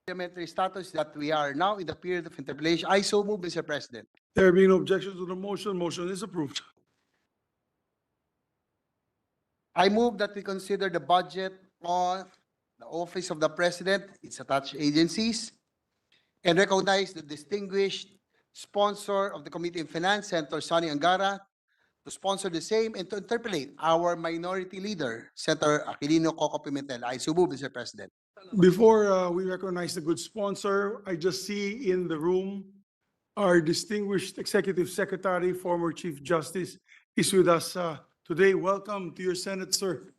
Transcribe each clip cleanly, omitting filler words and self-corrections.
parliamentary status that we are now in the period of interpellation. I so move, Mr. President. There being no objections to the motion, motion is approved. I move that we consider the budget of the Office of the President, its attached agencies, and recognize the distinguished sponsor of the Committee on Finance, Senator Sonny Angara, to sponsor the same and to interpellate our minority leader, Senator Aquilino Coco Pimentel. I so move, Mr. President. Before we recognize the good sponsor, I just see in the room our distinguished Executive Secretary, former Chief Justice, is with us today. Welcome to your Senate, sir.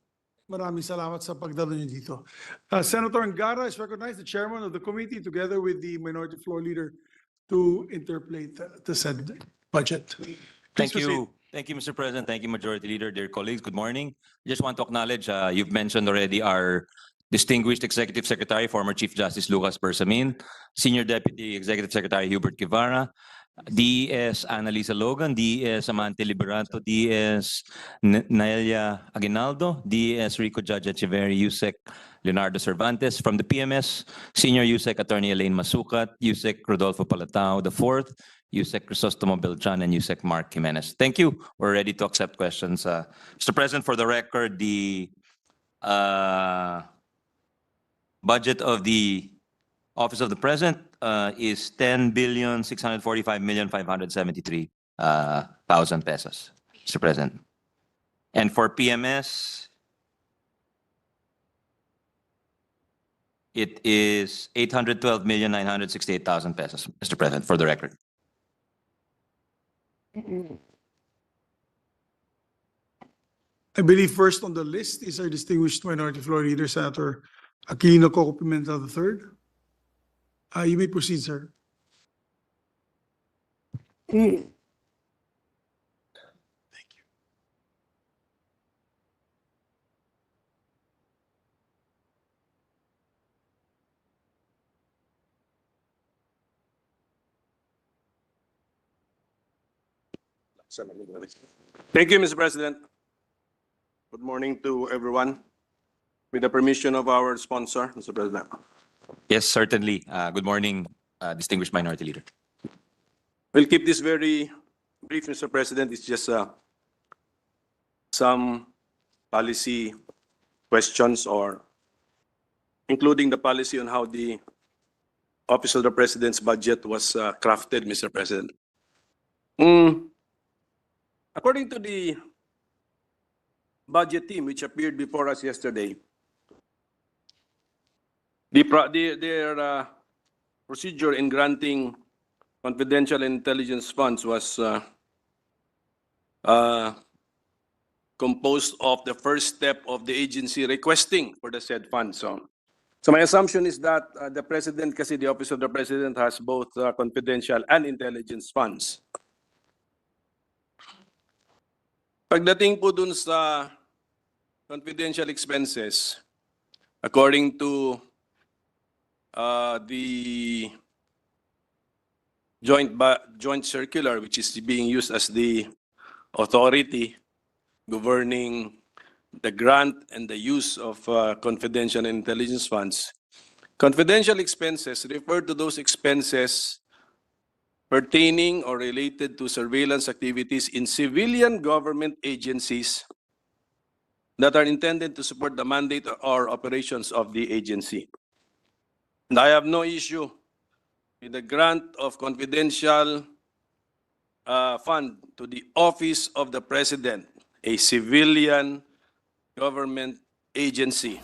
Maraming salamat sa pagdalo niyo dito. Senator Angara is recognized, the chairman of the committee, together with the minority floor leader, to interpolate the said budget. Thank you. Thank you, Mr. President. Thank you, Majority Leader. Dear colleagues, good morning. Just want to acknowledge, you've mentioned already our distinguished Executive Secretary, former Chief Justice Lucas Bersamin, Senior Deputy Executive Secretary Hubert Guevara, DES Annalisa Logan, DES Amante Liberato, DES Naelia Aguinaldo, DES Rico Judge Echeverry, USEC Leonardo Cervantes, from the PMS, Senior USEC Attorney Elaine Masukat, USEC Rodolfo Palatao the fourth, USEC Crisostomo Beltran, and USEC Mark Jimenez. Thank you. We're ready to accept questions. Mr. President, for the record, the budget of the Office of the President is 10,645,573,000 pesos, Mr. President. And for PMS, it is 812,968,000 pesos, Mr. President, for the record. I believe first on the list is our distinguished minority floor leader, Senator Aquilino Coco Pimentel III. You may proceed, sir. Thank you. Thank you, Mr. President. Good morning to everyone. With the permission of our sponsor, Mr. President. Yes, certainly. Good morning, distinguished minority leader. We'll keep this very brief, Mr. President. It's just some policy questions, or including the policy on how the Office of the President's budget was crafted, Mr. President. According to the budget team, which appeared before us yesterday, their procedure in granting confidential intelligence funds was composed of the first step of the agency requesting for the said funds. So my assumption is that the President, kasi the Office of the President has both confidential and intelligence funds. Pagdating po dun sa confidential expenses, according to the joint circular, which is being used as the authority governing the grant and the use of confidential intelligence funds, confidential expenses refer to those expenses pertaining or related to surveillance activities in civilian government agencies that are intended to support the mandate or operations of the agency. And I have no issue with the grant of confidential fund to the Office of the President, a civilian government agency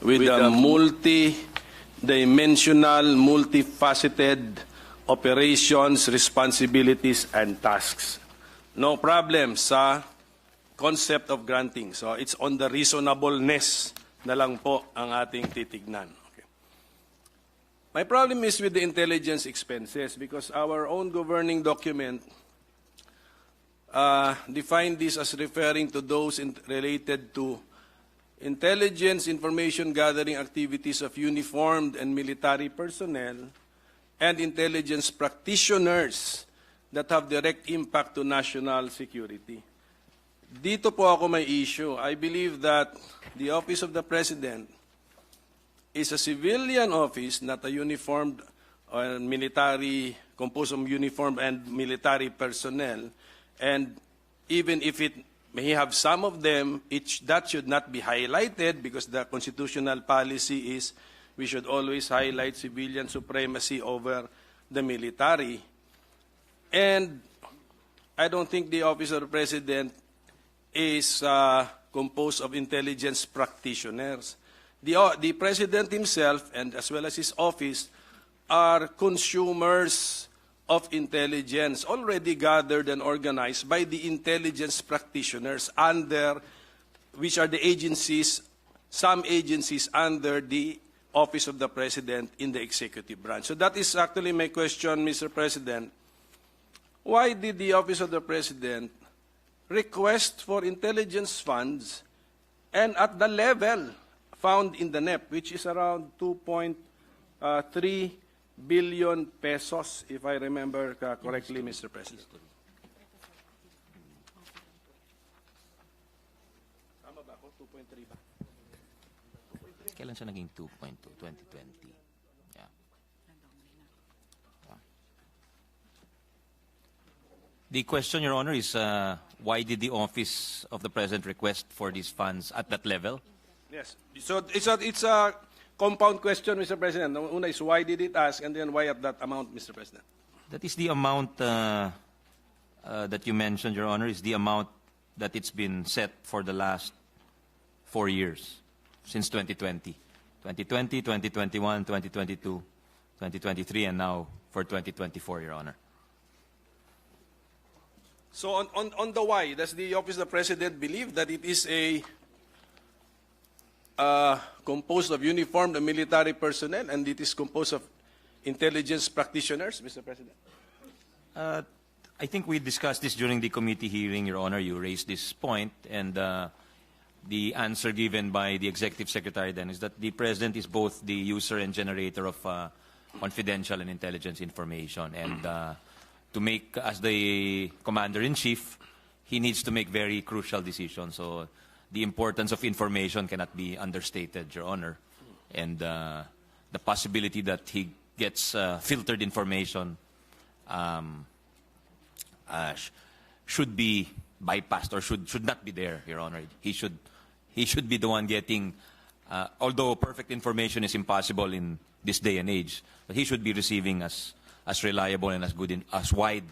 with a multi-dimensional, multifaceted operations, responsibilities, and tasks. No problem sa concept of granting. So it's on the reasonableness na lang po ang ating titignan. Okay. My problem is with the intelligence expenses because our own governing document defined this as referring to those related to intelligence information gathering activities of uniformed and military personnel and intelligence practitioners that have direct impact to national security. Dito po ako may issue. I believe that the Office of the President is a civilian office, not a uniformed military, composed of uniformed and military personnel. And even if it may have some of them, that should not be highlighted because the constitutional policy is we should always highlight civilian supremacy over the military. And I don't think the Office of the President is composed of intelligence practitioners. The President himself, and as well as his office, are consumers of intelligence already gathered and organized by the intelligence practitioners under, which are the agencies, some agencies under the Office of the President in the executive branch. So that is actually my question, Mr. President. Why did the Office of the President request for intelligence funds and at the level found in the NEP, which is around 2.3 billion pesos, if I remember correctly, Mr. President? Tama ba ako? 2.3 ba? Kailan siya naging 2.2? 2020. Yeah. The question, Your Honor, is why did the Office of the President request for these funds at that level? Yes. So it's a compound question, Mr. President. The una is why did it ask, and then why at that amount, Mr. President? That is the amount that you mentioned, Your Honor, is the amount that it's been set for the last 4 years, since 2020. 2020, 2021, 2022, 2023, and now for 2024, Your Honor. So on the why, does the Office of the President believe that it is a composed of uniformed military personnel and it is composed of intelligence practitioners, Mr. President? I think we discussed this during the committee hearing, Your Honor. You raised this point, and the answer given by the Executive Secretary then is that the President is both the user and generator of confidential and intelligence information. And to make, as the Commander-in-Chief, he needs to make very crucial decisions. So the importance of information cannot be understated, Your Honor. And the possibility that he gets filtered information should be bypassed or should not be there, Your Honor. He should be the one getting, although perfect information is impossible in this day and age, but he should be receiving as reliable and as good, as wide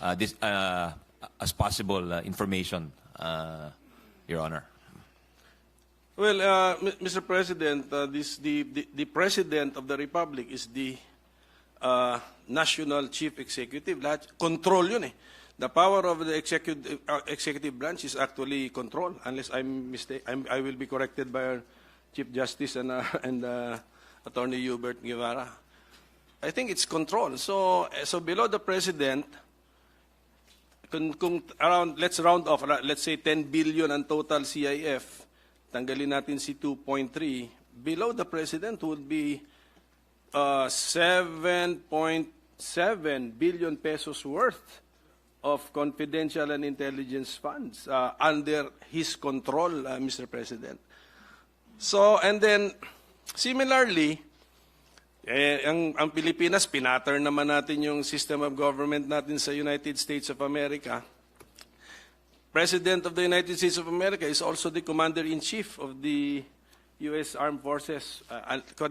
as possible information, Your Honor. Well, Mr. President, the President of the Republic is the National Chief Executive. Control yun eh. The power of the executive branch is actually control, unless I'm mistaken. I will be corrected by our Chief Justice and Attorney Hubert Guevara. I think it's control. So below the President, kung around, let's round off, let's say 10 billion ang total CIF, tanggalin natin si 2.3, below the President would be 7.7 billion pesos worth of confidential and intelligence funds under his control, Mr. President. So, and then, similarly, ang Pilipinas, pinattern naman natin yung system of government natin sa United States of America. President of the United States of America is also the Commander-in-Chief of the U.S. Armed Forces.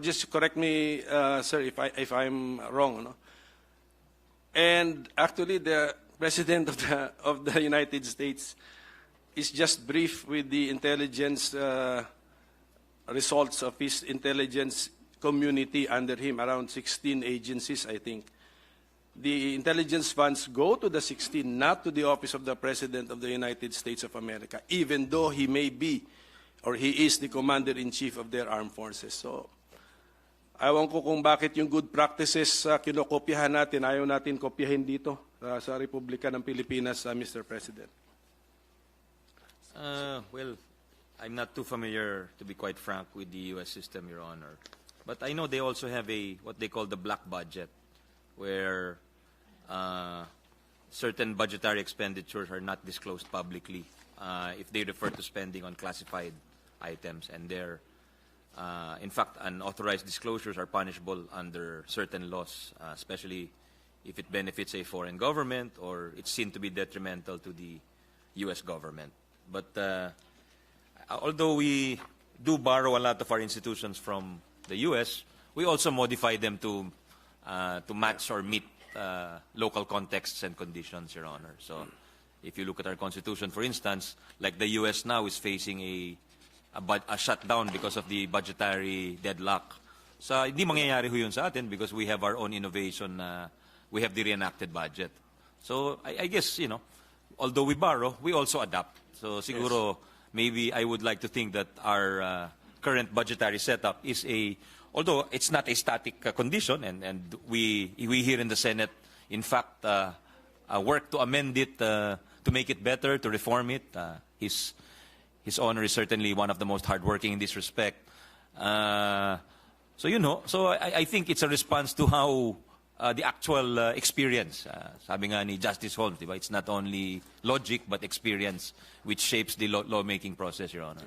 Just correct me, sir, if I'm wrong. No? And actually, the President of the United States is just briefed with the intelligence results of his intelligence community under him, around 16 agencies, I think. The intelligence funds go to the 16, not to the Office of the President of the United States of America, even though he may be, or he is the Commander-in-Chief of their armed forces. So, ayaw ko kung bakit yung good practices kinokopyahan natin, ayaw natin kopyahin dito sa Republika ng Pilipinas, Mr. President. Well, I'm not too familiar, to be quite frank, with the U.S. system, Your Honor. But I know they also have what they call the black budget, where certain budgetary expenditures are not disclosed publicly if they refer to spending on classified items, and they're In fact, unauthorized disclosures are punishable under certain laws, especially if it benefits a foreign government or it's seen to be detrimental to the U.S. government. But although we do borrow a lot of our institutions from the U.S., we also modify them to match or meet local contexts and conditions, Your Honor. So if you look at our Constitution, for instance, like the U.S. now is facing a shutdown because of the budgetary deadlock. So hindi mangyayari ho yun sa atin because we have our own innovation. We have the reenacted budget. So I guess, you know, although we borrow, we also adapt. So siguro, maybe I would like to think that our current budgetary setup is although it's not a static condition, and we here in the Senate, in fact, work to amend it, to make it better, to reform it. His Honor is certainly one of the most hardworking in this respect. So, you know, so I think it's a response to how the actual experience, sabi nga ni Justice Holmes, diba? It's not only logic but experience which shapes the lawmaking process, Your Honor.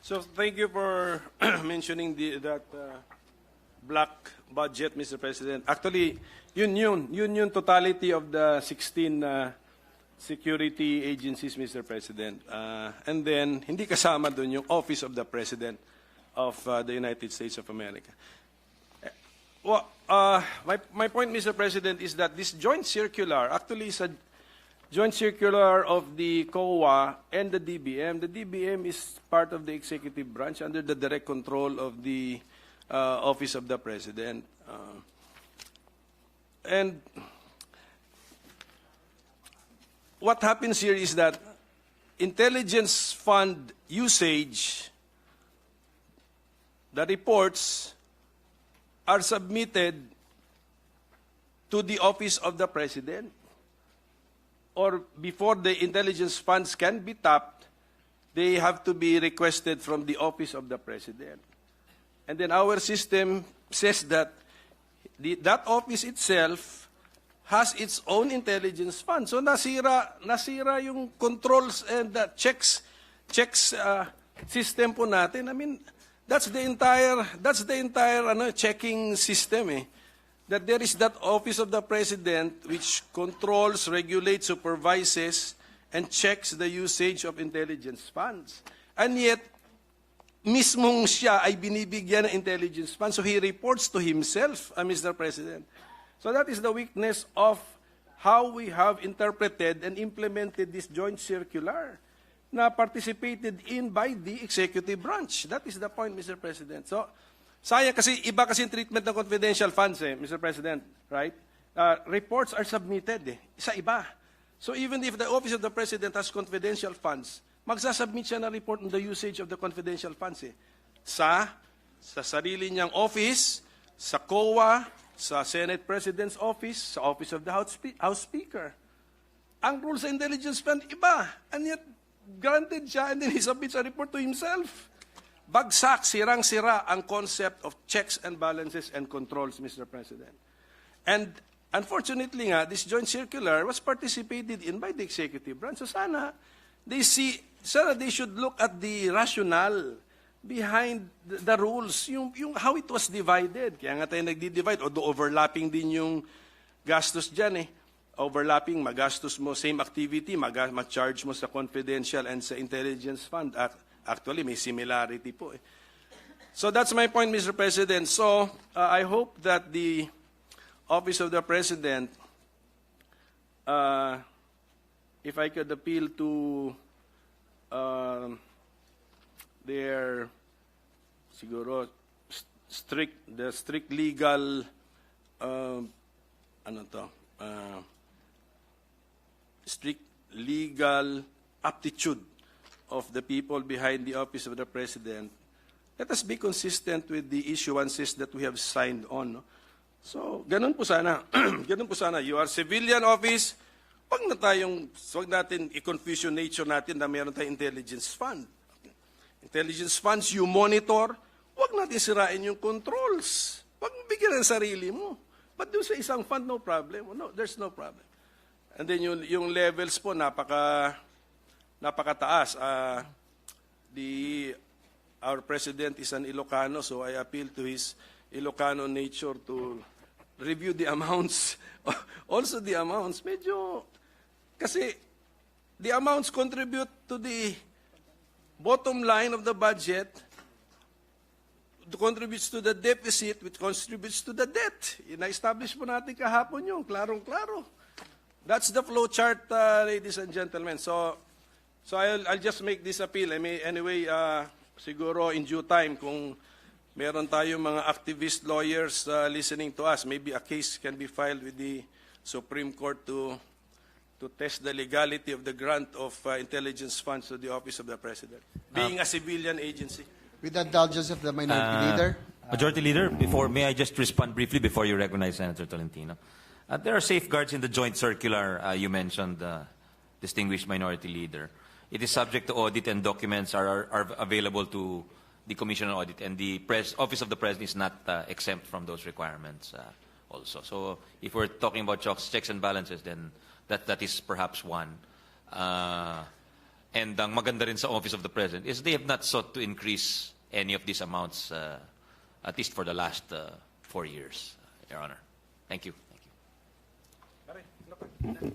So thank you for mentioning that black budget, Mr. President. Actually, yun totality of the 16 security agencies, Mr. President. And then, hindi kasama dun yung Office of the President of the United States of America. Well, my point, Mr. President, is that this joint circular actually is a joint circular of the COA and the DBM. The DBM is part of the executive branch under the direct control of the Office of the President. And what happens here is that intelligence fund usage, the reports are submitted to the Office of the President. Or before the intelligence funds can be tapped, they have to be requested from the Office of the President. And then our system says that that office itself has its own intelligence fund. So nasira yung controls and the checks system po natin. I mean, that's the entire checking system eh. That there is that Office of the President which controls, regulates, supervises, and checks the usage of intelligence funds. And yet, mismong siya ay binibigyan ng intelligence funds, so he reports to himself, Mr. President. So that is the weakness of how we have interpreted and implemented this joint circular na participated in by the executive branch. That is the point, Mr. President. So, sayang kasi, iba kasi yung treatment ng confidential funds Mr. President, right? Reports are submitted sa iba. So even if the Office of the President has confidential funds, magsasubmit siya na report on the usage of the confidential funds sa sarili niyang office, sa COA, sa Senate President's Office, sa Office of the House Speaker. Ang rules sa intelligence fund, iba. And yet, granted siya, and then he submits a report to himself. Bagsak, sirang-sira ang concept of checks and balances and controls, Mr. President. And unfortunately nga, this joint circular was participated in by the executive branch. So sana they should look at the rationale behind the rules, yung how it was divided. Kaya nga tayo nagdi-divide, although overlapping din yung gastos dyan Overlapping, magastos mo, same activity, mag-charge mo sa confidential and sa intelligence fund. Actually, may similarity po So that's my point, Mr. President. So I hope that the Office of the President, if I could appeal to their siguro strict legal strict legal aptitude of the people behind the Office of the President, let us be consistent with the issuances that we have signed on. No? So, ganun po sana. Ganun po sana. You are civilian office, wag natin i-confuse yung nature natin na meron tayong intelligence fund. Intelligence funds, you monitor, wag natin sirain yung controls. Wag bigyan ng sarili mo. But doon sa isang fund, no problem. No, there's no problem. And then yung levels po, napakataas. The our president is an Ilocano, so I appeal to his Ilocano nature to review the amounts. Also the amounts, medyo, kasi the amounts contribute to the bottom line of the budget, contributes to the deficit, which contributes to the debt. Na-establish po natin kahapon yung klarong-klaro. That's the flow chart, ladies and gentlemen. So I'll just make this appeal. Anyway, siguro in due time, kung meron tayong mga activist lawyers listening to us, maybe a case can be filed with the Supreme Court to test the legality of the grant of intelligence funds to the Office of the President, being a civilian agency. With the indulgence of the minority leader. Majority Leader, may I just respond briefly before you recognize Senator Tolentino? There are safeguards in the joint circular you mentioned, distinguished Minority Leader. It is subject to audit and documents are available to the Commission on Audit, and the Office of the President is not exempt from those requirements also. So if we're talking about checks and balances, then that is perhaps one. And ang maganda rin sa Office of the President is they have not sought to increase any of these amounts, at least for the last 4 years, Your Honor. Thank you.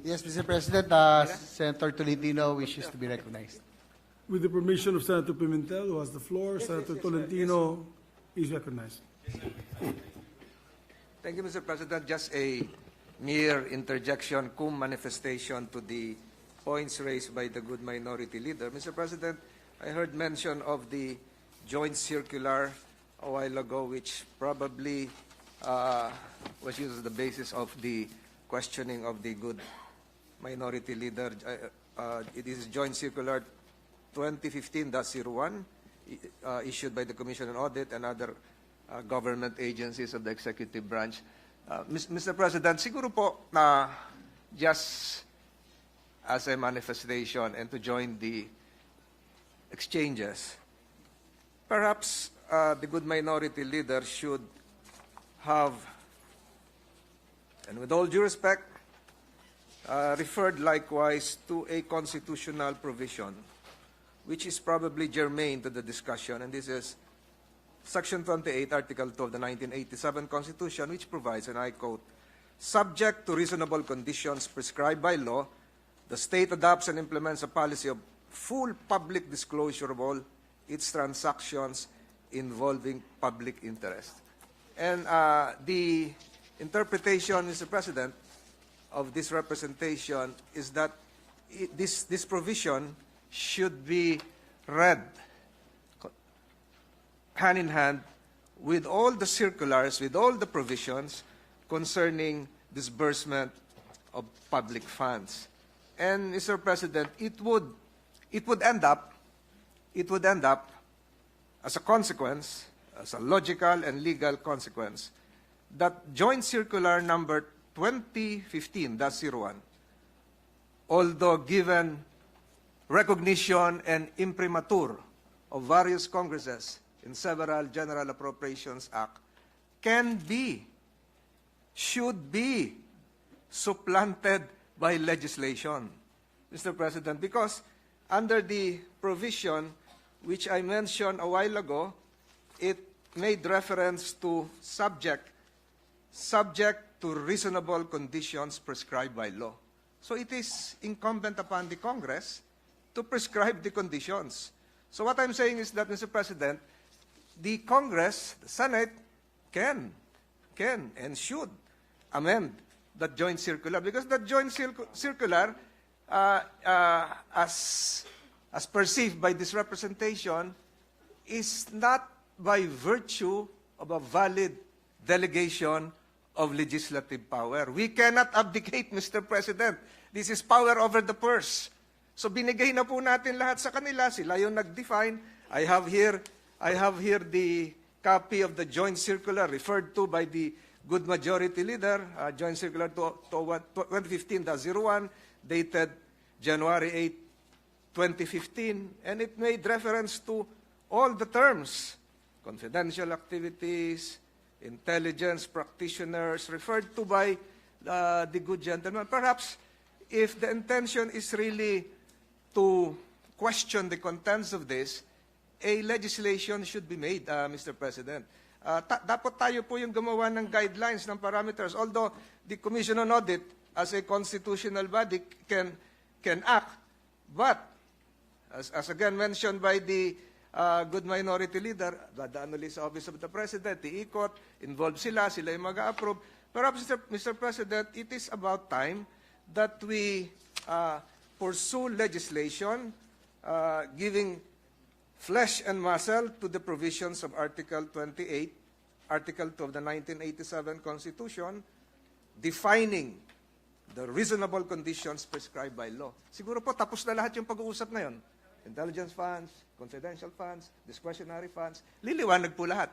Yes, Mr. President, Senator Tolentino wishes to be recognized. With the permission of Senator Pimentel, who has the floor, Senator Tolentino is recognized. Thank you, Mr. President. Just a mere interjection, cum manifestation to the points raised by the good minority leader. Mr. President, I heard mention of the joint circular a while ago, which probably was used as the basis of the questioning of the good minority leader. It is Joint Circular 2015-01, issued by the Commission on Audit and other government agencies of the executive branch. Mr. President, siguro po na just as a manifestation and to join the exchanges, perhaps the good minority leader should have, and with all due respect, referred likewise to a constitutional provision, which is probably germane to the discussion, and this is Section 28, Article 2 of the 1987 Constitution, which provides, and I quote, "Subject to reasonable conditions prescribed by law, the state adopts and implements a policy of full public disclosure of all its transactions involving public interest." And the interpretation, Mr. President, of this representation is that this provision should be read hand in hand with all the circulars, with all the provisions concerning disbursement of public funds. And, Mr. President, it would end up as a consequence, as a logical and legal consequence, that Joint Circular number 2015-01, although given recognition and imprimatur of various Congresses in several General Appropriations Act, should be supplanted by legislation, Mr. President, because under the provision which I mentioned a while ago, it made reference to subject to reasonable conditions prescribed by law. So it is incumbent upon the Congress to prescribe the conditions. So what I'm saying is that, Mr. President, the Congress, the Senate, can and should amend that joint circular, because that joint circular, as perceived by this representation, is not by virtue of a valid delegation of legislative power. We cannot abdicate, Mr. President. This is power over the purse. So binigay na po natin lahat sa kanila. Sila yung nag-define. I have here the copy of the joint circular referred to by the good majority leader, Joint Circular 2015-01, dated January 8, 2015, and it made reference to all the terms, confidential activities, intelligence practitioners, referred to by the good gentleman. Perhaps if the intention is really to question the contents of this, a legislation should be made, Mr. President. Dapat tayo po yung gumawa ng guidelines, ng parameters. Although the Commission on Audit, as a constitutional body, can act. But, as again mentioned by the good minority leader, dadaan ulit sa Office of the President, iikot, involved sila yung mag-approve. Perhaps, Mr. President, it is about time that we pursue legislation giving flesh and muscle to the provisions of Article 28, Article 2 of the 1987 Constitution, defining the reasonable conditions prescribed by law. Siguro po, tapos na lahat yung pag-uusap ngayon. Intelligence funds, confidential funds, discretionary funds, liliwanag po lahat.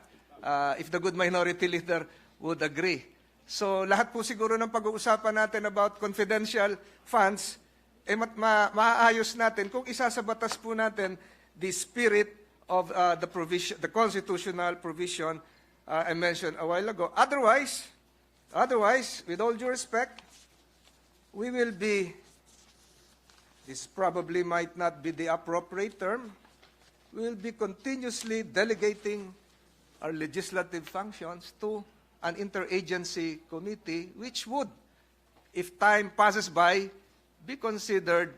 If the good minority leader would agree. So lahat po siguro ng pag-uusapan natin about confidential funds, maaayos natin kung isa sa batas po natin the spirit of the provision, the constitutional provision I mentioned a while ago. Otherwise, with all due respect, we will be, this probably might not be the appropriate term, we will be continuously delegating our legislative functions to an interagency committee, which would, if time passes by, be considered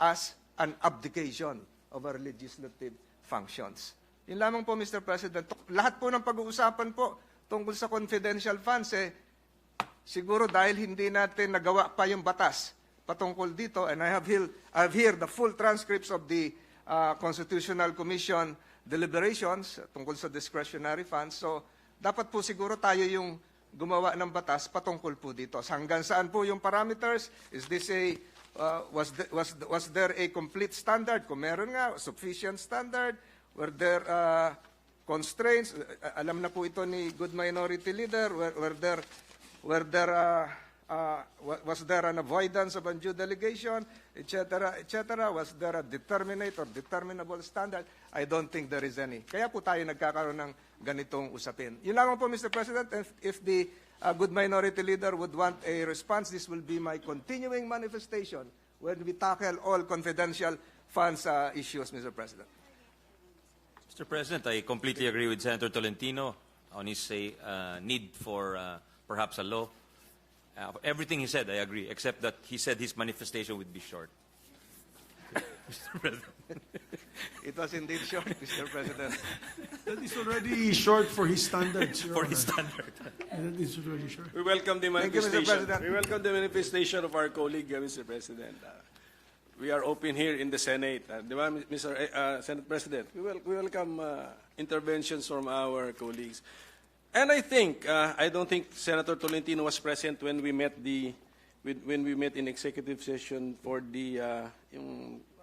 as an abdication of our legislative functions. Yun lamang po, Mr. President. Lahat po ng pag-uusapan po tungkol sa confidential funds, siguro dahil hindi natin nagawa pa yung batas patungkol dito, and I have here the full transcripts of the Constitutional Commission deliberations tungkol sa discretionary funds. So, dapat po siguro tayo yung gumawa ng batas patungkol po dito. Hanggang saan po yung parameters? Is this was there a complete standard? Kung meron nga, sufficient standard? Were there constraints? Alam na po ito ni good minority leader. Was there an avoidance of undue delegation, etc., etc.? Was there a determinate or determinable standard? I don't think there is any. Kaya po tayo nagkakaroon ng ganitong usapin. Yun lamang po, Mr. President. If the good minority leader would want a response, this will be my continuing manifestation when we tackle all confidential funds issues, Mr. President. Mr. President, I completely agree with Senator Tolentino on his need for perhaps a law. Everything he said, I agree, except that he said his manifestation would be short. Mr. President. It was indeed short, Mr. President. That is already short for his standards, Your For Honor. his standard. That is already short. We welcome the Thank you, Mr. manifestation. President. We welcome the manifestation of our colleague, Mr. President. We are open here in the Senate. Mr. Senate President, we welcome interventions from our colleagues. And I think, I don't think Senator Tolentino was present when we met in executive session for the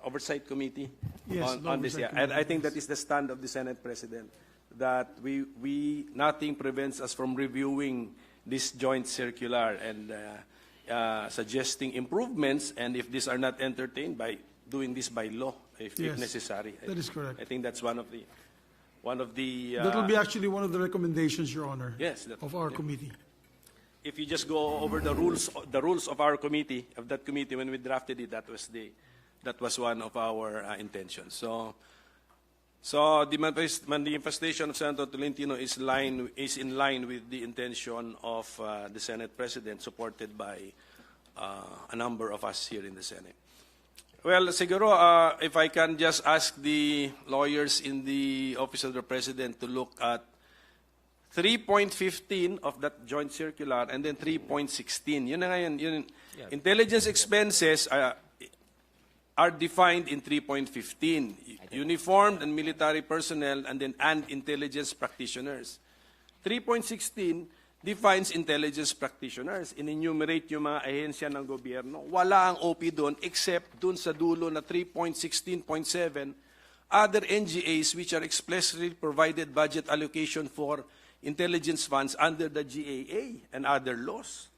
Oversight Committee Yes, the on this. Oversight Yeah. And I Committee, think that is the stand of the Senate President, that nothing prevents us from reviewing this joint circular and suggesting improvements, and if these are not entertained, by doing this by law, if Yes, necessary. that is correct. I think that's one of the. That will be actually one of the recommendations, Your Honor, Yes, of our committee. If you just go over the rules of our committee, of that committee, when we drafted it, that was one of our intentions. So the manifestation of Senator Tolentino is in line with the intention of the Senate President, supported by a number of us here in the Senate. Well, siguro, if I can just ask the lawyers in the Office of the President to look at 3.15 of that joint circular and then 3.16. Yun na nga yun. Intelligence expenses are defined in 3.15. Uniformed and military personnel and intelligence practitioners. 3.16 defines intelligence practitioners. In-enumerate yung mga ahensya ng gobyerno. Wala ang OP doon except doon sa dulo na 3.16.7, other NGAs which are expressly provided budget allocation for intelligence funds under the GAA and other laws.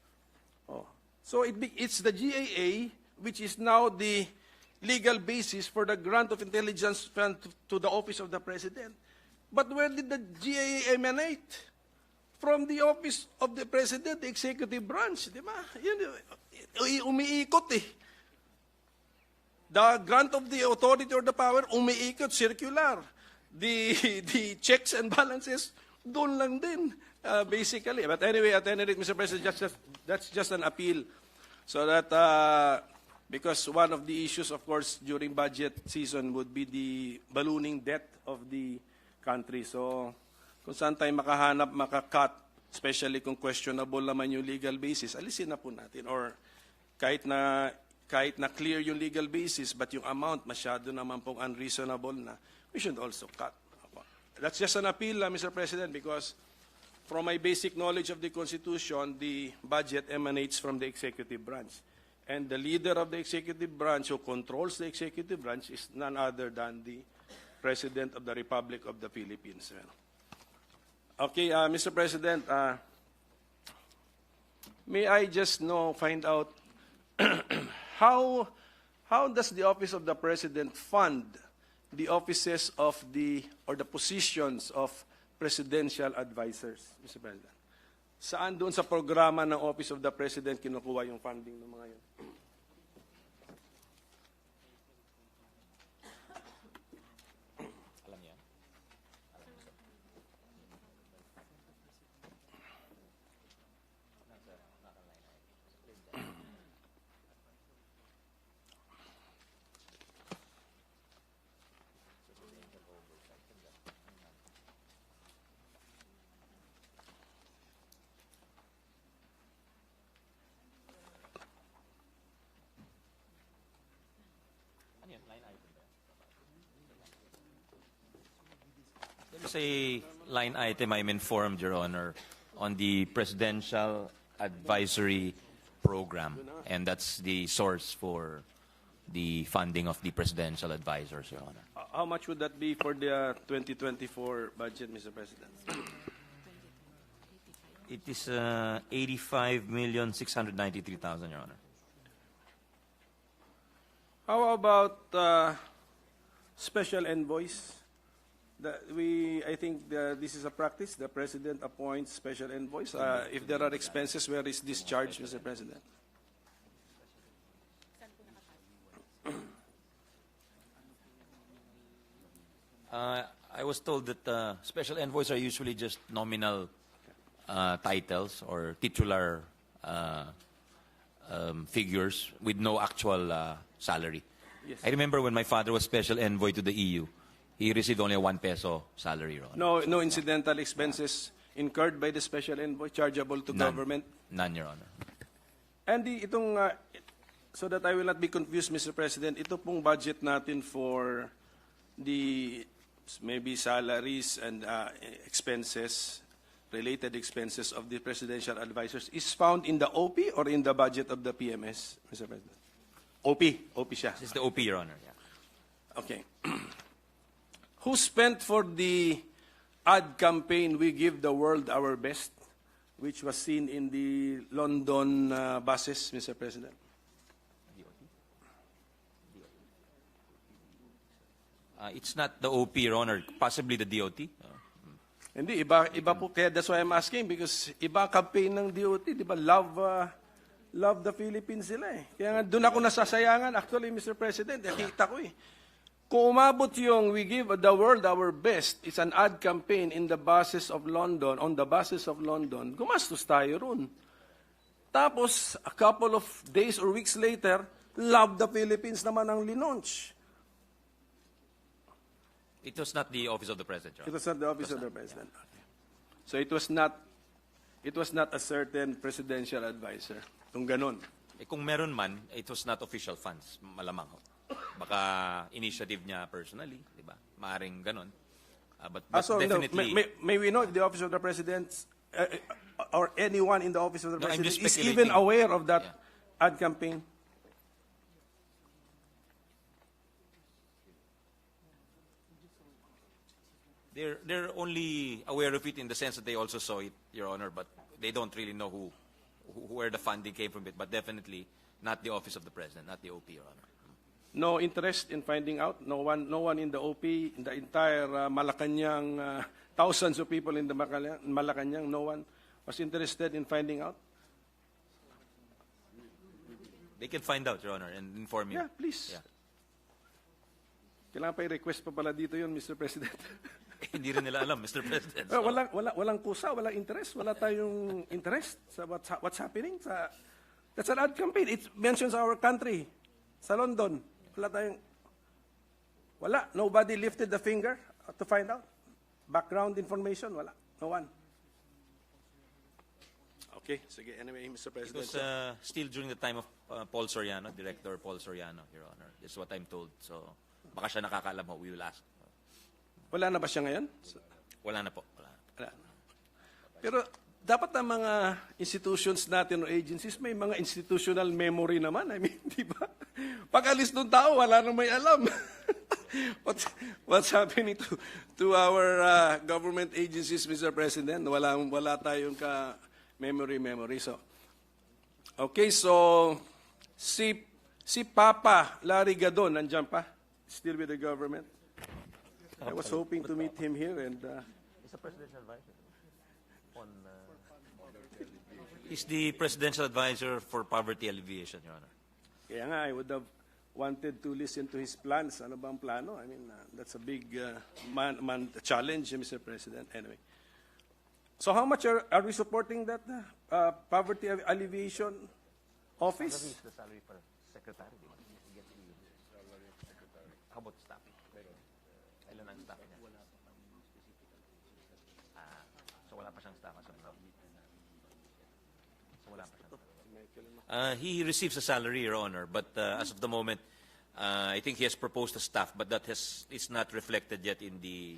So it's the GAA which is now the legal basis for the grant of intelligence fund to the Office of the President. But where did the GAA emanate? From the Office of the President, the executive branch, di ba? Yun, umiikot eh. The grant of the authority or the power, umiikot, circular. the checks and balances, doon lang din, basically. But anyway, at any rate, Mr. President, that's just an appeal. So that, because one of the issues, of course, during budget season would be the ballooning debt of the country. So, kung saan tayo makahanap, makakat, especially kung questionable naman yung legal basis, alisin na po natin. Or kahit na clear yung legal basis, but yung amount masyado naman pong unreasonable na, we should also cut. That's just an appeal, Mr. President, because from my basic knowledge of the Constitution, the budget emanates from the executive branch. And the leader of the executive branch who controls the executive branch is none other than the President of the Republic of the Philippines. Okay, Mr. President, may I just find out how does the Office of the President fund the offices of the positions of presidential advisors, Mr. President? Saan doon sa programa ng Office of the President kinukuha yung funding ng mga yun? There's a line item, I'm informed, Your Honor, on the Presidential Advisory Program, and that's the source for the funding of the presidential advisors, Your Honor. How much would that be for the 2024 budget, Mr. President? It is 85,693,000, Your Honor. How about special envoys? I think this is a practice. The President appoints special envoys. If there are expenses, where is this charged, Mr. President? I was told that special envoys are usually just nominal titles or titular figures with no actual salary. Yes. I remember when my father was special envoy to the EU, he received only a 1 peso salary. Your Honor. No incidental expenses incurred by the special envoy chargeable to government? None, Your Honor. And so that I will not be confused, Mr. President, ito pong budget natin for the maybe salaries and expenses, related expenses of the presidential advisors is found in the OP or in the budget of the PMS, Mr. President? OP siya. This is the OP, Your Honor. Yeah. Okay. Who spent for the ad campaign, We Give the World Our Best, which was seen in the London buses, Mr. President? It's not the OP, Your Honor. Possibly the DOT. Hindi, iba po. Kaya that's why I'm asking, because iba campaign ng DOT, di ba? Love the Philippines sila eh. Kaya nga doon ako nasasayangan. Actually, Mr. President, nakita ko eh. Kung umabot yung We Give the World Our Best, it's an ad campaign in the buses of London, on the buses of London, gumastos tayo ron. Tapos, a couple of days or weeks later, Love the Philippines naman ang linonch. It was not the Office of the President, Your Honor. It was not the Office of the President. Okay. So it was not a certain presidential advisor. Kung ganun. Kung meron man, it was not official funds, malamang. Baka initiative niya personally, di ba? Maaring ganun. But So definitely... may we know if the Office of the President or anyone in the Office of the No, I'm President just is even speculating. aware of that ad campaign? They're only aware of it in the sense that they also saw it, Your Honor, but they don't really know where the funding came from it. But definitely not the Office of the President, not the OP, Your Honor. No interest in finding out? No one in the OP, in the entire Malacanang, thousands of people in the Malacanang, no one was interested in finding out? They can find out, Your Honor, and inform you. Yeah, please. Yeah. Kailangan pa i-request pa pala dito yun, Mr. President. Hindi rin nila alam, Mr. President. Walang kusa, walang interest. Wala tayong interest sa what's happening. That's an ad campaign. It mentions our country. Sa London, wala. Nobody lifted the finger to find out. Background information, wala. No one. Okay, sige. Anyway, Mr. It President. was still during the time of Paul Soriano, Director Paul Soriano, Your Honor. That's what I'm told. So, baka siya nakakaalam mo. We will ask. Wala na ba siya ngayon? Wala na po. Wala. Wala. Pero dapat ang mga institutions natin o agencies, may mga institutional memory naman. I mean, di ba? Pag-alis ng tao, wala nang may alam. What's happening to our government agencies, Mr. President? Wala tayong memory. So, okay, so si Papa Larry Gadon, nandiyan pa? Still with the government? I was hoping to meet him here and... He's a presidential advisor. He's the presidential advisor for poverty alleviation, Your Honor. Kaya nga, I would have wanted to listen to his plans. Ano bang plano? I mean, that's a big challenge, Mr. President. Anyway. So how much are we supporting that poverty alleviation office? The salary for secretary. How about staff? Ilan ang staff niya? So wala pa siyang staff. He receives a salary, Your Honor, but as of the moment, I think he has proposed a staff, but that is not reflected yet in the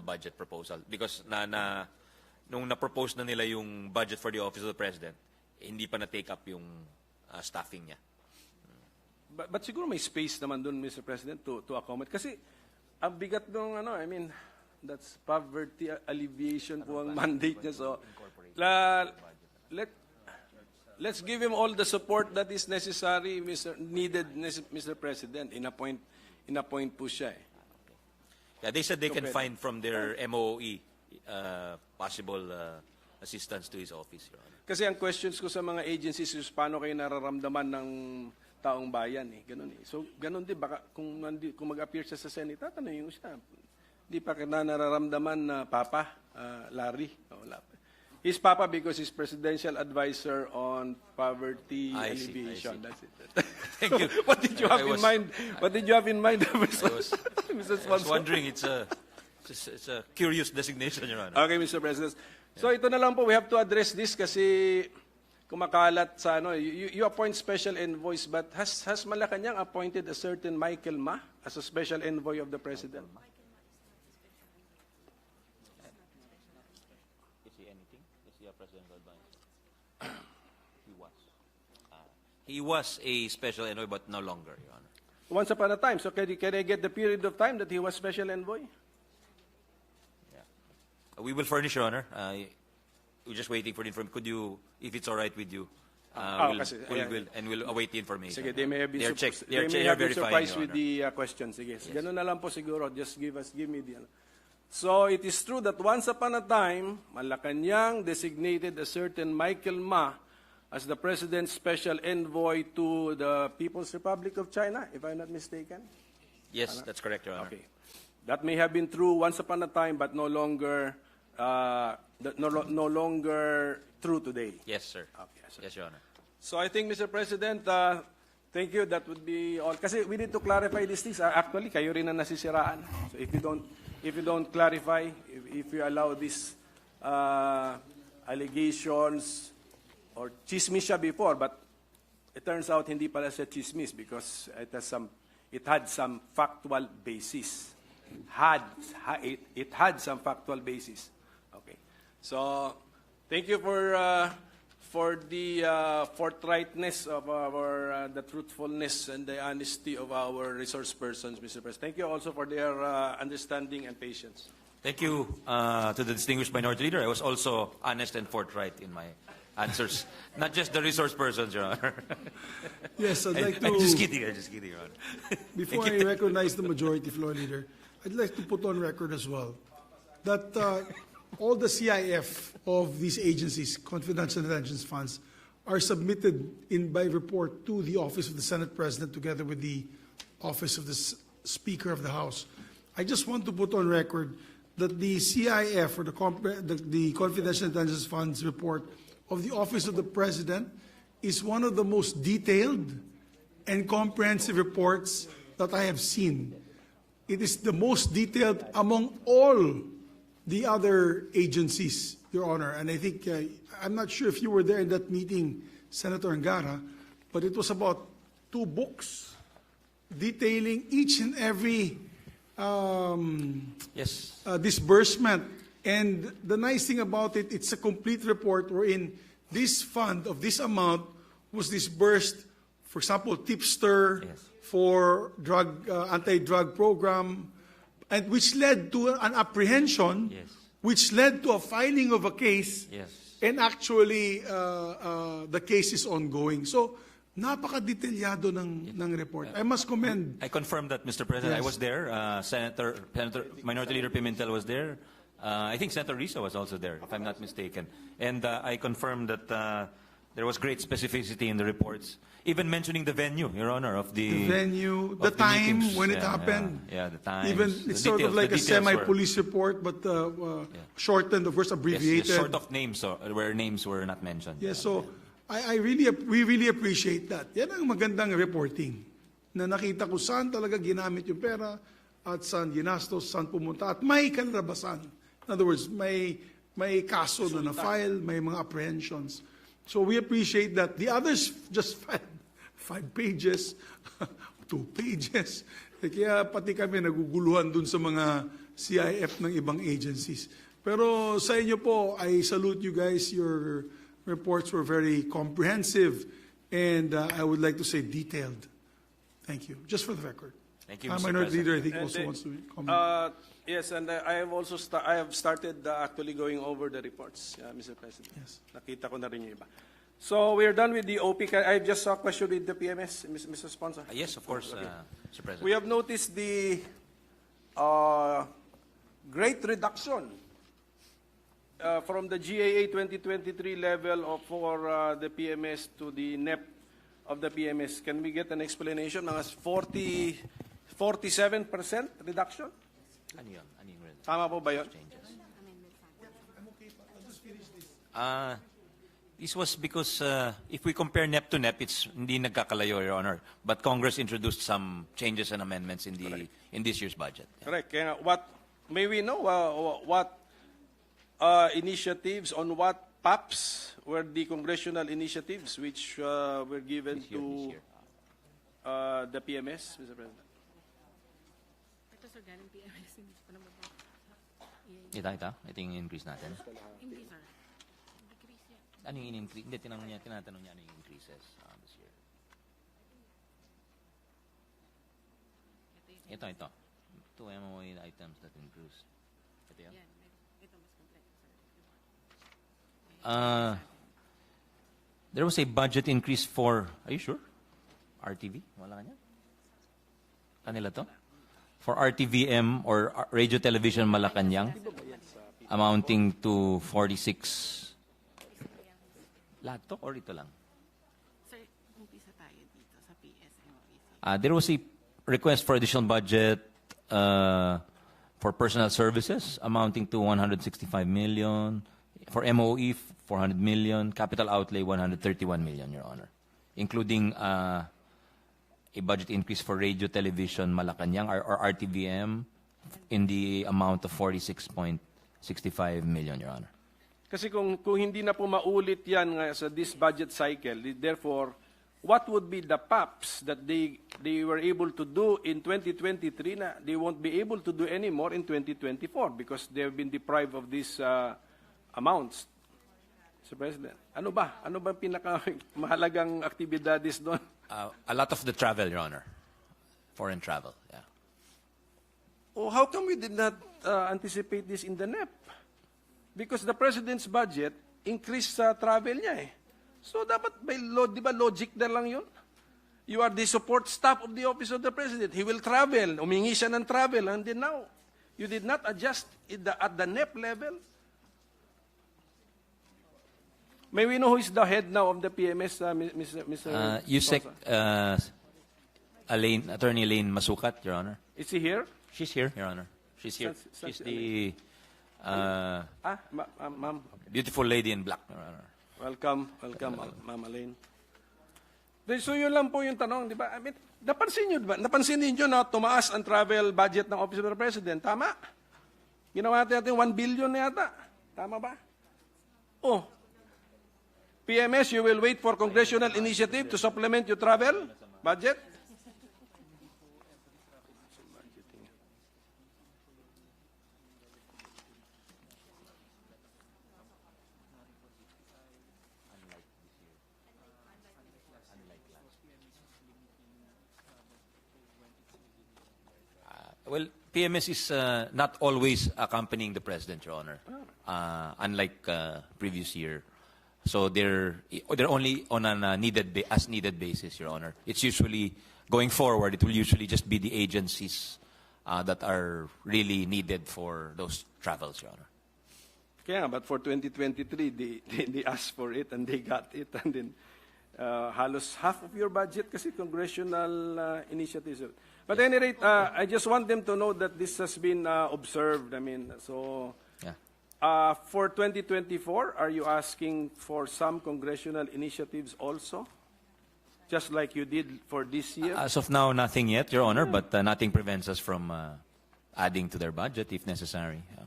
budget proposal because nung na-propose na nila yung budget for the Office of the President, hindi pa na-take up yung staffing niya. But siguro may space naman dun, Mr. President, to accommodate. Kasi ang bigat nung I mean, that's poverty alleviation po ang mandate niya. So, let's give him all the support that is necessary, needed, Mr. President. In-appoint po siya eh. Yeah, they said they can find from their MOE possible assistance to his office, Your Honor. Kasi ang questions ko sa mga agencies is paano kayo nararamdaman ng taong bayan eh. Ganun eh. So, ganun din. Baka kung mag-appear siya sa Senate, tatanungin ko siya. Di pa kita nararamdaman na Papa, Larry? Wala pa. He's Papa because he's presidential advisor on poverty alleviation. I see. That's it. Thank you. What did you have in mind? What did you have in mind, Mr. I was wondering, it's a curious designation, Your Honor. Okay, Mr. President. So ito na lang po, we have to address this kasi kumakalat sa you appoint special envoys, but has Malacanang appointed a certain Michael Ma as a special envoy of the President? Is he anything? Is he a presidential advisor? He was a special envoy, but no longer, Your Honor. Once upon a time. So can I get the period of time that he was special envoy? We will furnish, Your Honor. We're just waiting for the information. Could you, if it's all right with you, we'll await the information. Sige, they may have been, surprised with the questions. Sige, yes. Ganun na lang po siguro. Just give me the... So it is true that once upon a time, Malacanang designated a certain Michael Ma as the President's special envoy to the People's Republic of China, if I'm not mistaken. Yes, that's correct, Your Honor. Okay. That may have been true once upon a time, but no longer true today. Yes, sir. Okay, sir. Yes, Your Honor. So I think, Mr. President, thank you. That would be all. Kasi we need to clarify these things. Actually, kayo rin na nasisiraan. So if you don't clarify, if you allow these allegations or chismis siya before, but it turns out hindi pala siya chismis because it had some factual basis. It had some factual basis. Okay. So, thank you for the forthrightness of the truthfulness and the honesty of our resource persons, Mr. President. Thank you also for their understanding and patience. Thank you to the distinguished minority leader. I was also honest and forthright in my answers. Not just the resource persons, Your Honor. Yes, I'd like to... I'm just kidding, Your Honor. Before I recognize the majority floor leader, I'd like to put on record as well that all the CIF of these agencies, confidential intelligence funds, are submitted by report to the Office of the Senate President together with the Office of the Speaker of the House. I just want to put on record that the CIF, or the Confidential Intelligence Funds report of the Office of the President, is one of the most detailed and comprehensive reports that I have seen. It is the most detailed among all the other agencies, Your Honor. And I think, I'm not sure if you were there in that meeting, Senator Angara, but it was about 2 books detailing each and every Yes. disbursement. And the nice thing about it, it's a complete report wherein this fund of this amount was disbursed, for example, tipster, Yes. for anti-drug program, and which led to an apprehension, Yes. which led to a filing of a case, Yes. and actually the case is ongoing. So, napaka-detalyado ng report. I must commend. I confirm that, Mr. President. I Yes. was there. Senator Minority Leader Pimentel was there. I think Senator Risa was also there, if I'm not mistaken. And I confirm that there was great specificity in the reports, even mentioning the venue, Your Honor, of the Venue, of the time meetings. when it Yeah, happened. Yeah, the time. Even it's sort of like a semi-police report, but shortened, of course, abbreviated. Yes, short of names, where names were not mentioned. Yes, so we really appreciate that. Yan ang magandang reporting. Na nakita ko saan talaga ginamit yung pera at saan ginastos, saan pumunta, at may kalarabasan. In other words, may kaso na na-file, may mga apprehensions. So we appreciate that. The others just filed 5 pages, 2 pages. Kaya pati kami naguguluhan dun sa mga CIF ng ibang agencies. Pero sa inyo po, I salute you guys. Your reports were very comprehensive and I would like to say detailed. Thank you. Just for the record. Thank you, Mr. Minority Leader, I President. think, And, also wants to comment. Yes, and I have also I have started actually going over the reports, Mr. President. Yes. Nakita ko na rin yung iba. So we're done with the OP. I just saw a question with the PMS, Mr. Sponsor. Yes, of course, Mr. President. We have noticed the great reduction from the GAA 2023 level for the PMS to the NEP of the PMS. Can we get an explanation? Mga 47% reduction? Ano yun? Ano yun? Tama po ba yun? This was because if we compare NEP to NEP, it's hindi nagkakalayo, Your Honor. But Congress introduced some changes and amendments in this year's budget. Correct. Kaya may we know what initiatives, on what PAPs were the congressional initiatives which were given This year, to this year. the PMS, Mr. President? Ito sir, galing PMS, hindi ko naman po. Ito yung increase natin. Hindi sir. Decrease yan. Ano yung in-increase? Hindi, tinatanong niya ano yung increases this year. Ito. Ito yung mga items that increase. Ito yan. Yan. Ito mas kompleto sir. There was a budget increase for, are you sure? RTV? Wala kanya? Kanila to? For RTVM or Radio Television Malacanang, amounting to 46. Lahat to or ito lang? Sir, umpisa tayo dito sa PSMOEC. There was a request for additional budget for personal services amounting to 165 million. For MOE, 400 million. Capital outlay, 131 million, Your Honor. Including a budget increase for Radio Television Malacanang or RTVM in the amount of 46.65 million, Your Honor. Kasi kung hindi na po maulit yan sa this budget cycle, therefore, what would be the PAPs that they were able to do in 2023 na they won't be able to do anymore in 2024 because they have been deprived of these amounts? Mr. President, ano ba pinakamahalagang aktibidades doon? A lot of the travel, Your Honor. Foreign travel, yeah. Oh, how come we did not anticipate this in the NEP? Because the President's budget increased sa travel niya eh. So dapat di ba logic na lang yun? You are the support staff of the Office of the President. He will travel. Umingi siya ng travel. And then now, you did not adjust at the NEP level? May we know who is the head now of the PMS, Mr. USEC, Sosa? Attorney Elaine Masukat, Your Honor. Is he here? She's here, Your Honor. She's here. Saan She's si the Ma'am. beautiful lady in black, Your Honor. Welcome, Ma'am Elaine. So yun lang po yung tanong, di ba? I mean, napansin niyo na tumaas ang travel budget ng Office of the President. Tama? Ginawa natin 1 billion na yata. Tama ba? Oh. PMS, you will wait for congressional initiative to supplement your travel budget? Well, PMS is not always accompanying the President, Your Honor, unlike previous year. So they're only on a as needed basis, Your Honor. It's usually, going forward, it will usually just be the agencies that are really needed for those travels, Your Honor. Kaya, but for 2023, they asked for it and they got it. And then halos half of your budget kasi congressional initiatives. But at any rate, I just want them to know that this has been observed. I mean, so Yeah. for 2024, are you asking for some congressional initiatives also? Just like you did for this year? As of now, nothing yet, Your Honor, but nothing prevents us from adding to their budget if necessary. Yeah.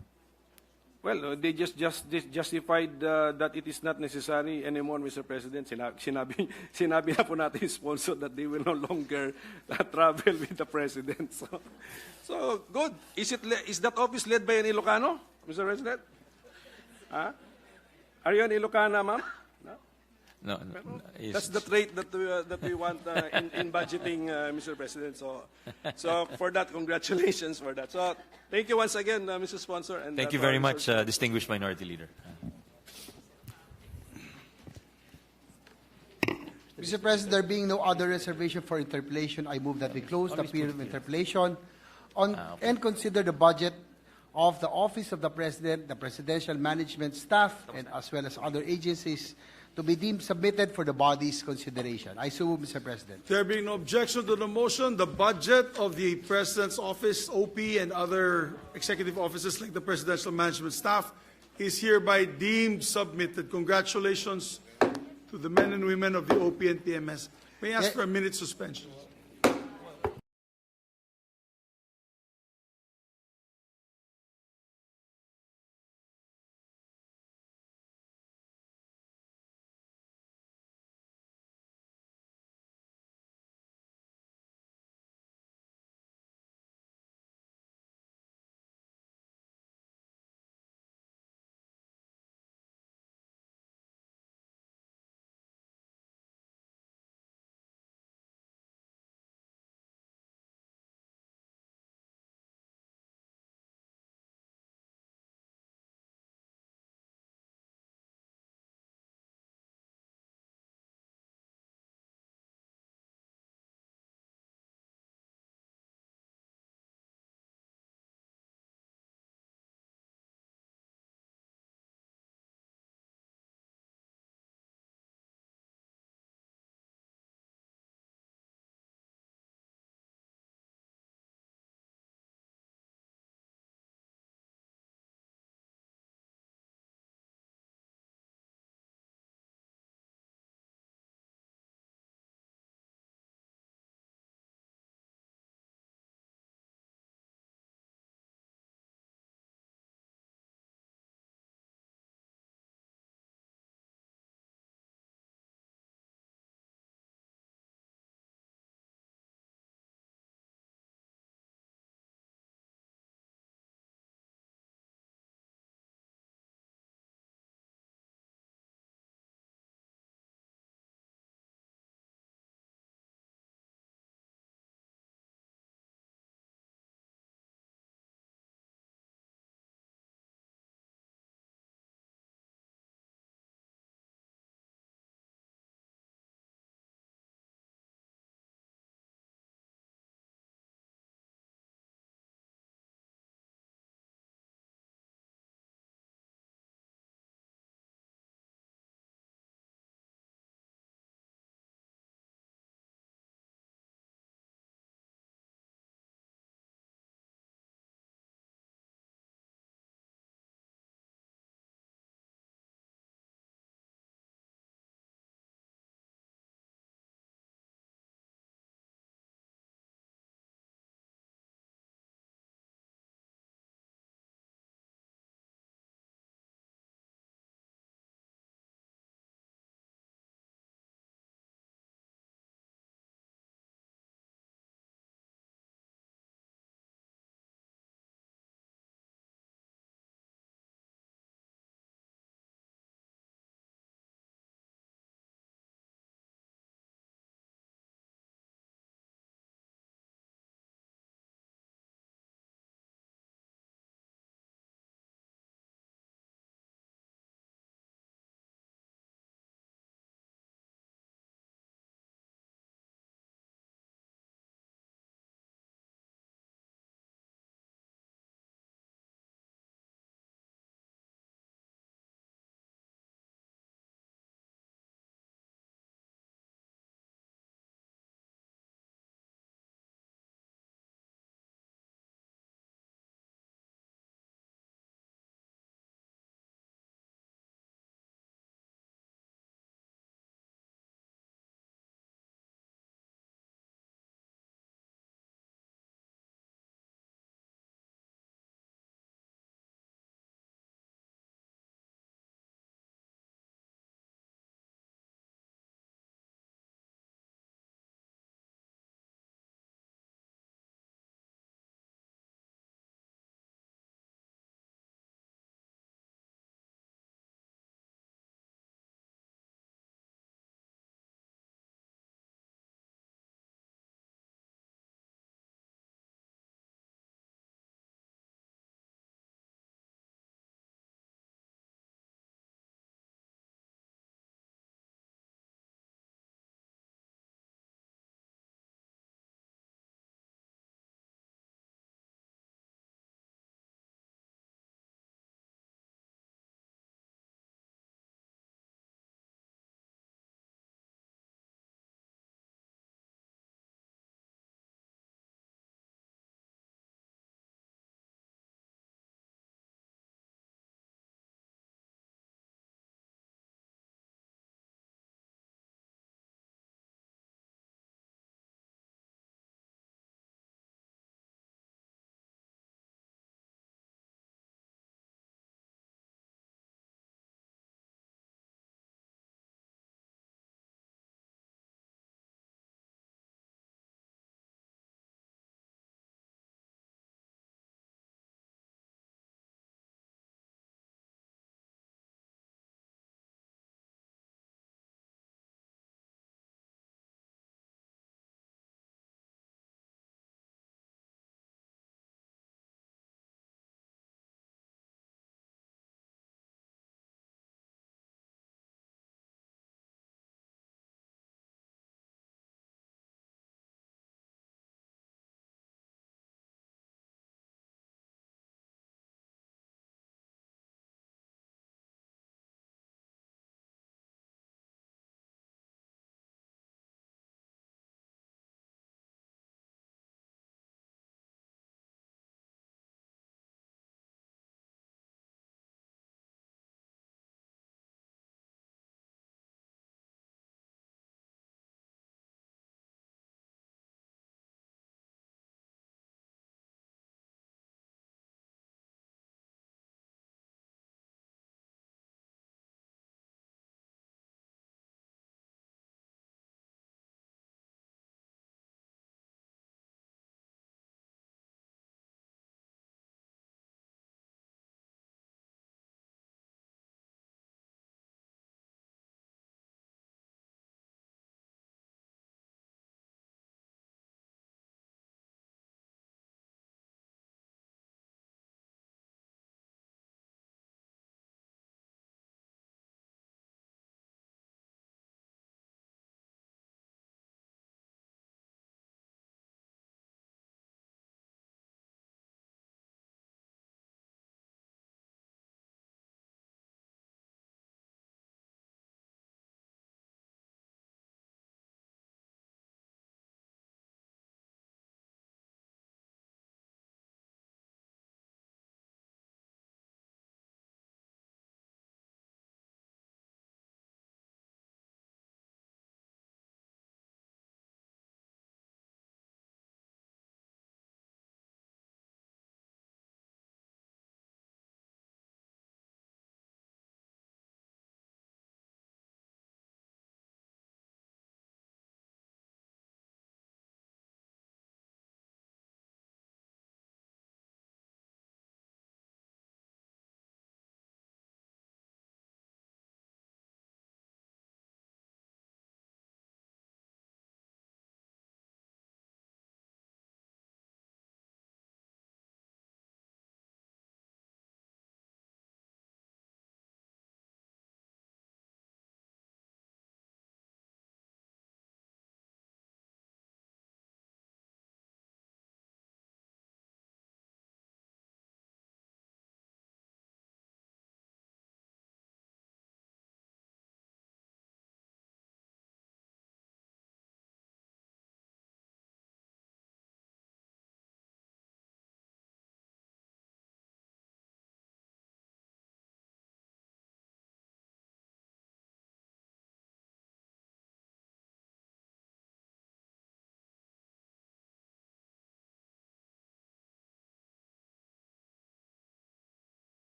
Well, they just justified that it is not necessary anymore, Mr. President. Sinabi na po natin yung sponsor that they will no longer travel with the President. So good. Is that office led by an Ilocano, Mr. President? Huh? Are you an Ilocana, ma'am? No, That's the trait that we want in budgeting, Mr. President. So for that, congratulations for that. So thank you once again, Mr. Sponsor. And Thank you very much, distinguished Minority Leader. Mr. President, there being no other reservation for interpellation, I move that we close the period of interpellation and consider the budget of the Office of the President, the Presidential Management Staff, and as well as other agencies to be deemed submitted for the body's consideration. I so move, Mr. President. There being no objection to the motion, the budget of the President's Office, OP, and other executive offices like the Presidential Management Staff is hereby deemed submitted. Congratulations to the men and women of the OP and PMS. May I ask for a minute suspension?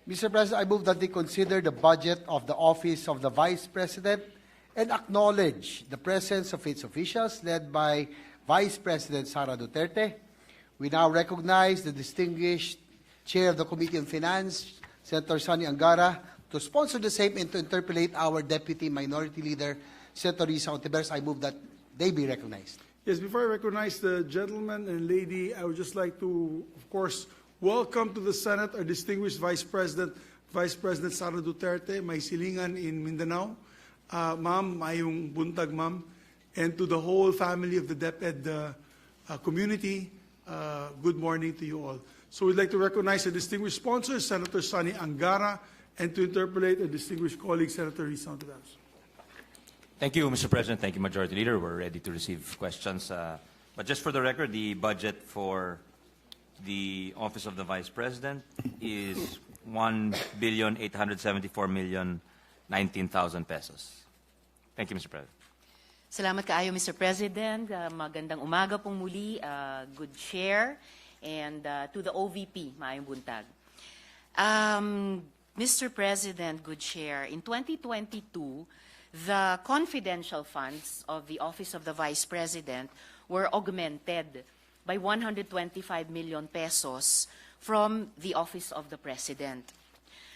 Mr. President, I move that they consider the budget of the Office of the Vice President and acknowledge the presence of its officials led by Vice President Sara Duterte. We now recognize the distinguished Chair of the Committee on Finance, Senator Sonny Angara, to sponsor the same and to interpolate our Deputy Minority Leader, Senator Risa Ontiveros. I move that they be recognized. Yes, before I recognize the gentleman and lady, I would just like to, of course, welcome to the Senate our distinguished Vice President Sara Duterte, may silingan in Mindanao. Ma'am, mayong buntag, ma'am. And to the whole family of the DepEd community, good morning to you all. So we'd like to recognize a distinguished sponsor, Senator Sonny Angara, and to interpolate a distinguished colleague, Senator Risa Ontiveros. Thank you, Mr. President. Thank you, Majority Leader. We're ready to receive questions. But just for the record, the budget for the Office of the Vice President is 1,874,019,000 pesos. Thank you, Mr. President. Salamat kaayo, Mr. President. Magandang umaga pong muli, good chair, and to the OVP, maayong buntag. Mr. President, good chair, in 2022, the confidential funds of the Office of the Vice President were augmented by 125 million pesos from the Office of the President.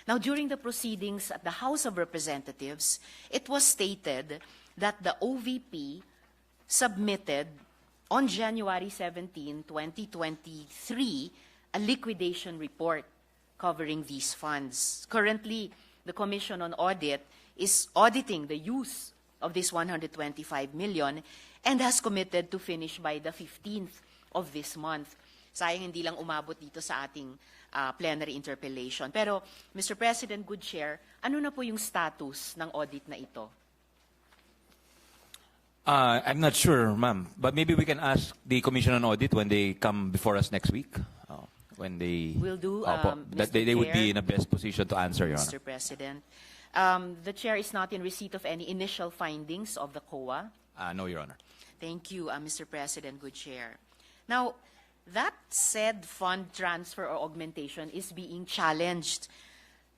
Now, during the proceedings at the House of Representatives, it was stated that the OVP submitted on January 17, 2023, a liquidation report covering these funds. Currently, the Commission on Audit is auditing the use of this 125 million and has committed to finish by the 15th of this month. Sayang hindi lang umabot dito sa ating plenary interpellation. Pero, Mr. President, good chair, ano na po yung status ng audit na ito? I'm not sure, ma'am, but maybe we can ask the Commission on Audit when they come before us next week. When they Will do, that Mr. they would be Chair. in a best position to answer, Your Honor. Mr. President. The chair is not in receipt of any initial findings of the COA. No, Your Honor. Thank you, Mr. President, good chair. Now, that said fund transfer or augmentation is being challenged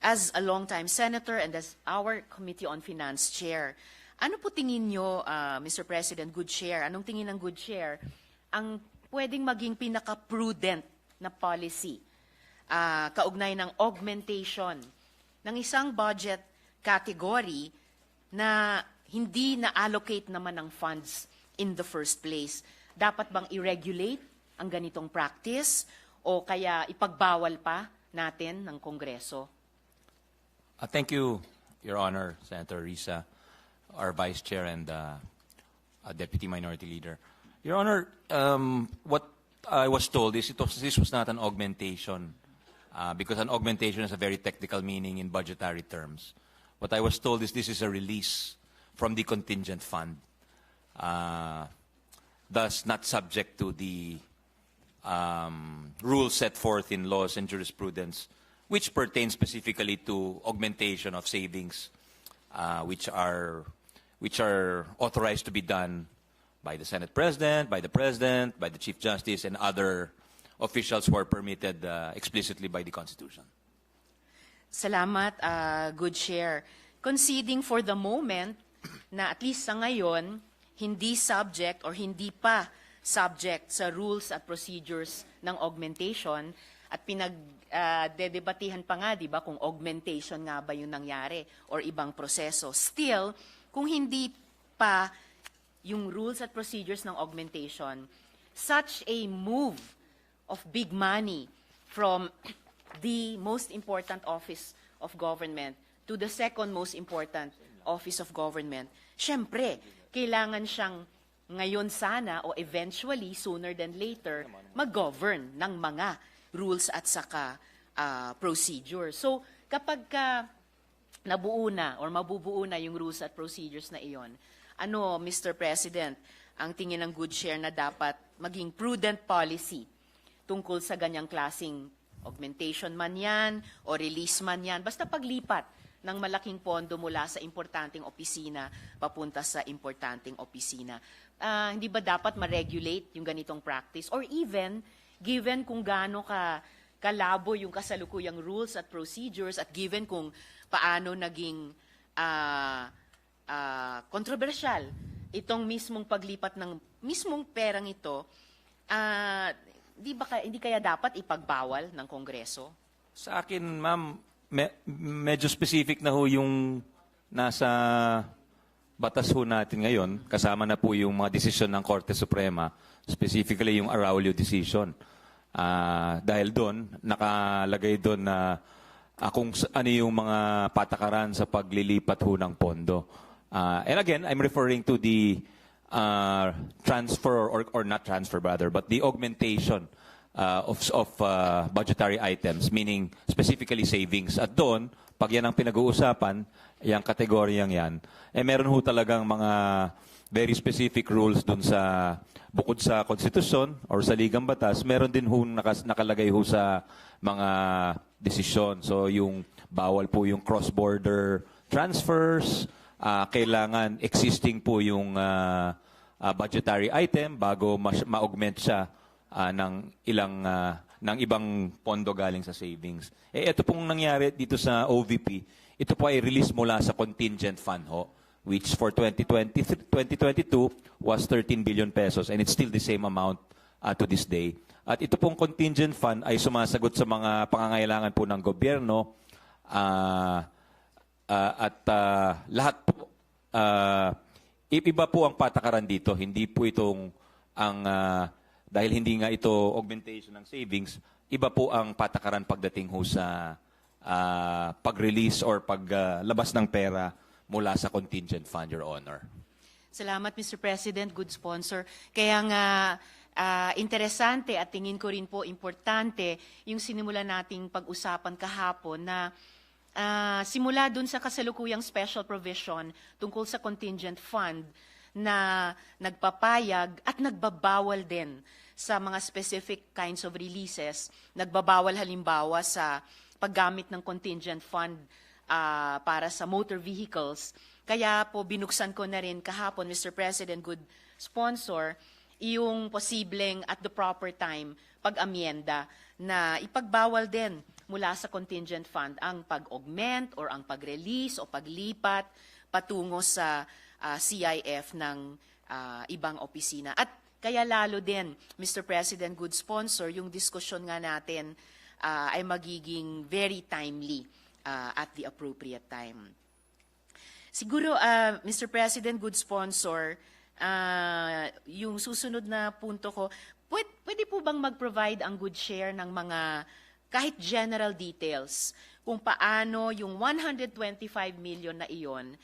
as a longtime senator and as our Committee on Finance chair. Ano po tingin nyo, Mr. President, good chair? Anong tingin ng good chair ang pwedeng maging pinaka-prudent na policy kaugnay ng augmentation ng isang budget category na hindi na-allocate naman ng funds in the first place? Dapat bang i-regulate ang ganitong practice o kaya ipagbawal pa natin ng Kongreso? Thank you, Your Honor, Senator Risa, our Vice Chair and Deputy Minority Leader. Your Honor, what I was told is this was not an augmentation because an augmentation has a very technical meaning in budgetary terms. What I was told is this is a release from the contingent fund, thus not subject to the rules set forth in laws and jurisprudence, which pertain specifically to augmentation of savings, which are authorized to be done by the Senate President, by the Chief Justice, and other officials who are permitted explicitly by the Constitution. Salamat, good chair. Conceding for the moment na at least sa ngayon, hindi subject or hindi pa subject sa rules at procedures ng augmentation at pinag-dedebatihan pa nga, di ba, kung augmentation nga ba yung nangyari or ibang proseso. Still, kung hindi pa yung rules at procedures ng augmentation, such a move of big money from the most important office of government to the second most important office of government, syempre, kailangan siyang ngayon sana o eventually, sooner than later, mag-govern ng mga rules at saka procedures. So, kapag nabuo na or mabubuo na yung rules at procedures na iyon, ano, Mr. President, ang tingin ng good chair na dapat maging prudent policy tungkol sa ganyang klaseng augmentation man yan o release man yan, basta paglipat ng malaking pondo mula sa importanteng opisina papunta sa importanteng opisina. Hindi ba dapat ma-regulate yung ganitong practice? Or even, given kung gaano ka kalabo yung kasalukuyang rules at procedures at given kung paano naging kontrobersyal itong mismong paglipat ng mismong perang ito, hindi kaya dapat ipagbawal ng Kongreso? Sa akin, ma'am, medyo specific na ho yung nasa batas ho natin ngayon, kasama na po yung mga desisyon ng Korte Suprema, specifically yung Araulio decision. Dahil doon, nakalagay doon na kung ano yung mga patakaran sa paglilipat ho ng pondo. And again, I'm referring to the transfer or not transfer rather, but the augmentation of budgetary items, meaning specifically savings. At doon, pag yan ang pinag-uusapan, yung kategoryang yan, meron ho talagang mga very specific rules dun sa, bukod sa konstitusyon or sa ligang batas, meron din ho nakalagay ho sa mga desisyon. So yung bawal po yung cross-border transfers, kailangan existing po yung budgetary item bago ma-augment siya ng ibang pondo galing sa savings. Ito pong nangyari dito sa OVP, ito po ay release mula sa contingent fund ho, which for 2022 was 13 billion pesos and it's still the same amount to this day. At ito pong contingent fund ay sumasagot sa mga pangangailangan po ng gobyerno at lahat po, iba po ang patakaran dito. Hindi po itong dahil hindi nga ito augmentation ng savings, iba po ang patakaran pagdating ho sa pag-release or paglabas ng pera mula sa contingent fund, Your Honor. Salamat, Mr. President. Good sponsor. Kaya nga, interesante at tingin ko rin po importante yung sinimula nating pag-usapan kahapon na simula dun sa kasalukuyang special provision tungkol sa contingent fund na nagpapayag at nagbabawal din sa mga specific kinds of releases. Nagbabawal halimbawa sa paggamit ng contingent fund para sa motor vehicles. Kaya po binuksan ko na rin kahapon, Mr. President, good sponsor, yung posibleng at the proper time pag-amyenda na ipagbawal din mula sa contingent fund ang pag-augment or ang pag-release o paglipat patungo sa CIF ng ibang opisina. At kaya lalo din, Mr. President, good sponsor, yung diskusyon nga natin ay magiging very timely at the appropriate time. Siguro, Mr. President, good sponsor, yung susunod na punto ko, pwede po bang mag-provide ang good share ng mga kahit general details kung paano yung 125 million na iyon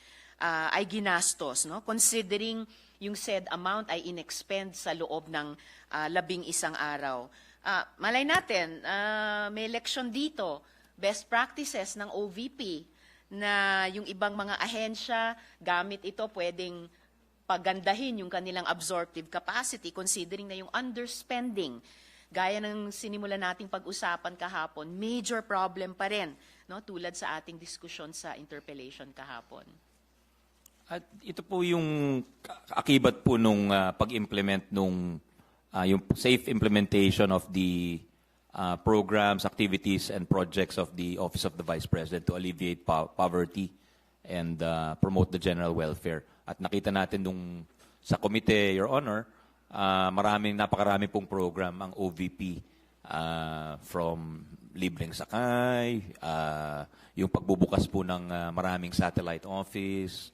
ay ginastos, no? Considering yung said amount ay inexpend sa loob ng 11 araw. Malay natin, may election dito, best practices ng OVP, na yung ibang mga ahensya, gamit ito, pwedeng pagandahin yung kanilang absorptive capacity, considering na yung underspending, gaya ng sinimula nating pag-usapan kahapon, major problem pa rin, no? Tulad sa ating diskusyon sa interpellation kahapon. At ito po yung akibat po nung pag-implement nung yung safe implementation of the programs, activities, and projects of the Office of the Vice President to alleviate poverty and promote the general welfare. At nakita natin nung sa komite, Your Honor, napakarami pong program ang OVP from libreng sakay, yung pagbubukas po ng maraming satellite office,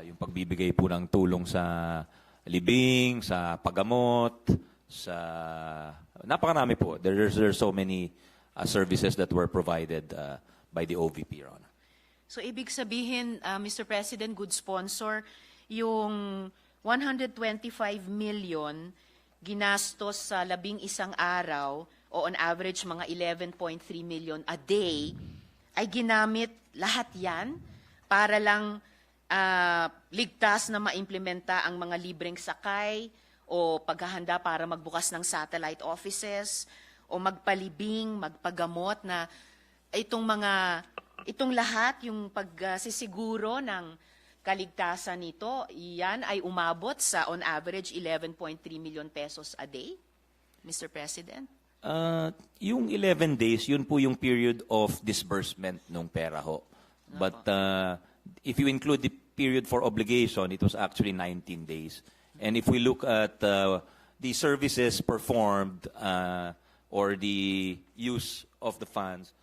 yung pagbibigay po ng tulong sa libing, sa paggamot, sa napakarami po. There's so many services that were provided by the OVP, Your Honor. So ibig sabihin, Mr. President, good sponsor, yung 125 million ginastos sa 11 araw o on average mga 11.3 million a day ay ginamit lahat yan para lang ligtas na maimplementa ang mga libreng sakay o paghahanda para magbukas ng satellite offices o magpalibing, magpagamot na itong lahat, yung pagsisiguro ng kaligtasan nito, iyan ay umabot sa on average 11.3 million pesos a day, Mr. President? Yung 11 days, yun po yung period of disbursement nung pera ho. But if you include the period for obligation, it was actually 19 days. And if we look at the services performed or the use of the funds,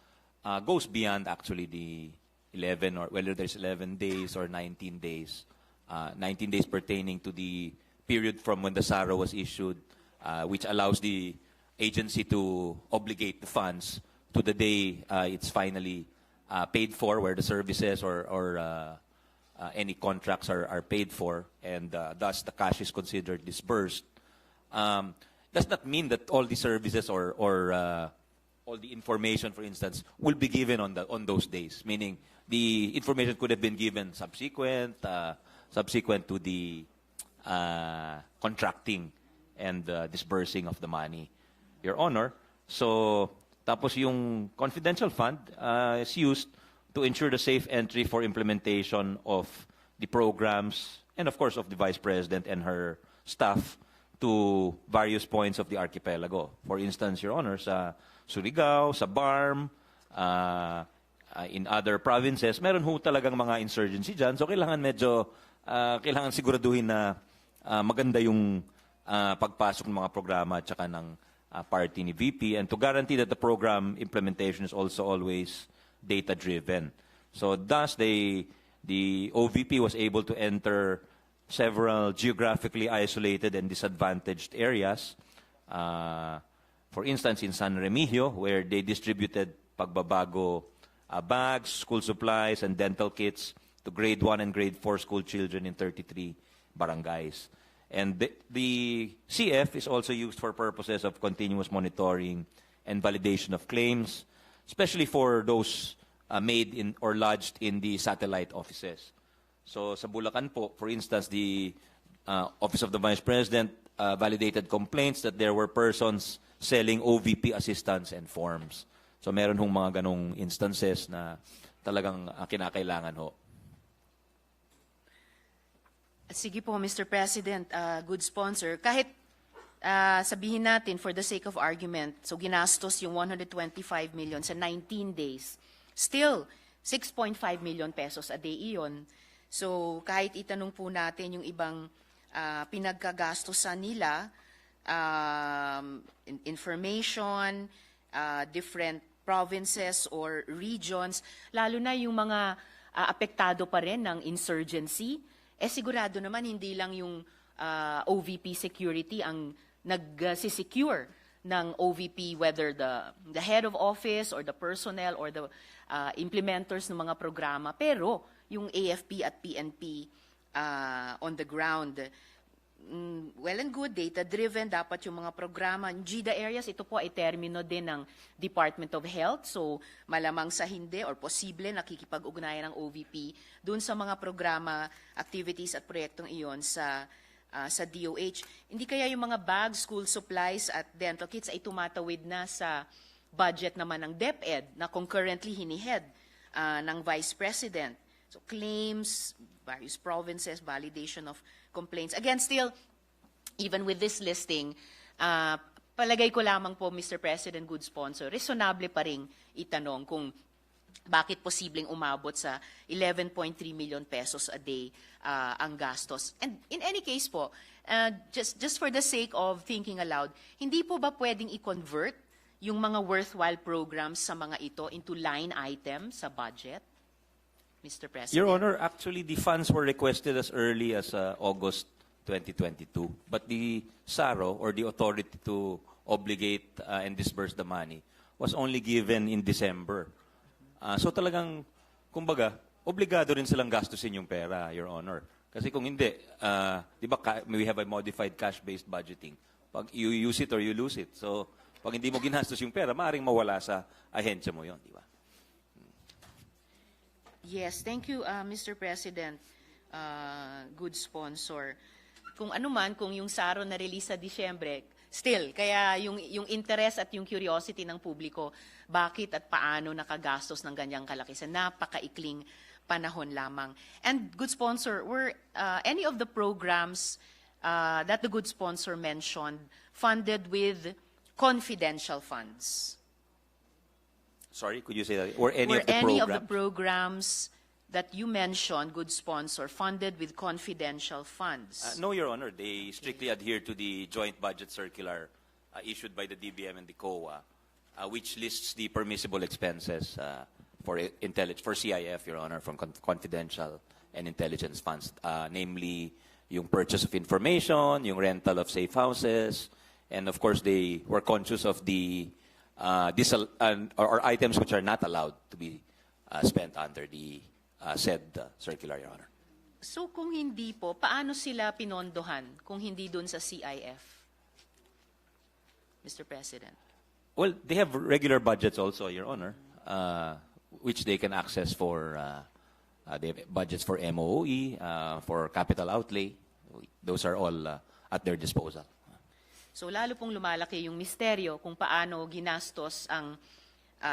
goes beyond actually the 11, or whether there's 11 days or 19 days. 19 days pertaining to the period from when the SARO was issued, which allows the agency to obligate the funds to the day it's finally paid for, where the services or any contracts are paid for, and thus the cash is considered disbursed. Does not mean that all the services or all the information, for instance, will be given on those days. Meaning, the information could have been given subsequent to the contracting and disbursing of the money, Your Honor. So, tapos yung confidential fund is used to ensure the safe entry for implementation of the programs and, of course, of the Vice President and her staff to various points of the archipelago. For instance, Your Honor, sa Surigao, sa BARM, in other provinces, meron ho talagang mga insurgency dyan. So, kailangan siguraduhin na maganda yung pagpasok ng mga programa at saka ng party ni VP, and to guarantee that the program implementation is also always data-driven. So thus, the OVP was able to enter several geographically isolated and disadvantaged areas. For instance, in San Remigio, where they distributed pagbabago bags, school supplies, and dental kits to grade 1 and grade 4 school children in 33 barangays. And the CF is also used for purposes of continuous monitoring and validation of claims, especially for those made in or lodged in the satellite offices. So sa Bulacan po, for instance, the Office of the Vice President validated complaints that there were persons selling OVP assistance and forms. So meron hong mga ganong instances na talagang kinakailangan ho. Sige po, Mr. President, good sponsor. Kahit sabihin natin, for the sake of argument, so ginastos yung 125 million sa 19 days, still, 6.5 million pesos a day iyon. So kahit itanong po natin yung ibang pinagkagastosan nila, information, different provinces or regions, lalo na yung mga apektado pa rin ng insurgency, sigurado naman hindi lang yung OVP security ang nag-secure ng OVP, whether the head of office or the personnel or the implementers ng mga programa, pero yung AFP at PNP on the ground. Well and good, data-driven, dapat yung mga programa. GIDA areas, ito po ay termino din ng Department of Health. So, malamang sa hindi or posible nakikipag-ugnayan ng OVP dun sa mga programa, activities at proyektong iyon sa DOH. Hindi kaya yung mga bags, school supplies at dental kits ay tumatawid na sa budget naman ng DepEd na concurrently hinihead ng Vice President. So, claims, various provinces, validation of complaints. Again, still, even with this listing, palagay ko lamang po, Mr. President, good sponsor, reasonable pa rin itanong kung bakit posibleng umabot sa 11.3 million pesos a day ang gastos. And in any case po, just for the sake of thinking aloud, hindi po ba pwedeng i-convert yung mga worthwhile programs sa mga ito into line items sa budget? Mr. President. Your Honor, actually the funds were requested as early as August 2022. But the SARO, or the authority to obligate and disburse the money, was only given in December. So talagang, kumbaga, obligado rin silang gastusin yung pera, Your Honor. Kasi kung hindi, di ba, we have a modified cash-based budgeting. Pag you use it or you lose it. So, pag hindi mo ginastos yung pera, maaaring mawala sa ahensya mo yon, di ba? Yes, thank you, Mr. President. Good sponsor. Kung ano man, kung yung SARO na-release sa Disyembre, still, kaya yung interest at yung curiosity ng publiko, bakit at paano nakagastos ng ganyang kalaki sa napakaikling panahon lamang. And good sponsor, were any of the programs that the good sponsor mentioned funded with confidential funds? Sorry, could you say that? Or any Were of the any of the programs? programs that you mentioned, good sponsor, funded with confidential funds? No, Your Honor. They strictly adhere to the joint budget circular issued by the DBM and the COA, which lists the permissible expenses for CIF, Your Honor, from confidential and intelligence funds, namely yung purchase of information, yung rental of safe houses, and of course they were conscious of the or items which are not allowed to be spent under the said circular, Your Honor. So kung hindi po, paano sila pinondohan kung hindi dun sa CIF? Mr. President. Well, they have regular budgets also, Your Honor, which they can access for, they have budgets for MOE, for capital outlay. Those are all at their disposal. So lalo pong lumalaki yung misteryo kung paano ginastos ang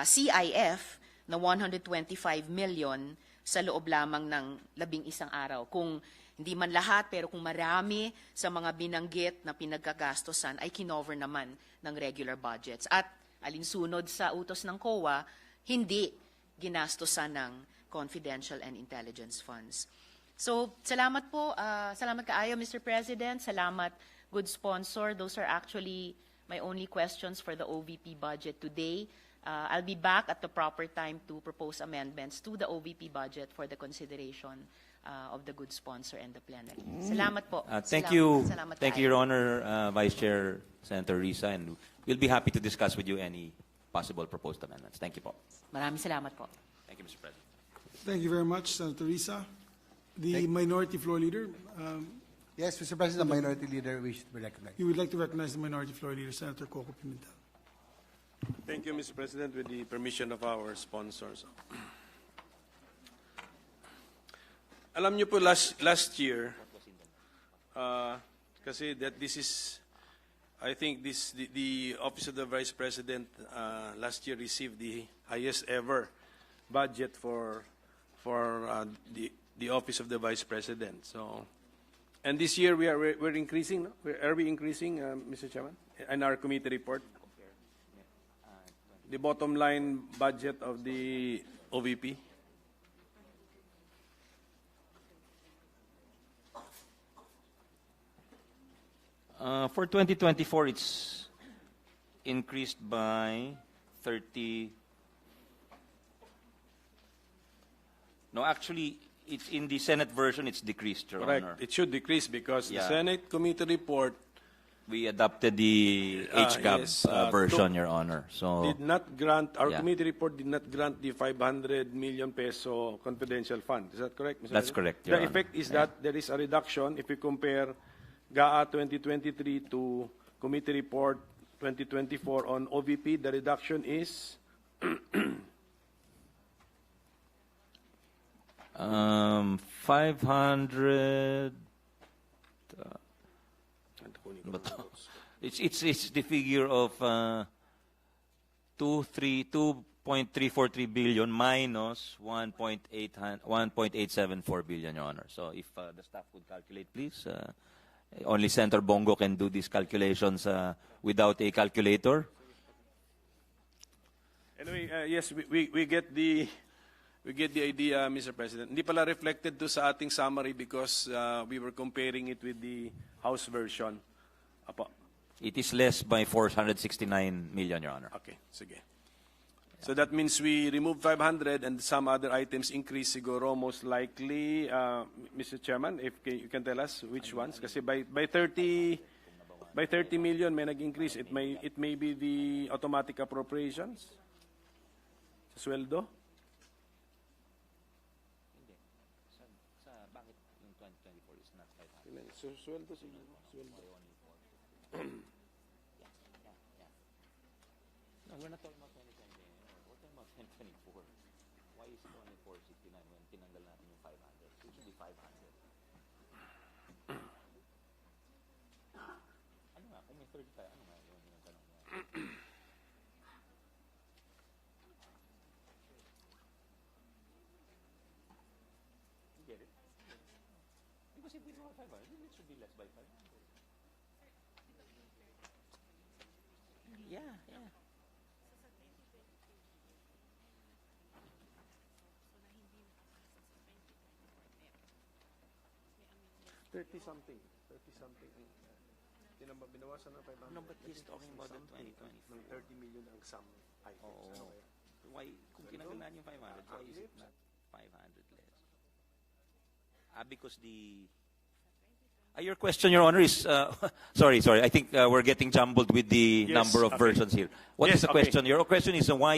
CIF na 125 million sa loob lamang ng 11 araw. Kung hindi man lahat, pero kung marami sa mga binanggit na pinagkagastosan ay kinover naman ng regular budgets. At alinsunod sa utos ng COA, hindi ginastosan ng confidential and intelligence funds. So, salamat po. Salamat kaayo, Mr. President. Salamat, good sponsor. Those are actually my only questions for the OVP budget today. I'll be back at the proper time to propose amendments to the OVP budget for the consideration of the good sponsor and the plenary. Salamat po. Thank you. Salamat Thank you, Your Honor, Vice Chair Senator Risa, and we'll be happy to discuss with you any possible proposed amendments. Thank you po. Maraming salamat po. Thank you, Mr. President. Thank you very much, Senator Risa. The Minority Floor Leader, Yes, Mr. President, the Minority Leader wishes to be recognized. you would like to recognize the Minority Floor Leader, Senator Coco Pimentel. Thank you, Mr. President, with the permission of our sponsors. Alam niyo po, last year, kasi that this is, I think the Office of the Vice President last year received the highest ever budget for the Office of the Vice President. So, and this year we're increasing. No? Are we increasing, Mr. Chairman, in our committee report? The bottom line budget of the OVP. For 2024, it's increased by 30. No, actually, it's in the Senate version, it's decreased, Your Correct. Honor. It should decrease because the Yeah. Senate committee report We adopted the HCAP yes, version, Your Honor. So, did not grant, our Yeah. committee report did not grant the 500 million peso confidential fund. Is that correct, Mr. That's President? correct, The Your Honor. effect is Yeah. that there is a reduction if we compare GAA 2023 to committee report 2024 on OVP. The reduction is 500. It's the figure of 2.343 billion minus 1.874 billion, Your Honor. So if the staff could calculate, please. Only Senator Bongo can do these calculations without a calculator. Anyway, yes, we get the idea, Mr. President. Hindi pala reflected to sa ating summary because we were comparing it with the House version. Apo. It is less by 469 million, Your Honor. Okay, sige. So that means we remove 500 and some other items increase siguro most likely, Mr. Chairman, if you can tell us which ones. Kasi by 30 million may nag-increase. It may be the automatic appropriations sa sweldo. So, sweldo siguro. Sweldo. No, we're not talking about 2020. We're talking about 2024. Why is it only 469 when tinanggal natin yung 500? It should be 500. Ano nga? Kung may 35, ano nga yun yung tanong niya? You get it? Because if we do 500, it should be less by 500. Yeah, yeah. $30-something. Binawasan ng 500. No, but he's talking about the 2024. Ng 30 million ang sum items. Oo. Ano kaya? Why, kung tinanggalan yung 500, why is it not 500 less? Because your question, Your Honor, is, sorry, I think we're getting jumbled with the Yes, number of okay. versions here. What Yes, is the okay. question? Your question is, what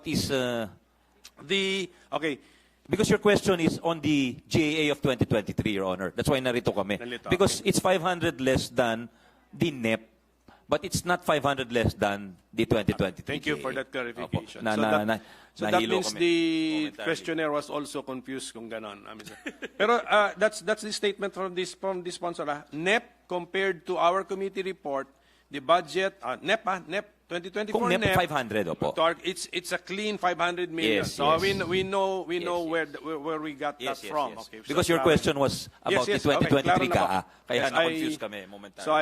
is, Okay, because your question is on the GAA of 2023, Your Honor. That's why narito kami. Nalito, Because okay. it's 500 less than the NEP, but it's not 500 less than the 2023 thank you for GAA. that clarification. Opo. So that nahilo means kami the momentarily. questionnaire was also confused kung ganon. Pero that's the statement from the sponsor. NEP compared to our committee report, the budget, NEP 2024 Kung NEP NEP, 500, opo. it's a clean 500 million. Yes, so yes. we know Yes. where we got Yes, that yes, from. yes. Okay, Because so your question was about Yes, the okay, 2023 klaro na GAA. po. Kaya Yes, na-confuse kami momentarily. So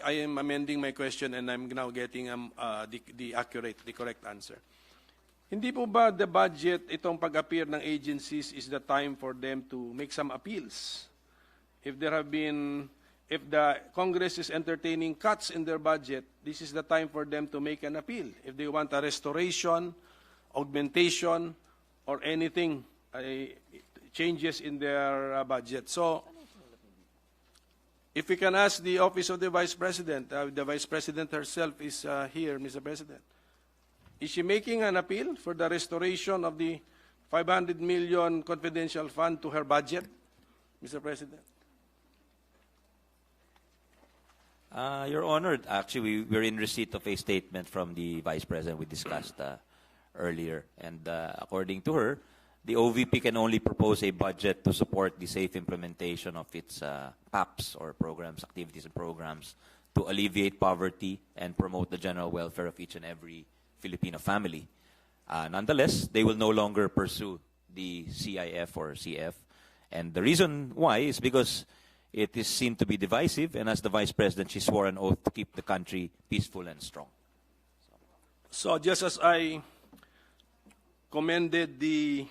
I am amending my question and I'm now getting the correct answer. Hindi po ba the budget, itong pag-appear ng agencies is the time for them to make some appeals? If the Congress is entertaining cuts in their budget, this is the time for them to make an appeal. If they want a restoration, augmentation, or anything, changes in their budget. So, if we can ask the Office of the Vice President, the Vice President herself is here, Mr. President. Is she making an appeal for the restoration of the 500 million confidential fund to her budget, Mr. President? Your Honor, actually, we're in receipt of a statement from the Vice President we discussed earlier. And according to her, the OVP can only propose a budget to support the safe implementation of its PAPs, or programs, activities and programs, to alleviate poverty and promote the general welfare of each and every Filipino family. Nonetheless, they will no longer pursue the CIF or CF. And the reason why is because it is seen to be divisive, and as the Vice President, she swore an oath to keep the country peaceful and strong. So just as I commended the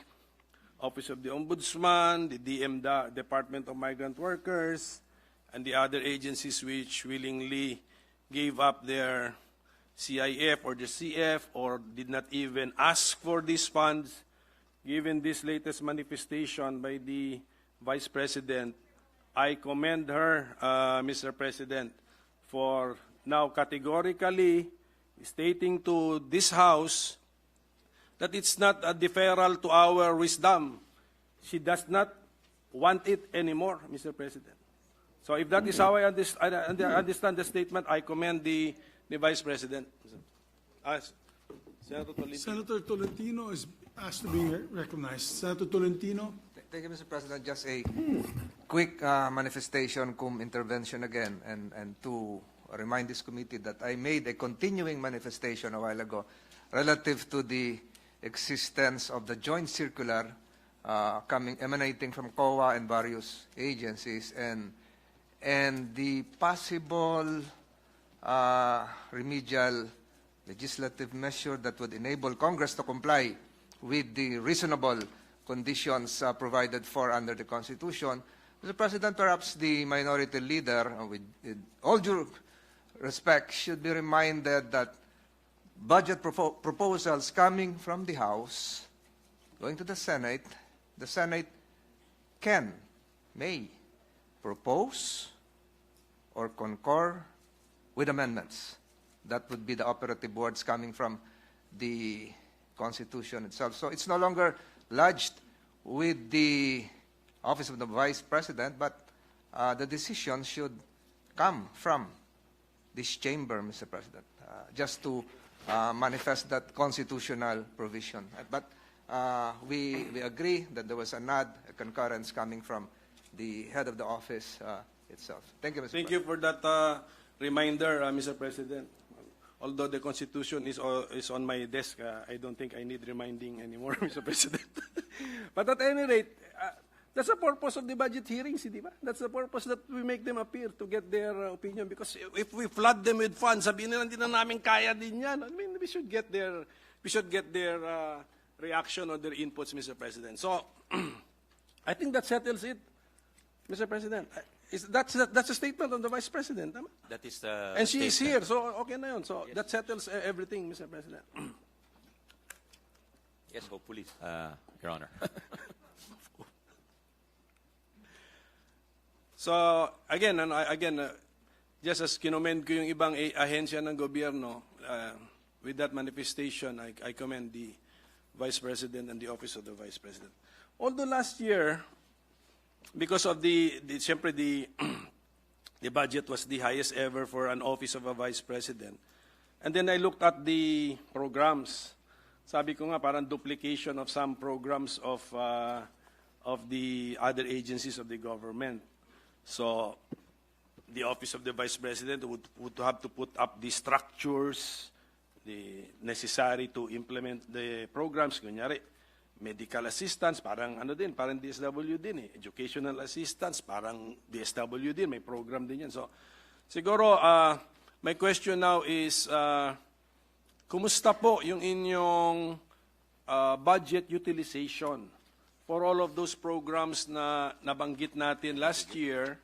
Office of the Ombudsman, the Department of Migrant Workers, and the other agencies which willingly gave up their CIF or the CF or did not even ask for these funds, given this latest manifestation by the Vice President, I commend her, Mr. President, for now categorically stating to this House that it's not a deferral to our wisdom. She does not want it anymore, Mr. President. So if that is how I understand the statement, I commend the Vice President. Senator Tolentino. Senator Tolentino is asked to be recognized. Senator Tolentino. Thank you, Mr. President. Just a quick manifestation cum intervention again, and to remind this committee that I made a continuing manifestation a while ago relative to the existence of the joint circular emanating from COA and various agencies, and the possible remedial legislative measure that would enable Congress to comply with the reasonable conditions provided for under the Constitution. Mr. President, perhaps the minority leader, with all due respect, should be reminded that budget proposals coming from the House, going to the Senate may propose or concur with amendments. That would be the operative words coming from the Constitution itself. So it's no longer lodged with the Office of the Vice President, but the decision should come from this chamber, Mr. President, just to manifest that constitutional provision. But we agree that there was a nod, a concurrence coming from the head of the office itself. Thank you, Mr. Thank President. you for that reminder, Mr. President. Although the Constitution is on my desk, I don't think I need reminding anymore, Mr. President. But at any rate, That's the purpose of the budget hearings, di ba? That's the purpose that we make them appear to get their opinion. Because if we flood them with funds, sabihin nila, hindi na namin kaya din yan. I mean, we should get their reaction or their inputs, Mr. President. So, I think that settles it, Mr. President. That's a statement of the Vice President. Tama? That is the And she is statement. here, so okay na yun. So, that settles everything, Mr. President. Yes, hopefully, Your Honor. So, again, just as kinommend ko yung ibang ahensya ng gobyerno, with that manifestation, I commend the Vice President and the Office of the Vice President. Although last year, because of siyempre the budget was the highest ever for an Office of a Vice President. And then I looked at the programs. Sabi ko nga, parang duplication of some programs of the other agencies of the government. So, the Office of the Vice President would have to put up the structures, the necessary to implement the programs. Kunyari, medical assistance, parang parang DSW din eh. Educational assistance, parang DSW din, may program din yan. So, siguro, my question now is, kumusta po yung inyong budget utilization for all of those programs na nabanggit natin last year,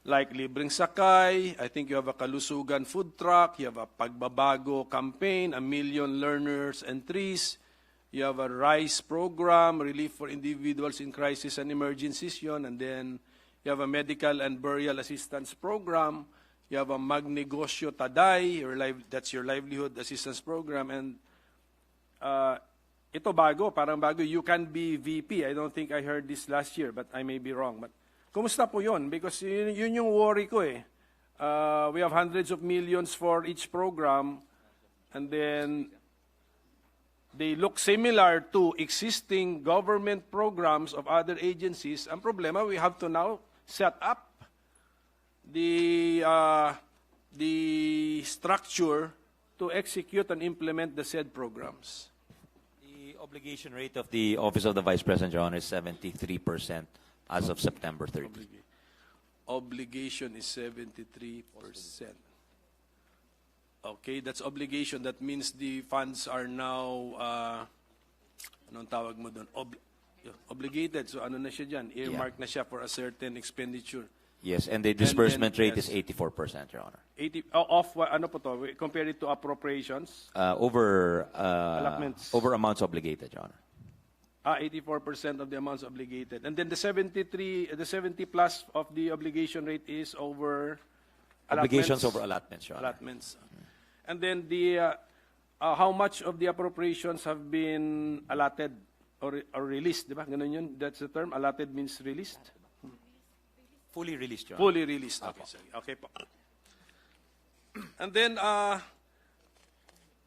like Libreng Sakay, I think you have a Kalusugan food truck, you have a Pagbabago campaign, 1 million learners and trees, you have a RISE program, Relief for Individuals in Crisis and Emergencies yun, and then you have a Medical and Burial Assistance program, you have a Magnegosyo Taday, that's your livelihood assistance program, and ito bago, parang bago, you can be VP. I don't think I heard this last year, but I may be wrong. But kumusta po yun? Because yun yung worry ko eh. We have hundreds of millions for each program, and then they look similar to existing government programs of other agencies. Ang problema, we have to now set up the structure to execute and implement the said programs. Obligation rate of the Office of the Vice President, Your Honor, is 73% as of September 30. Obligation is 73%. Okay, that's obligation. That means the funds are now, anong tawag mo doon? Obligated. So ano na siya dyan? Earmark na siya for a certain expenditure. Yes, and the disbursement rate yes. is 84%, Your Honor. 80, of what, ano po to? Compare it to appropriations? Over Allotments. over amounts obligated, Your Honor. 84% of the amounts obligated. And then the 70 plus of the obligation rate is over Obligations over allotments, Your Honor. allotments. And then the how much of the appropriations have been allotted or released, di ba? Ganun yun? That's the term. Allotted means released. Fully released, Your Honor. Fully released. Okay, sorry. Okay po. And then,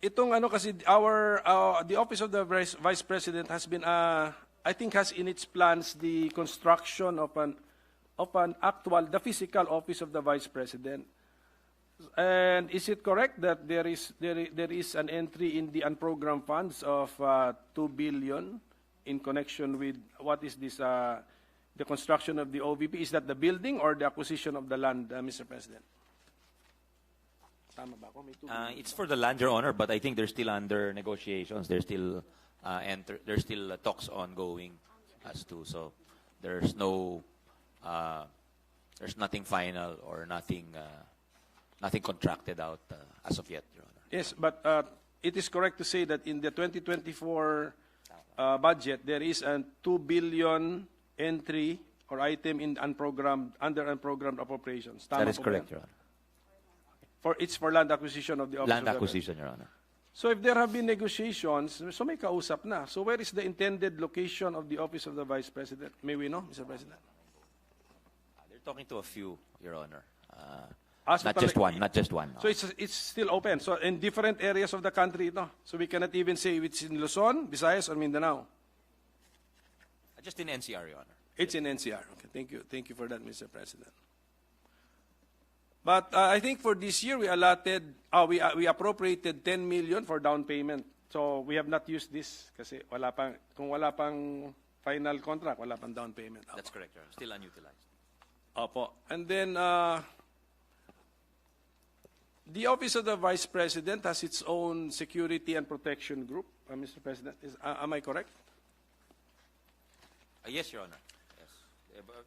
itong ano kasi, the Office of the Vice President has been, I think has in its plans the construction of an the physical Office of the Vice President. And is it correct that there is an entry in the unprogrammed funds of 2 billion in connection with what is this, the construction of the OVP? Is that the building or the acquisition of the land, Mr. President? Tama ba ako? May 2 billion. It's for the land, Your Honor, but I think they're still under negotiations. There's still talks ongoing as to, so there's nothing final or nothing contracted out as of yet, Your Honor. Yes, but it is correct to say that in the 2024 budget, there is a 2 billion entry or item in under unprogrammed appropriations. Tama That is po ba correct, yan? Your Honor. It's for land acquisition of the Office Land of the- acquisition, Your Honor. So if there have been negotiations, so may kausap na. So where is the intended location of the Office of the Vice President? May we know, Mr. President? They're talking to a few, Your Honor. So Not just one, not just one. So it's still open. So in different areas of the country, no? So we cannot even say it's in Luzon, Visayas, or Mindanao. Just in NCR, Your Honor. It's in NCR. Okay, thank you for that, Mr. President. But I think for this year we we appropriated 10 million for down payment. So we have not used this kasi kung wala pang final contract, wala pang down payment. Opo. That's correct, Your Honor. Still unutilized. Opo. And then, the Office of the Vice President has its own security and protection group, Mr. President. Am I correct? Yes, Your Honor.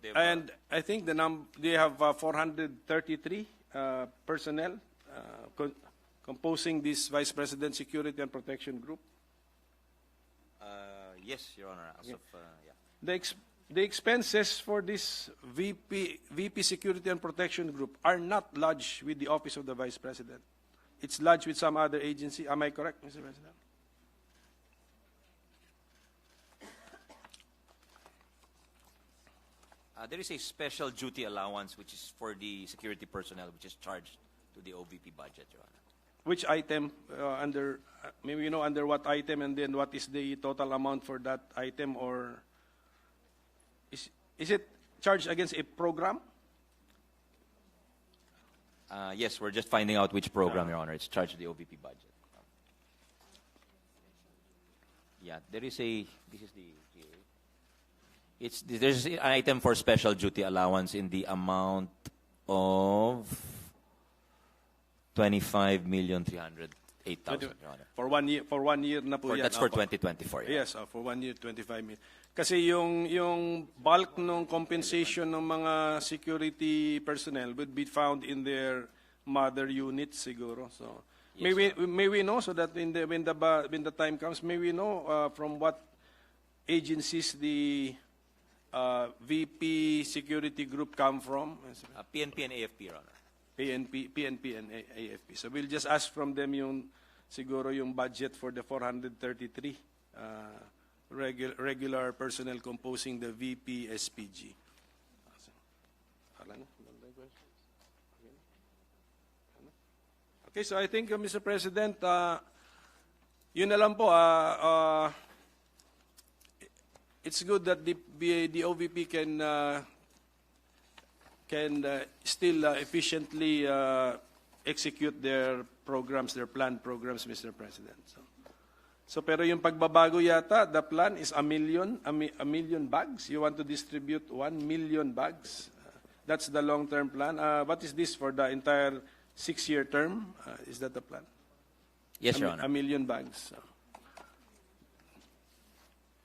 Yes. And I think they have 433 personnel composing this Vice President Security and Protection Group. Yes, Your Honor. As of, yeah. The expenses for this VP Security and Protection Group are not lodged with the Office of the Vice President. It's lodged with some other agency. Am I correct, Mr. President? There is a special duty allowance which is for the security personnel, which is charged to the OVP budget, Your Honor. Which item under, maybe you know under what item, and then what is the total amount for that item, or is it charged against a program? Yes, we're just finding out which program, Your Honor. It's charged to the OVP budget. Yeah, there is a, this is the, there's an item for special duty allowance in the amount of 25,308,000, Your Honor. For 1 year na po yan. That's for Opo. 2024. Yeah. Yes, for 1 year, 25 million. Kasi yung bulk ng compensation ng mga security personnel would be found in their mother units siguro. So Yes, may we know, so that when the time comes, may we know from what agencies the VP security group come from? PNP and AFP, Your Honor. PNP and AFP. So we'll just ask from them siguro yung budget for the 433 regular personnel composing the VP SPG. Okay, so I think, Mr. President, yun na lang po. It's good that the OVP can still efficiently execute their programs, their planned programs, Mr. President. So pero yung pagbabago yata, the plan is a million bags. You want to distribute 1 million bags. That's the long-term plan. What is this for the entire 6-year term? Is that the plan? Yes, Your Honor. 1 million bags.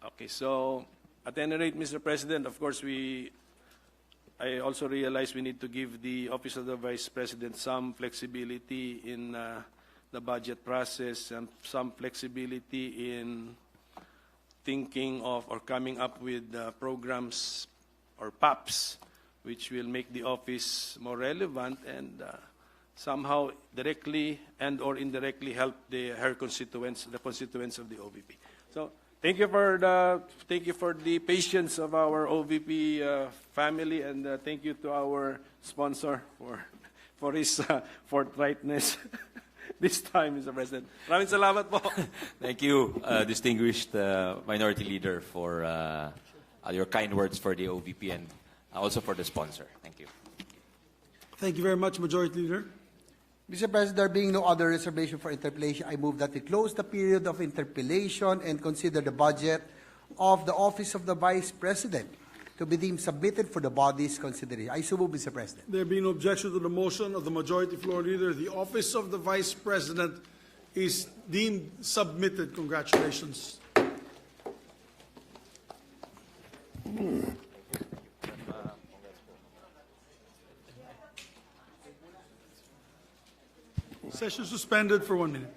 Okay, so at any rate, Mr. President, of course, I also realize we need to give the Office of the Vice President some flexibility in the budget process and some flexibility in thinking of or coming up with programs or PAPs which will make the office more relevant and somehow directly and or indirectly help the constituents of the OVP. So thank you for the patience of our OVP family, and thank you to our sponsor for his forthrightness this time, Mr. President. Maraming salamat po. Thank you, distinguished Minority Leader, for your kind words for the OVP and also for the sponsor. Thank you. Thank you very much, Majority Leader. Mr. President, there being no other reservation for interpellation, I move that we close the period of interpellation and consider the budget of the Office of the Vice President to be deemed submitted for the body's consideration. I so move, Mr. President. There being no objection to the motion of the Majority Floor Leader, the Office of the Vice President is deemed submitted. Congratulations. Session suspended for 1 minute.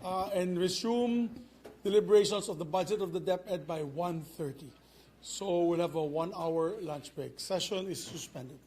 and resume deliberations of the budget of the DepEd by 1:30. So we'll have a 1-hour lunch break. Session is suspended.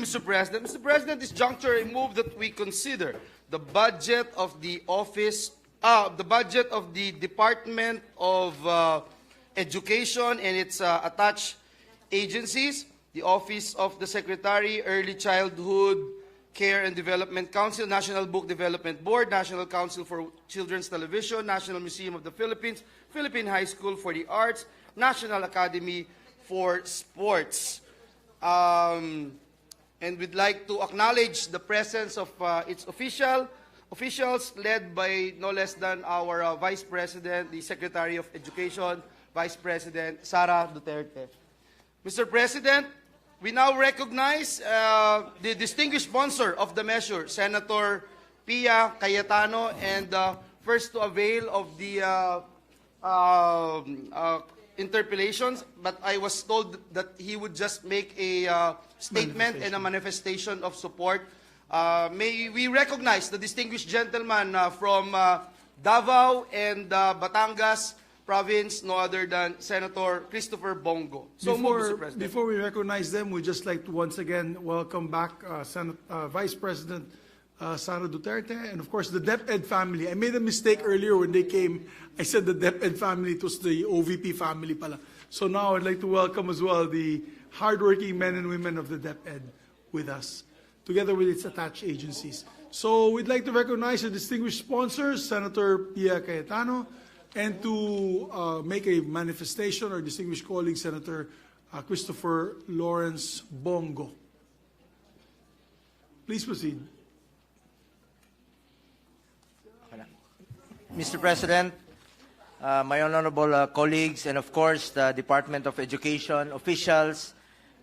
Mr. President. Mr. President, this juncture, I move that we consider the budget of the Department of Education and its attached agencies, the Office of the Secretary, Early Childhood Care and Development Council, National Book Development Board, National Council for Children's Television, National Museum of the Philippines, Philippine High School for the Arts, National Academy for Sports. And we'd like to acknowledge the presence of its officials led by no less than our Vice President, the Secretary of Education, Vice President Sara Duterte. Mr. President, we now recognize the distinguished sponsor of the measure, Senator Pia Cayetano, and first to avail of the interpellations, but I was told that he would just make a statement and a manifestation of support. May we recognize the distinguished gentleman from Davao and Batangas Province, no other than Senator Christopher Bongo. So move, Mr. President. Before we recognize them, we'd just like to once again welcome back Vice President Sara Duterte, and of course the DepEd family. I made a mistake earlier when they came. I said the DepEd family, it was the OVP family pala. So now I'd like to welcome as well the hardworking men and women of the DepEd with us, together with its attached agencies. So we'd like to recognize the distinguished sponsors, Senator Pia Cayetano, and to make a manifestation, our distinguished colleague, Senator Christopher Lawrence Bongo. Please proceed. Mr. President, my honorable colleagues, and of course the Department of Education officials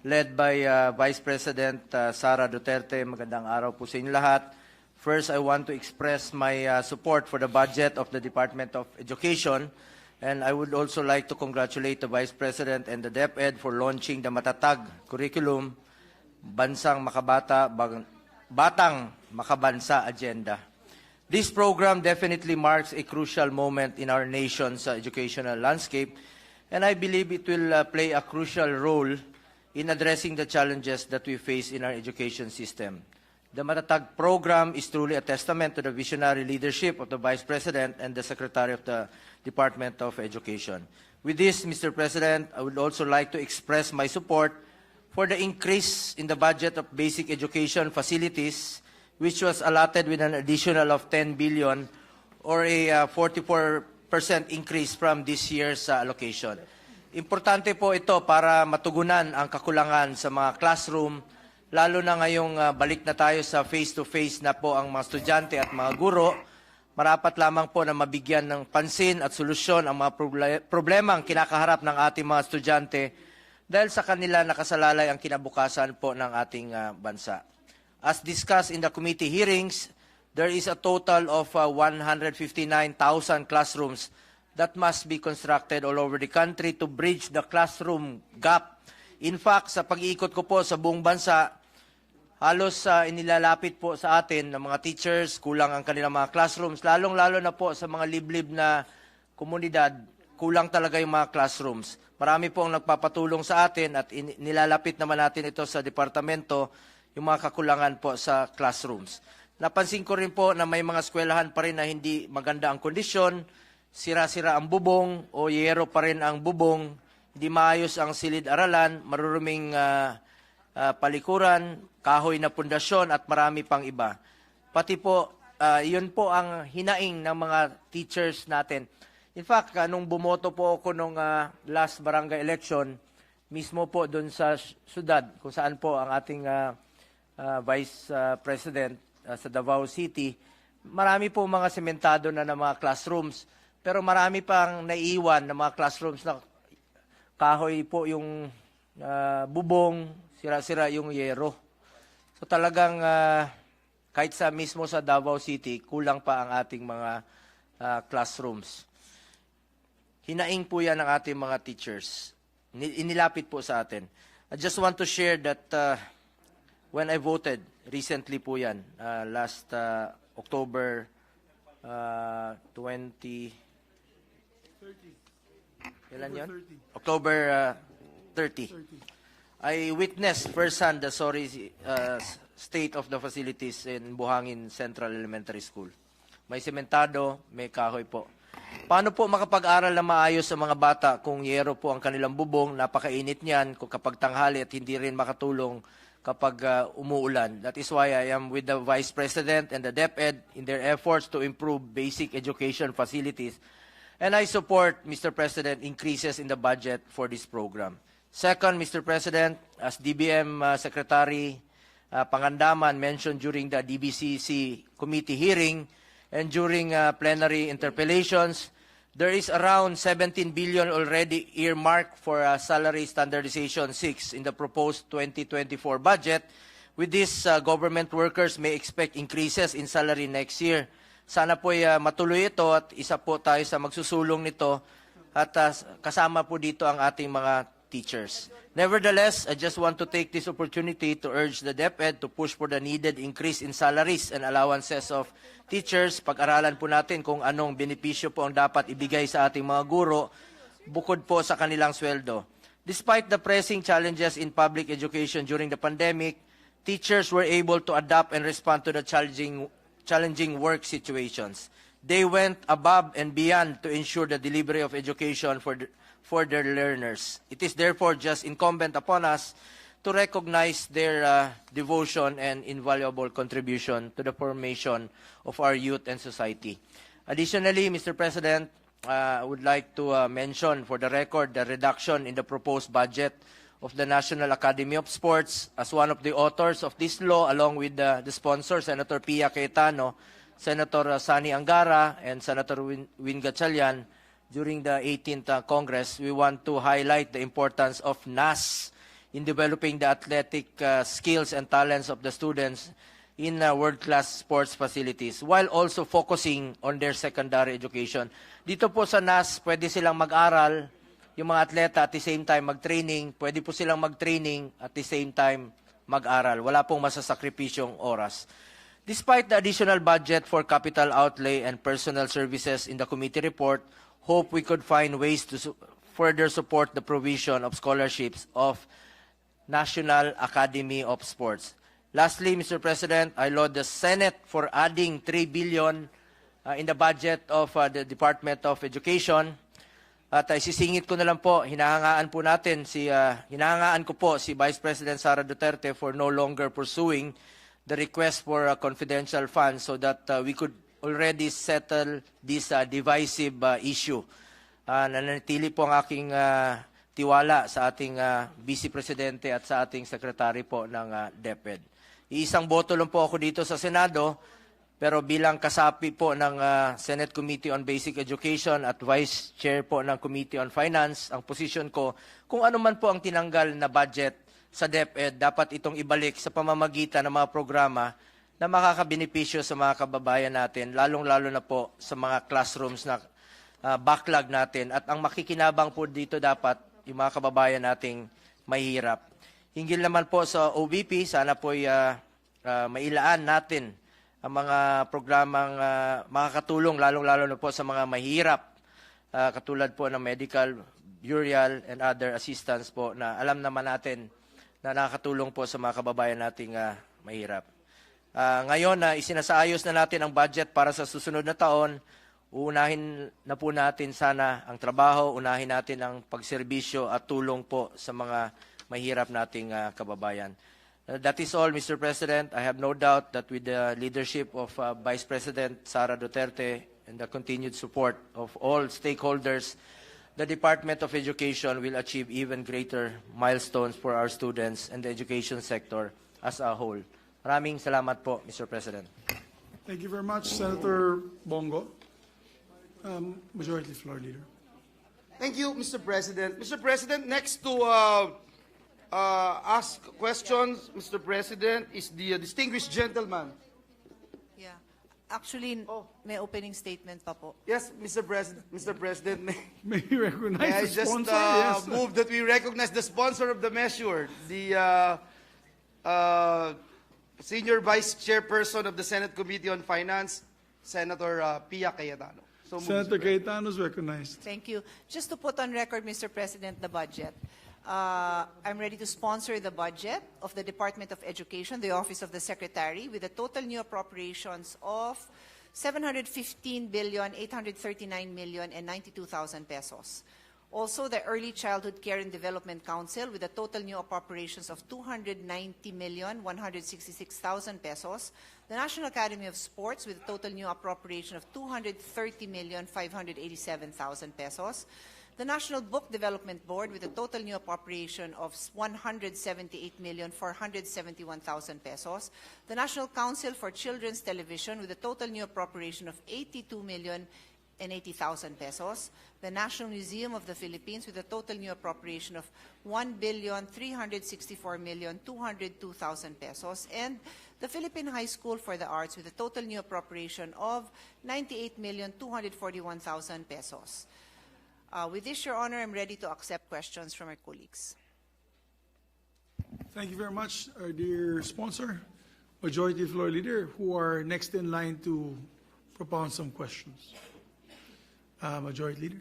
led by Vice President Sara Duterte, magandang araw po sa inyo lahat. First, I want to express my support for the budget of the Department of Education, and I would also like to congratulate the Vice President and the DepEd for launching the Matatag curriculum, Bansang Makabata, Batang Makabansa agenda. This program definitely marks a crucial moment in our nation's educational landscape, and I believe it will play a crucial role in addressing the challenges that we face in our education system. The Matatag program is truly a testament to the visionary leadership of the Vice President and the Secretary of the Department of Education. With this, Mr. President, I would also like to express my support for the increase in the budget of basic education facilities, which was allotted with an additional of 10 billion or a 44% increase from this year's allocation. Importante po ito para matugunan ang kakulangan sa mga classroom, lalo na ngayong balik na tayo sa face-to-face na po ang mga estudyante at mga guro. Marapat lamang po na mabigyan ng pansin at solusyon ang mga problemang kinakaharap ng ating mga estudyante dahil sa kanila nakasalalay ang kinabukasan po ng ating bansa. As discussed in the committee hearings, there is a total of 159,000 classrooms that must be constructed all over the country to bridge the classroom gap. In fact, sa pag-iikot ko po sa buong bansa, halos inilalapit po sa atin ng mga teachers, kulang ang kanilang mga classrooms, lalong-lalo na po sa mga liblib na komunidad, kulang talaga yung mga classrooms. Marami po ang nagpapatulong sa atin at nilalapit naman natin ito sa departamento, yung mga kakulangan po sa classrooms. Napansin ko rin po na may mga eskwelahan pa rin na hindi maganda ang kondisyon, sira-sira ang bubong o yero pa rin ang bubong, hindi maayos ang silid-aralan, maruruming palikuran, kahoy na pundasyon at marami pang iba. Pati po, yun po ang hinaing ng mga teachers natin. In fact, nung bumoto po ako nung last barangay election, mismo po doon sa syudad, kung saan po ang ating Vice President sa Davao City, marami po mga sementado na ng mga classrooms, pero marami pang naiiwan na mga classrooms na kahoy po yung bubong, sira-sira yung yero. So talagang kahit sa mismo sa Davao City, kulang pa ang ating mga classrooms. Hinaing po yan ng ating mga teachers. Inilapit po sa atin. I just want to share that when I voted, recently po yan, last October 20... Kailan yun? October 30. I witnessed firsthand the sorry state of the facilities in Buhangin Central Elementary School. May sementado, may kahoy po. Paano po makapag-aral na maayos sa mga bata kung yero po ang kanilang bubong, napakainit niyan kung kapag tanghali at hindi rin makatulong kapag umuulan. That is why I am with the Vice President and the DepEd in their efforts to improve basic education facilities. And I support, Mr. President, increases in the budget for this program. Second, Mr. President, as DBM Secretary Pangandaman mentioned during the DBCC committee hearing and during plenary interpellations, there is around 17 billion already earmarked for salary standardization 6 in the proposed 2024 budget. With this, government workers may expect increases in salary next year. Sana po matuloy ito at isa po tayo sa magsusulong nito at kasama po dito ang ating mga teachers. Nevertheless, I just want to take this opportunity to urge the DepEd to push for the needed increase in salaries and allowances of teachers. Pag-aralan po natin kung anong benepisyo po ang dapat ibigay sa ating mga guro bukod po sa kanilang sweldo. Despite the pressing challenges in public education during the pandemic, teachers were able to adapt and respond to the challenging work situations. They went above and beyond to ensure the delivery of education for their learners. It is therefore just incumbent upon us to recognize their devotion and invaluable contribution to the formation of our youth and society. Additionally, Mr. President, I would like to mention for the record the reduction in the proposed budget of the National Academy of Sports. As one of the authors of this law, along with the sponsor, Senator Pia Cayetano, Senator Sani Angara, and Senator Win Gatchalian, during the 18th Congress, we want to highlight the importance of NAS in developing the athletic skills and talents of the students in world-class sports facilities, while also focusing on their secondary education. Dito po sa NAS, pwede silang mag-aral, yung mga atleta at the same time mag-training, pwede po silang mag-training at the same time mag-aral. Wala pong masasakripisyong oras. Despite the additional budget for capital outlay and personal services in the committee report, hope we could find ways to further support the provision of scholarships of National Academy of Sports. Lastly, Mr. President, I laud the Senate for adding 3 billion in the budget of the Department of Education. At isisingit ko na lang po, hinahangaan ko po si Vice President Sara Duterte for no longer pursuing the request for confidential funds so that we could already settle this divisive issue. Nananatili po ang aking tiwala sa ating Vice Presidente at sa ating Secretary po ng DepEd. Iisang boto lang po ako dito sa Senado, pero bilang kasapi po ng Senate Committee on Basic Education at Vice Chair po ng Committee on Finance, ang posisyon ko, kung ano man po ang tinanggal na budget sa DepEd, dapat itong ibalik sa pamamagitan ng mga programa na makakabenepisyo sa mga kababayan natin, lalong-lalo na po sa mga classrooms na backlog natin. At ang makikinabang po dito dapat yung mga kababayan nating mahihirap. Hinggil naman po sa OBP, sana po mailaan natin ang mga programang makakatulong, lalong-lalo na po sa mga mahihirap, katulad po ng medical, burial, and other assistance po na alam naman natin na nakakatulong po sa mga kababayan nating mahirap. Ngayon, isinasaayos na natin ang budget para sa susunod na taon. Unahin na po natin sana ang trabaho, unahin natin ang pagserbisyo at tulong po sa mga mahirap nating kababayan. That is all, Mr. President. I have no doubt that with the leadership of Vice President Sara Duterte and the continued support of all stakeholders, the Department of Education will achieve even greater milestones for our students and the education sector as a whole. Maraming salamat po, Mr. President. Thank you very much, Senator Bongo. Majority Floor Leader. Thank you, Mr. President. Mr. President, next to ask questions, Mr. President, is the distinguished gentleman. Yeah. Actually, may opening statement pa po. Yes, Mr. President, May you recognize may I the just sponsor? Yes. move that we recognize the sponsor of the measure, the Senior Vice Chairperson of the Senate Committee on Finance, Senator Pia Cayetano. So, Senator Cayetano is recognized. Thank you. Just to put on record, Mr. President, the budget. I'm ready to sponsor the budget of the Department of Education, the Office of the Secretary, with a total new appropriations of 715,839,092,000 pesos. Also, the Early Childhood Care and Development Council with a total new appropriations of 290,166,000 pesos. The National Academy of Sports with a total new appropriation of 230,587,000 pesos. The National Book Development Board with a total new appropriation of 178,471,000 pesos. The National Council for Children's Television with a total new appropriation of 82,080,000 pesos. The National Museum of the Philippines with a total new appropriation of 1,364,202,000 pesos. And the Philippine High School for the Arts with a total new appropriation of 98,241,000 pesos. With this, Your Honor, I'm ready to accept questions from our colleagues. Thank you very much, our dear sponsor, Majority Floor Leader, who are next in line to propound some questions. Majority Leader.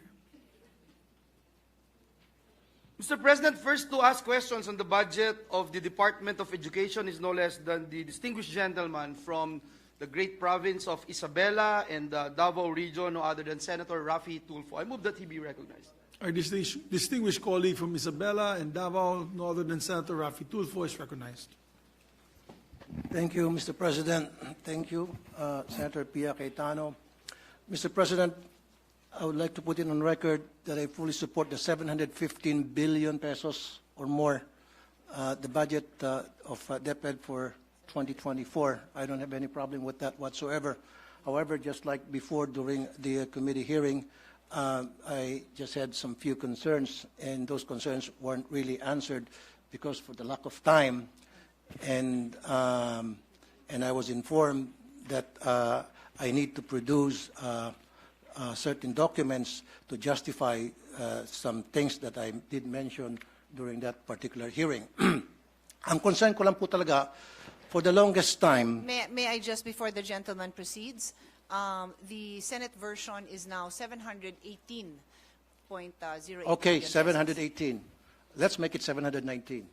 Mr. President, first to ask questions on the budget of the Department of Education is no less than the distinguished gentleman from the great province of Isabela and the Davao region, no other than Senator Raffy Tulfo. I move that he be recognized. Our distinguished colleague from Isabela and Davao, no other than Senator Raffy Tulfo, is recognized. Thank you, Mr. President. Thank you, Senator Pia Cayetano. Mr. President, I would like to put it on record that I fully support the 715 billion pesos or more, the budget of DepEd for 2024. I don't have any problem with that whatsoever. However, just like before during the committee hearing, I just had some few concerns, and those concerns weren't really answered because for the lack of time, and I was informed that I need to produce certain documents to justify some things that I did mention during that particular hearing. Ang concern ko lang po talaga, for the longest time... May I just, before the gentleman proceeds, the Senate version is now 718.08 Okay, billion 718. Let's make it 719.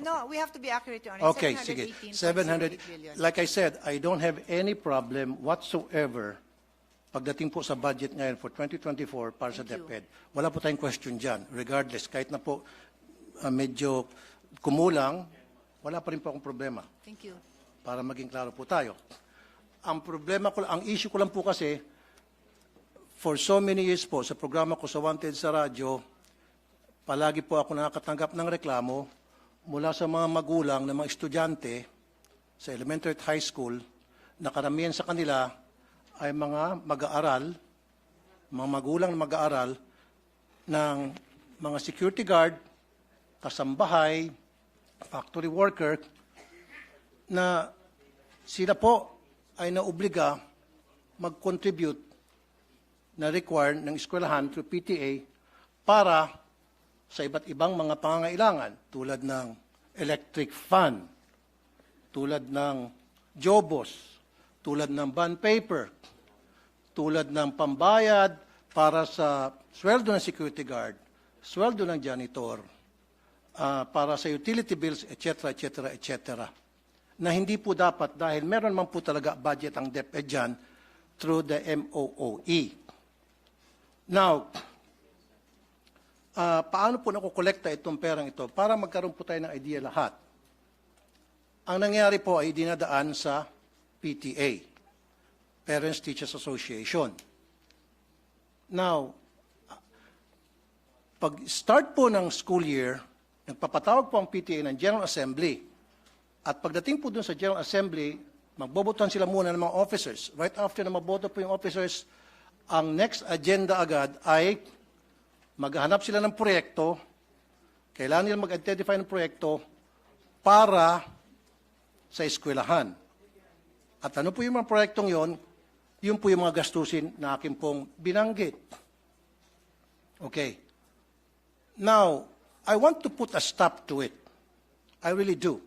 No, we have to be accurate on it. Okay, sige. 700. Billion. Like I said, I don't have any problem whatsoever pagdating po sa budget ngayon for 2024 para sa DepEd. Wala po tayong question dyan. Regardless, kahit na po medyo kumulang, wala pa rin po akong problema. Thank you. Para maging klaro po tayo. Ang problema ko, ang issue ko lang po kasi, for so many years po, sa programa ko sa Wanted sa radyo, palagi po ako nakakatanggap ng reklamo mula sa mga magulang ng mga estudyante sa elementary at high school na karamihan sa kanila ay mga mag-aaral, mga magulang na mag-aaral ng mga security guard, kasambahay, factory worker, na sila po ay naobliga mag-contribute na required ng eskwelahan through PTA para sa iba't ibang mga pangangailangan tulad ng electric fan, tulad ng jobos, tulad ng bond paper, tulad ng pambayad para sa sweldo ng security guard, sweldo ng janitor, para sa utility bills, etc., etc., etc., na hindi po dapat dahil meron man po talaga budget ang DepEd dyan through the MOOE. Now, paano po nakukolekta itong perang ito? Para magkaroon po tayo ng idea lahat. Ang nangyari po ay dinadaan sa PTA, Parents Teachers Association. Now, pag start po ng school year, nagpapatawag po ang PTA ng General Assembly. At pagdating po dun sa General Assembly, magbobotohan sila muna ng mga officers. Right after na maboto po yung officers, ang next agenda agad ay maghahanap sila ng proyekto, kailangan nila mag-identify ng proyekto para sa eskwelahan. At ano po yung mga proyektong yon? Yun po yung mga gastusin na akin pong binanggit. Okay. Now, I want to put a stop to it. I really do.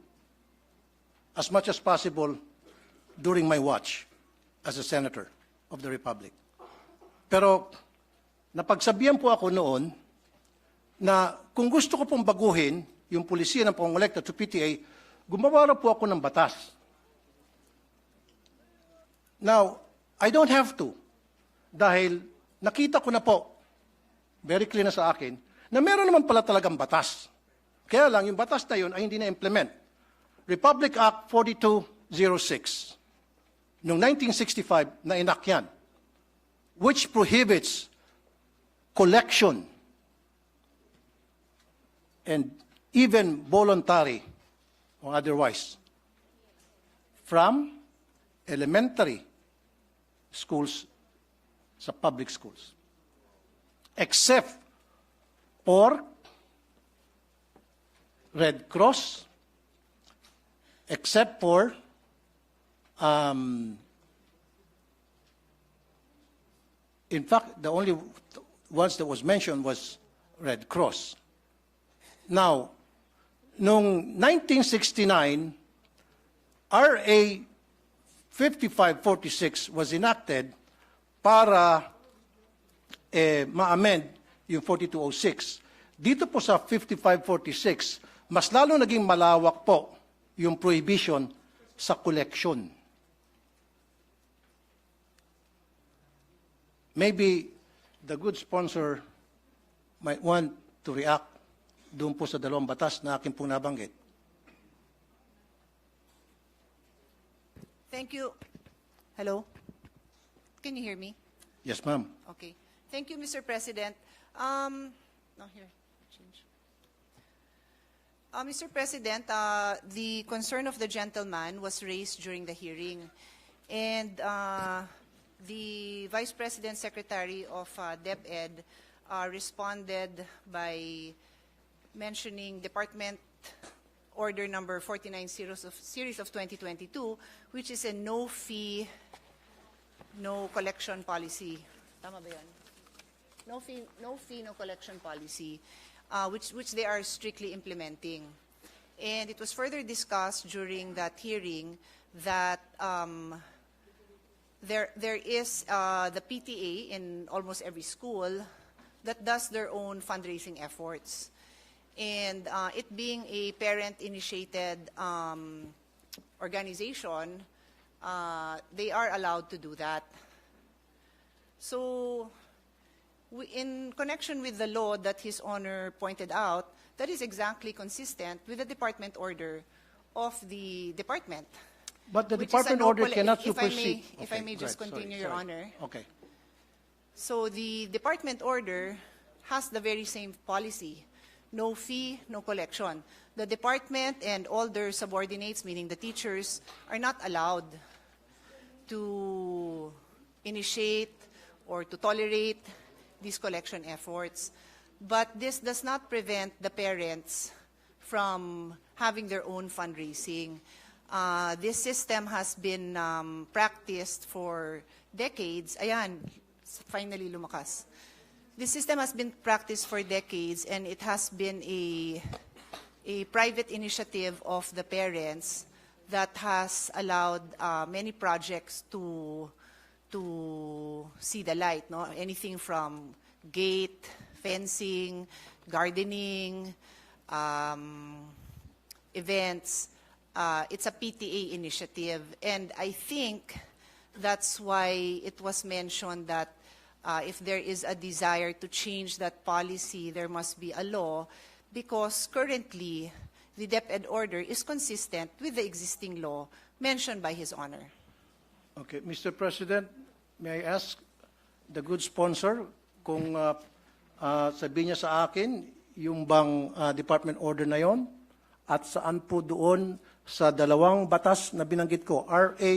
As much as possible during my watch as a senator of the Republic. Pero napagsabihan po ako noon na kung gusto ko pong baguhin yung polisiya ng pangongolekta to PTA, gumawa po ako ng batas. Now, I don't have to dahil nakita ko na po, very clear na sa akin, na meron naman pala talagang batas. Kaya lang, yung batas na yun ay hindi na-implement. Republic Act 4206 noong 1965 na enact yan, which prohibits collection and even voluntary or otherwise from elementary schools sa public schools, except for Red Cross, except for in fact, the only ones that was mentioned was Red Cross. Now, noong 1969, RA 5546 was enacted para ma-amend yung 4206. Dito po sa 5546, mas lalo naging malawak po yung prohibition sa collection. Maybe the good sponsor might want to react doon po sa dalawang batas na akin pong nabanggit. Thank you. Hello? Can you hear me? Yes, ma'am. Okay. Thank you, Mr. President. No, here. Change. Mr. President, the concern of the gentleman was raised during the hearing. And the Vice President Secretary of DepEd responded by mentioning Department Order number 49 series of 2022, which is a no-fee, no-collection policy. Tama ba yun? No fee, no collection policy, which they are strictly implementing. And it was further discussed during that hearing that there is the PTA in almost every school that does their own fundraising efforts. And it being a parent-initiated organization, they are allowed to do that. So, in connection with the law that His Honor pointed out, that is exactly consistent with the department order of the department. But the which is a department no order colle- cannot if I may- supersede. If I Okay, may go just ahead. continue, Sorry, Your sorry. Honor. Okay. So the department order has the very same policy. No fee, no collection. The department and all their subordinates, meaning the teachers, are not allowed to initiate or to tolerate these collection efforts. But this does not prevent the parents from having their own fundraising. This system has been practiced for decades. Ayan, finally lumakas. This system has been practiced for decades, and it has been a private initiative of the parents that has allowed many projects to see the light. No? Anything from gate, fencing, gardening, events. It's a PTA initiative, and I think that's why it was mentioned that if there is a desire to change that policy, there must be a law, because currently the DepEd order is consistent with the existing law mentioned by His Honor. Okay, Mr. President, may I ask the good sponsor kung sabihin niya sa akin yung bang department order na yon at saan po doon sa dalawang batas na binanggit ko, RA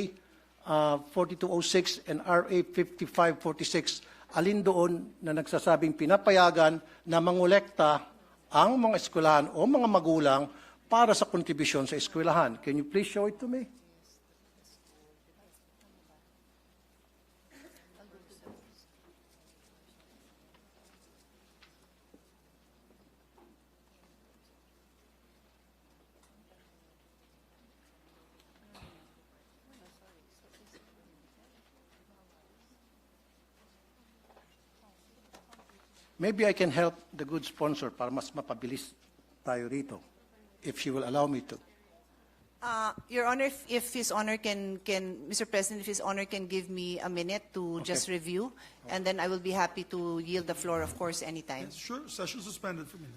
4206 and RA 5546, alin doon na nagsasabing pinapayagan na mangolekta ang mga eskwelahan o mga magulang para sa kontribusyon sa eskwelahan. Can you please show it to me? maybe I can help the good sponsor para mas mapabilis tayo rito, if she will allow me to. Your Honor, if His Honor Mr. President, if His Honor can give me a minute to just review, and then I will be happy to yield the floor, of course, anytime. Sure, session suspended for a minute.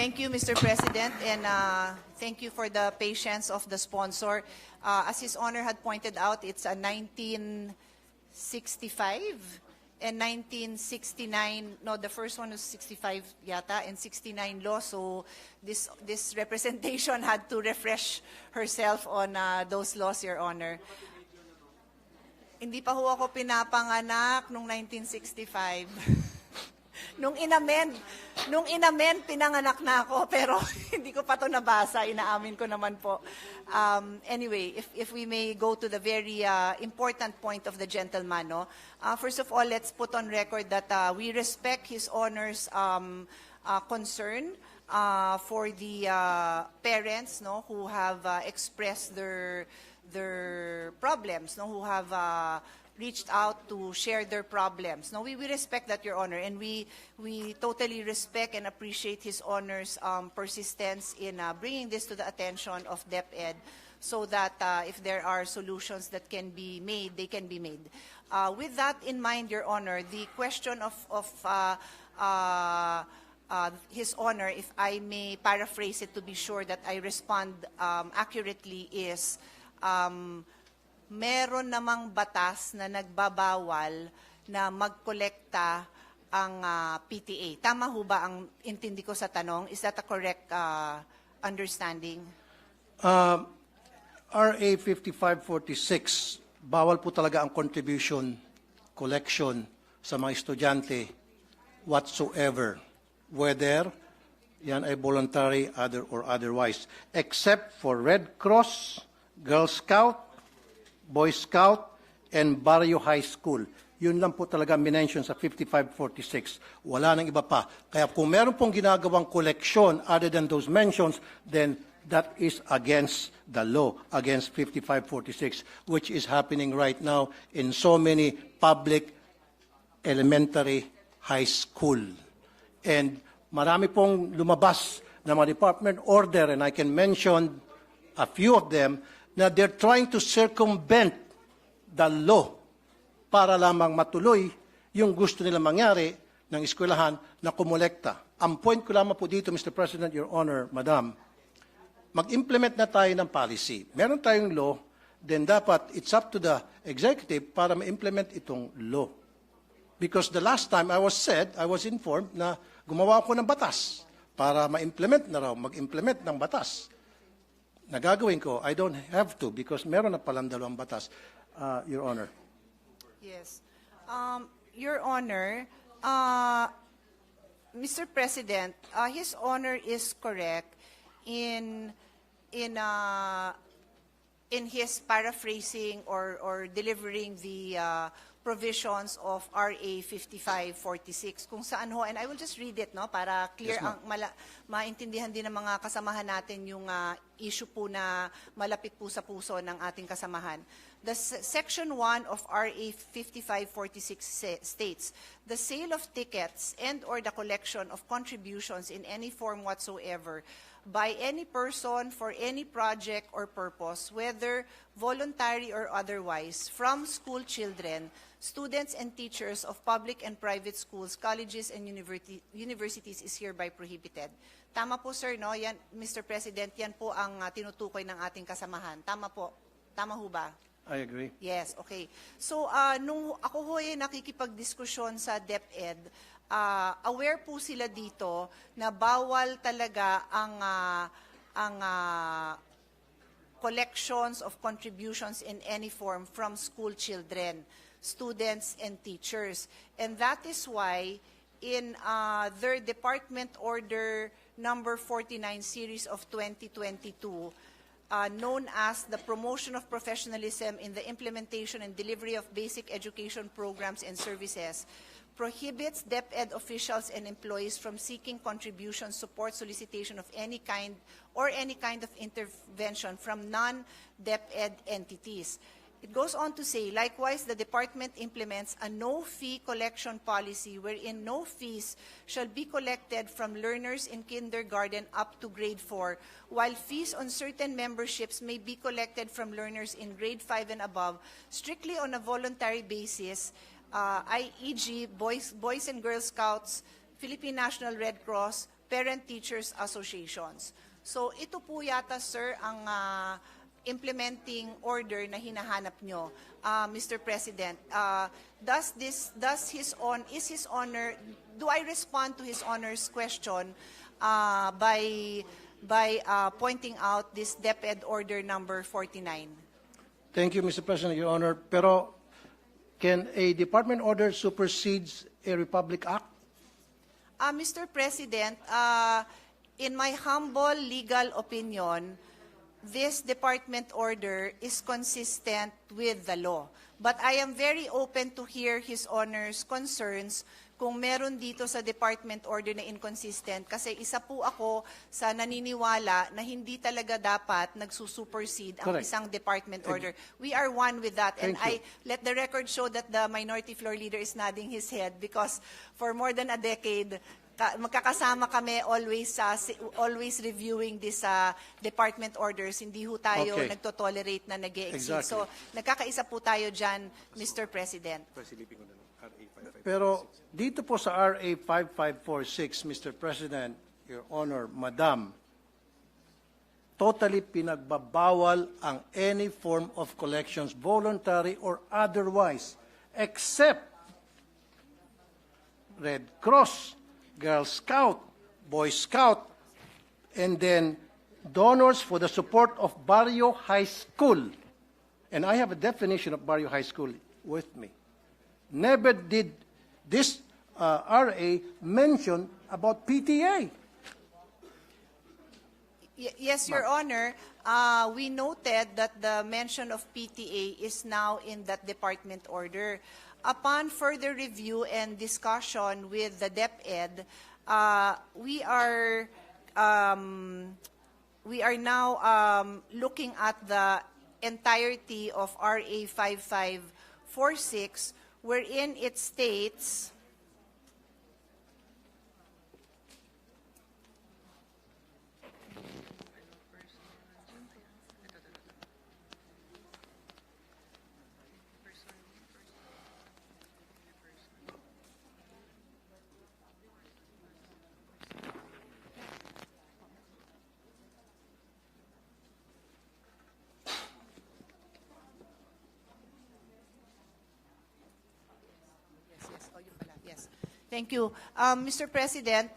Thank you, Mr. President, and thank you for the patience of the sponsor. As His Honor had pointed out, it's a 1965 and 1969, no, the first one was 65 yata, and 69 law, so this representation had to refresh herself on those laws, Your Honor. Hindi pa ho ako pinapanganak nung 1965. Nung inamend, pinanganak na ako, pero hindi ko pa ito nabasa, inaamin ko naman po. Anyway, if we may go to the very important point of the gentleman, no? First of all, let's put on record that we respect His Honor's concern for the parents, no, who have expressed their problems, no, who have reached out to share their problems. No, we respect that, Your Honor, and we totally respect and appreciate His Honor's persistence in bringing this to the attention of DepEd, so that if there are solutions that can be made, they can be made. With that in mind, Your Honor, the question of His Honor, if I may paraphrase it to be sure that I respond accurately, is meron namang batas na nagbabawal na magkolekta ang PTA. Tama ho ba ang intindi ko sa tanong? Is that a correct understanding? RA 5546, bawal po talaga ang contribution, collection sa mga estudyante whatsoever, whether yan ay voluntary or otherwise, except for Red Cross, Girl Scout, Boy Scout, and Barrio High School. Yun lang po talaga minention sa 5546. Wala nang iba pa. Kaya kung meron pong ginagawang collection other than those mentions, then that is against the law, against 5546, which is happening right now in so many public elementary high school. And marami pong lumabas na mga department order, and I can mention a few of them, na they're trying to circumvent the law para lamang matuloy yung gusto nila mangyari ng eskwelahan na kumolekta. Ang point ko lamang po dito, Mr. President, Your Honor, Madam, mag-implement na tayo ng policy. Meron tayong law, then dapat it's up to the executive para ma-implement itong law. Because the last time I was informed na gumawa ako ng batas para ma-implement na raw, mag-implement ng batas. Nagagawin ko, I don't have to because meron na palang dalawang batas, Your Honor. Yes. Your Honor, Mr. President, His Honor is correct in his paraphrasing or delivering the provisions of RA 5546 kung saan ho, and I will just read it, no, para clear, Yes, maintindihan din ng mga kasamahan natin yung issue po na malapit po sa puso ng ating kasamahan. The Section 1 of RA 5546 states, the sale of tickets and or the collection of contributions in any form whatsoever by any person for any project or purpose, whether voluntary or otherwise, from school children, students and teachers of public and private schools, colleges, and universities is hereby prohibited. Tama po, sir, no? Yan, Mr. President, yan po ang tinutukoy ng ating kasamahan. Tama po. Tama ho ba? I agree. Yes, okay. So, nung ako ho ay nakikipagdiskusyon sa DepEd, aware po sila dito na bawal talaga ang collections of contributions in any form from school children, students, and teachers. And that is why in their Department Order number 49 series of 2022, known as the Promotion of Professionalism in the Implementation and Delivery of Basic Education Programs and Services, prohibits DepEd officials and employees from seeking contribution, support, solicitation of any kind, or any kind of intervention from non-DepEd entities. It goes on to say, likewise, the department implements a no-fee collection policy wherein no fees shall be collected from learners in kindergarten up to grade 4, while fees on certain memberships may be collected from learners in grade 5 and above, strictly on a voluntary basis, e.g. Boys and Girl Scouts, Philippine National Red Cross, parent-teachers associations. So ito po yata, sir, ang implementing order na hinahanap nyo, Mr. President. Is His Honor, do I respond to His Honor's question by pointing out this DepEd order number 49? Thank you, Mr. President, Your Honor. Pero can a department order supersedes a Republic Act? Mr. President, in my humble legal opinion, this department order is consistent with the law. But I am very open to hear His Honor's concerns kung meron dito sa department order na inconsistent. Kasi isa po ako sa naniniwala na hindi talaga dapat nagsusupersede ang Correct. isang department order. We are one with that. And Thank you. I let the record show that the minority floor leader is nodding his head because for more than a decade, magkakasama kami always reviewing this department orders. Hindi ho tayo Okay. nagtotolerate na nag-e-exceed. Exactly. So, nagkakaisa po tayo dyan, Mr. President. Pero dito po sa RA 5546, Mr. President, Your Honor, Madam, totally pinagbabawal ang any form of collections, voluntary or otherwise, except Red Cross, Girl Scout, Boy Scout, and then donors for the support of Barrio High School. And I have a definition of Barrio High School with me. Never did this RA mention about PTA. Yes, Your Honor. We noted that the mention of PTA is now in that department order. Upon further review and discussion with the DepEd, we are now looking at the entirety of RA 5546, wherein it states Thank you. Mr. President,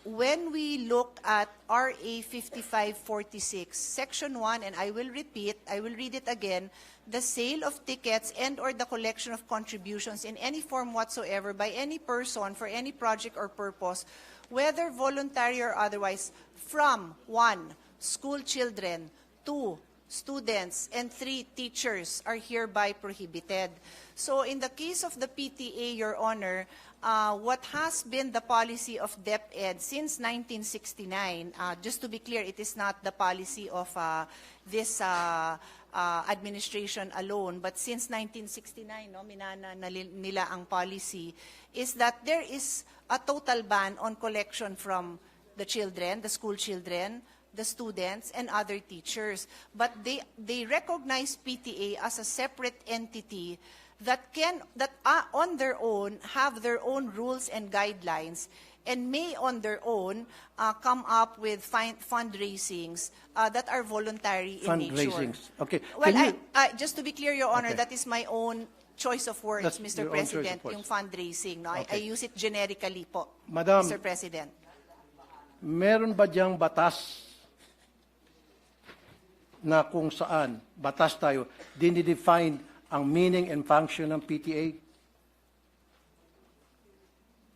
when we look at RA 5546, Section 1, and I will read it again, the sale of tickets and or the collection of contributions in any form whatsoever by any person for any project or purpose, whether voluntary or otherwise, from 1, school children, 2, students, and 3, teachers are hereby prohibited. So in the case of the PTA, Your Honor, what has been the policy of DepEd since 1969, just to be clear, it is not the policy of this administration alone, but since 1969, minana nila ang policy, is that there is a total ban on collection from the children, the school children, the students, and other teachers. But they recognize PTA as a separate entity that on their own have their own rules and guidelines and may on their own come up with fundraisings that are voluntary in nature. Fundraisings. Okay. Well, just to be clear, Your Honor, Okay. that is my own choice of words, That's Mr. your own choice of President, words. yung fundraising. No? I Okay. use it generically po, Madam, Mr. President. meron ba diyang batas na kung saan, batas tayo, dinidefine ang meaning and function ng PTA?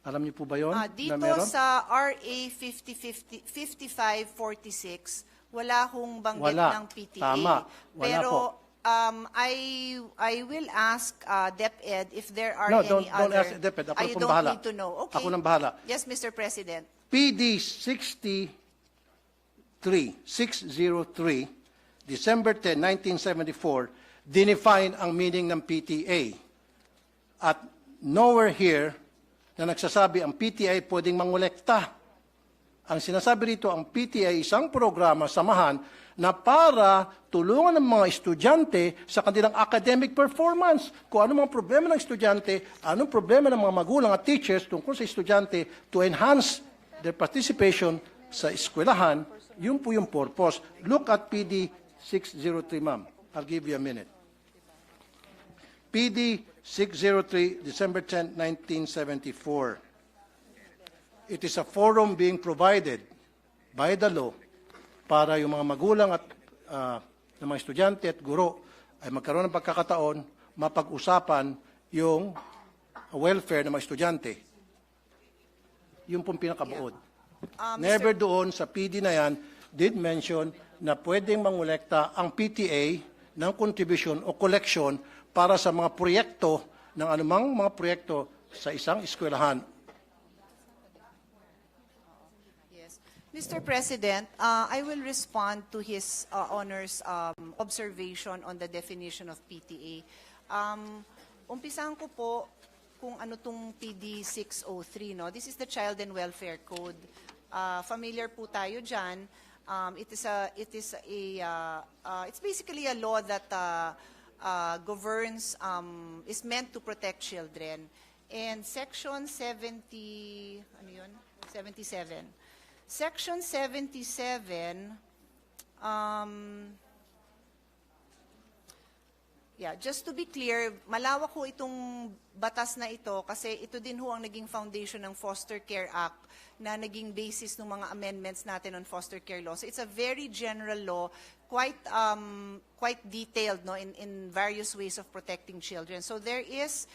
Alam niyo po ba yun? Dito na meron? sa RA 5546, wala hong banggit Wala. ng PTA. Tama. Wala Pero po. I will ask DepEd if there are No, any don't other. ask DepEd. Ako na You pong don't bahala. need to know. Okay. Ako nang bahala. Yes, Mr. President. PD 603, December 10, 1974, dinefine ang meaning ng PTA. At nowhere here na nagsasabi ang PTA pwedeng mangolekta Ang sinasabi rito, ang PTA ay isang programa, samahan, na para tulungan ng mga estudyante sa kanilang academic performance. Kung ano mga problema ng estudyante, anong problema ng mga magulang at teachers tungkol sa estudyante to enhance their participation sa eskwelahan, yun po yung purpose. Look at PD 603, ma'am. I'll give you a minute. PD 603, December 10, 1974. It is a forum being provided by the law para yung mga magulang at ng mga estudyante at guro ay magkaroon ng pagkakataon mapag-usapan yung welfare ng mga estudyante. Yung pong pinakabuod. Never doon sa PD na yan did mention na pwedeng mangolekta ang PTA ng contribution o collection para sa mga proyekto ng anumang mga proyekto sa isang eskwelahan. Mr. President, I will respond to his Honor's observation on the definition of PTA. Umpisahan ko po kung ano tong PD 603, no? This is the Child and Welfare Code. Familiar po tayo dyan. It's basically a law that governs, is meant to protect children. And Section 77, Section 77, just to be clear, malawak ho itong batas na ito kasi ito din ho ang naging foundation ng Foster Care Act na naging basis ng mga amendments natin on foster care law. So it's a very general law, quite detailed, no, in various ways of protecting children. So there is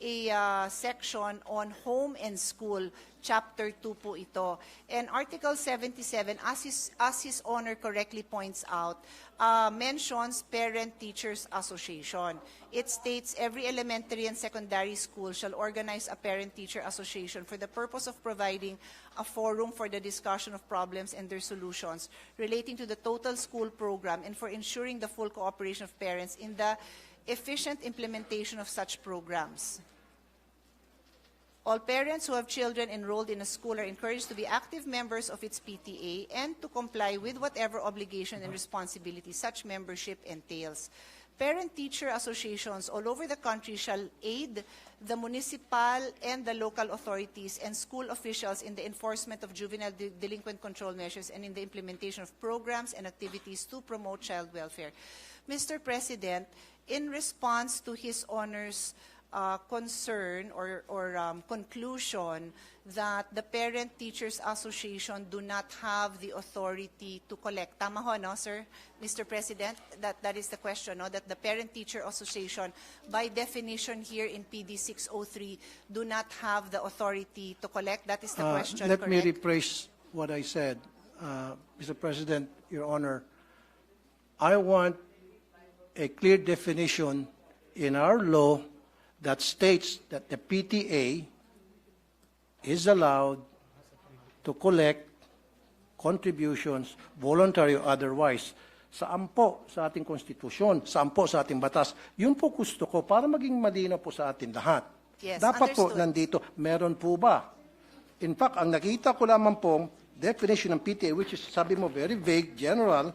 a section on home and school, Chapter 2 po ito. And Article 77, as His Honor correctly points out, mentions Parent-Teachers Association. It states every elementary and secondary school shall organize a Parent-Teacher Association for the purpose of providing a forum for the discussion of problems and their solutions relating to the total school program and for ensuring the full cooperation of parents in the efficient implementation of such programs. All parents who have children enrolled in a school are encouraged to be active members of its PTA and to comply with whatever obligation and responsibility such membership entails. Parent-teacher associations all over the country shall aid the municipal and the local authorities and school officials in the enforcement of juvenile delinquent control measures and in the implementation of programs and activities to promote child welfare. Mr. President, in response to His Honor's concern or conclusion that the Parent-Teachers Association do not have the authority to collect. Tama ho, no, sir? Mr. President, that is the question, no? That the Parent-Teacher Association, by definition here in PD 603, do not have the authority to collect. That is the question, Let correct? me rephrase what I said. Mr. President, Your Honor, I want a clear definition in our law that states that the PTA is allowed to collect contributions, voluntary or otherwise. Saan po sa ating konstitusyon, saan po sa ating batas. Yun po gusto ko para maging malinaw po sa atin lahat. Yes, Dapat po understood. nandito, meron po ba? In fact, ang nakita ko lamang pong definition ng PTA, which is, sabi mo, very vague, general,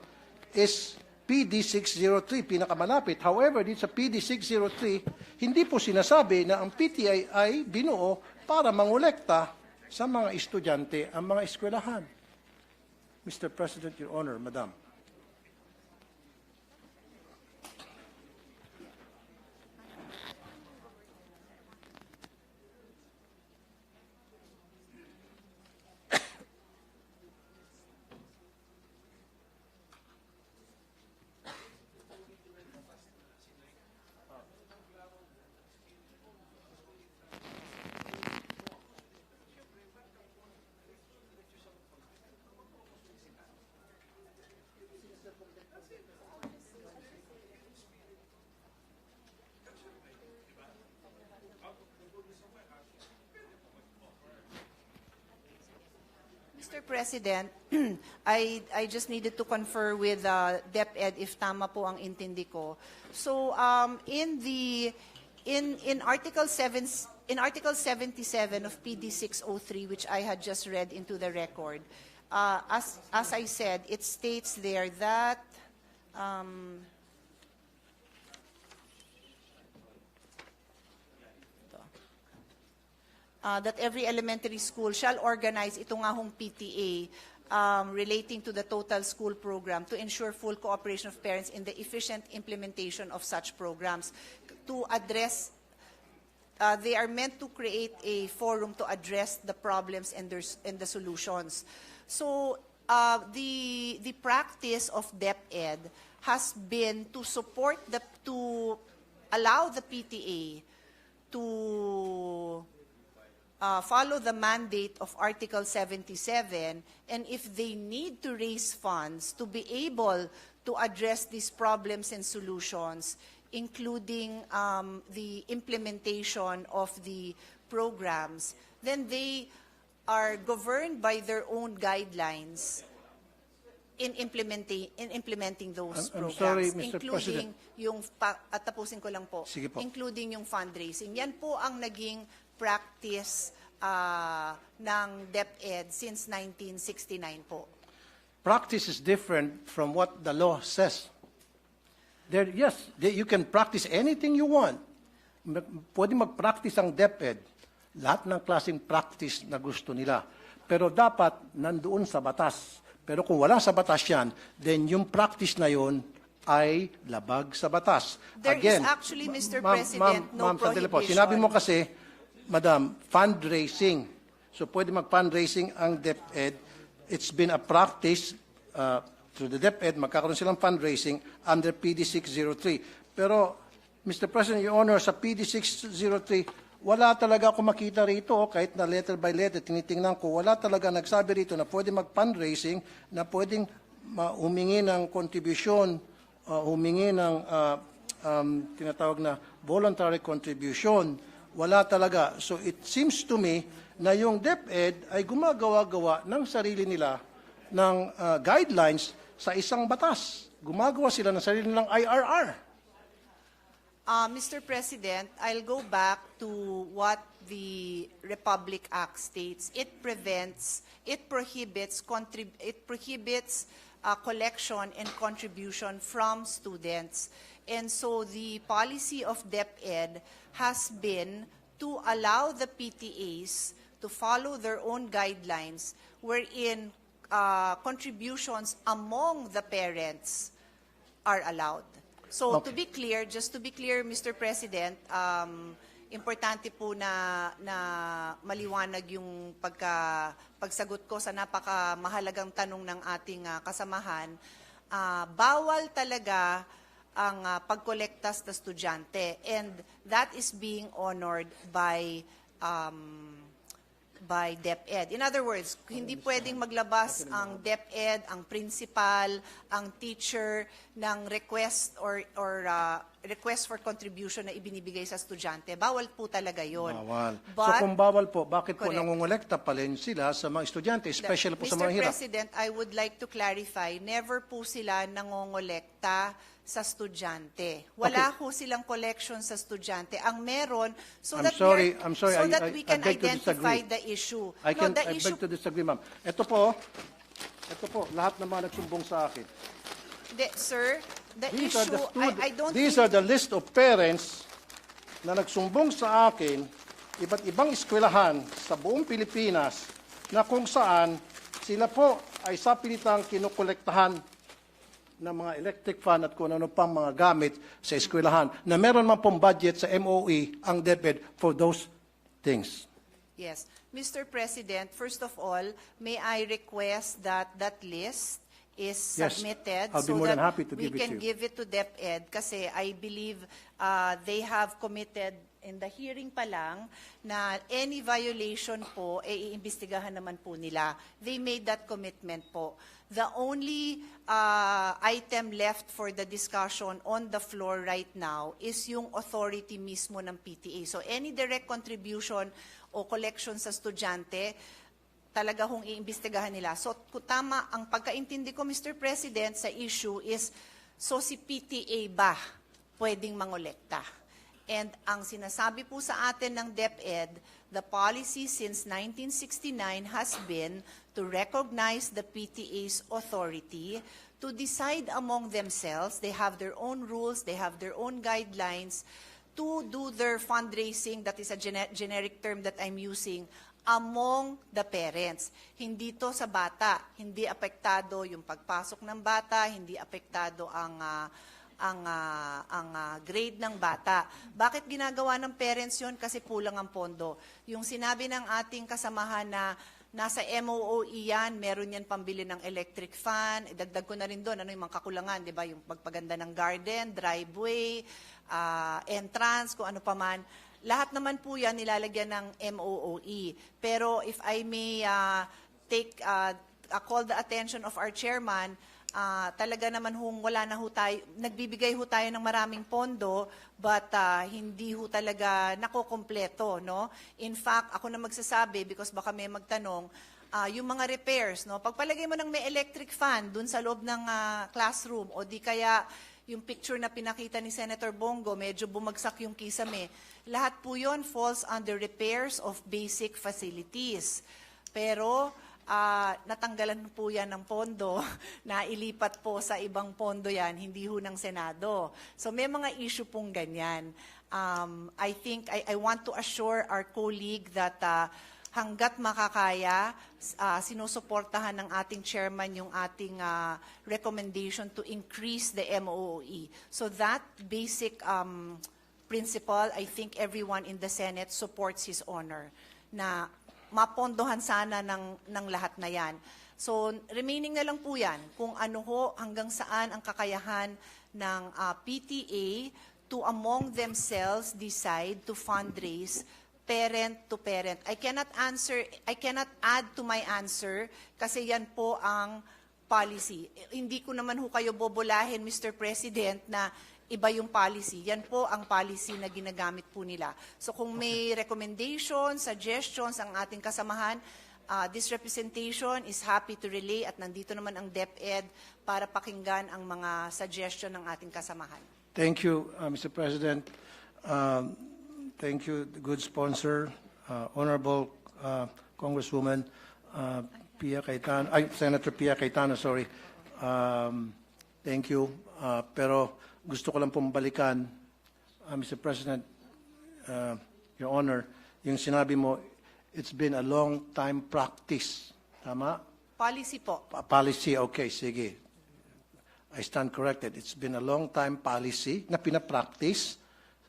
is PD 603, pinakamalapit. However, dito sa PD 603, hindi po sinasabi na ang PTA ay binuo para mangolekta sa mga estudyante ang mga eskwelahan. Mr. President, Your Honor, Madam. Mr. President, I just needed to confer with DepEd if tama po ang intindi ko. So in Article 77 of PD 603, which I had just read into the record, as I said, it states there that that every elementary school shall organize ito nga hong PTA relating to the total school program to ensure full cooperation of parents in the efficient implementation of such programs. To address, they are meant to create a forum to address the problems and the solutions. So the practice of DepEd has been to support to allow the PTA to follow the mandate of Article 77, and if they need to raise funds to be able to address these problems and solutions, including the implementation of the programs, then they are governed by their own guidelines in implementing those I'm programs, sorry, Mr. including President. yung at tapusin ko lang po, Sige po. including yung fundraising. Yan po ang naging practice ng DepEd since 1969 po. Practice is different from what the law says. You can practice anything you want. Pwede mag-practice ang DepEd. Lahat ng klaseng practice na gusto nila. Pero dapat nandoon sa batas. Pero kung wala sa batas yan, then yung practice na yon ay labag sa batas. There is actually, Mr. President, no sandali po. prohibition. Sinabi mo kasi, Madam, fundraising. So pwede mag-fundraising ang DepEd. It's been a practice through the DepEd, magkakaroon silang fundraising under PD 603. Pero, Mr. President, Your Honor, sa PD 603, wala talaga ako makita rito, kahit na letter by letter, tinitingnan ko, wala talaga nagsabi rito na pwede mag-fundraising, na pwedeng humingi ng contribution, humingi ng tinatawag na voluntary contribution. Wala talaga. So it seems to me na yung DepEd ay gumagawa-gawa ng sarili nila ng guidelines sa isang batas. Gumagawa sila ng sarili nilang IRR. Mr. President, I'll go back to what the Republic Act states. It prohibits collection and contribution from students. And so the policy of DepEd has been to allow the PTAs to follow their own guidelines wherein contributions among the parents are allowed. So Okay. to be clear, just to be clear, Mr. President, importante po na maliwanag yung pagsagot ko sa napakamahalagang tanong ng ating kasamahan. Bawal talaga ang pagkolekta sa estudyante, and that is being honored by DepEd. In other words, hindi pwedeng maglabas ang DepEd, ang principal, ang teacher ng request or request for contribution na ibinibigay sa estudyante. Bawal po talaga yon. Bawal. But, so kung bawal po, bakit po Correct. nangongolekta pa rin sila sa mga estudyante, especially po sa mga Mr. hirap? President, I would like to clarify, never po sila nangongolekta sa estudyante. Wala po silang collection sa estudyante. Ang meron, so I'm that sorry, we can beg to identify disagree. the issue. I issue beg to disagree, ma'am. Ito po, lahat ng mga nagsumbong sa akin. Sir, the These are issue, the I don't These think, are the list of parents na nagsumbong sa akin, iba't ibang eskwelahan sa buong Pilipinas, na kung saan sila po ay sa pilitang kinukolektahan ng mga electric fan at kung ano pang mga gamit sa eskwelahan, na meron man pong budget sa MOE ang DepEd for those things. yes. Mr. President, first of all, may I request that that list is Yes, submitted I'll be so more than that happy to we give it to can you. give it to DepEd kasi I believe they have committed in the hearing pa lang na any violation po, iimbestigahan naman po nila. They made that commitment po. The only item left for the discussion on the floor right now is yung authority mismo ng PTA. So any direct contribution o collection sa estudyante, talaga hong iimbestigahan nila. So tama, ang pagkaintindi ko, Mr. President, sa issue is, so si PTA ba pwedeng mangolekta? And ang sinasabi po sa atin ng DepEd, the policy since 1969 has been to recognize the PTA's authority to decide among themselves. They have their own rules, they have their own guidelines to do their fundraising, that is a generic term that I'm using, among the parents. Hindi to sa bata, hindi apektado yung pagpasok ng bata, hindi apektado ang grade ng bata. Bakit ginagawa ng parents yun? Kasi kulang ang pondo. Yung sinabi ng ating kasamahan na nasa MOOE yan, meron yan pambili ng electric fan, dagdag ko na rin doon, ano yung mga kakulangan, di ba? Yung pagpaganda ng garden, driveway, entrance, kung ano pa man. Lahat naman po yan nilalagyan ng MOOE. Pero if I may call the attention of our chairman, talaga naman wala na ho tayo, nagbibigay ho tayo ng maraming pondo, but hindi ho talaga nakokompleto, no? In fact, ako na magsasabi, because baka may magtanong, yung mga repairs, no? Pagpalagay mo ng may electric fan dun sa loob ng classroom, o di kaya yung picture na pinakita ni Senator Bongo, medyo bumagsak yung kisame. Lahat po yun falls under repairs of basic facilities. Pero natanggalan po yan ng pondo, na ilipat po sa ibang pondo yan, hindi ho ng Senado. So may mga issue pong ganyan. I think I want to assure our colleague that hanggat makakaya, sinusuportahan ng ating chairman yung ating recommendation to increase the MOOE. So that basic principle, I think everyone in the Senate supports His Honor, na mapondohan sana ng lahat na yan. So remaining na lang po yan, kung ano ho, hanggang saan ang kakayahan ng PTA to among themselves decide to fundraise parent to parent. I cannot add to my answer kasi yan po ang policy. Hindi ko naman ho kayo bobolahin, Mr. President, na iba yung policy. Yan po ang policy na ginagamit po nila. So kung may recommendations, suggestions ang ating kasamahan, this representation is happy to relay at nandito naman ang DepEd para pakinggan ang mga suggestion ng ating kasamahan. Thank you, Mr. President. Thank you, good sponsor, Honorable Congresswoman Pia Cayetano, Senator Pia Cayetano, sorry. Thank you. Pero gusto ko lang pong balikan, Mr. President, Your Honor, yung sinabi mo, it's been a long time practice. Tama? Policy po. Policy, okay, sige. I stand corrected. It's been a long time policy na pinapractice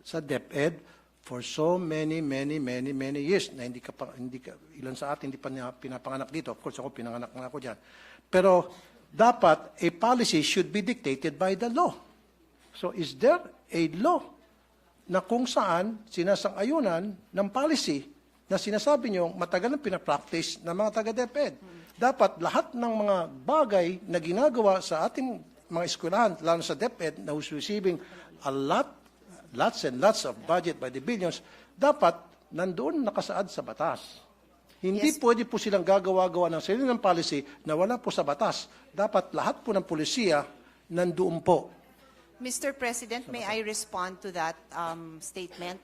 sa DepEd for so many years na ilan sa atin hindi pa pinapanganak dito. Of course, ako pinanganak na ako dyan. Pero dapat a policy should be dictated by the law. So is there a law na kung saan sinasang-ayunan ng policy na sinasabi nyo matagal na pinapractice ng mga taga-DepEd? Dapat lahat ng mga bagay na ginagawa sa ating mga eskwelahan, lalo sa DepEd, na who's receiving a lots and lots of budget by the billions, dapat nandoon nakasaad sa batas. Hindi pwede po silang gagawa-gawa ng sarili ng policy na wala po sa batas. Dapat lahat po ng polisiya nandoon po. Mr. President, may I respond to that statement?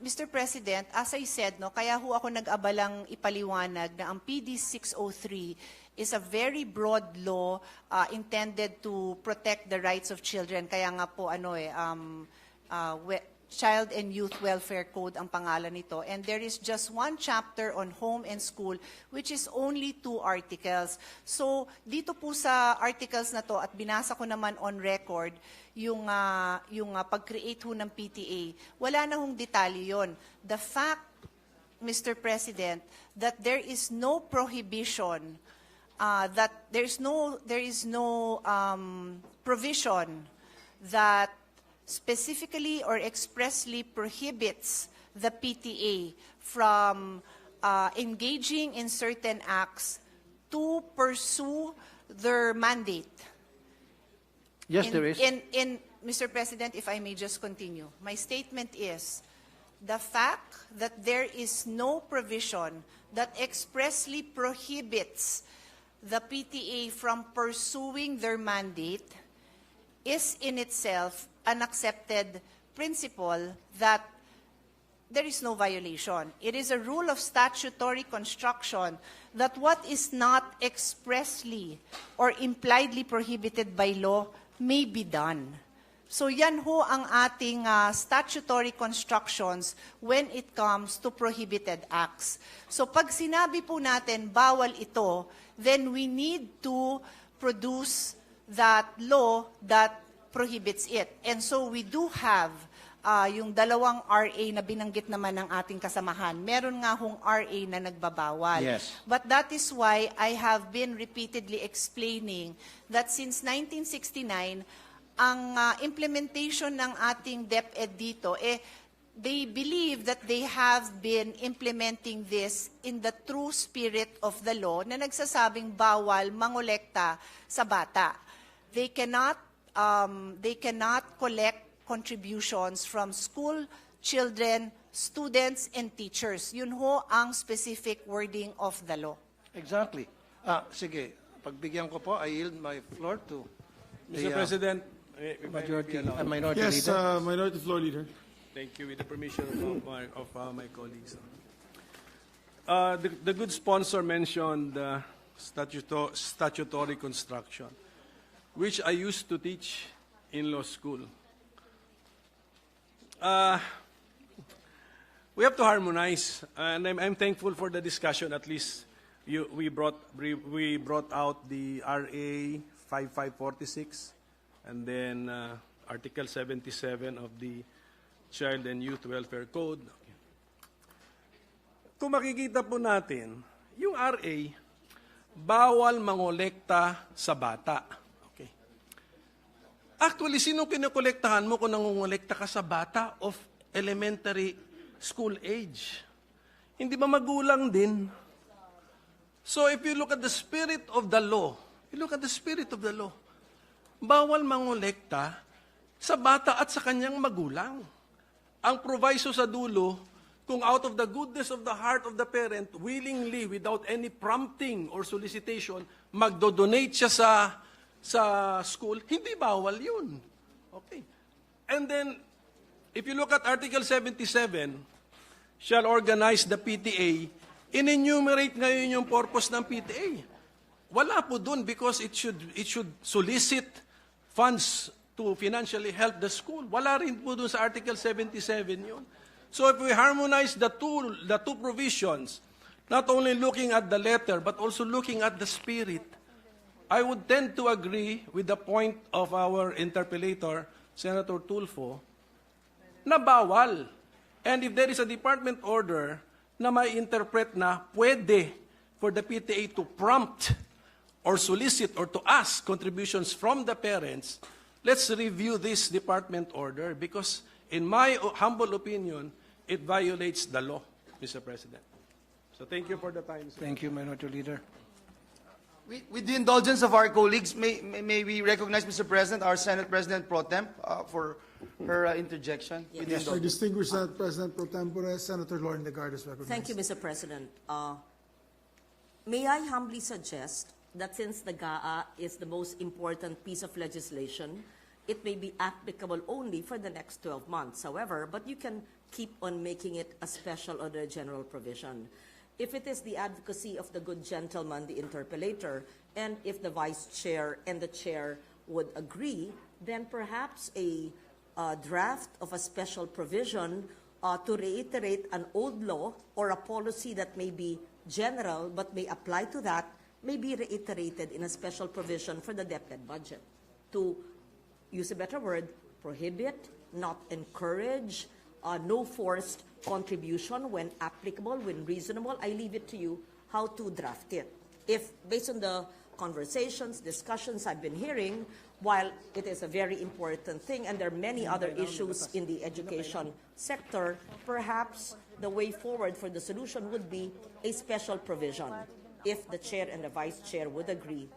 Mr. President, as I said, no, kaya ho ako nag-abalang ipaliwanag na ang PD 603 is a very broad law intended to protect the rights of children. Kaya nga po Child and Youth Welfare Code ang pangalan nito. And there is just one chapter on home and school, which is only 2 articles. So, dito po sa articles na to, at binasa ko naman on record, yung pag-create ho ng PTA, wala na hong detalye yon. The fact, Mr. President, that there is no prohibition, that there is no provision that specifically or expressly prohibits the PTA from engaging in certain acts to pursue their mandate. Yes, there is. Mr. President, if I may just continue. My statement is, the fact that there is no provision that expressly prohibits the PTA from pursuing their mandate is in itself an accepted principle that there is no violation. It is a rule of statutory construction that what is not expressly or impliedly prohibited by law may be done. So yan ho ang ating statutory constructions when it comes to prohibited acts. So pag sinabi po natin bawal ito, then we need to produce that law that prohibits it. And so we do have yung dalawang RA na binanggit naman ng ating kasamahan. Meron nga hong RA na nagbabawal. Yes. But that is why I have been repeatedly explaining that since 1969, ang implementation ng ating DepEd dito, they believe that they have been implementing this in the true spirit of the law na nagsasabing bawal mangolekta sa bata. They cannot collect contributions from school, children, students, and teachers. Yun ho ang specific wording of the law. Exactly. Sige, pagbigyan ko po, I yield my floor to Mr. President, Minority Yes, Leader. Minority Floor Leader. thank you. With the permission of my colleagues. The good sponsor mentioned statutory construction, which I used to teach in law school. We have to harmonize, and I'm thankful for the discussion. At least we brought out the RA 5546, and then Article 77 of the Child and Youth Welfare Code. Kung makikita po natin, yung RA, bawal mangolekta sa bata. Okay. Actually, sino kinokolektahan mo kung nangongolekta ka sa bata of elementary school age? Hindi ba magulang din? So if you look at the spirit of the law, bawal mangolekta sa bata at sa kanyang magulang. Ang proviso sa dulo, kung out of the goodness of the heart of the parent, willingly, without any prompting or solicitation, magdodonate siya sa school, hindi bawal yun. Okay. And then, if you look at Article 77, shall organize the PTA, in-enumerate ngayon yung purpose ng PTA. Wala po dun because it should solicit funds to financially help the school. Wala rin po dun sa Article 77 yun. So if we harmonize the two provisions, not only looking at the letter, but also looking at the spirit, I would tend to agree with the point of our interpellator, Senator Tulfo, na bawal. And if there is a department order na may interpret na pwede for the PTA to prompt or solicit or to ask contributions from the parents, let's review this department order because in my humble opinion, it violates the law, Mr. President. So thank you for the time, sir. Thank you, Minority Leader. With the indulgence of our colleagues, may we recognize, Mr. President, our Senate President Pro Temp for her interjection? With the Our indulgence. distinguished Senate President Pro Tempore, Senator Lauren Legarda is recognized. Thank you, Mr. President. May I humbly suggest that since the GAA is the most important piece of legislation, it may be applicable only for the next 12 months, however, but you can keep on making it a special or a general provision. If it is the advocacy of the good gentleman, the interpellator, and if the vice chair and the chair would agree, then perhaps a draft of a special provision to reiterate an old law or a policy that may be general but may apply to that may be reiterated in a special provision for the DepEd budget to use a better word, prohibit, not encourage, no forced contribution when applicable, when reasonable. I leave it to you how to draft it. If, based on the conversations, discussions I've been hearing, while it is a very important thing and there are many other issues in the education sector, perhaps the way forward for the solution would be a special provision, if the chair and the vice chair would agree.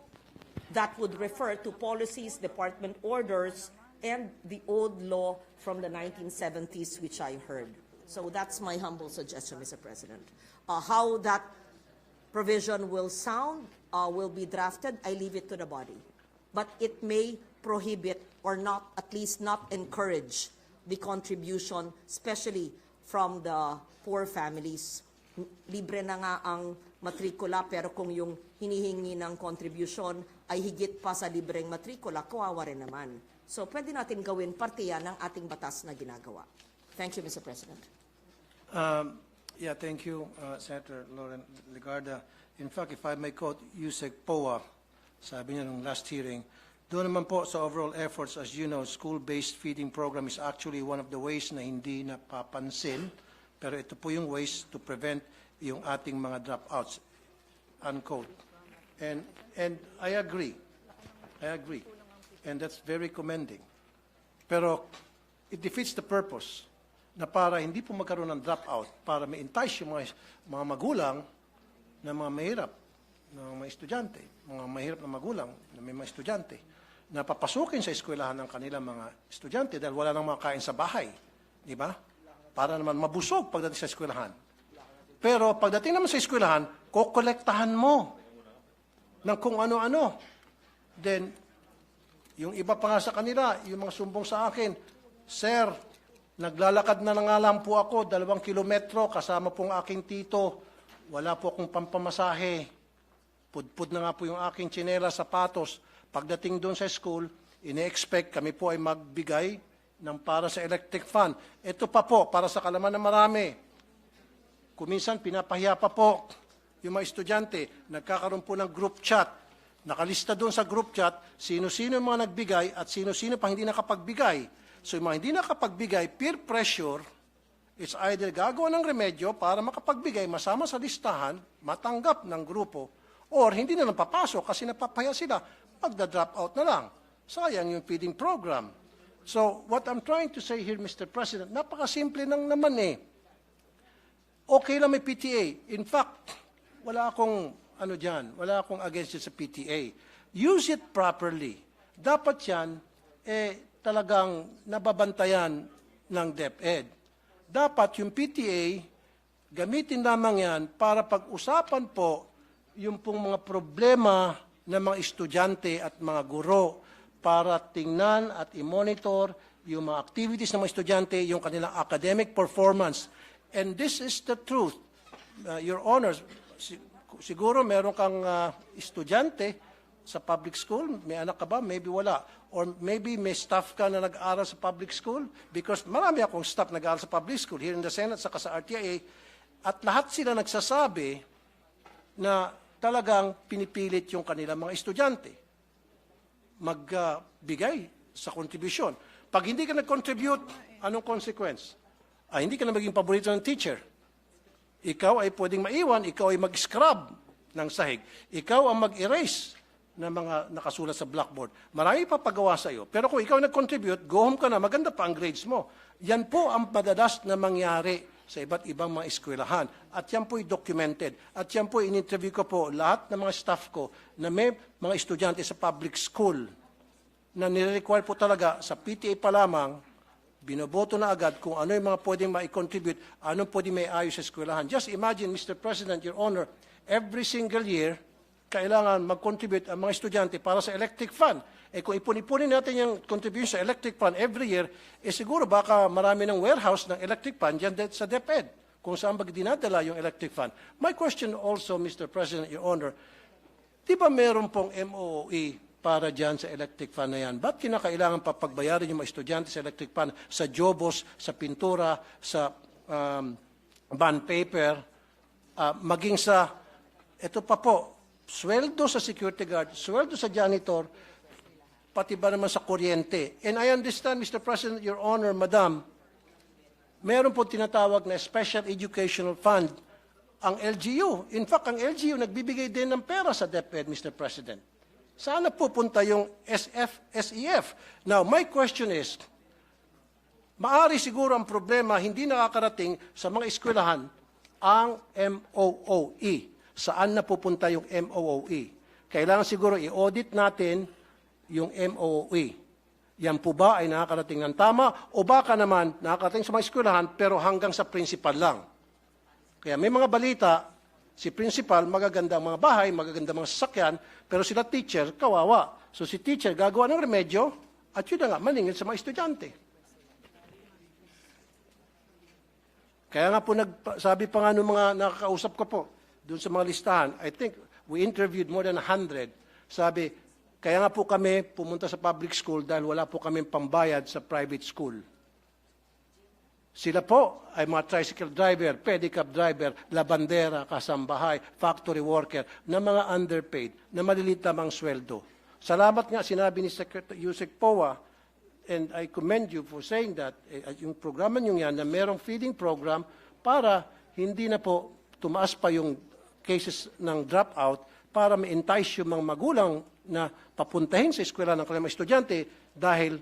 That would refer to policies, department orders, and the old law from the 1970s, which I heard. So that's my humble suggestion, Mr. President. How that provision will sound, will be drafted, I leave it to the body. But it may prohibit or not, at least not encourage the contribution, especially from the poor families. Libre na nga ang matrikula, pero kung yung hinihingi ng contribution ay higit pa sa libreng matrikula, kawawa rin naman. So pwede natin gawin parte yan ng ating batas na ginagawa. Thank you, Mr. President. Yeah, thank you, Senator Lauren Legarda. In fact, if I may quote Yusek Poa, sabi niya nung last hearing, doon naman po sa overall efforts, as you know, school-based feeding program is actually one of the ways na hindi napapansin, pero ito po yung ways to prevent yung ating mga dropouts, unquote. And I agree. And that's very commending. Pero it defeats the purpose na para hindi po magkaroon ng dropout, para ma-entice yung mga magulang na mga mahirap, na mga estudyante, mga mahirap na magulang na may mga estudyante, na papasukin sa eskwelahan ng kanilang mga estudyante dahil wala nang makain sa bahay. Di ba? Para naman mabusog pagdating sa eskwelahan. Pero pagdating naman sa eskwelahan, kokolektahan mo ng kung ano-ano. Then, yung iba pa nga sa kanila, yung mga sumbong sa akin, Sir, naglalakad na nga lang po ako, 2 kilometro, kasama pong aking tito, wala po akong pampamasahe. Pudpud na nga po yung aking tsinela, sapatos. Pagdating doon sa school, ine-expect kami po ay magbigay ng para sa electric fan. Ito pa po, para sa kalaman ng marami. Kuminsan, pinapahiya pa po yung mga estudyante. Nagkakaroon po ng group chat. Nakalista doon sa group chat, sino-sino yung mga nagbigay at sino-sino pa hindi nakapagbigay. So yung mga hindi nakapagbigay, peer pressure, it's either gagawa ng remedyo para makapagbigay, masama sa listahan, matanggap ng grupo, or hindi na lang papasok kasi napapahiya sila, magda-drop out na lang. Sayang yung feeding program. So what I'm trying to say here, Mr. President, napakasimple nang naman eh. Okay lang may PTA. In fact, wala akong wala akong against it sa PTA. Use it properly. Dapat yan, talagang nababantayan ng DepEd. Dapat yung PTA, gamitin lamang yan para pag-usapan po yung pong mga problema ng mga estudyante at mga guro para tingnan at i-monitor yung mga activities ng mga estudyante, yung kanilang academic performance. And this is the truth. Your Honors, siguro meron kang estudyante sa public school, may anak ka ba? Maybe wala. Or maybe may staff ka na nag-aaral sa public school because marami akong staff nag-aaral sa public school here in the Senate saka sa RTIA at lahat sila nagsasabi na talagang pinipilit yung kanilang mga estudyante magbigay sa kontribusyon. Pag hindi ka nag-contribute, anong consequence? Hindi ka na maging paborito ng teacher. Ikaw ay pwedeng maiwan, ikaw ay mag-scrub ng sahig. Ikaw ang mag-erase ng mga nakasulat sa blackboard. Marami pa pagawa sa iyo. Pero kung ikaw nag-contribute, go home ka na, maganda pa ang grades mo. Yan po ang madalas na mangyari sa iba't ibang mga eskwelahan. At yan po'y documented. At yan po'y in-interview ko po lahat ng mga staff ko na may mga estudyante sa public school na nire-require po talaga sa PTA pa lamang, binoboto na agad kung ano yung mga pwedeng ma-contribute, ano pwedeng may ayos sa eskwelahan. Just imagine, Mr. President, Your Honor, every single year, kailangan mag-contribute ang mga estudyante para sa electric fund. Kung ipon-ipunin natin yung contribution sa electric fund every year, siguro baka marami ng warehouse ng electric fund dyan sa DepEd, kung saan dinadala yung electric fund. My question also, Mr. President, Your Honor, di ba meron pong MOOE para dyan sa electric fund na yan? Ba't kinakailangan pa pagbayarin yung mga estudyante sa electric fund, sa jobos, sa pintura, sa bond paper, maging sa, ito pa po, sweldo sa security guard, sweldo sa janitor, pati ba naman sa kuryente. And I understand, Mr. President, Your Honor, Madam, meron po tinatawag na Special Educational Fund, ang LGU. In fact, ang LGU nagbibigay din ng pera sa DepEd, Mr. President. Sana pupunta yung SEF. Now, my question is, maari siguro ang problema hindi nakakarating sa mga eskwelahan ang MOOE. Saan na pupunta yung MOOE? Kailangan siguro i-audit natin yung MOOE. Yan po ba ay nakakarating ng tama o baka naman nakakarating sa mga eskwelahan pero hanggang sa principal lang? Kaya may mga balita, si principal, magaganda ang mga bahay, magaganda ang mga sasakyan, pero sila teacher, kawawa. So si teacher gagawa ng remedyo at yun na nga, maningil sa mga estudyante. Kaya nga po, sabi pa nga nung mga nakakausap ko po, doon sa mga listahan, I think we interviewed more than 100. Sabi, kaya nga po kami pumunta sa public school dahil wala po kami pambayad sa private school. Sila po ay mga tricycle driver, pedicab driver, labandera, kasambahay, factory worker, na mga underpaid, na maliliit lamang sweldo. Salamat nga, sinabi ni Secretary Yusek Poa, and I commend you for saying that, yung programa nyo yan, na merong feeding program para hindi na po tumaas pa yung cases ng dropout para ma-entice yung mga magulang na papuntahin sa eskwela ng kanilang mga estudyante dahil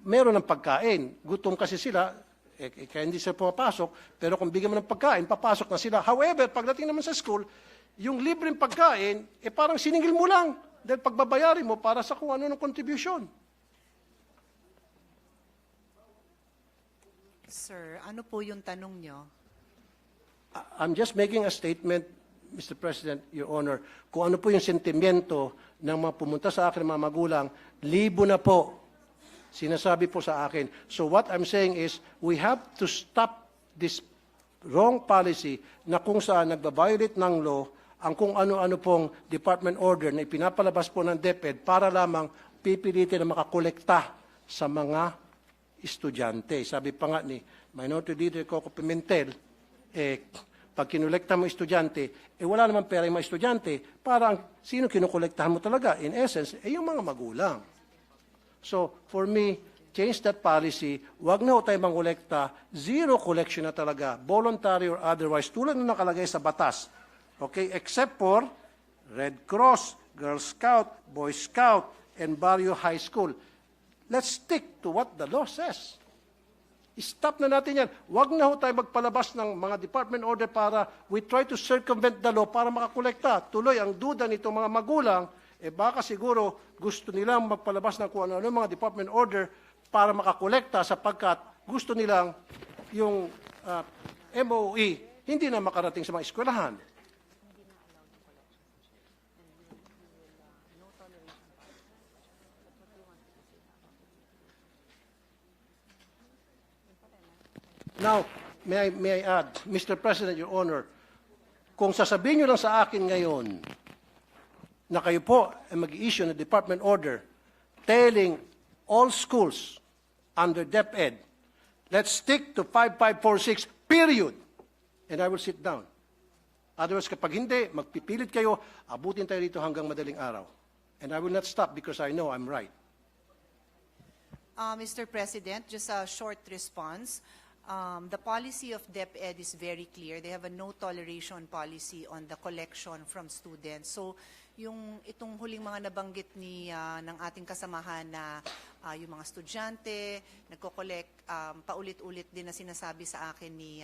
meron ng pagkain. Gutom kasi sila, kaya hindi sila pumapasok, pero kung bigyan mo ng pagkain, papasok na sila. However, pagdating naman sa school, yung libreng pagkain, parang siningil mo lang dahil pagbabayarin mo para sa kung ano ng contribution. Sir, ano po yung tanong nyo? I'm just making a statement, Mr. President, Your Honor, kung ano po yung sentimiento ng mga pumunta sa akin, mga magulang, libo na po, sinasabi po sa akin. So what I'm saying is, we have to stop this wrong policy na kung saan nagbabiolate ng law ang kung ano-ano pong department order na ipinapalabas po ng DepEd para lamang pipilitin na makakolekta sa mga estudyante. Sabi pa nga ni Minority Leader Coco Pimentel, pag kinolekta mo estudyante, wala naman pera yung mga estudyante, parang sino kinukolektahan mo talaga? In essence, yung mga magulang. So, for me, change that policy. Huwag na ho tayo mangolekta. Zero collection na talaga, voluntary or otherwise, tulad na nakalagay sa batas. Okay? Except for Red Cross, Girl Scout, Boy Scout, and Barrio High School. Let's stick to what the law says. Stop na natin yan. Huwag na ho tayo magpalabas ng mga department order para we try to circumvent the law para makakolekta. Tuloy, ang duda nitong mga magulang, baka siguro gusto nilang magpalabas ng kung ano mga department order para makakolekta sapagkat gusto nilang yung MOE hindi na makarating sa mga eskwelahan. Now, may I add, Mr. President, Your Honor, kung sasabihin nyo lang sa akin ngayon na kayo po ay mag-issue ng department order telling all schools under DepEd, let's stick to 5546, period. And I will sit down. Otherwise, kapag hindi, magpipilit kayo, abutin tayo dito hanggang madaling araw. And I will not stop because I know I'm right. Mr. President, just a short response. The policy of DepEd is very clear. They have a no toleration policy on the collection from students. So, itong huling mga nabanggit ng ating kasamahan na yung mga estudyante, nagko-collect, paulit-ulit din na sinasabi sa akin ni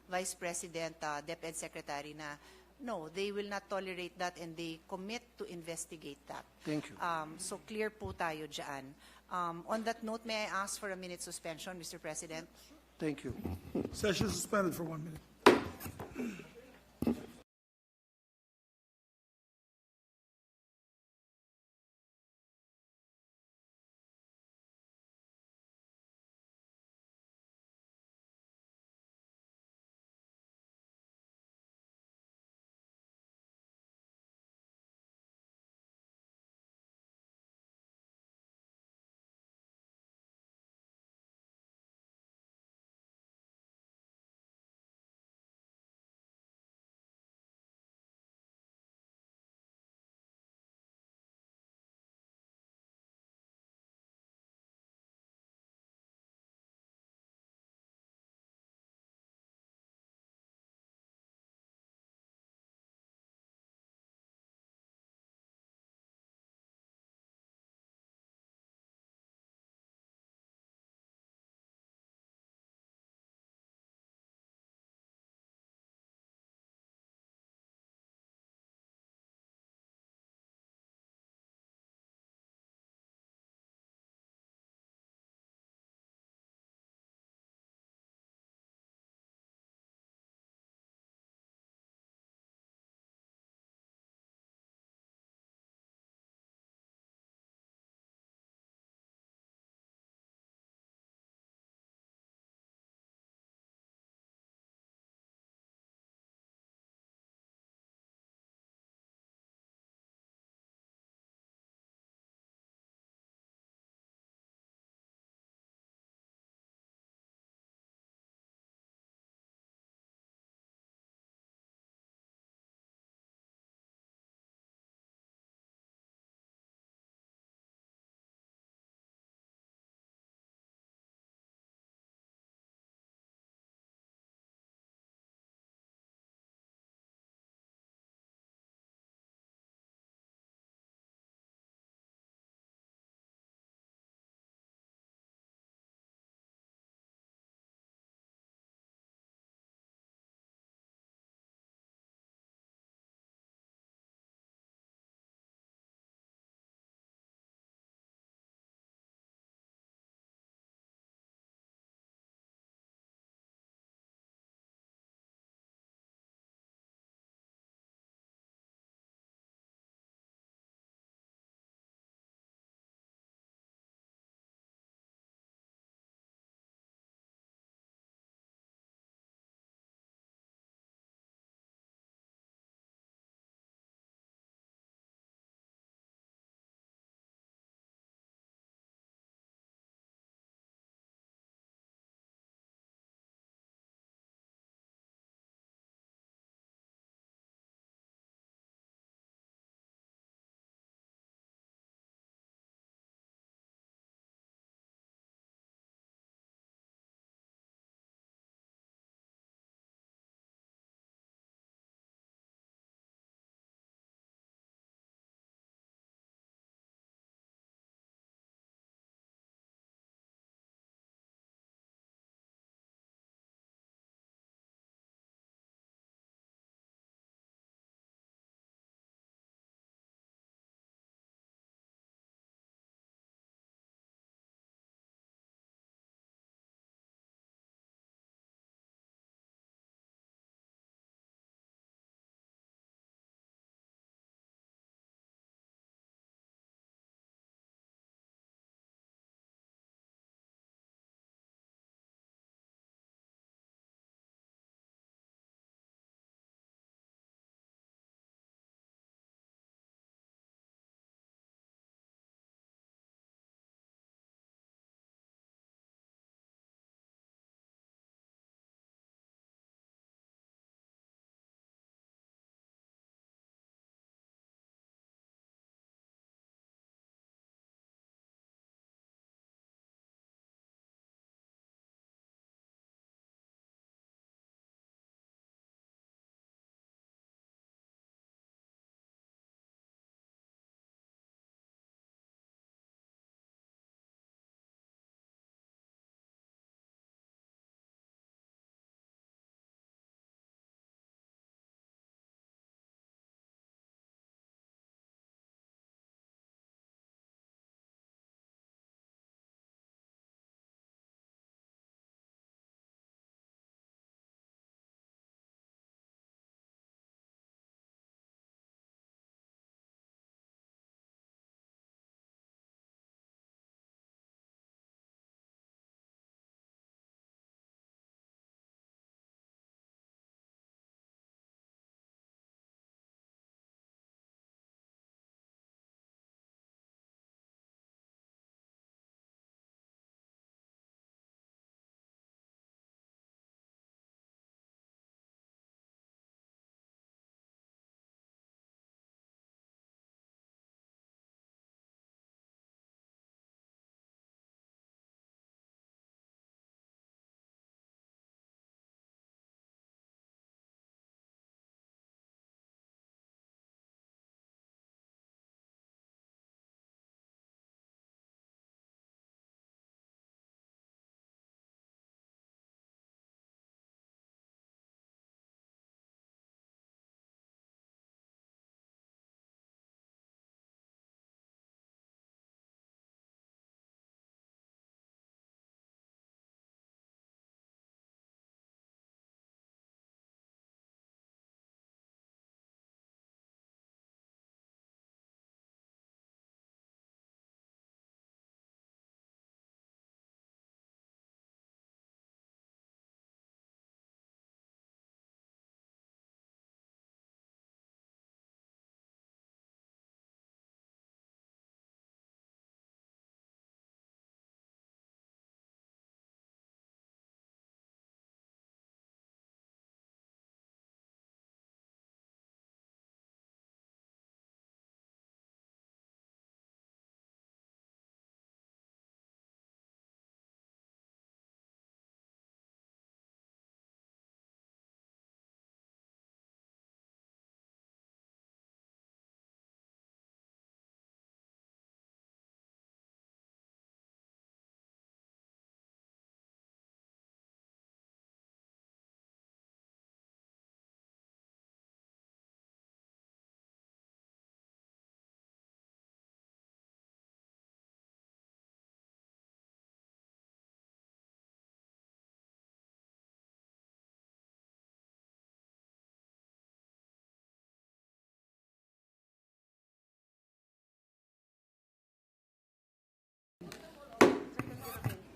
Vice President, DepEd Secretary na no, they will not tolerate that and they commit to investigate that. Thank you. So clear po tayo dyan. On that note, may I ask for a minute suspension, Mr. President? Thank you. Session suspended for 1 minute.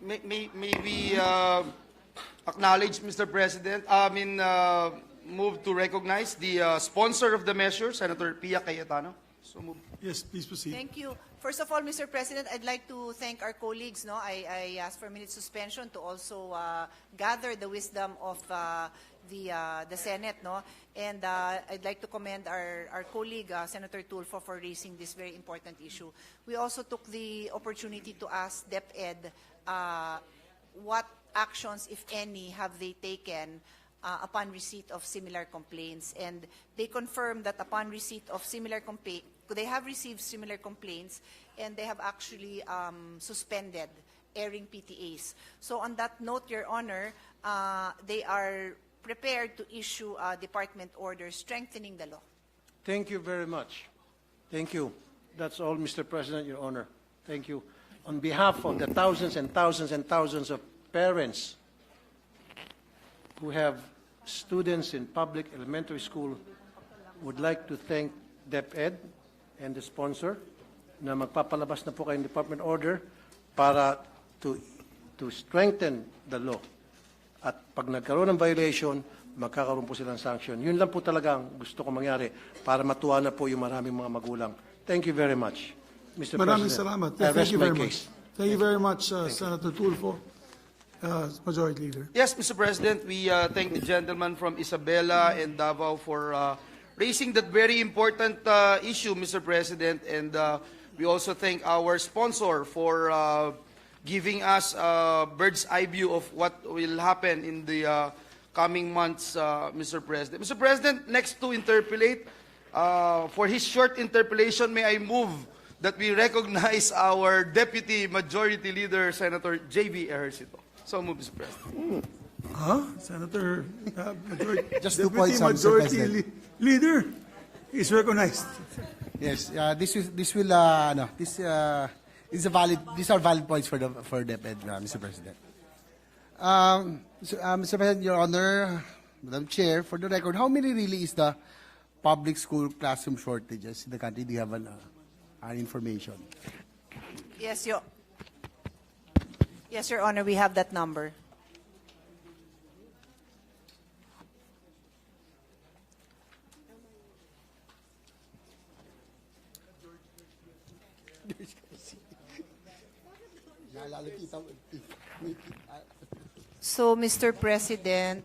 May we acknowledge, Mr. President, move to recognize the sponsor of the measure, Senator Pia Cayetano. So move. Yes, please proceed. Thank you. First of all, Mr. President, I'd like to thank our colleagues. No, I asked for a minute suspension to also gather the wisdom of the Senate. No, and I'd like to commend our colleague Senator Tulfo for raising this very important issue. We also took the opportunity to ask DepEd what actions, if any, have they taken upon receipt of similar complaints, and they confirmed that upon receipt of similar complaints, they have received similar complaints, and they have actually suspended airing PTAs. So on that note, Your Honor, they are prepared to issue a department order strengthening the law. Thank you very much. Thank you. That's all, Mr. President, Your Honor. Thank you. On behalf of the thousands and thousands and thousands of parents who have students in public elementary school, would like to thank DepEd and the sponsor na magpapalabas na po kayong department order para to strengthen the law. At pag nagkaroon ng violation, magkakaroon po silang sanction. Yun lang po talaga ang gusto ko mangyari para matuwa na po yung maraming mga magulang. Thank you very much, Mr. Maraming President. salamat. I Thank rest you my very much. case. Thank you very much, Senator Tulfo, Majority Leader. Yes, Mr. President, we thank the gentleman from Isabela and Davao for raising that very important issue, Mr. President, and we also thank our sponsor for giving us a bird's eye view of what will happen in the coming months, Mr. President. Mr. President, next to interpolate, for his short interpolation, may I move that we recognize our Deputy Majority Leader, Senator J.B. Ejercito. So move, Mr. President. Senator Majority, Just 2 Deputy points, Mr. Majority President. Leader is recognized. Yes, these are valid points for DepEd, Mr. President. Mr. President, Your Honor, Madam Chair, for the record, how many really is the public school classroom shortages in the country? Do you have an information? Yes, Your Honor, we have that number. So, Mr. President,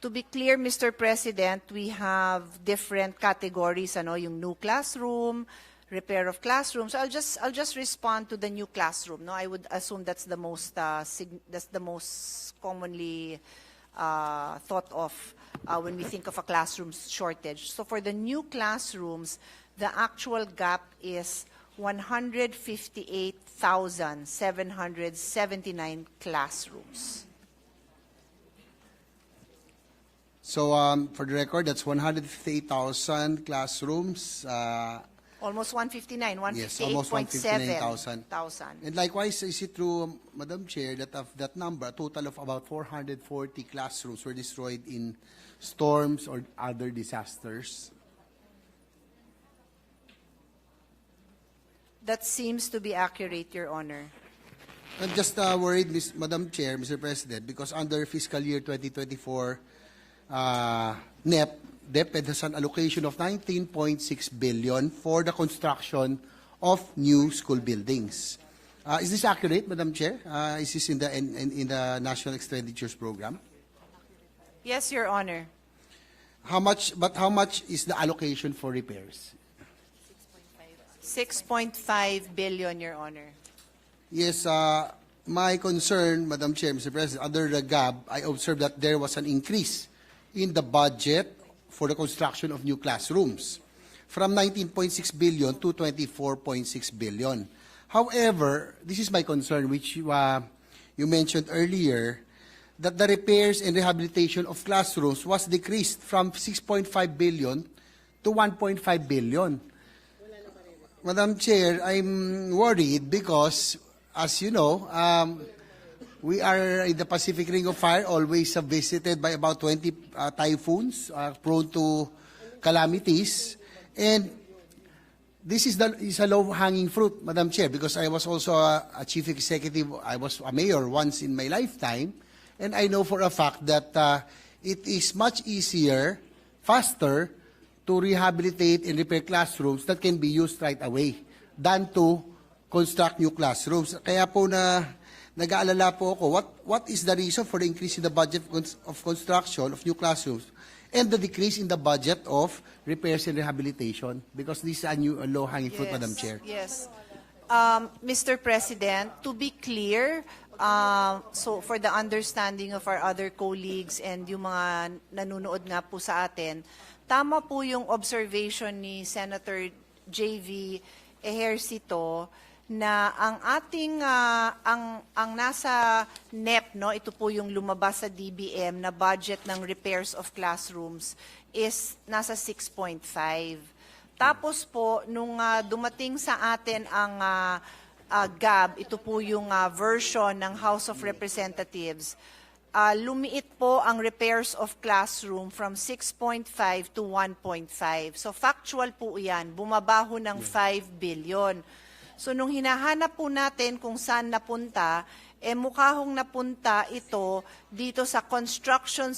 to be clear, Mr. President, we have different categories, yung new classroom, repair of classrooms. I'll just respond to the new classroom. No, I would assume that's the most commonly thought of when we think of a classroom shortage. So for the new classrooms, the actual gap is 158,779 classrooms. So for the record, that's 158,000 classrooms. Almost 159, Yes, almost 159,000. 158,000. And likewise, is it true, Madam Chair, that of that number, a total of about 440 classrooms were destroyed in storms or other disasters? That seems to be accurate, Your Honor. I'm just worried, Madam Chair, Mr. President, because under fiscal year 2024, DepEd has an allocation of 19.6 billion for the construction of new school buildings. Is this accurate, Madam Chair? Is this in the National Expenditures Program? Yes, Your Honor. How much is the allocation for repairs? 6.5 billion, Your Honor. Yes, my concern, Madam Chair, Mr. President, under the GAB, I observed that there was an increase in the budget for the construction of new classrooms from 19.6 billion to 24.6 billion. However, this is my concern, which you mentioned earlier, that the repairs and rehabilitation of classrooms was decreased from 6.5 billion to 1.5 billion. Madam Chair, I'm worried because, as you know, we are in the Pacific Ring of Fire, always visited by about 20 typhoons, prone to calamities. And this is a low-hanging fruit, Madam Chair, because I was also a chief executive. I was a mayor once in my lifetime, and I know for a fact that it is much easier, faster, to rehabilitate and repair classrooms that can be used right away than to construct new classrooms. Kaya po nag-aalala po ako, what is the reason for the increase in the budget of construction of new classrooms and the decrease in the budget of repairs and rehabilitation? Because this is a new low-hanging fruit, Madam Chair. Yes. Mr. President, to be clear, so for the understanding of our other colleagues and yung mga nanonood nga po sa atin, tama po yung observation ni Senator J.V. Ejercito na ang ating ang nasa NEP, no, ito po yung lumabas sa DBM na budget ng repairs of classrooms is nasa 6.5. Tapos po nung dumating sa atin ang GAB, ito po yung version ng House of Representatives, lumiit po ang repairs of classroom from 6.5 to 1.5. So factual po yan, bumabaho ng 5 billion. So nung hinahanap po natin kung saan napunta, mukhang napunta ito dito sa construction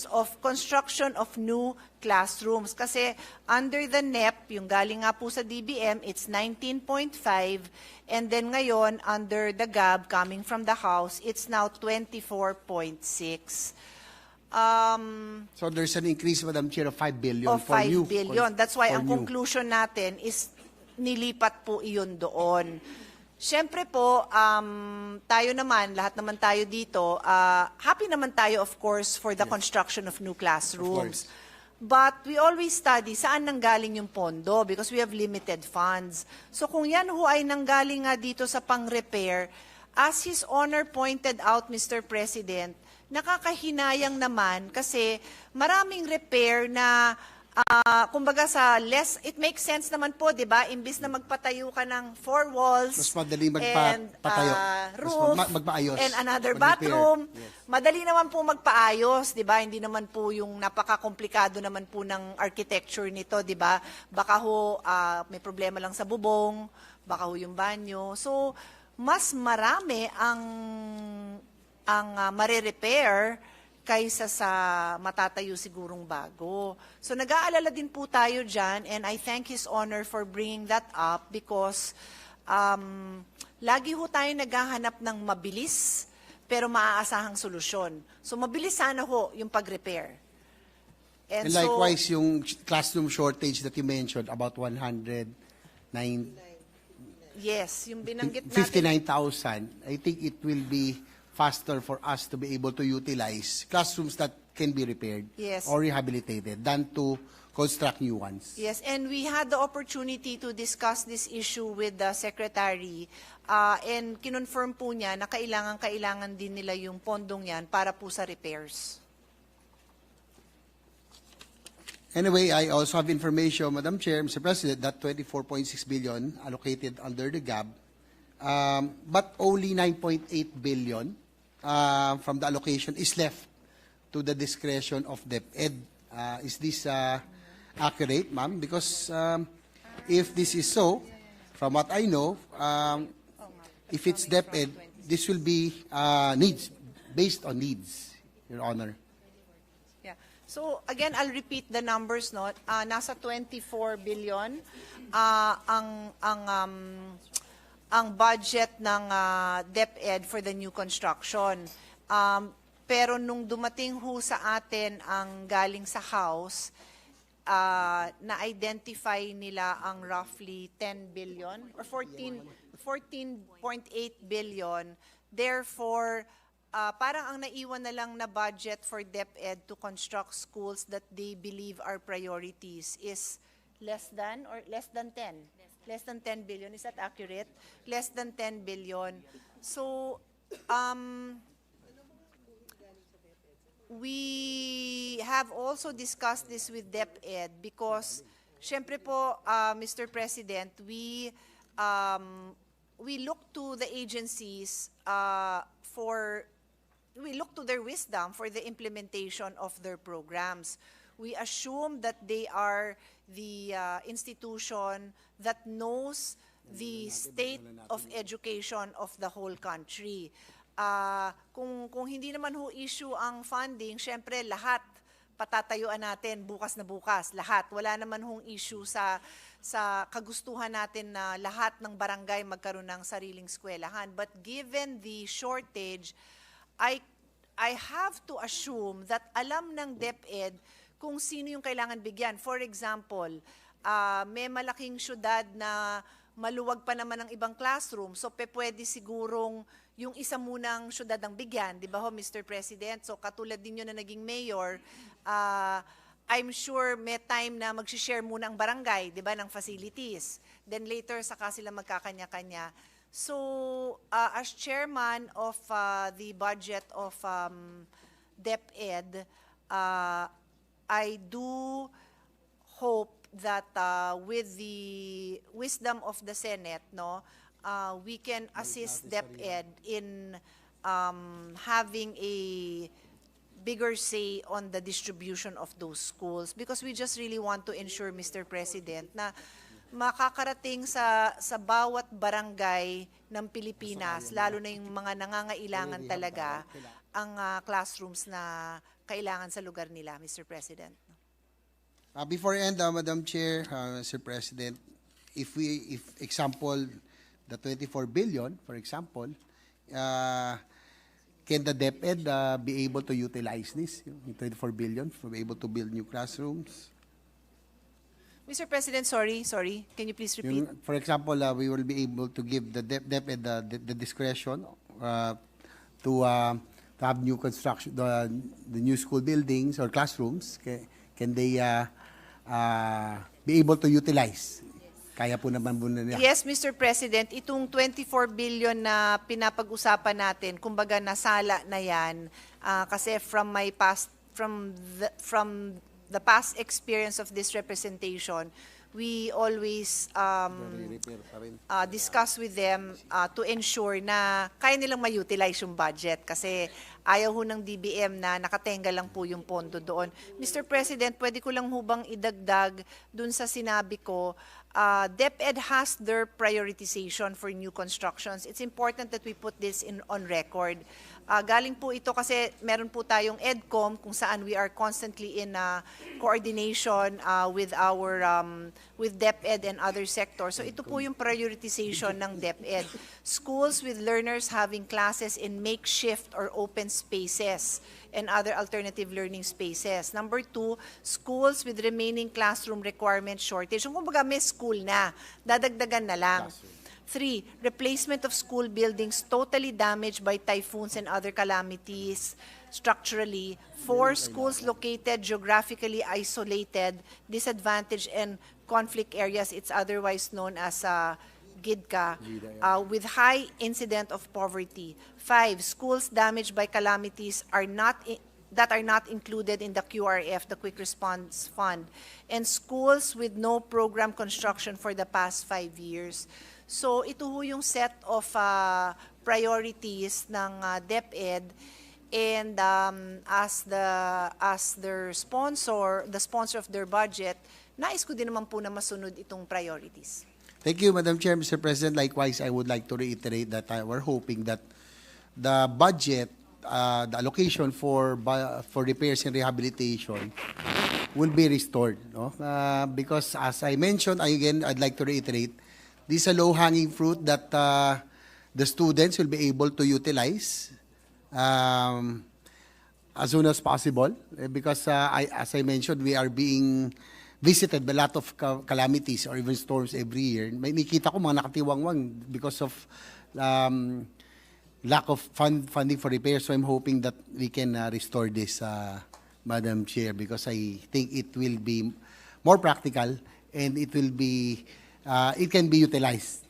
of new classrooms. Kasi under the NEP, yung galing nga po sa DBM, it's 19.5, and then ngayon under the GAB coming from the House, it's now 24.6. So there's an increase, Madam Chair, of 5 billion Of for 5 new. billion. That's why for ang new. conclusion natin is nilipat po iyon doon. Siyempre po, tayo naman, lahat naman tayo dito, happy naman tayo, of course, for the construction of new classrooms. But we always study saan nanggaling yung pondo because we have limited funds. So kung yan ho ay nanggaling nga dito sa pang-repair, as His Honor pointed out, Mr. President, nakakahinayang naman kasi maraming repair na kumbaga sa less, it makes sense naman po, di ba? Imbis na magpatayo ka ng 4 walls Mas madali and magpatayo. roof Magpaayos. and another Mag-repair. bathroom, Yes. madali naman po magpaayos, di ba? Hindi naman po yung napaka-komplikado naman po ng architecture nito, di ba? Baka ho may problema lang sa bubong, baka ho yung banyo. So, mas marami ang mare-repair kaysa sa matatayo sigurong bago. So nag-aalala din po tayo dyan, and I thank His Honor for bringing that up because lagi ho tayo naghahanap ng mabilis pero maaasahang solusyon. So mabilis sana ho yung pag-repair. And likewise, yung classroom shortage that you mentioned, about 109, yes, yung binanggit natin. 59,000, I think it will be faster for us to be able to utilize classrooms that can be repaired Yes. or rehabilitated than to construct new ones. Yes, and we had the opportunity to discuss this issue with the Secretary and kinonfirm po niya na kailangan din nila yung pondong yan para po sa repairs. Anyway, I also have information, Madam Chair, Mr. President, that 24.6 billion allocated under the GAB, but only 9.8 billion from the allocation is left to the discretion of DepEd. Is this accurate, ma'am? Because if this is so, from what I know, if it's DepEd, this will be needs, based on needs, Your Honor. Yeah. So again, I'll repeat the numbers, no. Nasa 24 billion ang budget ng DepEd for the new construction. Pero nung dumating ho sa atin ang galing sa House, na-identify nila ang roughly 10 billion or 14.8 billion. Therefore, parang ang naiwan na lang na budget for DepEd to construct schools that they believe are priorities is less than 10? Less than 10 billion. Is that accurate? Less than 10 billion. So, we have also discussed this with DepEd because, syempre po, Mr. President, we look to the agencies we look to their wisdom for the implementation of their programs. We assume that they are the institution that knows the state of education of the whole country. Kung hindi naman ho issue ang funding, syempre lahat patatayuan natin bukas na bukas, lahat. Wala naman hong issue sa kagustuhan natin na lahat ng barangay magkaroon ng sariling eskwelahan. But given the shortage, I have to assume that alam ng DepEd kung sino yung kailangan bigyan. For example, may malaking syudad na maluwag pa naman ang ibang classroom, so pwede sigurong yung isa munang syudad ang bigyan, di ba ho, Mr. President? So katulad din yun na naging mayor, I'm sure may time na mag-share muna ang barangay, di ba, ng facilities. Then later, saka sila magkakanya-kanya. So, as chairman of the budget of DepEd, I do hope that with the wisdom of the Senate, we can assist DepEd in having a bigger say on the distribution of those schools, because we just really want to ensure, Mr. President, na makakarating sa bawat barangay ng Pilipinas, lalo na yung mga nangangailangan talaga, ang classrooms na kailangan sa lugar nila, Mr. President. Before I end, Madam Chair, Mr. President, if example, the 24 billion, for example, can the DepEd be able to utilize this, 24 billion, to be able to build new classrooms? Mr. President, sorry, can you please repeat? For example, we will be able to give the DepEd the discretion to have new construction, the new school buildings or classrooms. Can they be able to utilize? Kaya po naman po nila. Yes, Mr. President, itong 24 billion na pinapag-usapan natin, kumbaga nasala na yan, kasi from the past experience of this representation, we always discuss with them to ensure na kaya nilang ma-utilize yung budget, kasi ayaw ho ng DBM na nakatenga lang po yung pondo doon. Mr. President, pwede ko lang hubang idagdag dun sa sinabi ko, DepEd has their prioritization for new constructions. It's important that we put this on record. Galing po ito kasi meron po tayong EDCOM kung saan we are constantly in coordination with DepEd and other sectors. So ito po yung prioritization ng DepEd. Schools with learners having classes in makeshift or open spaces and other alternative learning spaces. Number 2, schools with remaining classroom requirement shortage. Kung kumbaga may school na, dadagdagan na lang. 3, replacement of school buildings totally damaged by typhoons and other calamities structurally. 4, schools located geographically isolated, disadvantaged, and conflict areas, it's otherwise known as GIDCA, with high incident of poverty. 5, schools damaged by calamities that are not included in the QRF, the Quick Response Fund, and schools with no program construction for the past 5 years. So ito ho yung set of priorities ng DepEd, and as their sponsor, the sponsor of their budget, nais ko din naman po na masunod itong priorities. Thank you, Madam Chair, Mr. President. Likewise, I would like to reiterate that we're hoping that the budget, the allocation for repairs and rehabilitation will be restored. Because as I mentioned, I'd like to reiterate, this is a low-hanging fruit that the students will be able to utilize as soon as possible. Because as I mentioned, we are being visited by a lot of calamities or even storms every year. May nakita ko mga nakatiwangwang because of lack of funding for repairs. So I'm hoping that we can restore this, Madam Chair, because I think it will be more practical and it will be, it can be utilized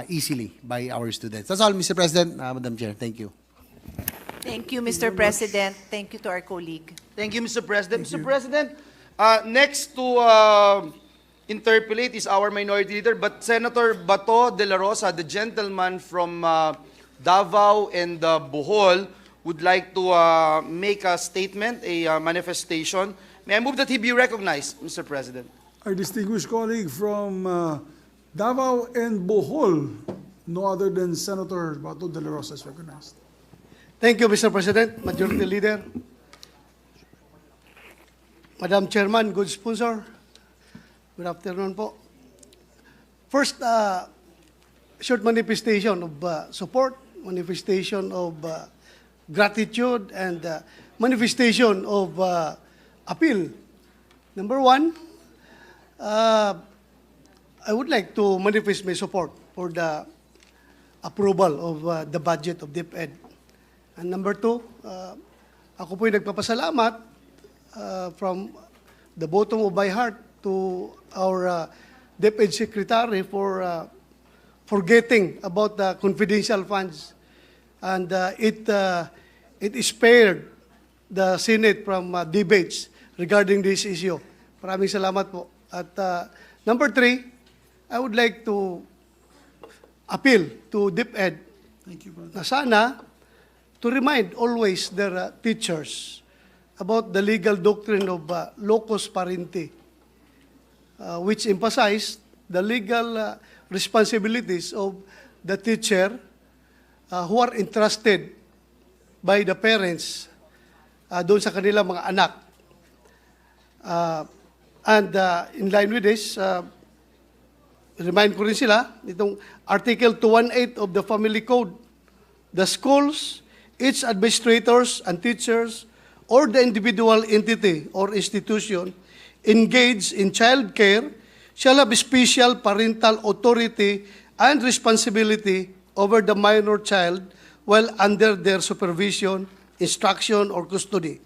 easily by our students. That's all, Mr. President, Madam Chair. Thank you. Thank you, Mr. President. Thank you to our colleague. Thank you, Mr. President. Mr. President, next to interpellate is our minority leader, but Senator Bato de la Rosa, the gentleman from Davao and Bohol, would like to make a statement, a manifestation. May I move that he be recognized, Mr. President? Our distinguished colleague from Davao and Bohol, no other than Senator Bato de la Rosa is recognized. Thank you, Mr. President, Majority Leader. Madam Chairman, good sponsor. Good afternoon po. First, short manifestation of support, manifestation of gratitude, and manifestation of appeal. Number one, I would like to manifest my support for the approval of the budget of DepEd. And number two, ako po'y nagpapasalamat from the bottom of my heart to our DepEd Secretary for forgetting about the confidential funds. And it spared the Senate from debates regarding this issue. Maraming salamat po. At number three, I would like to appeal to DepEd na sana to remind always their teachers about the legal doctrine of locus parentis, which emphasized the legal responsibilities of the teacher who are entrusted by the parents doon sa kanilang mga anak. And in line with this, remind ko rin sila, itong Article 218 of the Family Code, the schools, its administrators and teachers, or the individual entity or institution engaged in child care shall have special parental authority and responsibility over the minor child while under their supervision, instruction, or custody.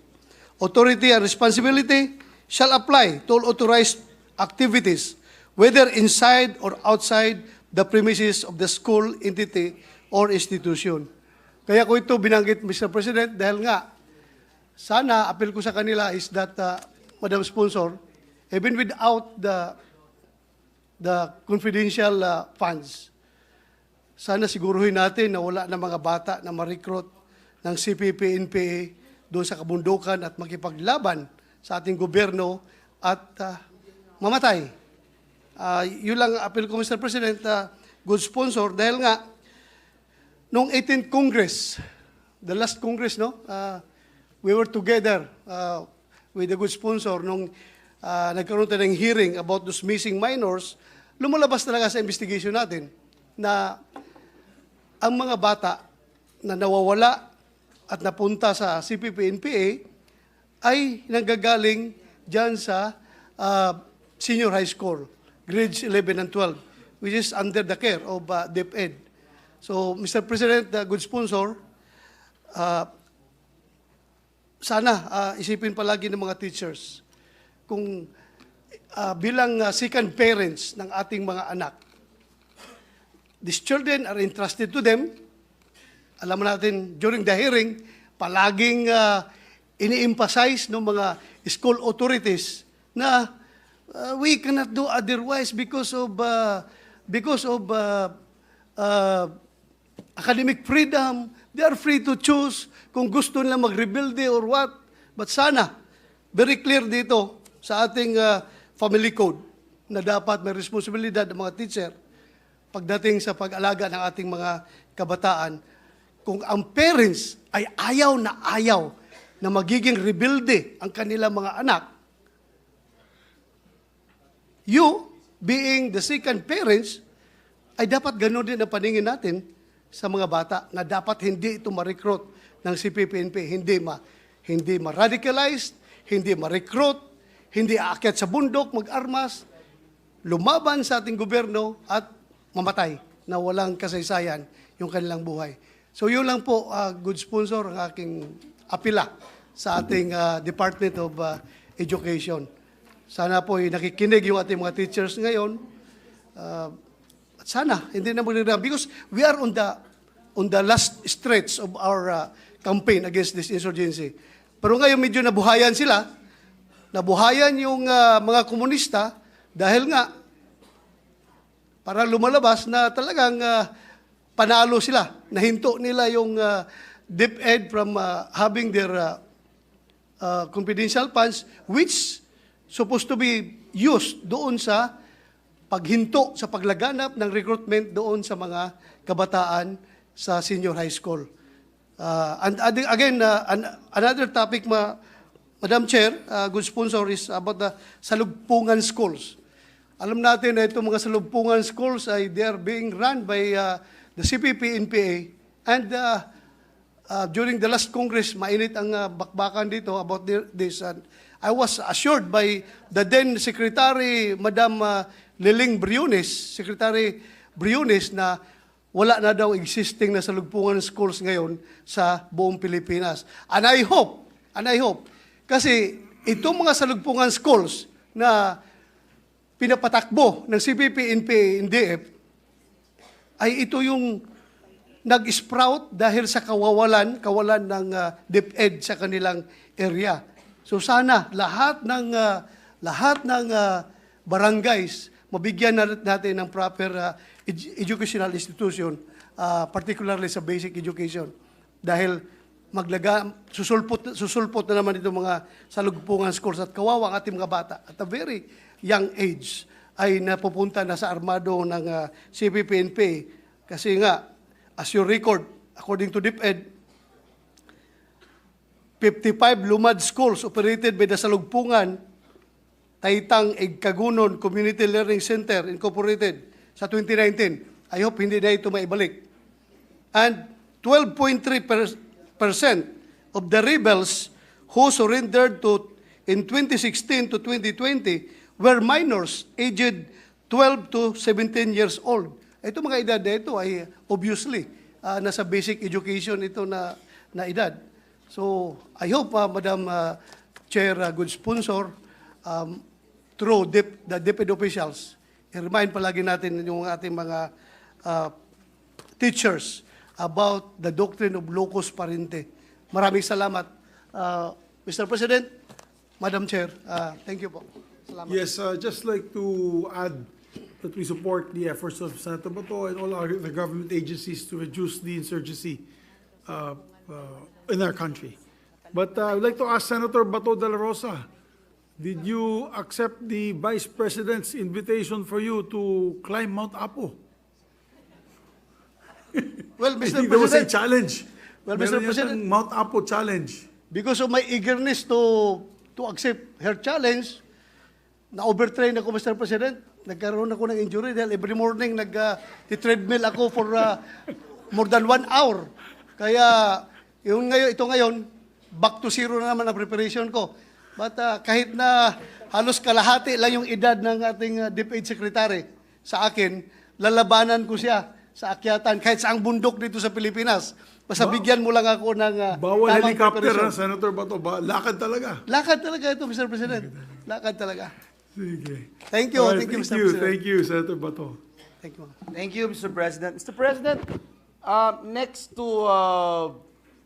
Authority and responsibility shall apply to all authorized activities, whether inside or outside the premises of the school, entity, or institution. Kaya ko ito binanggit, Mr. President, dahil nga, sana, appeal ko sa kanila is that, Madam Sponsor, even without the confidential funds, sana siguruhin natin na wala na mga bata na ma-recruit ng CPP-NPA doon sa kabundukan at makipaglaban sa ating gobyerno at mamatay. Yun lang appeal ko, Mr. President, good sponsor, dahil nga, noong 18th Congress, the last Congress, no? We were together with a good sponsor nung nagkaroon tayo ng hearing about those missing minors. Lumalabas talaga sa investigation natin na ang mga bata na nawawala at napunta sa CPP-NPA ay nanggagaling dyan sa senior high school, grades 11 and 12, which is under the care of DepEd. So, Mr. President, good sponsor, sana isipin palagi ng mga teachers kung bilang second parents ng ating mga anak, these children are entrusted to them. Alam natin, during the hearing, palaging ini-emphasize ng mga school authorities na we cannot do otherwise because of academic freedom. They are free to choose kung gusto nila mag-rebuild or what. But sana, very clear dito sa ating family code na dapat may responsibilidad ng mga teacher pagdating sa pag-alaga ng ating mga kabataan. Kung ang parents ay ayaw na magiging rebelde ang kanilang mga anak, you, being the second parents, ay dapat gano'n din ang paningin natin sa mga bata na dapat hindi ito ma-recruit ng CPP-NP, hindi ma-radicalized, hindi ma-recruit, hindi aakyat sa bundok, mag-armas, lumaban sa ating gobyerno at mamatay na walang kasaysayan yung kanilang buhay. So yun lang po, good sponsor, ang aking apila sa ating Department of Education. Sana po nakikinig yung ating mga teachers ngayon. At sana, hindi na magdadaan. Because we are on the last stretch of our campaign against this insurgency. Pero ngayon medyo nabuhayan sila. Nabuhayan yung mga komunista dahil nga parang lumalabas na talagang panalo sila. Nahinto nila yung DepEd from having their confidential funds which supposed to be used doon sa paghinto, sa paglaganap ng recruitment doon sa mga kabataan sa senior high school. Another topic, Madam Chair, good sponsor, is about the salugpungan schools. Alam natin na itong mga salugpungan schools ay they are being run by the CPP, NPA, and during the last Congress, mainit ang bakbakan dito about this. And I was assured by the then Secretary, Madam Liling Briones, Secretary Briones, na wala na daw existing na salugpungan schools ngayon sa buong Pilipinas. And I hope, kasi itong mga salugpungan schools na pinapatakbo ng CPP, NPA, NDF, ay ito yung nag-sprout dahil sa kawalan ng DepEd sa kanilang area. So sana lahat ng barangays mabigyan natin ng proper educational institution, particularly sa basic education. Dahil susulpot na naman itong mga salugpungan schools at kawawa ang ating mga bata at a very young age ay napupunta na sa armado ng CPP-NP. Kasi nga, as you record, according to DepEd, 55 lumad schools operated by the Salugpungan, Taitang Egkagunon Community Learning Center Incorporated sa 2019. I hope hindi na ito maibalik. And 12.3% of the rebels who surrendered in 2016 to 2020 were minors aged 12 to 17 years old. Ito mga edad na ito ay obviously nasa basic education ito na edad. So I hope, Madam Chair, good sponsor, through the DepEd officials, i-remind palagi natin yung ating mga teachers about the doctrine of locus parente. Maraming salamat. Mr. President, Madam Chair, thank you po. Salamat. Yes, just like to add that we support the efforts of Senator Bato and all the government agencies to reduce the insurgency in our country. But I would like to ask Senator Bato de la Rosa, did you accept the Vice President's invitation for you to climb Mount Apo? Well, I Mr. think there was a President, challenge. Well, Meron Mr. President, yatang Mount Apo challenge. because of my eagerness to accept her challenge, na-overtrain ako, Mr. President. Nagkaroon ako ng injury dahil every morning nag-treadmill ako for more than 1 hour. Kaya ito ngayon, back to zero na naman ang preparation ko. But kahit na halos kalahati lang yung edad ng ating DepEd Secretary sa akin, lalabanan ko siya sa akyatan kahit saang bundok dito sa Pilipinas. Basta bigyan mo lang ako ng Bawal tamang helicopter, preparation. Senator Bato. Lakad talaga. Lakad talaga ito, Mr. President. Lakad talaga. Sige. Thank you. Alright, Thank you, Mr. President. Thank you, Senator Bato. Thank you. Thank you, Mr. President. Mr. President, next to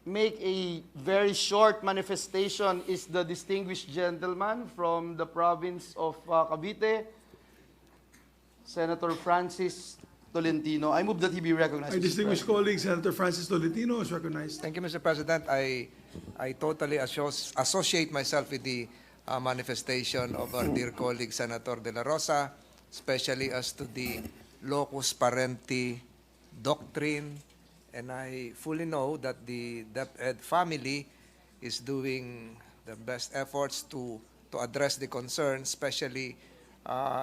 make a very short manifestation is the distinguished gentleman from the province of Cavite, Senator Francis Tolentino. I move that he be recognized. My Mr. distinguished President. colleague, Senator Francis Tolentino, is recognized. Thank you, Mr. President. I totally associate myself with the manifestation of our dear colleague, Senator De La Rosa, especially as to the locus parenti doctrine. And I fully know that the DepEd family is doing the best efforts to address the concerns, especially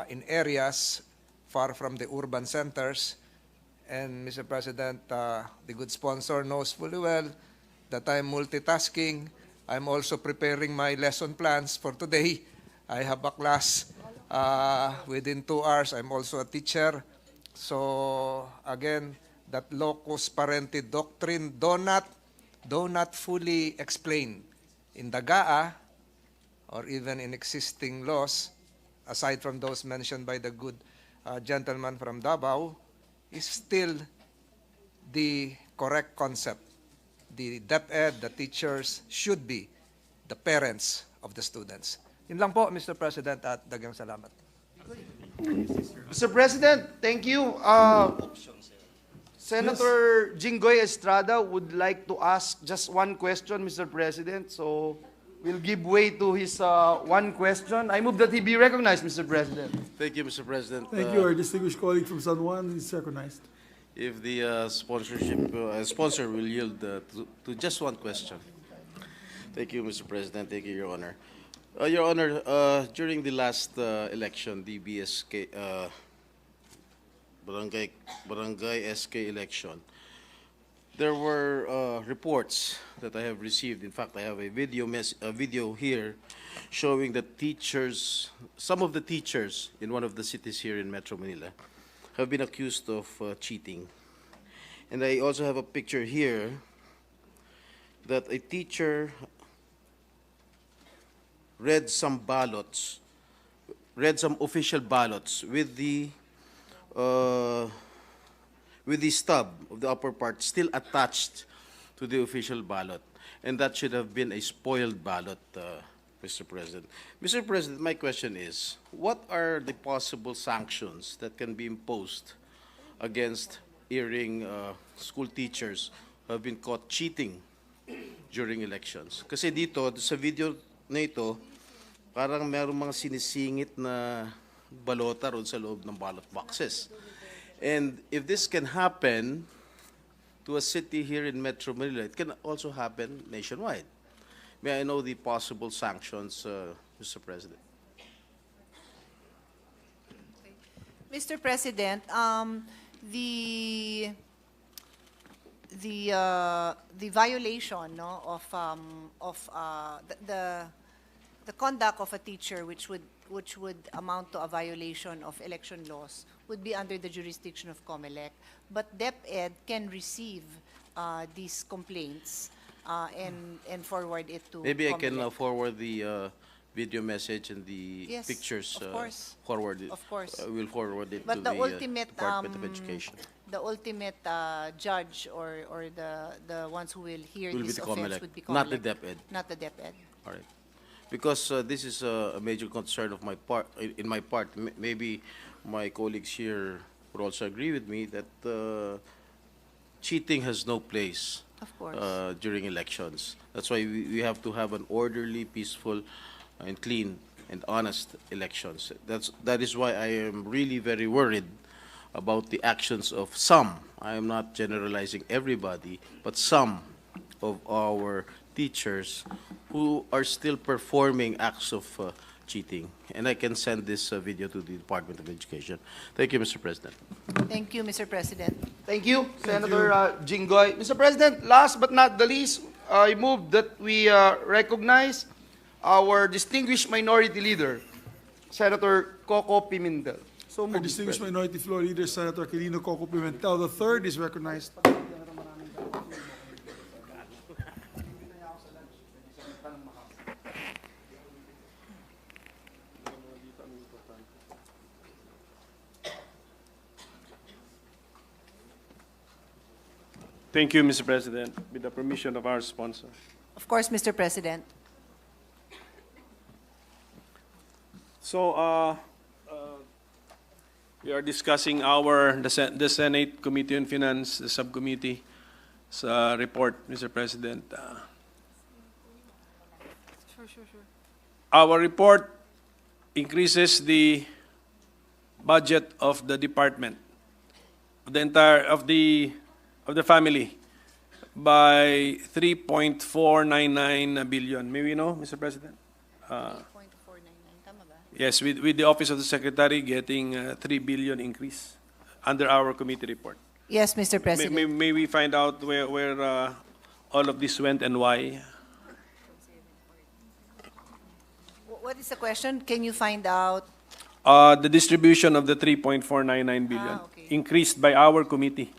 in areas far from the urban centers. And Mr. President, the good sponsor knows fully well that I'm multitasking. I'm also preparing my lesson plans for today. I have a class within 2 hours. I'm also a teacher. So again, that locus parenti doctrine do not fully explain in the GAA or even in existing laws, aside from those mentioned by the good gentleman from Davao, is still the correct concept. The DepEd, the teachers, should be the parents of the students. Yun lang po, Mr. President, at dagang salamat. Mr. President, thank you. Senator Jinggoy Estrada would like to ask just one question, Mr. President. So will give way to his one question. I move that he be recognized, Mr. President. Thank you, Mr. President. Thank you. Our distinguished colleague from San Juan is recognized. If the sponsor will yield to just one question. Thank you, Mr. President. Thank you, Your Honor. Your Honor, during the last election, the BSK barangay SK election, there were reports that I have received. In fact, I have a video here showing that teachers, some of the teachers in one of the cities here in Metro Manila, have been accused of cheating. And I also have a picture here that a teacher read some official ballots with the stub of the upper part still attached to the official ballot. And that should have been a spoiled ballot, Mr. President. Mr. President, my question is, what are the possible sanctions that can be imposed against erring school teachers who have been caught cheating during elections? Kasi dito, sa video na ito, parang merong mga sinisingit na balota ron sa loob ng ballot boxes. And if this can happen to a city here in Metro Manila, it can also happen nationwide. May I know the possible sanctions, Mr. President? Mr. President, the violation of the conduct of a teacher, which would amount to a violation of election laws, would be under the jurisdiction of COMELEC. But DepEd can receive these complaints and forward it to Maybe COMELEC. I can forward the video message and the Yes, pictures. of course. Forward it. Of course. We'll forward it But to the the ultimate, Department of Education. The ultimate judge or the ones who will hear Will be this the offense COMELEC, would be not the COMELEC, DepEd. not the DepEd. All right. Because this is a major concern of my part. In my part, maybe my colleagues here would also agree with me that cheating has no place Of course. during elections. That's why we have to have an orderly, peaceful, and clean and honest elections. That is why I am really very worried about the actions of some. I am not generalizing everybody, but some of our teachers who are still performing acts of cheating. And I can send this video to the Department of Education. Thank you, Mr. President. Thank you, Mr. President. Thank you, Senator Jinggoy. Mr. President, last but not the least, I move that we recognize our distinguished minority leader, Senator Coco Pimentel. So Our moved, distinguished President. minority floor leader, Senator Quirino Coco Pimentel III is recognized. Thank you, Mr. President. With the permission of our sponsor. Of course, Mr. President. So, we are discussing the Senate Committee on Finance, the subcommittee, report, Mr. President. Sure. Our report increases the budget of the department, of the family, by 3.499 billion. May we know, Mr. President? 3.499, tama ba? Yes, with the Office of the Secretary getting 3 billion increase under our committee report. Yes, Mr. President. May we find out where all of this went and why? What is the question? Can you find out? The distribution of the 3.499 billion okay. increased by our committee.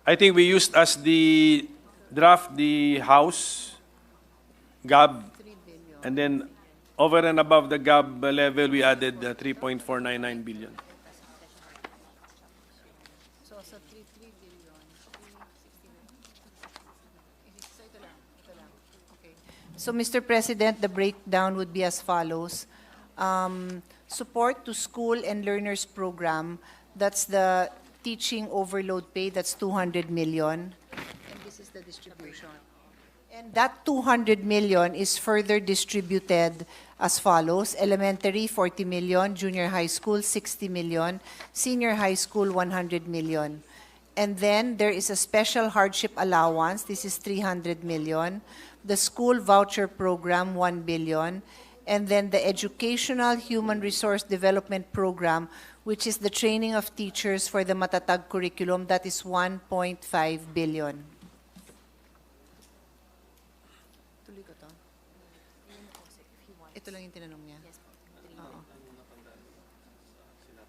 I think we used as the draft the House GAB, 3 billion. and then over and above the GAB level, we added 3.499 billion. So 3 billion. 369. So ito lang. Okay. So Mr. President, the breakdown would be as follows. Support to school and learners program, that's the teaching overload pay, that's 200 million. And this is the distribution. And that 200 million is further distributed as follows: elementary 40 million, junior high school 60 million, senior high school 100 million. And then there is a special hardship allowance, this is 300 million, the school voucher program 1 billion, and then the educational human resource development program, which is the training of teachers for the Matatag curriculum, that is 1.5 billion. Ito lang yung tinanong niya. Oo.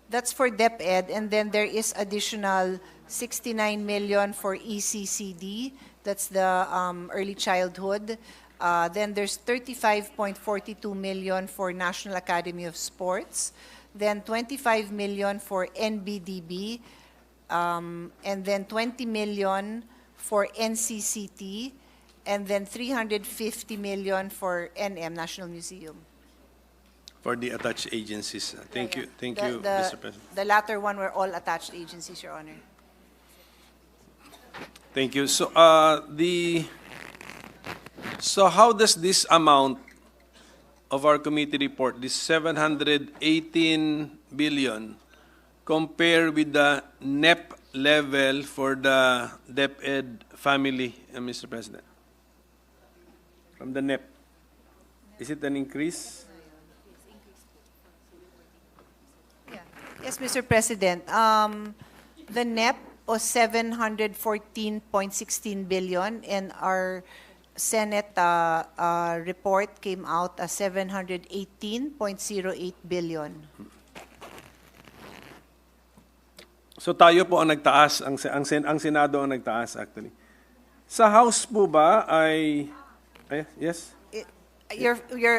That's for DepEd, and then there is additional 69 million for ECCD, that's the early childhood. Then there's 35.42 million for National Academy of Sports, then 25 million for NBDB, and then 20 million for NCCT, and then 350 million for NM, National Museum. For the attached agencies. Thank you, Mr. President. The latter one were all attached agencies, Your Honor. Thank you. So, so how does this amount of our committee report, this 718 billion, compare with the NEP level for the DepEd family, Mr. President? From the NEP, is it an increase? Yes, Mr. President. The NEP was 714.16 billion, and our Senate report came out as 718.08 billion. So tayo po ang nagtaas, ang Senado ang nagtaas actually. Sa House po ba ay yes?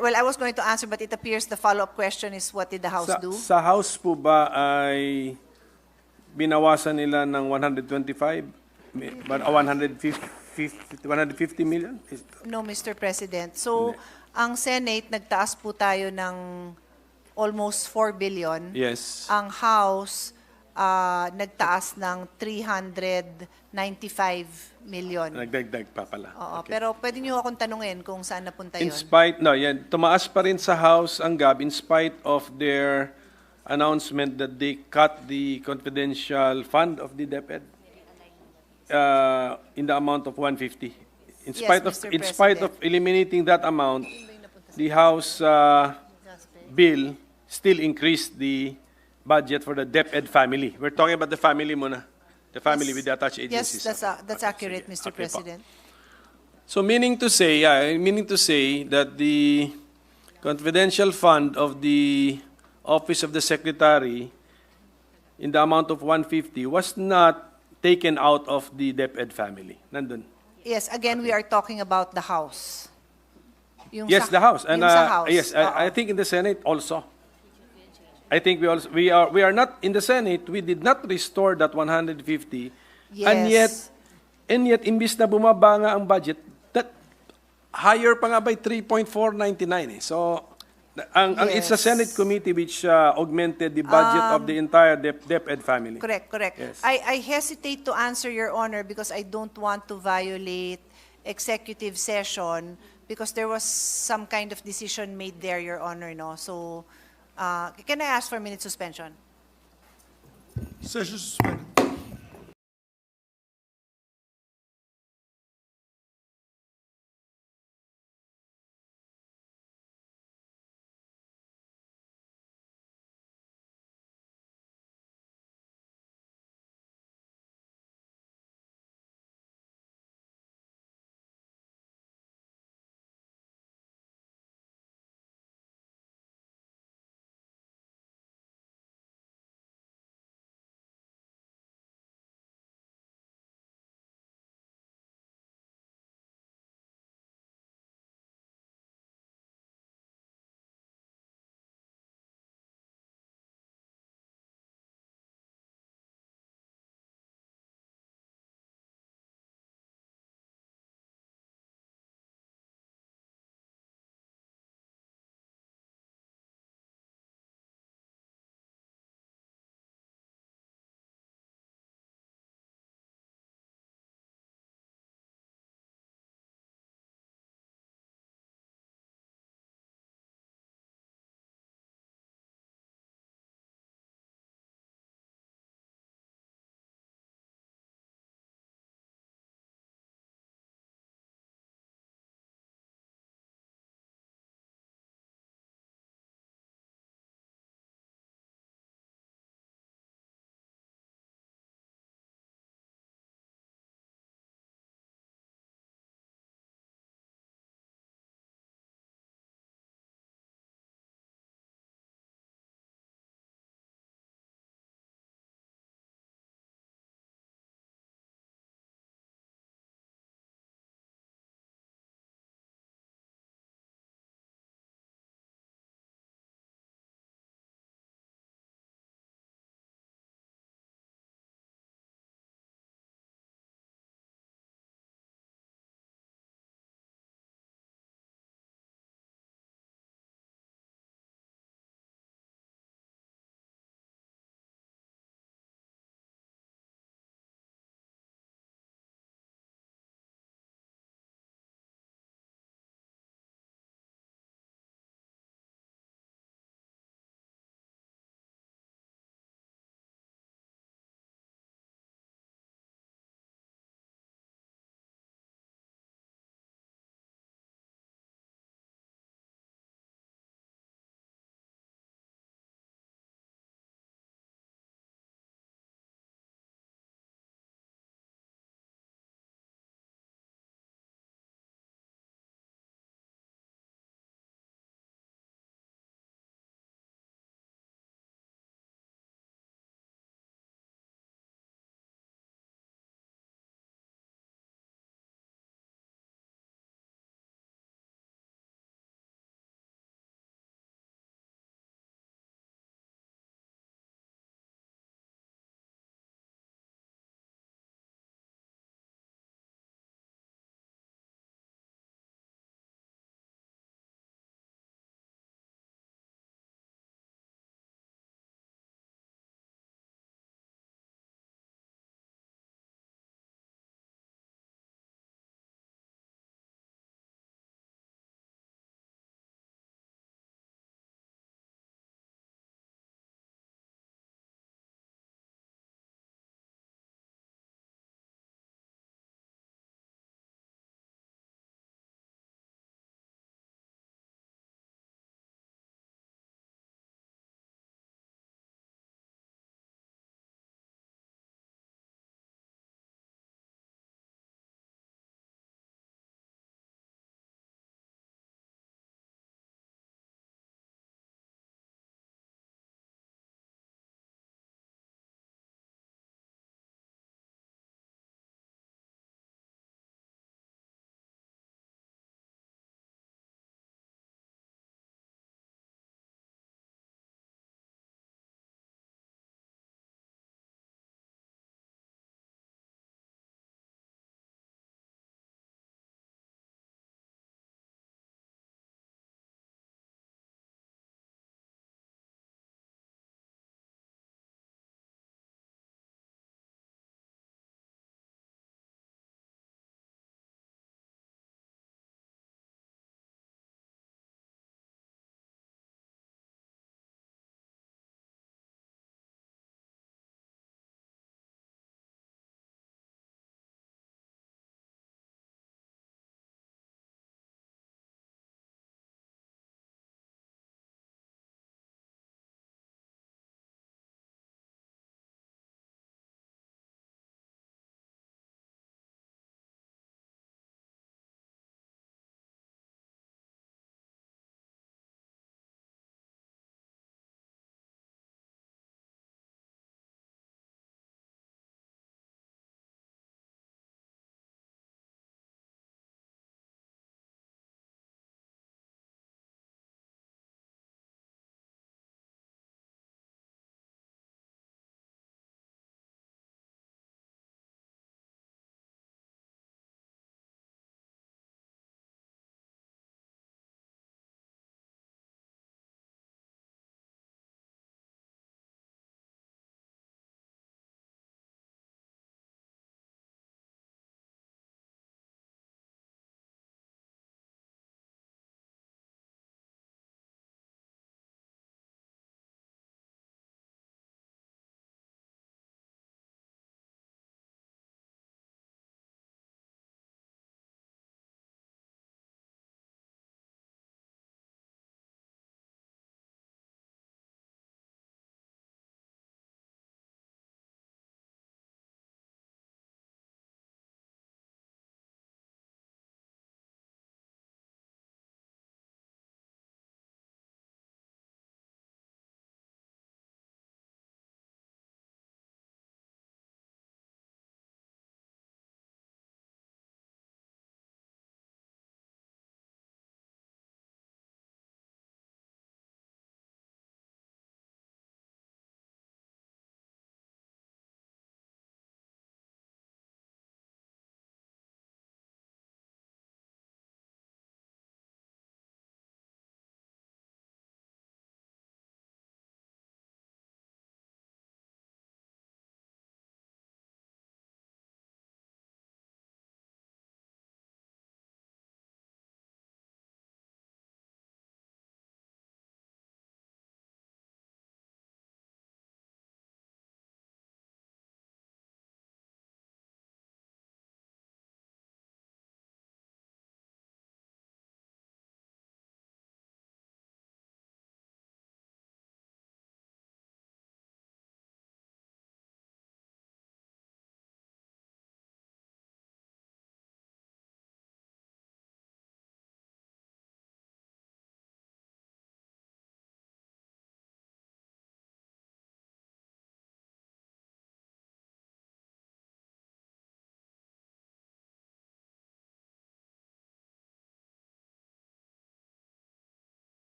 Well, I was going to answer, but it appears the follow-up question is, what did the House do? Sa House po ba ay binawasan nila ng 125, 150 million? No, Mr. President. So, ang Senate, nagtaas po tayo ng almost 4 billion. Yes. Ang House, nagtaas ng 395 million. Nagdagdag pa pala. Oo, Okay. pero pwede niyo akong tanungin kung saan napunta yun. Tumaas pa rin sa House ang GAB in spite of their announcement that they cut the confidential fund of the DepEd in the amount of 150. In spite of eliminating that amount, the House bill still increased the budget for the DepEd family. We're talking about the family muna. The family with the attached agencies. Yes, that's accurate, Mr. President. So meaning to say that the confidential fund of the Office of the Secretary in the amount of 150 was not taken out of the DepEd family. Nandun. Yes, again, we are talking about the House. Yes, the House. And yung sa House. yes, I think in the Senate also. I think we are not in the Senate. We did not restore that 150, Yes. and yet imbis na bumaba nga ang budget, that higher pa nga by 3.499. So it's a Senate committee which augmented the budget of the entire DepEd family. Correct. Yes. I hesitate to answer, Your Honor, because I don't want to violate executive session, because there was some kind of decision made there, Your Honor, no? So, can I ask for a minute suspension? Session suspended.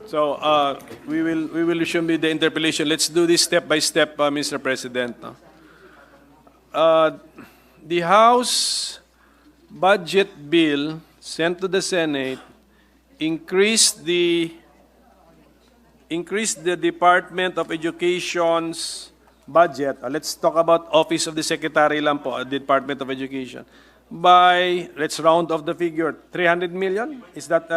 So we will resume with the interpellation. Let's do this step by step, Mr. President. No? The House budget bill sent to the Senate increased the Department of Education's budget. Let's talk about Office of the Secretary lang po, Department of Education. By, let's round off the figure, 300 million? Is that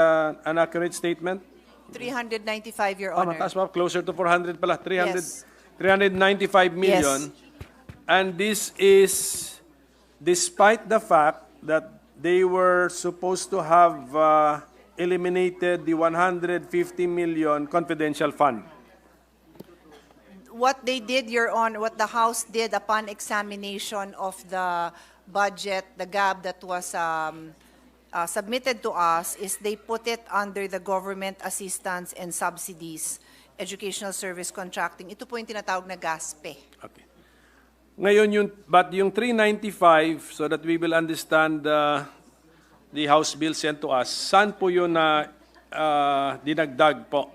an accurate statement? 395, Your Honor. Mataas pa, closer to 400 pala. 300, Yes. 395 million. Yes. And this is despite the fact that they were supposed to have eliminated the 150 million confidential fund. What they did, Your Honor, what the House did upon examination of the budget, the gap that was submitted to us, is they put it under the government assistance and subsidies, educational service contracting. Ito po yung tinatawag na GASPE. Okay. Ngayon, but yung 395, so that we will understand the House bill sent to us, saan po yun na dinagdag po?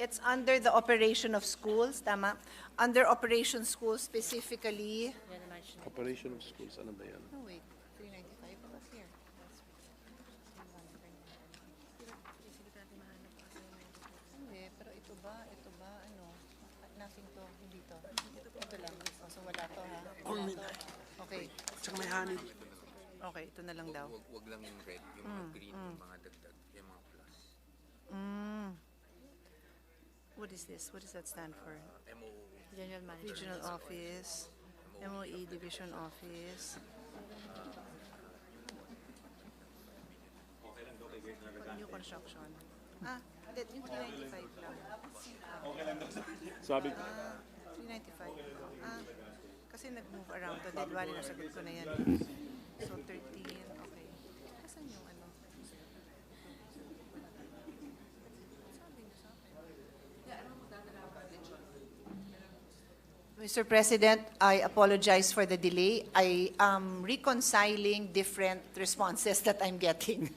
It's under the operation of schools, tama? Under operation schools specifically. Operation of schools, ano ba yan? Oh, wait. 395 was here. Hindi, pero ito ba, ano? Nothing to, hindi to. Ito lang. Oh, so wala to, ha? Okay. Tsaka may honey. Okay, ito na lang daw. Wag lang yung red, yung mga green, yung mga dagdag, yung mga plus. What is this? What does that stand for? MO. General Manager. Regional Office, MOE Division Office. New construction. Yung 395 lang. Sabi 395. Kasi nag-move around to. Dead Valley, nasagot ko na yan. So 13, okay. Kasan yung ano? Mr. President, I apologize for the delay. I am reconciling different responses that I'm getting.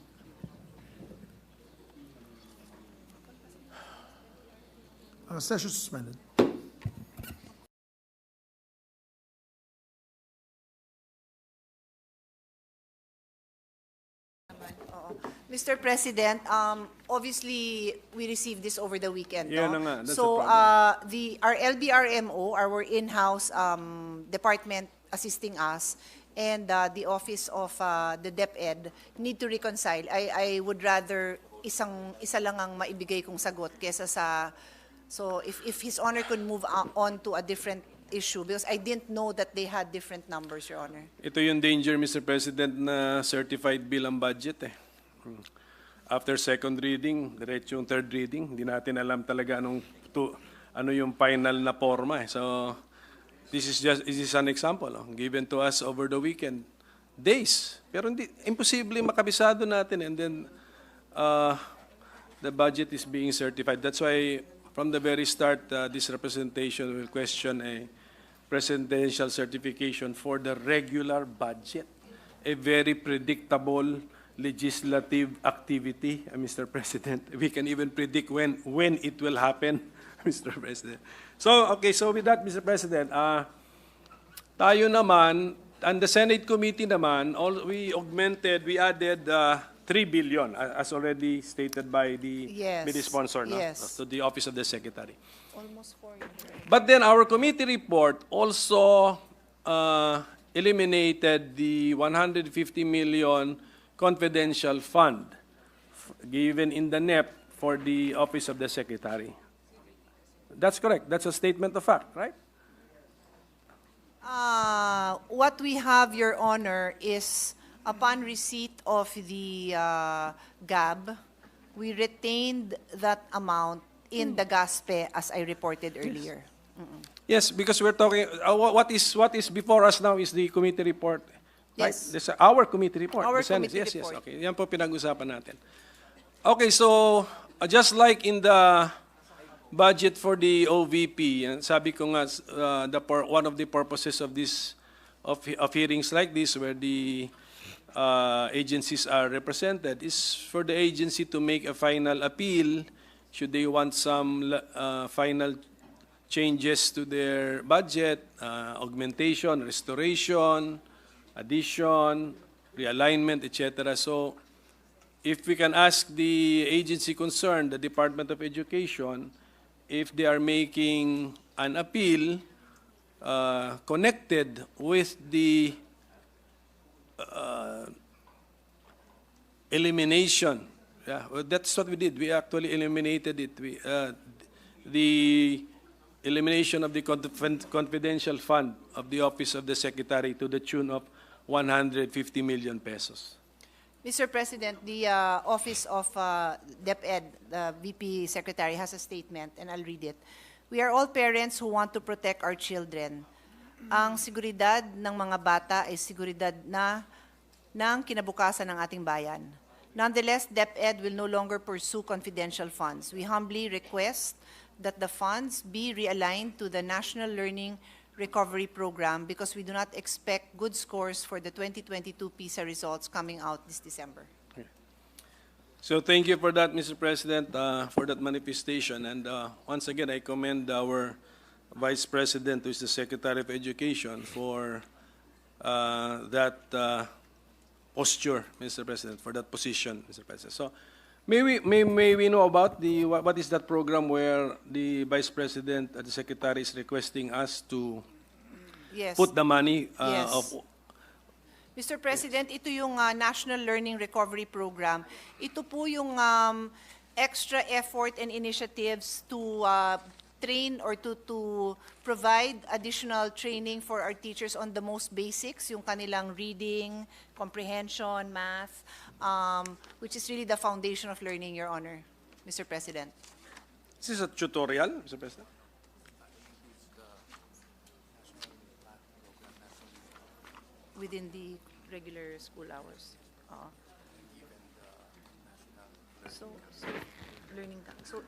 Session suspended. Mr. President, obviously, we received this over the weekend. Yeah, no? no nga, that's So, the problem. our LBRMO, our in-house department assisting us, and the office of the DepEd need to reconcile. I would rather isa lang ang maibigay kong sagot kesa sa, so if His Honor could move on to a different issue, because I didn't know that they had different numbers, Your Honor. Ito yung danger, Mr. President, na certified bill ang budget eh. After second reading, diretso yung third reading, hindi natin alam talaga ano yung final na forma eh. So, this is an example, given to us over the weekend. Days. Pero imposible makabisado natin, and then the budget is being certified. That's why from the very start, this representation will question a presidential certification for the regular budget. A very predictable legislative activity, Mr. President. We can even predict when it will happen, Mr. President. So, okay, so with that, Mr. President, tayo naman, and the Senate Committee naman, we added 3 billion, as already stated by the committee sponsor, no? Yes. To the Office of the Secretary. Almost 4 years. But then our committee report also eliminated the 150 million confidential fund given in the NEP for the Office of the Secretary. That's correct. That's a statement of fact, right? What we have, Your Honor, is upon receipt of the GAB, we retained that amount in the GASPE as I reported earlier. Yes, because we're talking, what is before us now is the committee report. Right? Yes. This is our committee report. Our the Senate. committee Yes, report. yes. Okay. Yan po pinag-usapan natin. Okay, so just like in the budget for the OVP, sabi ko nga, one of the purposes of this of hearings like this, where the agencies are represented, is for the agency to make a final appeal should they want some final changes to their budget, augmentation, restoration, addition, realignment, etc. So if we can ask the agency concerned, the Department of Education, if they are making an appeal connected with the elimination. Yeah, well, that's what we did. We actually eliminated it. The elimination of the confidential fund of the Office of the Secretary to the tune of 150 million pesos. Mr. President, the Office of DepEd, the VP Secretary, has a statement, and I'll read it. We are all parents who want to protect our children. Ang seguridad ng mga bata ay seguridad ng kinabukasan ng ating bayan. Nonetheless, DepEd will no longer pursue confidential funds. We humbly request that the funds be realigned to the National Learning Recovery Program because we do not expect good scores for the 2022 PISA results coming out this December. So thank you for that, Mr. President, for that manifestation. And once again, I commend our Vice President, who is the Secretary of Education, for that posture, Mr. President, for that position, Mr. President. So may we know about what is that program where the Vice President and the Secretary is requesting us to put the money of... Mr. President, ito yung National Learning Recovery Program. Ito po yung extra effort and initiatives to train or to provide additional training for our teachers on the most basics, yung kanilang reading, comprehension, math, which is really the foundation of learning, Your Honor, Mr. President. This is a tutorial, Mr. President. Within the regular school hours. So learning that. So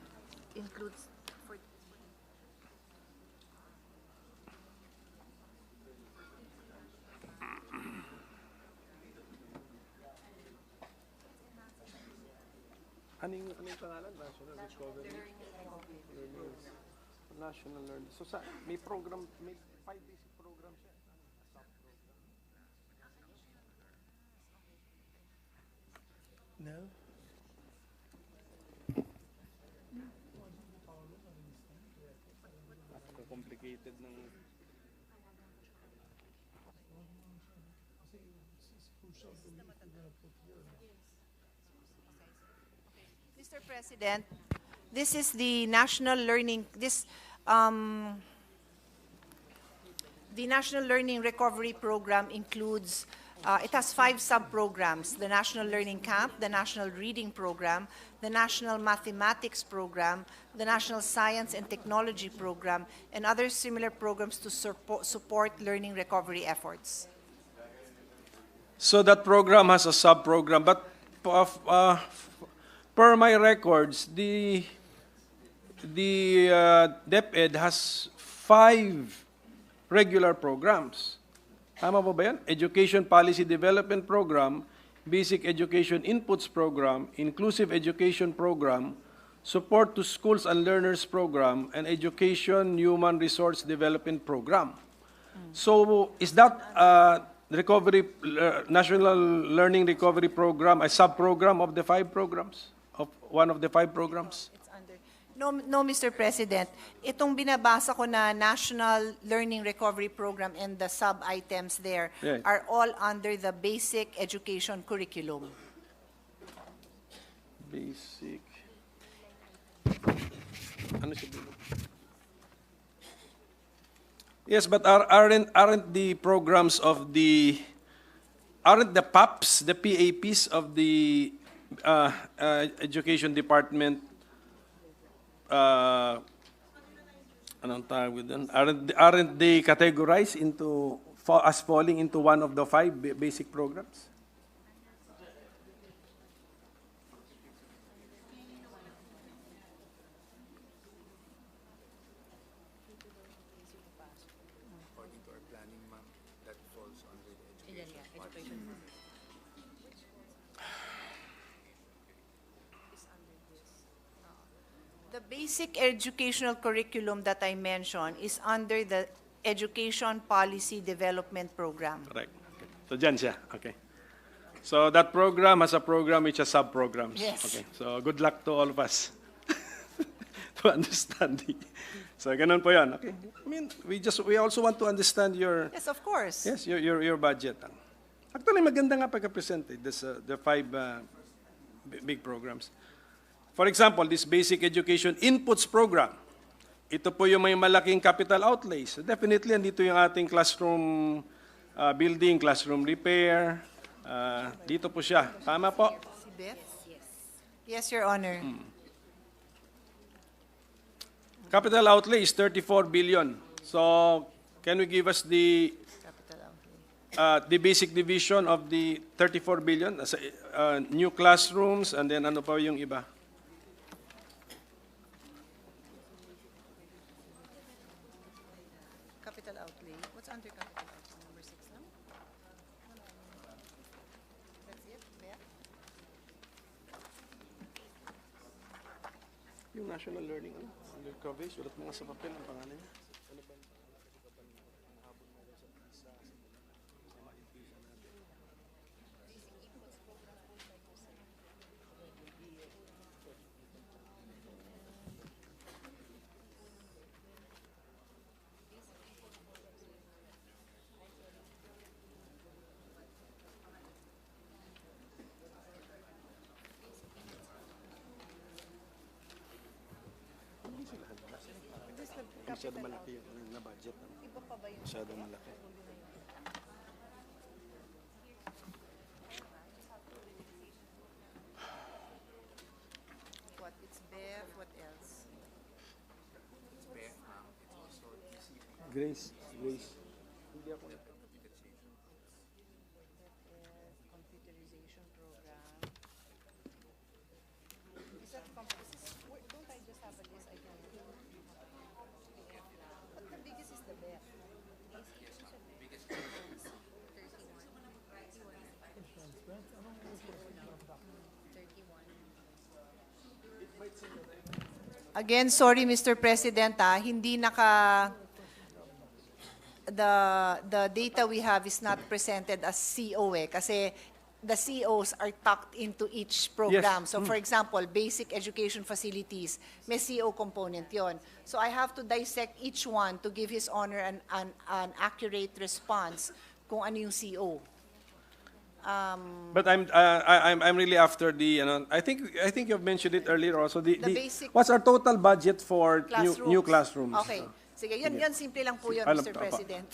includes for Anong pangalan? National Recovery? National Learning. So may program, may 5 basic programs siya. No? Complicated ng... Mr. President, this is the National Learning, the National Learning Recovery Program includes, it has 5 sub-programs: the National Learning Camp, the National Reading Program, the National Mathematics Program, the National Science and Technology Program, and other similar programs to support learning recovery efforts. So that program has a sub-program, but per my records, the DepEd has 5 regular programs. Tama po ba yan? Education Policy Development Program, Basic Education Inputs Program, Inclusive Education Program, Support to Schools and Learners Program, and Education Human Resource Development Program. So is that National Learning Recovery Program a sub-program of the 5 programs? Of one of the 5 programs? No, Mr. President. Itong binabasa ko na National Learning Recovery Program and the sub-items there are all under the basic education curriculum. Basic. Ano siya? Yes, but aren't the programs of aren't the PAPs, the PAPs of the Education Department, anong tawag doon? Aren't they categorized as falling into one of the 5 basic programs? According to our planning, ma'am, that falls The basic educational curriculum that I mentioned is under the Education Policy Development Program. Correct. Okay. So dyan siya. Okay. So that program has a program which has sub-programs. Yes. Okay. So good luck to all of us to understanding. So ganun po yan. Okay. I mean, we also want to understand your Yes, of course. your budget. Actually, maganda nga pagka-presented. The 5 big programs. For example, this basic education inputs program. Ito po yung may malaking capital outlays. Definitely, andito yung ating classroom building, classroom repair. Dito po siya. Tama po? Si Beth? Yes, Your Honor. Capital outlay is 34 billion. So, can we give us the basic division of the 34 billion? New classrooms, and then ano pa yung iba? Capital outlay. What's under capital outlay? Number 6 lang? That's it, Beth? Yung national learning, ano? Under coverage, ulat mo nga sa papel ang pangalan niya. Ano ba? Masyado malaki yung na budget. Masyado malaki. What? It's Beth. What else? Grace. Hindi ako Computerization program. Is that don't I just have a list? I can. But the biggest is the Beth. Again, sorry Mr. President, hindi the data we have is not presented as CO kasi the COs are tucked into each program. Yes. So for example, basic education facilities, may CO component yon. So I have to dissect each one to give His Honor an accurate response kung ano yung CO. But I'm really after the I think you've mentioned it earlier also the basic what's our total budget for new classrooms? Okay. Sige, yun simple lang po yun, Alam- Mr. apa. President.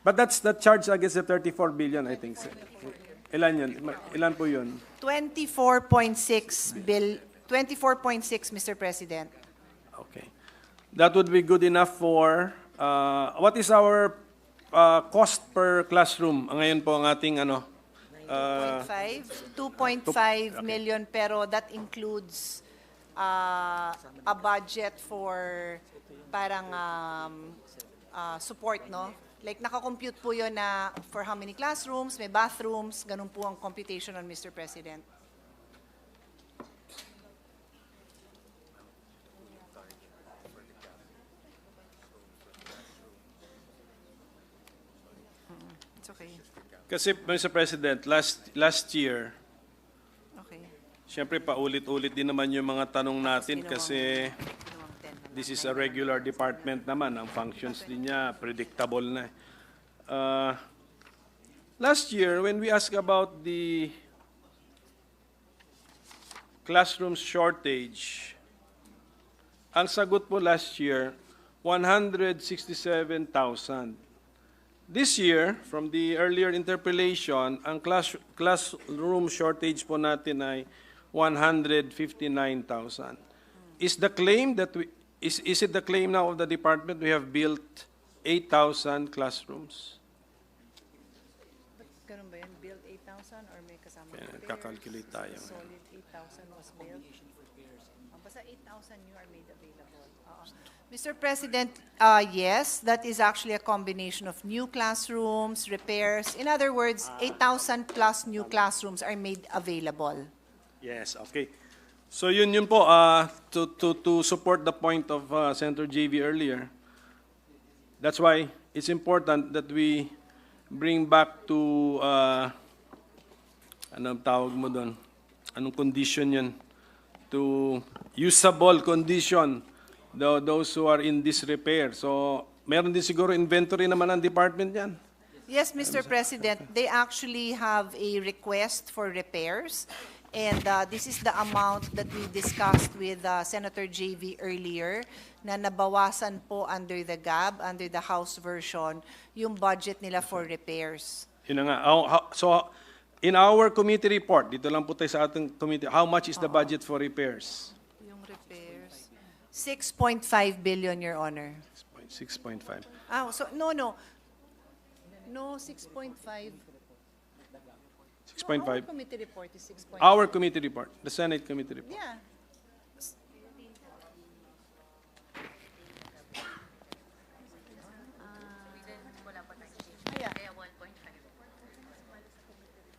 But that's the charge against the 34 billion I think. Ilan yun? Ilan po yun? 24.6, Mr. President. Okay. That would be good enough for what is our cost per classroom? Ngayon po ang ating 2.5 million, pero that includes a budget for parang support, no? Like nakakompute po yun na for how many classrooms, may bathrooms, ganun po ang computation on Mr. President. It's okay. Kasi Mr. President, last year, Okay. siyempre paulit-ulit din naman yung mga tanong natin kasi this is a regular department naman. Ang functions din niya, predictable na. Last year, when we asked about the classroom shortage, ang sagot po last year, 167,000. This year, from the earlier interpellation, ang classroom shortage po natin ay 159,000. Is the claim that is it the claim now of the department we have built 8,000 classrooms? Ganun ba yun? Build 8,000 or may kasama repairs? Kakalculate tayo. Solid 8,000 was built. Basta 8,000 new are made available. Mr. President, yes, that is actually a combination of new classrooms, repairs. In other words, 8,000 plus new classrooms are made available. Yes, okay. So yun po, to support the point of Senator JV earlier, that's why it's important that we bring back to, anong tawag mo doon? Anong condition yan? To usable condition, those who are in disrepair. So meron din siguro inventory naman ang department yan. Yes, Mr. President, they actually have a request for repairs. And this is the amount that we discussed with Senator JV earlier, na nabawasan po under the GAB, under the House version, yung budget nila for repairs. Yun na nga. So, in our committee report, dito lang po tayo sa ating committee, how much is the budget for repairs? Yung repairs, 6.5 billion, Your Honor. 6.5. So, no, 6.5. 6.5. Our committee report is 6.5. Our committee report, the Senate committee report. Yeah.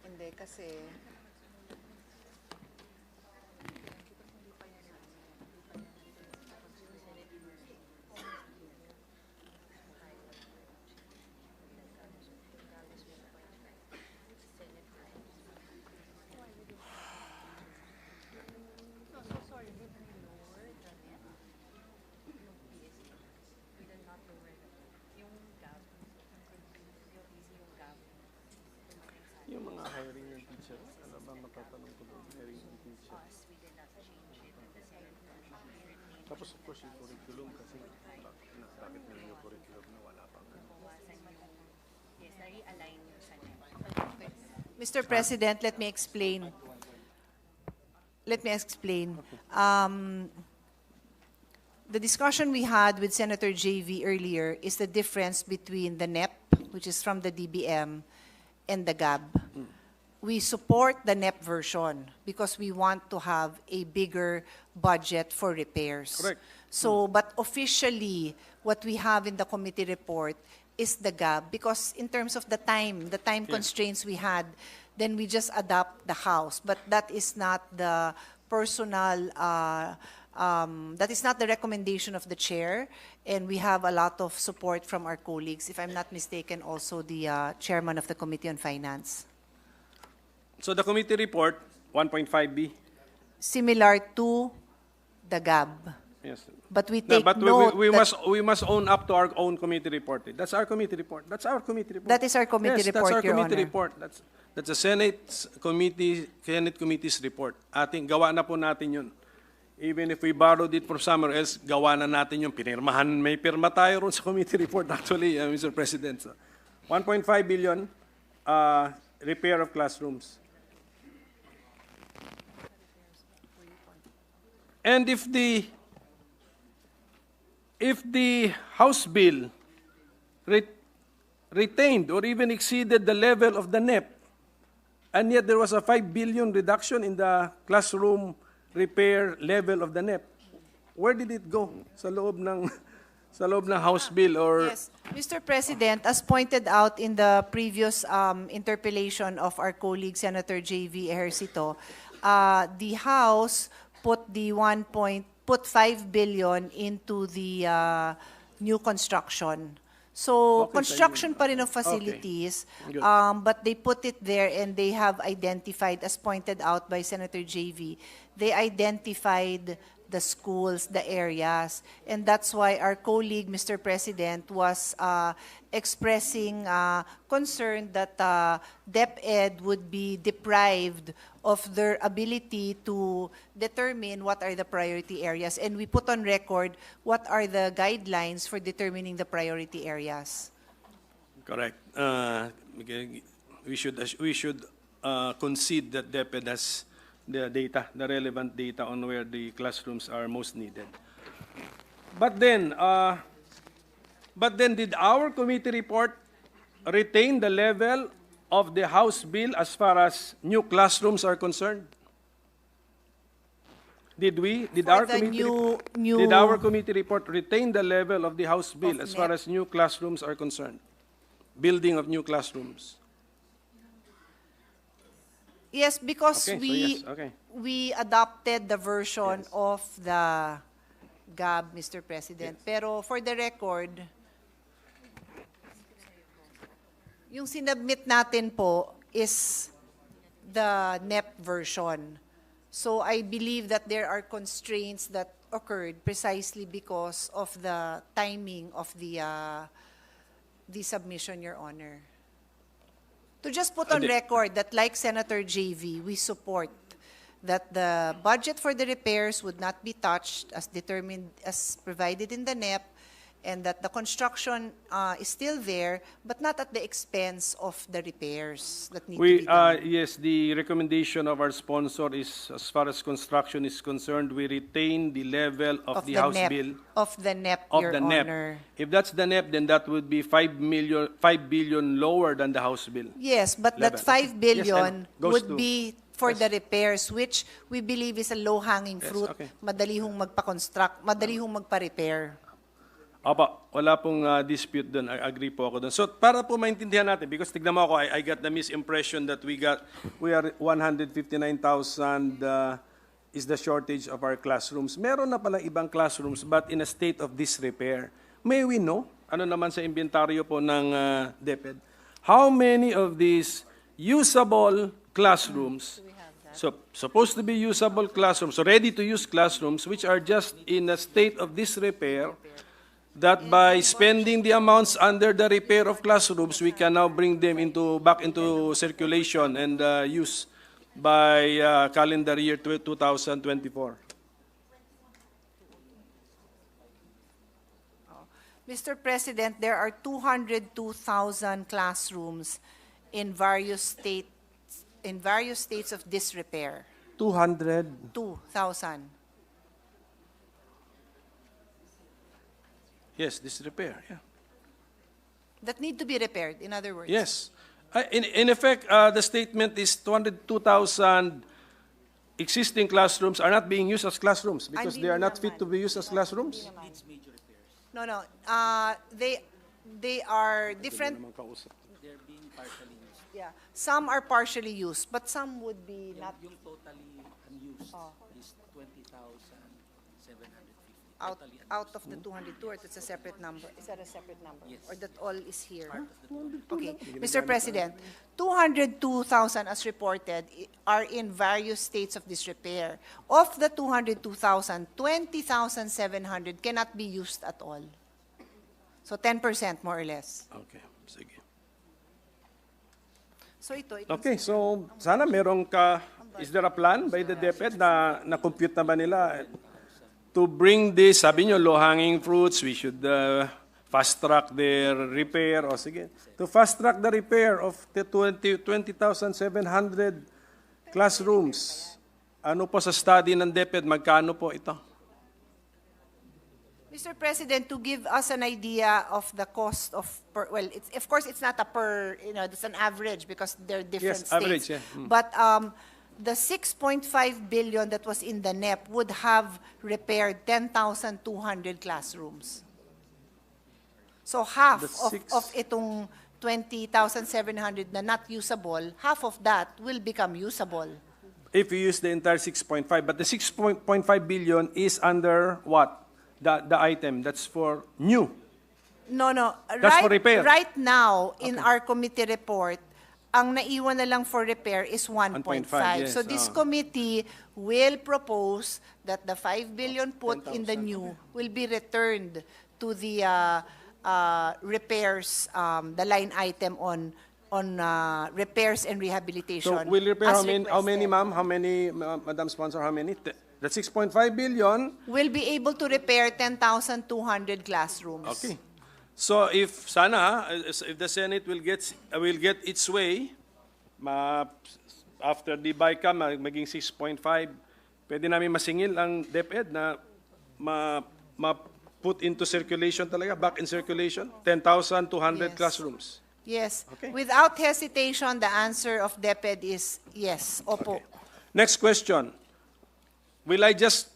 Hindi, kasi... Yung mga hiring ng teacher, ano ba matatanong ko doon? Hiring ng teacher. Tapos of course yung curriculum kasi bakit meron yung curriculum na wala pang Mr. President, let me explain. The discussion we had with Senator JV earlier is the difference between the NEP, which is from the DBM, and the GAB. We support the NEP version because we want to have a bigger budget for repairs. Correct. So, but officially, what we have in the committee report is the GAB, because in terms of the time constraints we had, then we just adopt the House. But that is not the personal, that is not the recommendation of the chair, and we have a lot of support from our colleagues. If I'm not mistaken, also the chairman of the Committee on Finance. So the committee report, 1.5B. Similar to the GAB. Yes. But we take but note we that- must own up to our own committee report. That's our committee report. That's our committee report. That is our committee report, That's our Your committee Honor. report. That's the Senate committee's report. Ating gawa na po natin yun. Even if we borrowed it from somewhere else, gawa na natin yung pinirmahan. May pirma tayo ron sa committee report actually, Mr. President. So, 1.5 billion repair of classrooms. And if the House bill retained or even exceeded the level of the NEP, and yet there was a 5 billion reduction in the classroom repair level of the NEP, where did it go? Sa loob ng House bill or... Yes, Mr. President, as pointed out in the previous interpellation of our colleague Senator J.V. Ejercito, the House put 5 billion into the new construction. So Okay, construction pa rin of facilities, Okay. Good. but they put it there and they have identified, as pointed out by Senator JV, they identified the schools, the areas. And that's why our colleague, Mr. President, was expressing concern that DepEd would be deprived of their ability to determine what are the priority areas. And we put on record what are the guidelines for determining the priority areas. Correct. We should concede that DepEd has the data, the relevant data on where the classrooms are most needed. But then did our committee report retain the level of the House bill as far as new classrooms are concerned? Did we? Did For our the committee did our committee report retain the level of the House bill as far as new classrooms are concerned? Building of new classrooms. Yes, because Okay, so we yes, okay. we adopted the version of the GAB, Mr. President. Pero for the record, yung sinubmit natin po is the NEP version. So I believe that there are constraints that occurred precisely because of the timing of the submission, Your Honor. To just put on record that like Senator JV, we support that the budget for the repairs would not be touched as determined, as provided in the NEP, and that the construction is still there, but not at the expense of the repairs that need to be done. Yes, the recommendation of our sponsor is, as far as construction is concerned, we retain the level of the House NEP, bill. Of the NEP, Of Your the Honor. NEP. If that's the NEP, then that would be 5 billion lower than the House bill. Yes, but that Level. 5 billion Yes, and goes would to- be for the repairs, which we believe is a low-hanging fruit. okay. Madali hong magpa-construct, madali hong magpa-repair. Opo, wala pong dispute doon. I agree po ako doon. So para po maintindihan natin, because tignan mo ako, I got the misimpression that we are 159,000 is the shortage of our classrooms. Meron na palang ibang classrooms but in a state of disrepair. May we know, ano naman sa inventaryo po ng DepEd, how many of these usable classrooms, so supposed to be usable classrooms, so ready to use classrooms, which are just in a state of disrepair, that by spending the amounts under the repair of classrooms, we can now bring them back into circulation and use by calendar year 2024. Mr. President, there are 202,000 classrooms in various states of disrepair. 200. 2,000. Yes, disrepair, yeah. That need to be repaired, in other words. Yes. In effect, the statement is 202,000 existing classrooms are not being used as classrooms because they are not fit to be used as classrooms. No, no. They are different. They're being partially used. Yeah. Some are partially used, but some would be not Yung totally unused is 20,750. out of the 202, or that's a separate number. Is that a separate number? Or that all is here? Okay. Mr. President, 202,000 as reported are in various states of disrepair. Of the 202,000, 20,700 cannot be used at all. So 10% more or less. Okay, sige. So ito. Okay, so sana meron is there a plan by the DepEd na compute na ba nila to bring this, sabi nyo, low-hanging fruits, we should fast-track their repair, o sige, to fast-track the repair of the 20,700 classrooms. Ano po sa study ng DepEd, magkano po ito? Mr. President, to give us an idea of the cost of, well, of course, it's not a it's an average because they're different Yes, states. average, yeah. But the 6.5 billion that was in the NEP would have repaired 10,200 classrooms. So half of itong 20,700 na not usable, half of that will become usable. If you use the entire 6.5, but the 6.5 billion is under what? The item, that's for new. No. That's for repair. Right now, in our committee report, ang naiwan na lang for repair is 1.5. yes, So this committee will propose that the 5 billion put in the new will be returned to the repairs, the line item on repairs and rehabilitation. So we'll repair as how many, requested. ma'am? How many, Madam Sponsor, how many? The 6.5 billion. Will be able to repair 10,200 classrooms. Okay. So if sana, if the Senate will get its way, after the BICAM, maging 6.5, pwede namin masingil ang DepEd na put into circulation talaga, back in circulation, 10,200 Yes. classrooms. Yes. Okay. Without hesitation, the answer of DepEd is yes. Opo. Okay. Next question. Will I just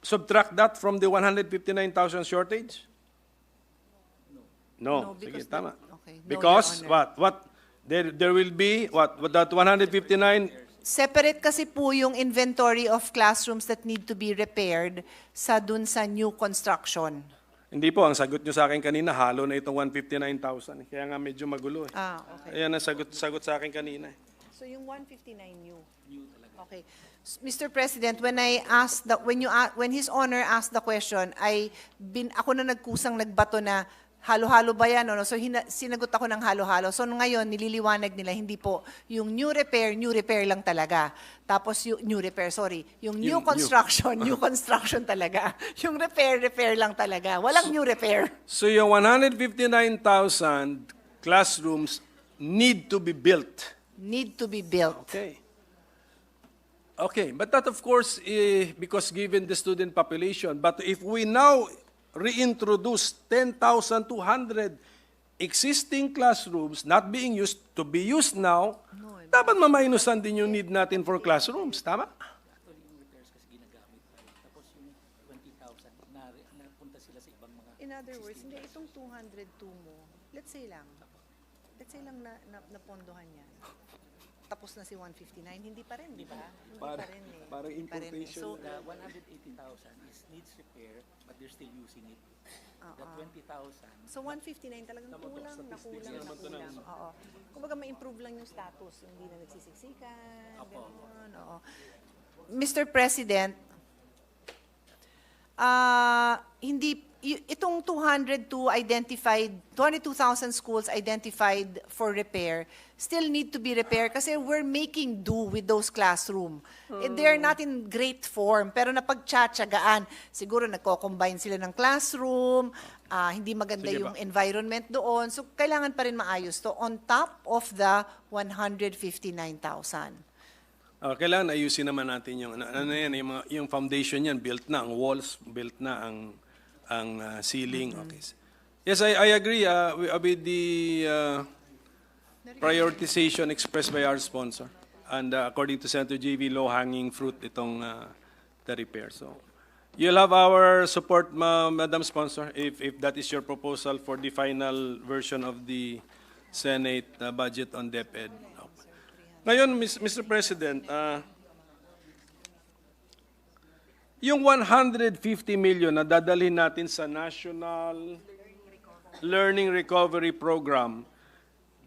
subtract that from the 159,000 shortage? No. because Sige, tama. okay. No, Because Your Honor. what? There will be what? That 159 Separate kasi po yung inventory of classrooms that need to be repaired sa dun sa new construction. Hindi po, ang sagot nyo sa akin kanina, halo na itong 159,000. Kaya nga medyo magulo eh. Okay. Ayan ang sagot sa akin kanina. So yung 159 new. Okay. Mr. President, when His Honor asked the question, ako na nagkusang nagbato na halo-halo ba yan? No? So sinagot ako ng halo-halo. So ngayon, nililiwanag nila, hindi po. Yung new repair lang talaga. Tapos yung new construction, new construction talaga. Yung repair lang talaga. Walang new repair. So yung 159,000 classrooms need to be built. Need to be built. Okay, but that of course, because given the student population, but if we now reintroduce 10,200 existing classrooms not being used to be used now, dapat mamainusan din yung need natin for classrooms, tama? In other words, hindi itong 202 mo, let's say lang napondohan yan. Tapos na si 159, hindi pa rin, di ba? Hindi pa rin eh. Parang importation. So, The 180,000 is needs repair, but they're still using it. The 20,000. So 159 talagang nakulang. Oo. Kumbaga ma-improve lang yung status, hindi na nagsisiksikan, gano'n. Oo. Mr. President, itong 22,000 schools identified for repair still need to be repaired kasi we're making do with those classroom. They're not in great form, pero napagtsatsagaan. Siguro nagko-combine sila ng classroom, hindi maganda yung environment doon. So, kailangan pa rin maayos to on top of the 159,000. Kailangan ayusin naman natin yung foundation yan, built na, ang walls, built na, ang ceiling. Okay. Yes, I agree with the prioritization expressed by our sponsor. And according to Senator JV, low-hanging fruit itong the repair. So, you'll have our support, Madam Sponsor, if that is your proposal for the final version of the Senate budget on DepEd. Ngayon, Mr. President, yung 150 million na dadalhin natin sa National Learning Recovery Program,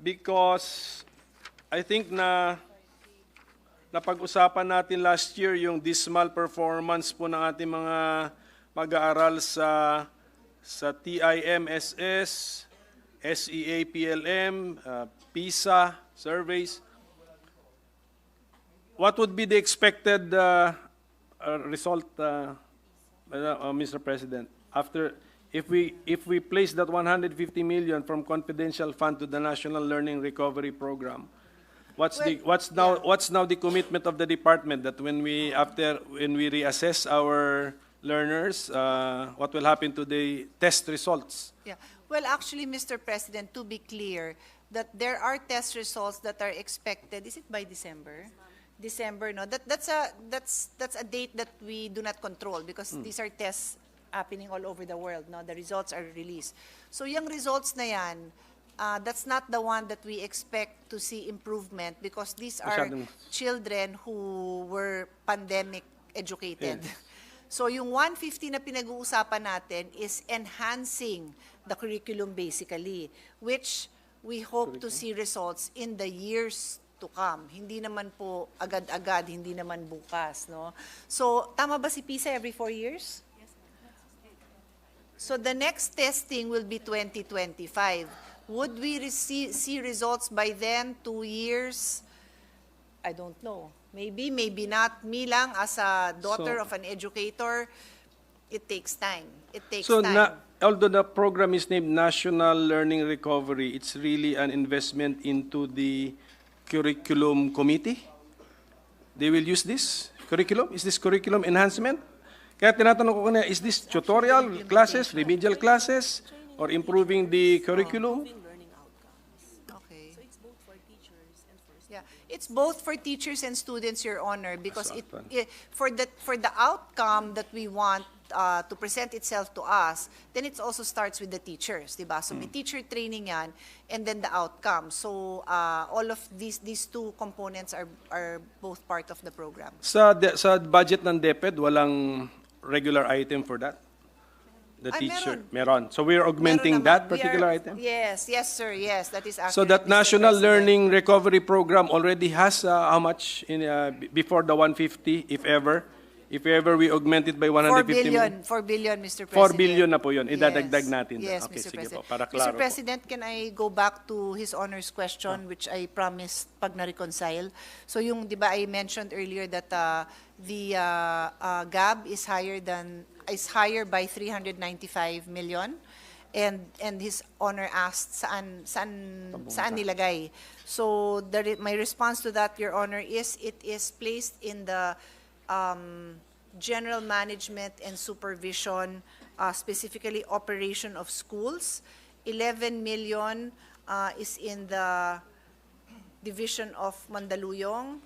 because I think na napag-usapan natin last year yung dismal performance po ng ating mga mag-aaral sa TIMSS, SEA, PLM, PISA surveys. What would be the expected result, Mr. President, if we place that 150 million from confidential fund to the National Learning Recovery Program? What's now the commitment of the department that when we reassess our learners, what will happen to the test results? Yeah. Well, actually, Mr. President, to be clear, that there are test results that are expected. Is it by December? December, no? That's a date that we do not control because these are tests happening all over the world, no? The results are released. So yung results na yan, that's not the one that we expect to see improvement because these are children who were pandemic educated. Yes. So yung 150 na pinag-uusapan natin is enhancing the curriculum basically, which we hope to see results in the years to come. Hindi naman po agad-agad, hindi naman bukas, no? So tama ba si PISA every 4 years? So the next testing will be 2025. Would we see results by then, 2 years? I don't know. Maybe, maybe not. Me lang, as a daughter of an educator, it takes time. It takes time. Although the program is named National Learning Recovery, it's really an investment into the curriculum committee. They will use this curriculum? Is this curriculum enhancement? Kaya tinatanong ko kanina, is this tutorial classes, remedial classes, or improving the curriculum? Okay. So it's both for teachers and for students. Yeah, it's both for teachers and students, Your Honor, because for the outcome that we want to present itself to us, then it also starts with the teachers, di ba? So may teacher training yan, and then the outcome. So all of these two components are both part of the program. Sa budget ng DepEd, walang regular item for that? The teacher? Meron. So we're augmenting Meron that naman. particular item? Yes, sir, yes, that is accurate. So that Mr. National President. Learning Recovery Program already has how much in before the 150, if ever we augment it by 150 million? 4 billion, Mr. President. 4 billion na po yun. Idadagdag natin. Yes, Okay, Mr. sige President. po. Para Mr. klaro po. President, can I go back to his honor's question, which I promised pag na-reconcile? So yung, di ba, I mentioned earlier that the gap is higher by 395 million, and his honor asked saan nilagay. So my response to that, Your Honor, is it is placed in the general management and supervision, specifically operation of schools. 11 million is in the division of Mandaluyong,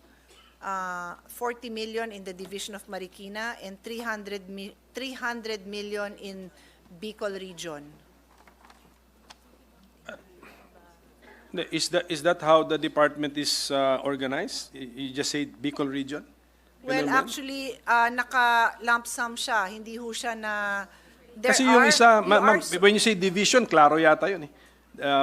40 million in the division of Marikina, and 300 million in Bicol region. Is that how the department is organized? You just say Bicol region? Well, Ganun ba? actually, naka-lump sum siya. Hindi ho siya na... Kasi yung isa, when you say division, klaro yata yun eh.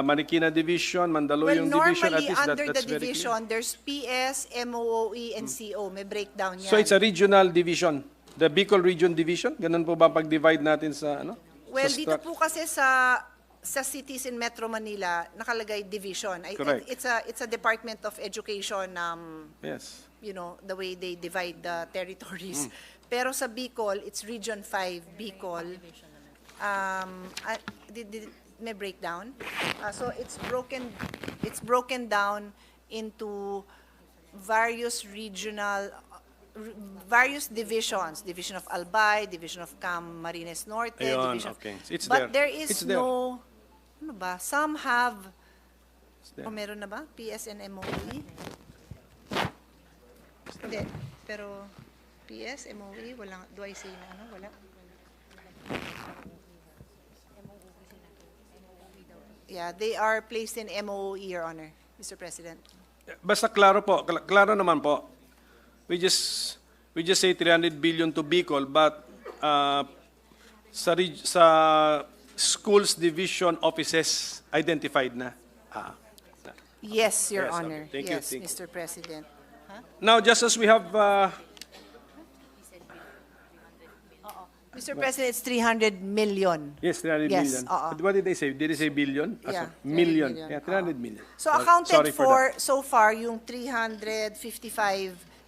Marikina Division, Mandaluyong Division, at normally, least under that's the very clear. division, there's PS, MOOE, and CO. May breakdown yan. So it's a regional division. The Bicol Region Division? Ganun po ba pag-divide natin sa ano? Well, sa dito po kasi sa cities in Metro Manila, nakalagay division. Correct. It's a Department of Education, Yes. you know, the way they divide the territories. Pero sa Bicol, it's Region 5, Bicol. May breakdown. So it's broken down into various various divisions. Division of Albay, Division of Camarines Norte, Ayun, Division okay. of... It's But there. there is It's there. no... Ano ba? Some have... there. O meron na ba? PS and MOE? Hindi. Pero PS, MOE, wala. Do I say na ano? Wala. Yeah, they are placed in MOE, Your Honor, Mr. President. Basta klaro po, klaro naman po. We just say 300 billion to Bicol, but sa schools division offices identified na. Yes, Your Yes, okay. Honor. Thank you, Yes, thank you. Mr. President. Now, just as we have Mr. President, it's 300 million. yes, 300 Yes, million. oo. What did they say? Did they say billion? Yeah, 300 million. million. Yeah, 300 million. So Sorry accounted for that. so far yung 355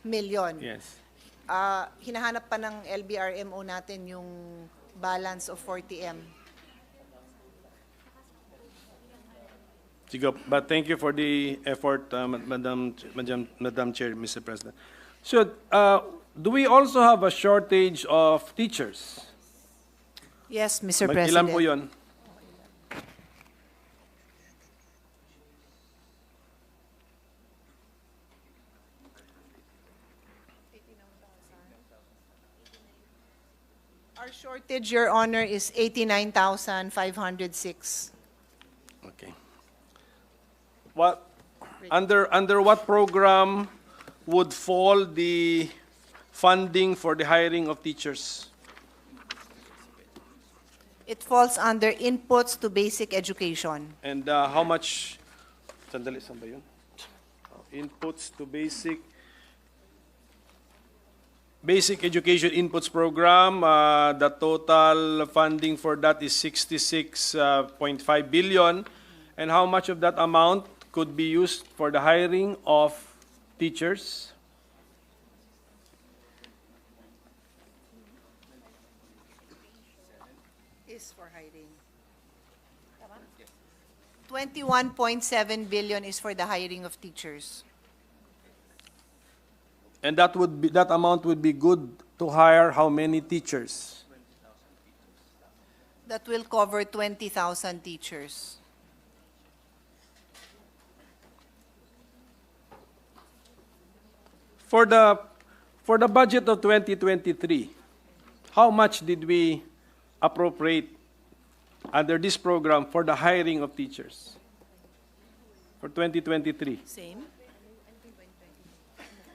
million. Yes. Hinahanap pa ng LBRMO natin yung balance of 40M. Sige, but thank you for the effort, Madam Chair, Mr. President. So, do we also have a shortage of teachers? Yes, Mr. Ilan President. po yun? Our shortage, Your Honor, is 89,506. Okay. What, under what program would fall the funding for the hiring of teachers? It falls under inputs to basic education. And how much, sandali, saan ba yun? Inputs to basic education inputs program, the total funding for that is 66.5 billion. And how much of that amount could be used for the hiring of teachers? Is for hiring. 21.7 billion is for the hiring of teachers. And that amount would be good to hire how many teachers? That will cover 20,000 teachers. For the budget of 2023, how much did we appropriate under this program for the hiring of teachers for 2023? Same.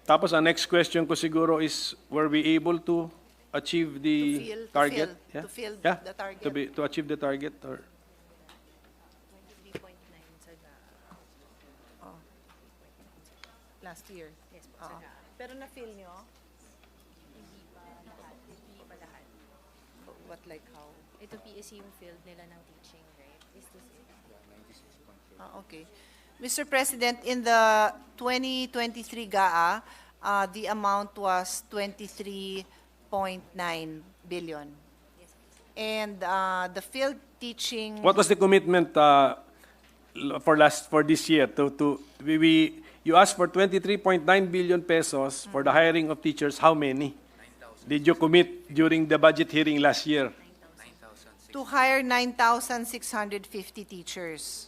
Tapos ang next question ko siguro is, were we able to achieve the target? To fill Yeah? the target. To achieve the target, or? Oh. Last year. Yes, pero na-fill nyo? Hindi pa lahat. What, like how? Ito PSC yung field nila ng teaching, right? Is this it? Okay. Mr. President, in the 2023 GAA, the amount was 23.9 billion. And the field teaching... What was the commitment for this year? You asked for 23.9 billion pesos for the hiring of teachers. How many did you commit during the budget hearing last year? To hire 9,650 teachers.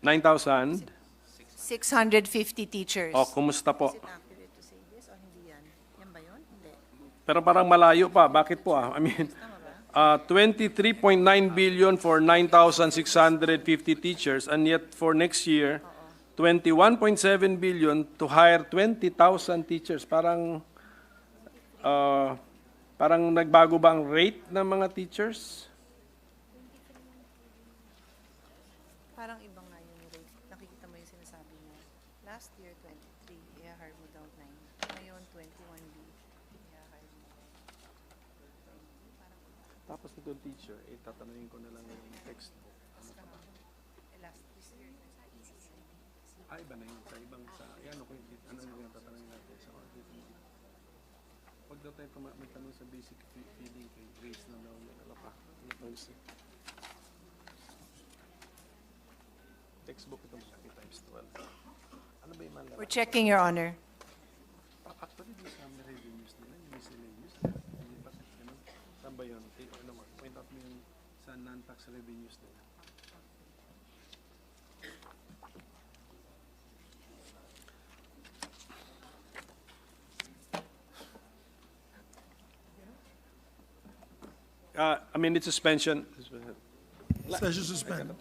9,000? 650 teachers. Oh, kumusta po? Is it accurate to say this o hindi yan? Yan ba yun? Hindi. Pero parang malayo pa. Bakit po I mean, 23.9 billion for 9,650 teachers, and yet for next year, 21.7 billion to hire 20,000 teachers. Parang nagbago ba ang rate ng mga teachers? Parang iba nga yung rate. Nakikita mo yung sinasabi niya. Last year, 23. I-hire mo daw 9. Ngayon, 21B. I-hire mo. Tapos itong teacher, tatanungin ko na lang yung textbook. Last year. Iba na yun. Sa ibang, ano yung tatanungin natin sa audit. Huwag daw tayo magtanong sa basic feeding kay Grace na daw. Ano pa? Textbook ito malaki times 12. Ano ba yung malaki? We're checking, Your Honor. Actually, di sa revenues nila, yung miscellaneous. Saan ba yun? Point out mo yung sa non-tax revenues nila. I mean, it's suspension. Session suspended.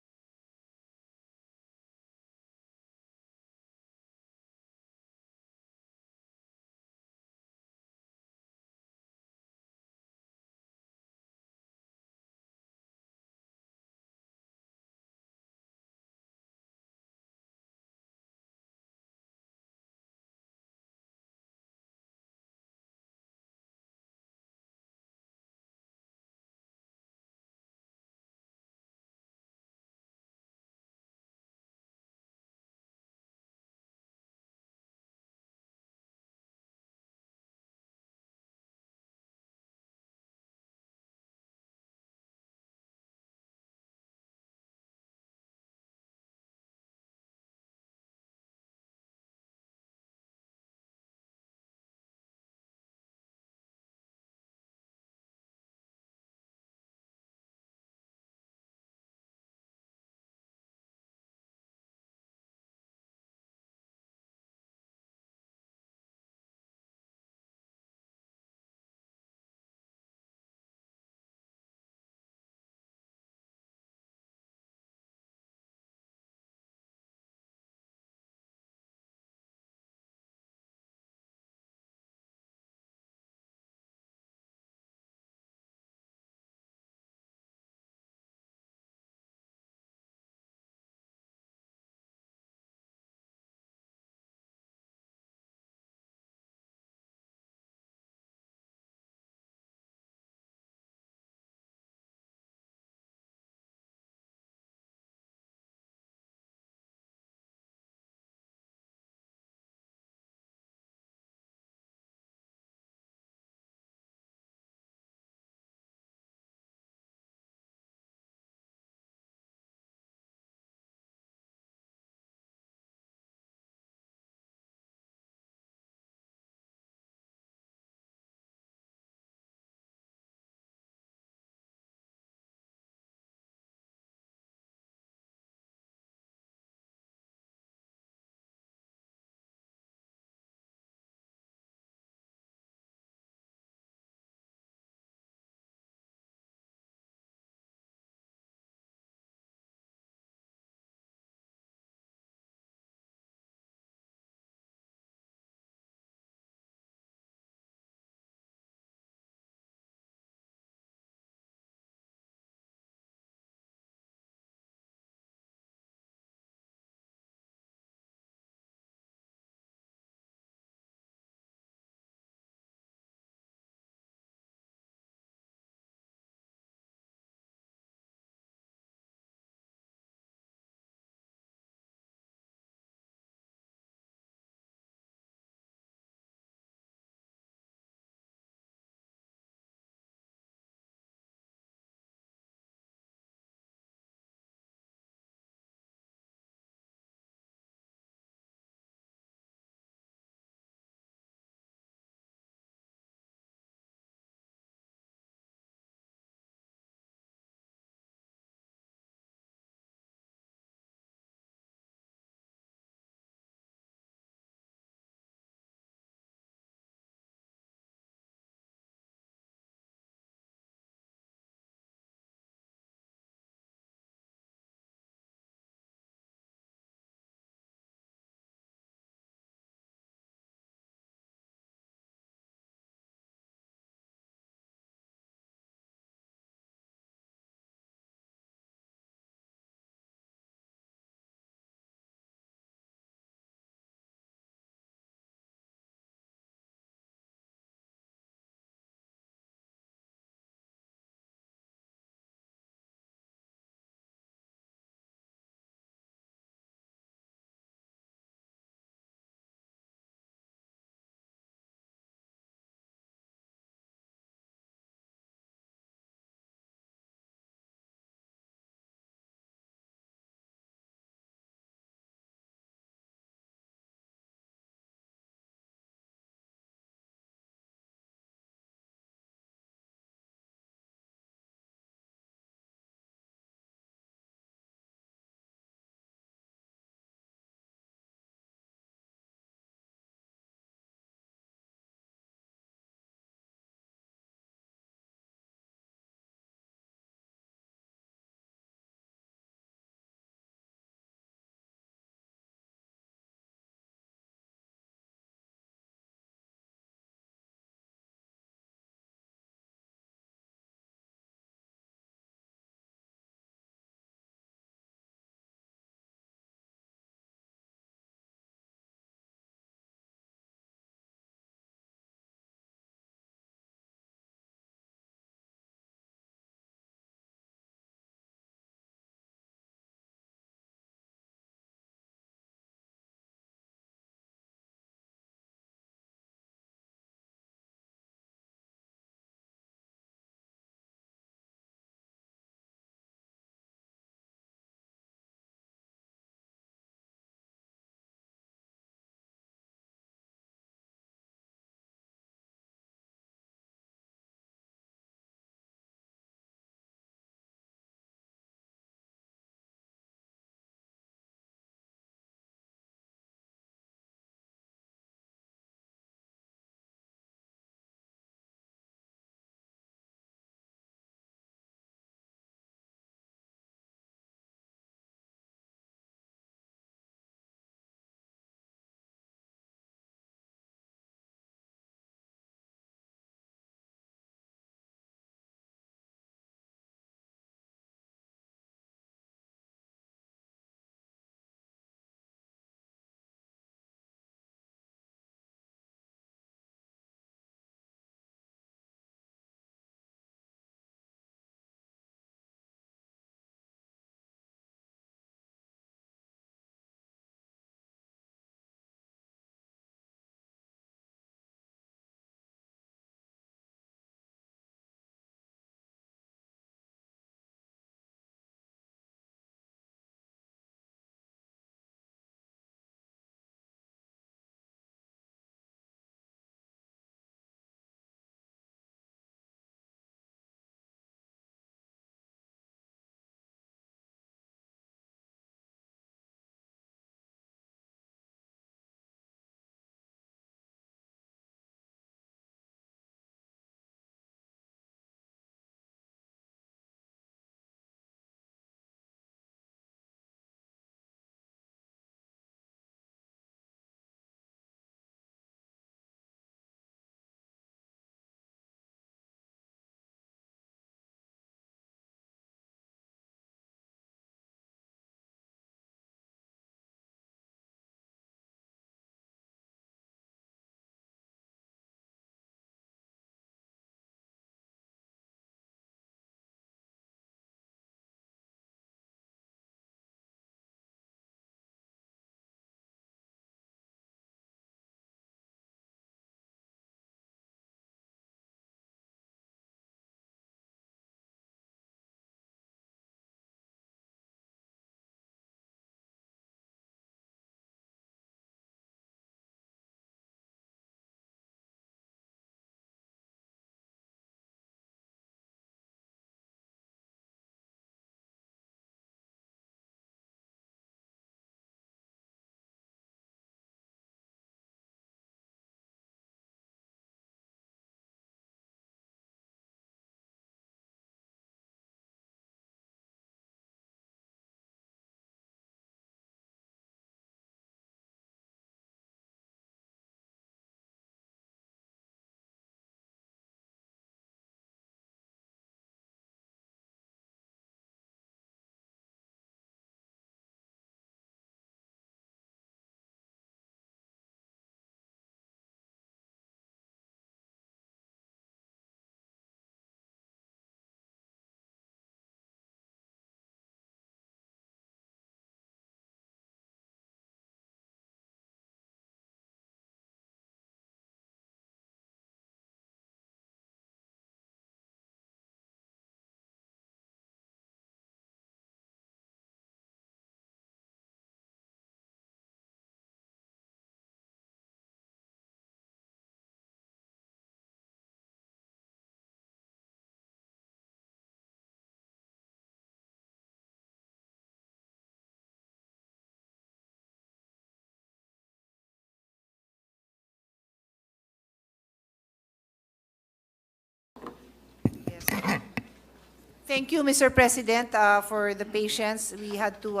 Thank you, Mr. President, for the patience. We had to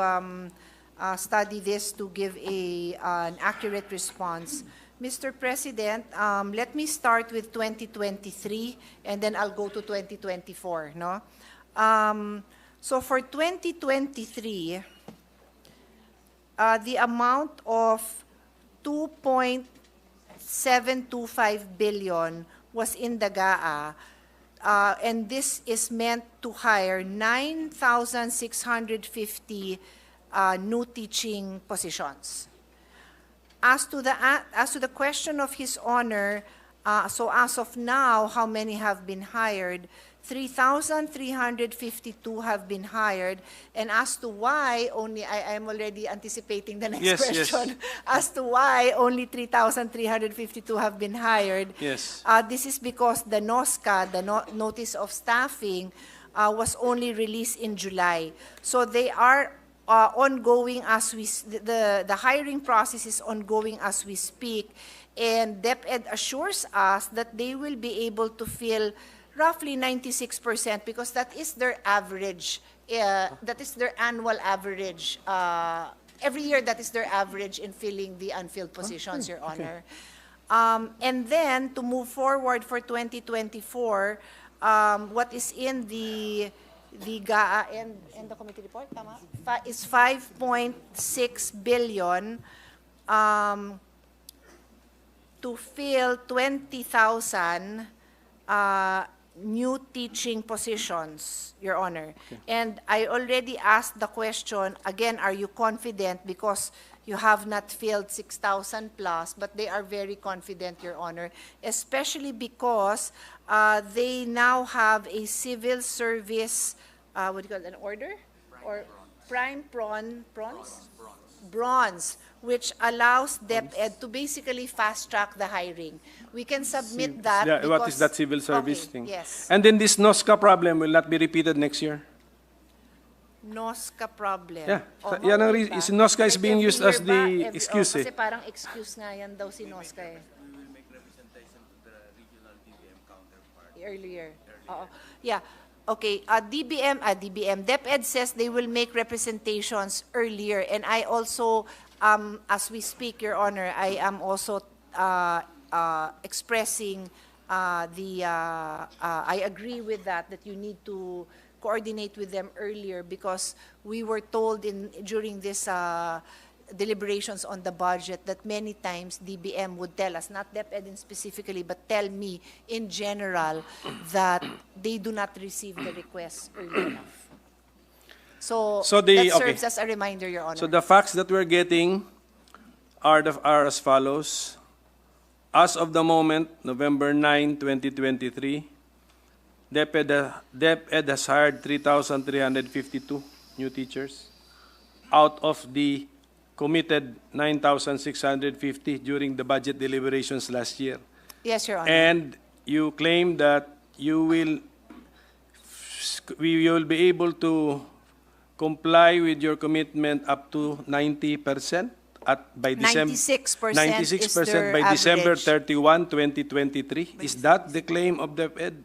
study this to give an accurate response. Mr. President, let me start with 2023, and then I'll go to 2024. No? So for 2023, the amount of 2.725 billion was in the GAA. And this is meant to hire 9,650 new teaching positions. As to the question of His Honor, so as of now, how many have been hired? 3,352 have been hired. And as to why only, I'm already anticipating the next question. Yes. As to why only 3,352 have been hired. Yes. This is because the NOSCA, the Notice of Staffing, was only released in July. So they are ongoing as the hiring process is ongoing as we speak. And DepEd assures us that they will be able to fill roughly 96% because that is their average, that is their annual average. Every year, that is their average in filling the unfilled positions, Your Honor. And then, to move forward for 2024, what is in the GAA and the committee report, tama? Is 5.6 billion to fill 20,000 new teaching positions, Your Honor. Okay. And I already asked the question, again, are you confident? Because you have not filled 6,000 plus, but they are very confident, Your Honor, especially because they now have a civil service, what do you call it, an order? Bronze, which allows DepEd to basically fast-track the hiring. We can submit that. Yeah, what is because- that civil service Okay, thing? Yes. And then this NOSCA problem will not be repeated next year? NOSCA problem. Yeah. Oh, Yan ang bakit ba? is NOSCA is Like being every used as year the ba? excuse Kasi eh. parang excuse nga yan daw si NOSCA eh. Earlier. Oo. Yeah. Okay. DepEd says they will make representations earlier. And I also, as we speak, Your Honor, I am also expressing I agree with that you need to coordinate with them earlier because we were told during this deliberations on the budget that many times DBM would tell us, not DepEd specifically, but tell me in general that they do not receive the requests early enough. So that serves as a reminder, Your Honor. So the facts that we're getting are as follows. As of the moment, November 9, 2023, DepEd has hired 3,352 new teachers out of the committed 9,650 during the budget deliberations last year. Yes, Your Honor. And you claim that we will be able to comply with your commitment up to 90% by December 96% by December average. 31, 2023. Is that the claim of DepEd?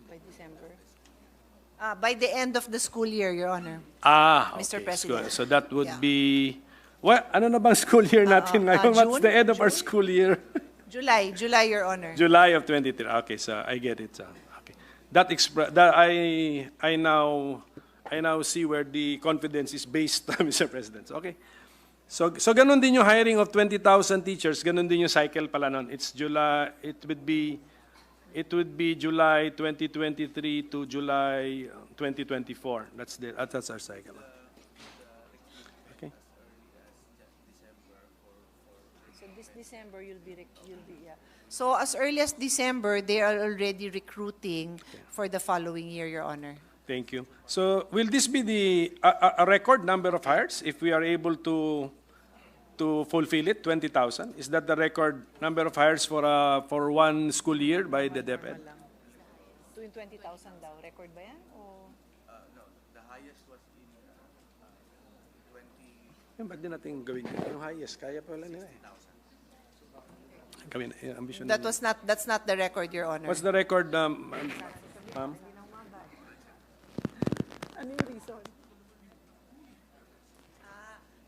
By the end of the school year, Your Honor. Mr. Mr. President. So that would be ano na bang school year natin ngayon? What's June? the end of our school year? July, Your Honor. July of 23. Okay, so I get it. So, okay. That I now see where the confidence is based, Mr. President. Okay. So ganun din yung hiring of 20,000 teachers, ganun din yung cycle pala nun. It's July, it would be July 2023 to July 2024. That's our cycle. Okay. So this December you'll be yeah. So as early as December they are already recruiting for the following year, Your Honor. Thank you. So will this be a record number of hires if we are able to fulfill it, 20,000? Is that the record number of hires for one school year by the DepEd? 20,000 daw. Record ba yan? O? No, the highest was in 20... Ba't din natin gawin yun? Yung highest, kaya pa wala nila eh. Gawin, ambition That's not the record, Your Honor. What's the record, ma'am?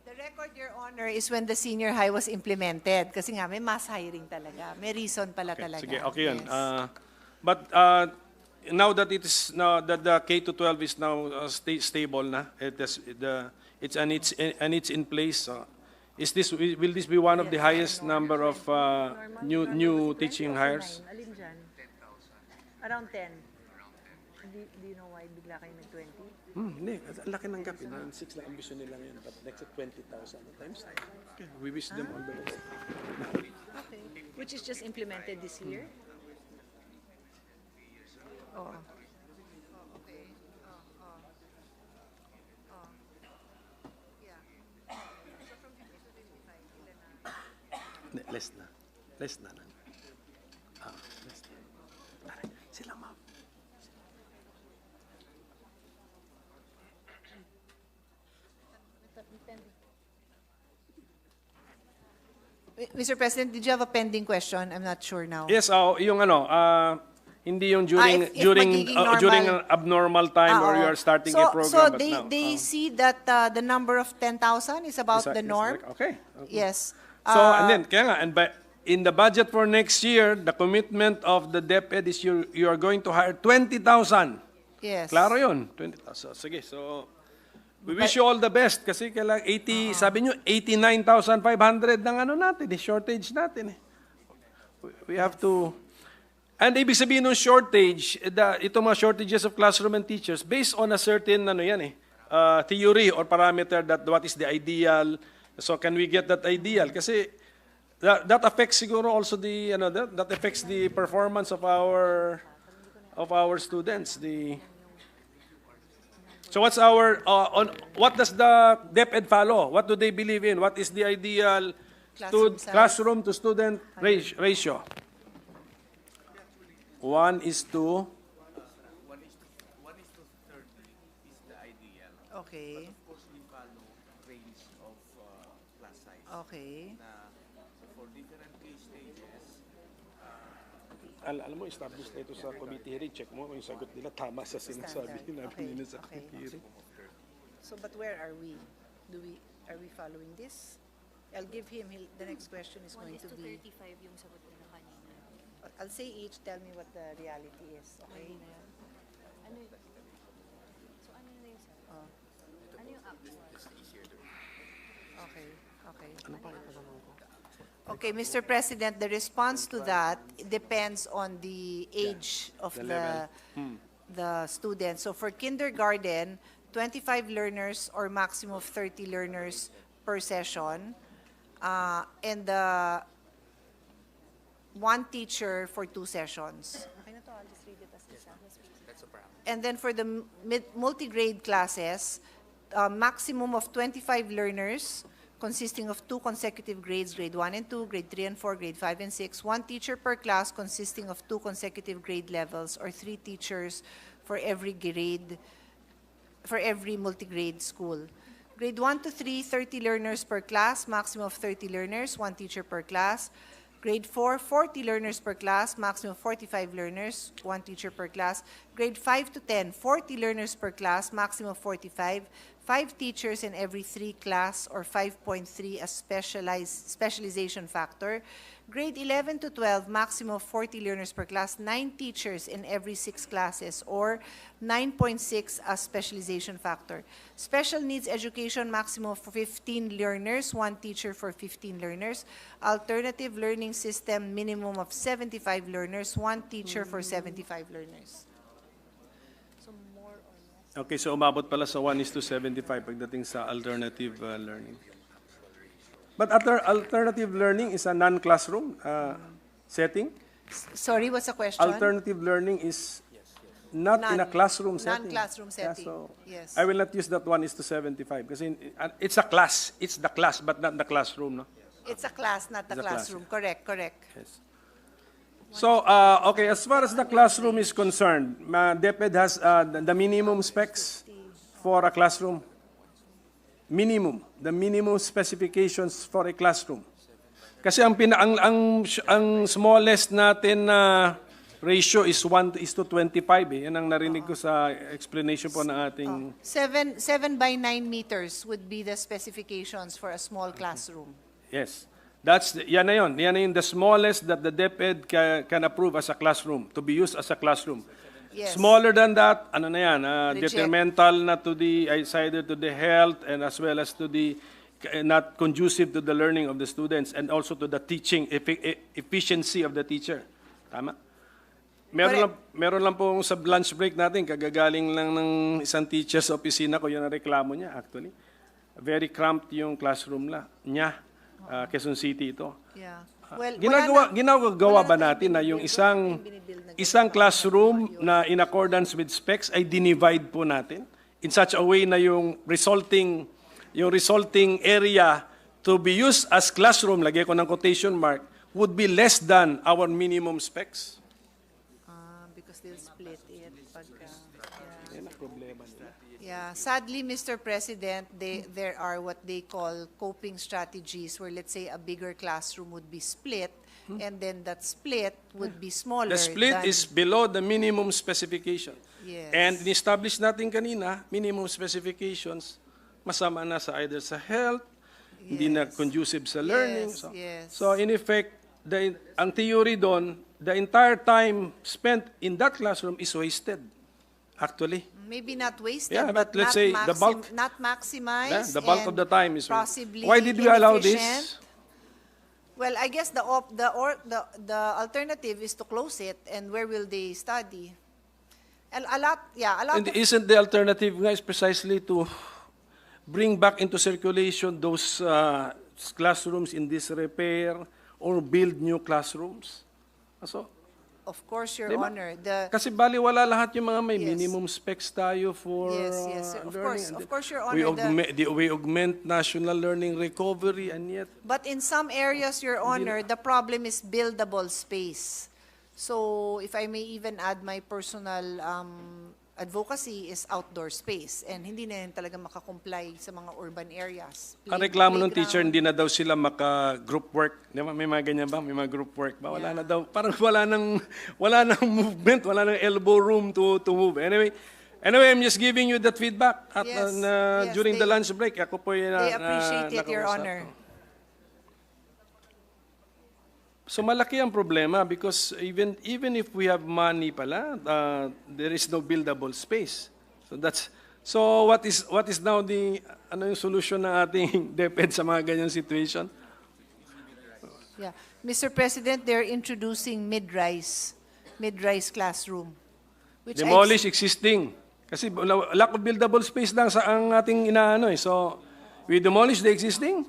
The record, Your Honor, is when the senior high was implemented. Kasi nga, may mass hiring talaga. May reason pala talaga. Sige, okay yun. Yes. But now that it is now that the K to 12 is now stable na, it's in place. Will this be one of the highest number of new teaching hires? Alin dyan? Around 10. Do you know why bigla kayo nag-20? Hindi, ang laki ng gap. 6 lang ambisyon nila ngayon, but next at 20,000 times. Okay, we wish them all the best. Okay. Which is just implemented this year? Oo. Less na. Less na lang. Less na. Sila, ma'am. Mr. President, did you have a pending question? I'm not sure now. Yes, yung hindi yung during if magiging normal. during an abnormal time or you are starting a program. So but they see that the number of 10,000 is about the norm? Okay. Yes. So, and then, kaya nga, and in the budget for next year, the commitment of the DepEd is you are going to hire 20,000. Yes. Klaro yun, 20,000. Sige, so, we wish you all the best kasi kailang 80, sabi nyo, 89,500 ng natin, shortage natin. We have to, and ibig sabihin ng shortage, itong mga shortages of classroom and teachers, based on a certain, theory or parameter that what is the ideal. So can we get that ideal? Kasi that affects siguro also the that affects the performance of our students. So what's our what does the DepEd follow? What do they believe in? What is the ideal classroom to student ratio? 1:1:30 is the ideal. Okay. Okay. For different stages, alam mo, establish na ito sa committee hearing. Check mo kung yung sagot nila tama sa sinasabi nila sa committee hearing. So, but where are we? Are we following this? I'll give him, the next question is going to be... 1:35 yung sagot nila kanina. I'll say each, tell me what the reality is, okay? Ano yun? So ano na yung sagot? Ano yung actual? Okay. Okay, Mr. President, the response to that depends on the age of the student. So for kindergarten, 25 learners or maximum of 30 learners per session, and one teacher for 2 sessions. Okay na to, I'll just read it as isa. that's a problem. And then for the multi-grade classes, maximum of 25 learners consisting of 2 consecutive grades, grade 1 and 2, grade 3 and 4, grade 5 and 6, 1 teacher per class consisting of 2 consecutive grade levels, or 3 teachers for every grade, for every multi-grade school. Grade 1 to 3, 30 learners per class, maximum of 30 learners, 1 teacher per class. Grade 4, 40 learners per class, maximum of 45 learners, 1 teacher per class. Grade 5 to 10, 40 learners per class, maximum of 45, 5 teachers in every 3 class, or 5.3 as specialization factor. Grade 11 to 12, maximum of 40 learners per class, 9 teachers in every 6 classes, or 9.6 as specialization factor. Special needs education, maximum of 15 learners, 1 teacher for 15 learners. Alternative learning system, minimum of 75 learners, 1 teacher for 75 learners. Okay, so umabot pala sa 1:75 pagdating sa alternative learning. But alternative learning is a non-classroom setting. Sorry, what's the question? Alternative learning is not in a classroom setting. Non-classroom setting, so yes. I will not use that 1:75 kasi it's a class. It's the class, but not the classroom, no? It's a class, not the classroom. Correct. Yes. So, okay, as far as the classroom is concerned, DepEd has the minimum specs for a classroom. The minimum specifications for a classroom. Kasi ang smallest natin na ratio is 1:25 eh. Yan ang narinig ko sa explanation po ng ating... 7 by 9 meters would be the specifications for a small classroom. Yes. Yan na yun. Yan na yun, the smallest that the DepEd can approve as a classroom, to be used as a classroom. Yes. Smaller than that, ano na yan, Reject. detrimental na to the, either to the health and as well as to the, not conducive to the learning of the students and also to the teaching efficiency of the teacher. Tama? Meron lang pong sa lunch break natin, kagagaling lang ng isang teacher sa opisina ko, yun ang reklamo niya actually. Very cramped yung classroom niya, Quezon City ito. Yeah. Well, Ginagawa ba natin na yung isang classroom na in accordance with specs ay dinivide po natin in such a way na yung resulting area to be used as classroom, lagay ko ng quotation mark, would be less than our minimum specs? Because they'll split it. Yan ang problema nila. Yeah, sadly, Mr. President, there are what they call coping strategies where, let's say, a bigger classroom would be split, and then that split would be smaller. The split is below the minimum specification. Yes. And in-establish natin kanina, minimum specifications, masama na sa either sa health, hindi na conducive sa learning. So in effect, ang theory doon, the entire time spent in that classroom is wasted, actually. Maybe not wasted, Yeah, but let's not say the bulk, not maximized. the bulk of the time is wasted. possibly Why did we allow inefficient. this? Well, I guess the alternative is to close it, and where will they study? A lot And of isn't the alternative, guys, precisely to bring back into circulation those classrooms in disrepair or build new classrooms? So, of course, Your diba? Honor. Kasi baliwala lahat yung mga may minimum specs tayo for Yes, of course, Your We Honor. we augment national learning recovery and yet... But in some areas, Your Honor, the problem is buildable space. So, if I may even add my personal advocacy is outdoor space, and hindi na yun talaga makakomply sa mga urban areas. Ang reklamo ng teacher, hindi na daw sila maka-group work. Di ba? May mga ganyan ba? May mga group work ba? Wala na daw. Parang wala nang movement, wala nang elbow room to move. Anyway, I'm just giving you that feedback at, during the lunch break. Ako po yung They appreciate it, Your nakausap Honor. ko. So malaki ang problema because even if we have money pala, there is no buildable space. So what is now the yung solution ng ating DepEd sa mga ganyang situation? Yeah. Mr. President, they're introducing mid-rise classroom. Which Demolish existing. Kasi lack of buildable space lang sa ang ating inaano eh. So we demolish the existing?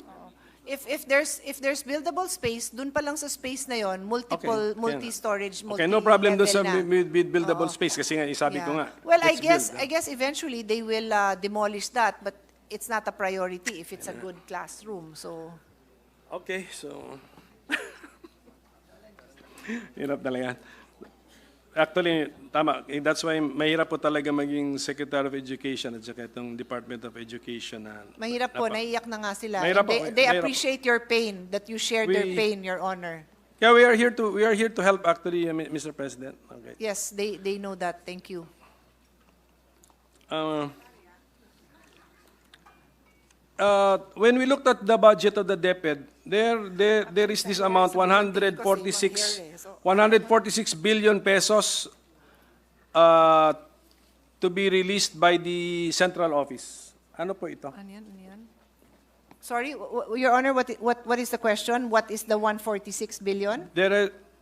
If there's buildable space, dun pa lang sa space na yon, multi-storage, Okay, no problem doon sa na. with buildable space kasi nga isabi ko nga. Well, I let's guess eventually they will demolish that, but it's not a priority if it's a good classroom. So Okay, so hirap talaga. Actually, tama. That's why mahirap po talaga maging Secretary of Education at saka itong Department of Education. mahirap po, naiyak na nga sila. Mahirap And they mahirap. appreciate your pain, that you share their pain, Your Honor. Yeah, we are here to help actually, Mr. President. Okay. Yes, they know that. Thank you. When we looked at the budget of the DepEd, there is this amount, 146 billion pesos to be released by the central office. Ano po ito? Ano yan? Sorry, Your Honor, what is the question? What is the 146 billion?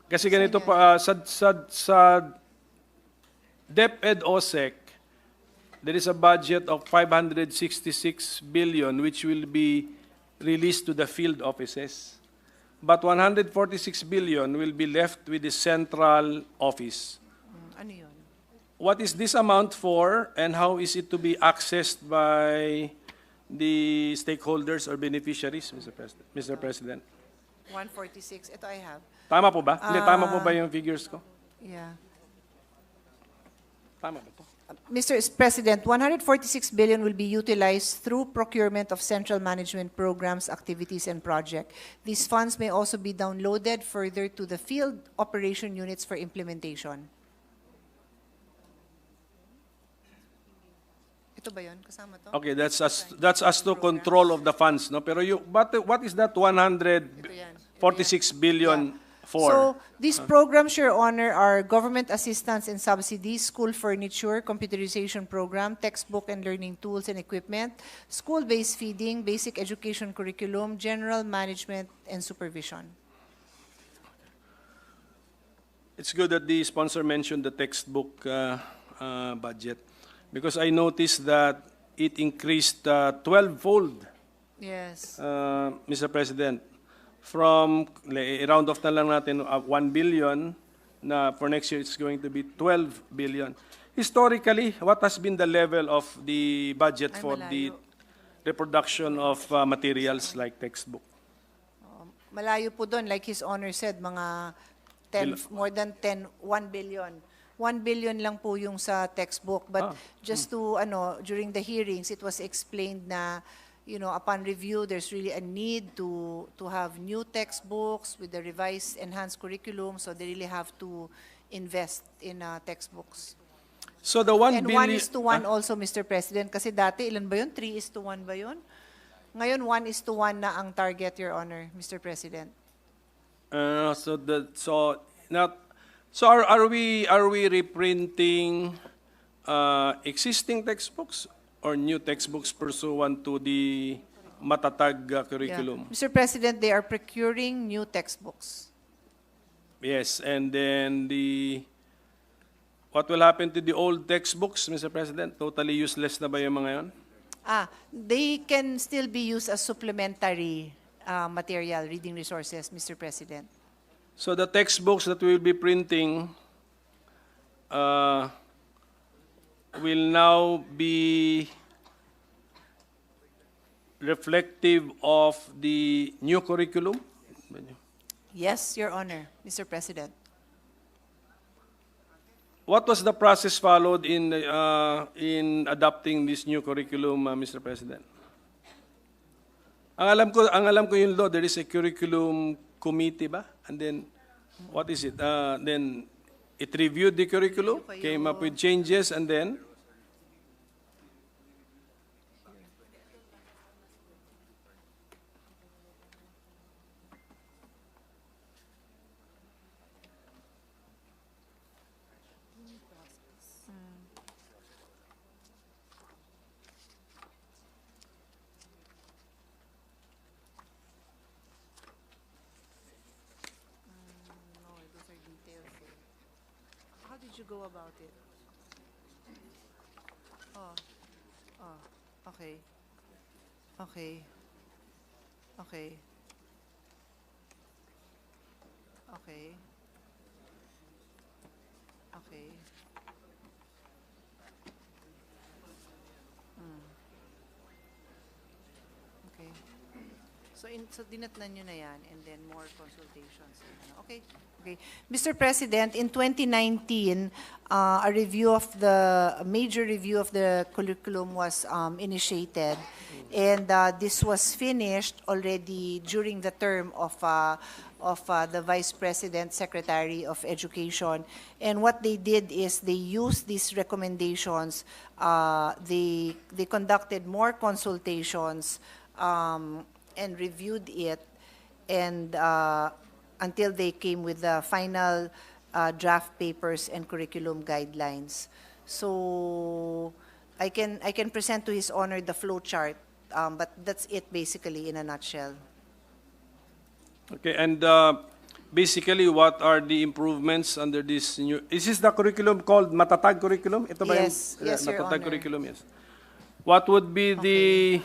Kasi ganito pa, sa DepEd OSEC, there is a budget of 566 billion which will be released to the field offices. But 146 billion will be left with the central office. Ano yun? What is this amount for and how is it to be accessed by the stakeholders or beneficiaries, Mr. President? 146. Ito I have. Tama po ba? Hindi, tama po ba yung figures ko? Yeah. Tama ba to? Mr. President, 146 billion will be utilized through procurement of central management programs, activities, and projects. These funds may also be downloaded further to the field operation units for implementation. Ito ba yun? Kasama to? Okay, that's as to control of the funds, no? Pero what is that 146 billion for? So, these programs, Your Honor, are government assistance and subsidies, school furniture, computerization program, textbook and learning tools and equipment, school-based feeding, basic education curriculum, general management, and supervision. It's good that the sponsor mentioned the textbook budget, because I noticed that it increased 12-fold, Yes. Mr. President. From, round off na lang natin, 1 billion, na for next year it's going to be 12 billion. Historically, what has been the level of the budget for the reproduction of materials like textbook? Malayo po doon, like His Honor said, mga 10, more than 1 billion. 1 billion lang po yung sa textbook. But just to, during the hearings, it was explained na, upon review, there's really a need to have new textbooks with the revised, enhanced curriculum, so they really have to invest in textbooks. So the 1 and billion... 1:1 also, Mr. President, kasi dati, ilan ba yun? 3:1 ba yun? Ngayon, 1:1 na ang target, Your Honor, Mr. President. So are we reprinting existing textbooks or new textbooks pursuant to the matatag curriculum? Yeah. Mr. President, they are procuring new textbooks. Yes, and then what will happen to the old textbooks, Mr. President? Totally useless na ba yung mga yon? They can still be used as supplementary material, reading resources, Mr. President. So the textbooks that we will be printing will now be reflective of the new curriculum? Yes, Your Honor, Mr. President. What was the process followed in adopting this new curriculum, Mr. President? Ang alam ko yung law, there is a curriculum committee ba? And then, what is it? Then, it reviewed the curriculum, came up with changes, and then? How did you go about it? Okay. Okay. Okay. Okay. Okay. Okay. So dinatnan nyo na yan and then more consultations. Okay. Okay. Mr. President, in 2019, a major review of the curriculum was initiated, and this was finished already during the term of the Vice President, Secretary of Education. And what they did is they used these recommendations, they conducted more consultations and reviewed it, and until they came with the final draft papers and curriculum guidelines. So I can present to His Honor the flow chart, but that's it basically in a nutshell. Okay, and basically, what are the improvements under this new? Is this the curriculum called Matatag curriculum? Ito ba Yes, yung yes, Your Matatag Honor. curriculum? Yes. What would be the?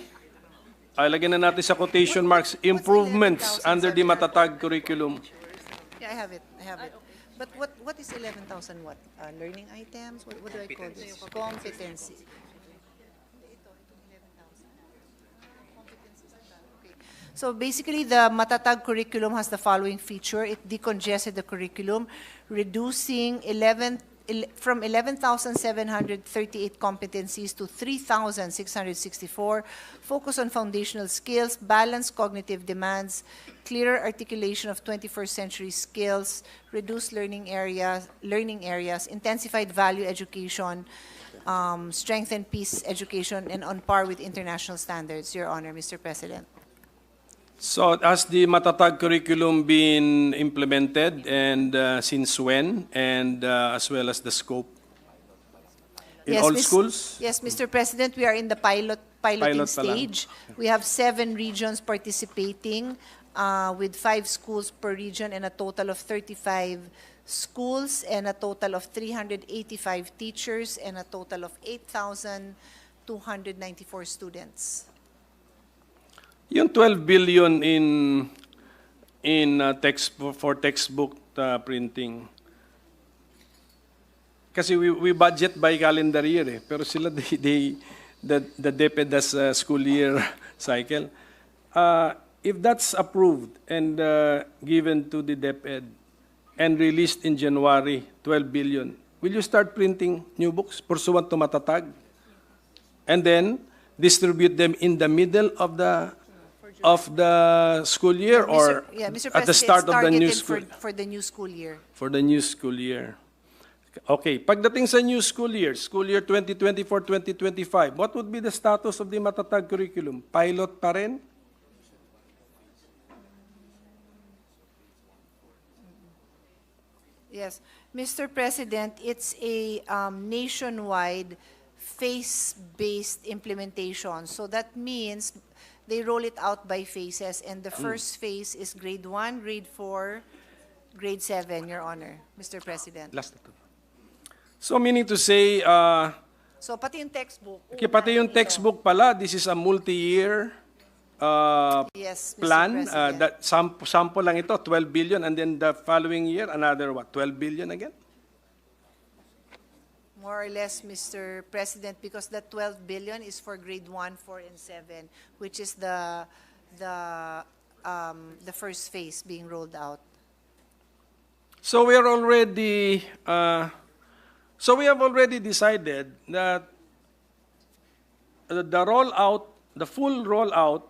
Lagyan na natin sa quotation marks, improvements under the Matatag curriculum. Yeah, I have it. But what is 11,000 what? Learning items? What do I call this? Competency. So basically, the Matatag curriculum has the following feature. It decongested the curriculum, reducing from 11,738 competencies to 3,664, focus on foundational skills, balanced cognitive demands, clearer articulation of 21st century skills, reduced learning areas, intensified value education, strengthen peace education, and on par with international standards, Your Honor, Mr. President. So has the Matatag curriculum been implemented, and since when, and as well as the scope? In all schools? Yes, Mr. President, we are in the piloting Pilot pa lang. stage. We have 7 regions participating with 5 schools per region and a total of 35 schools and a total of 385 teachers and a total of 8,294 students. Yung 12 billion in for textbook printing. Kasi we budget by calendar year eh. Pero sila the DepEd has a school year cycle. If that's approved and given to the DepEd and released in January, 12 billion, will you start printing new books pursuant to Matatag? And then distribute them in the middle of the school year, or Mr. at the start of the new school? For the new school year. For the new school year. Okay, pagdating sa new school year 2024-2025, what would be the status of the Matatag curriculum? Pilot pa rin? Yes, Mr. President, it's a nationwide phase-based implementation. So that means they roll it out by phases, and the first phase is grade 1, grade 4, grade 7, Your Honor, Mr. President. Last na to. So meaning to say, So pati yung textbook. pati yung textbook pala, this is a multi-year Yes, Mr. plan. President. That sample lang ito, 12 billion, and then the following year, another what, 12 billion again? More or less, Mr. President, because that 12 billion is for grade 1, 4, and 7, which is the first phase being rolled out. So we are already, so we have already decided that the rollout, the full rollout,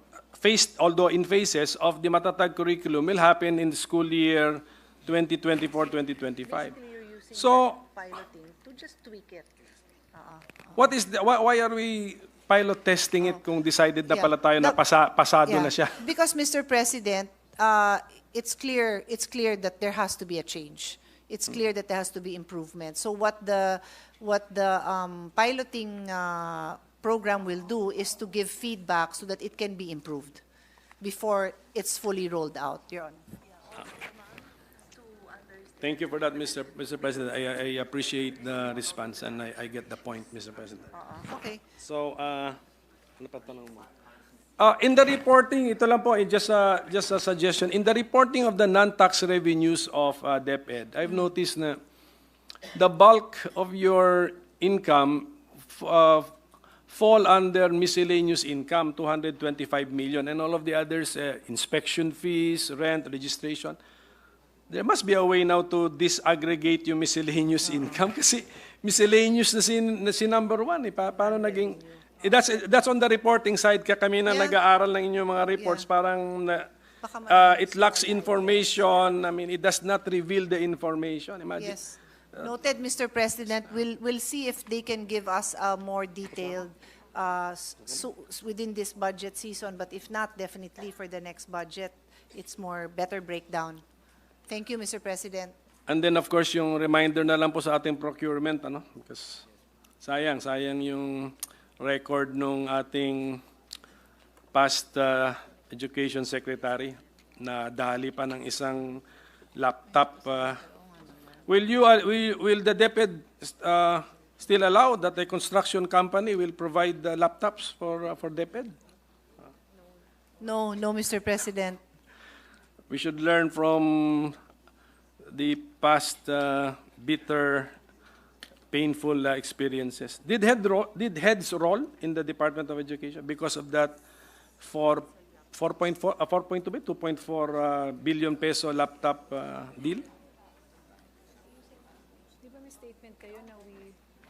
although in phases, of the Matatag curriculum will happen in the school year 2024-2025. So, Piloting to just tweak it. what is why are we pilot testing it kung decided na pala tayo na pasado na siya? Because, Mr. President, it's clear that there has to be a change. It's clear that there has to be improvement. So what the piloting program will do is to give feedback so that it can be improved before it's fully rolled out, Your Honor. Thank you for that, Mr. President. I appreciate the response and I get the point, Mr. President. Okay. So, ano pa tanong mo? In the reporting, ito lang po, just a suggestion. In the reporting of the non-tax revenues of DepEd, I've noticed na the bulk of your income fall under miscellaneous income, 225 million, and all of the others, inspection fees, rent, registration. There must be a way now to disaggregate yung miscellaneous income kasi miscellaneous na si number 1. Paano naging... That's on the reporting side. Kaya kami na nag-aaral ng inyong mga reports, parang it lacks information. I mean, it does not reveal the information. Imagine. Yes. Noted, Mr. President. We'll see if they can give us a more detailed within this budget season. But if not, definitely for the next budget, it's better breakdown. Thank you, Mr. President. And then, of course, yung reminder na lang po sa ating procurement, ano? Because sayang yung record nung ating past education secretary na dahali pa ng isang laptop. Will the DepEd still allow that a construction company will provide laptops for DepEd? No, Mr. President. We should learn from the past bitter, painful experiences. Did heads roll in the Department of Education because of that 2.4 billion peso laptop deal? statement kayo na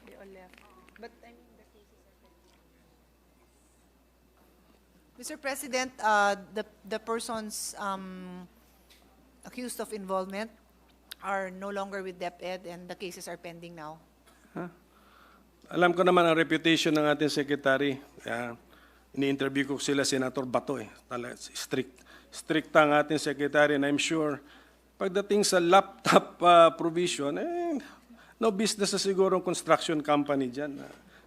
they all left. But I mean, the cases are Mr. President, the persons accused of involvement are no longer with DepEd and the cases are pending now. Alam ko naman ang reputation ng ating secretary. Ini-interview ko sila, Senator Bato. Strict ang ating secretary, and I'm sure pagdating sa laptop provision, no business na siguro ang construction company dyan,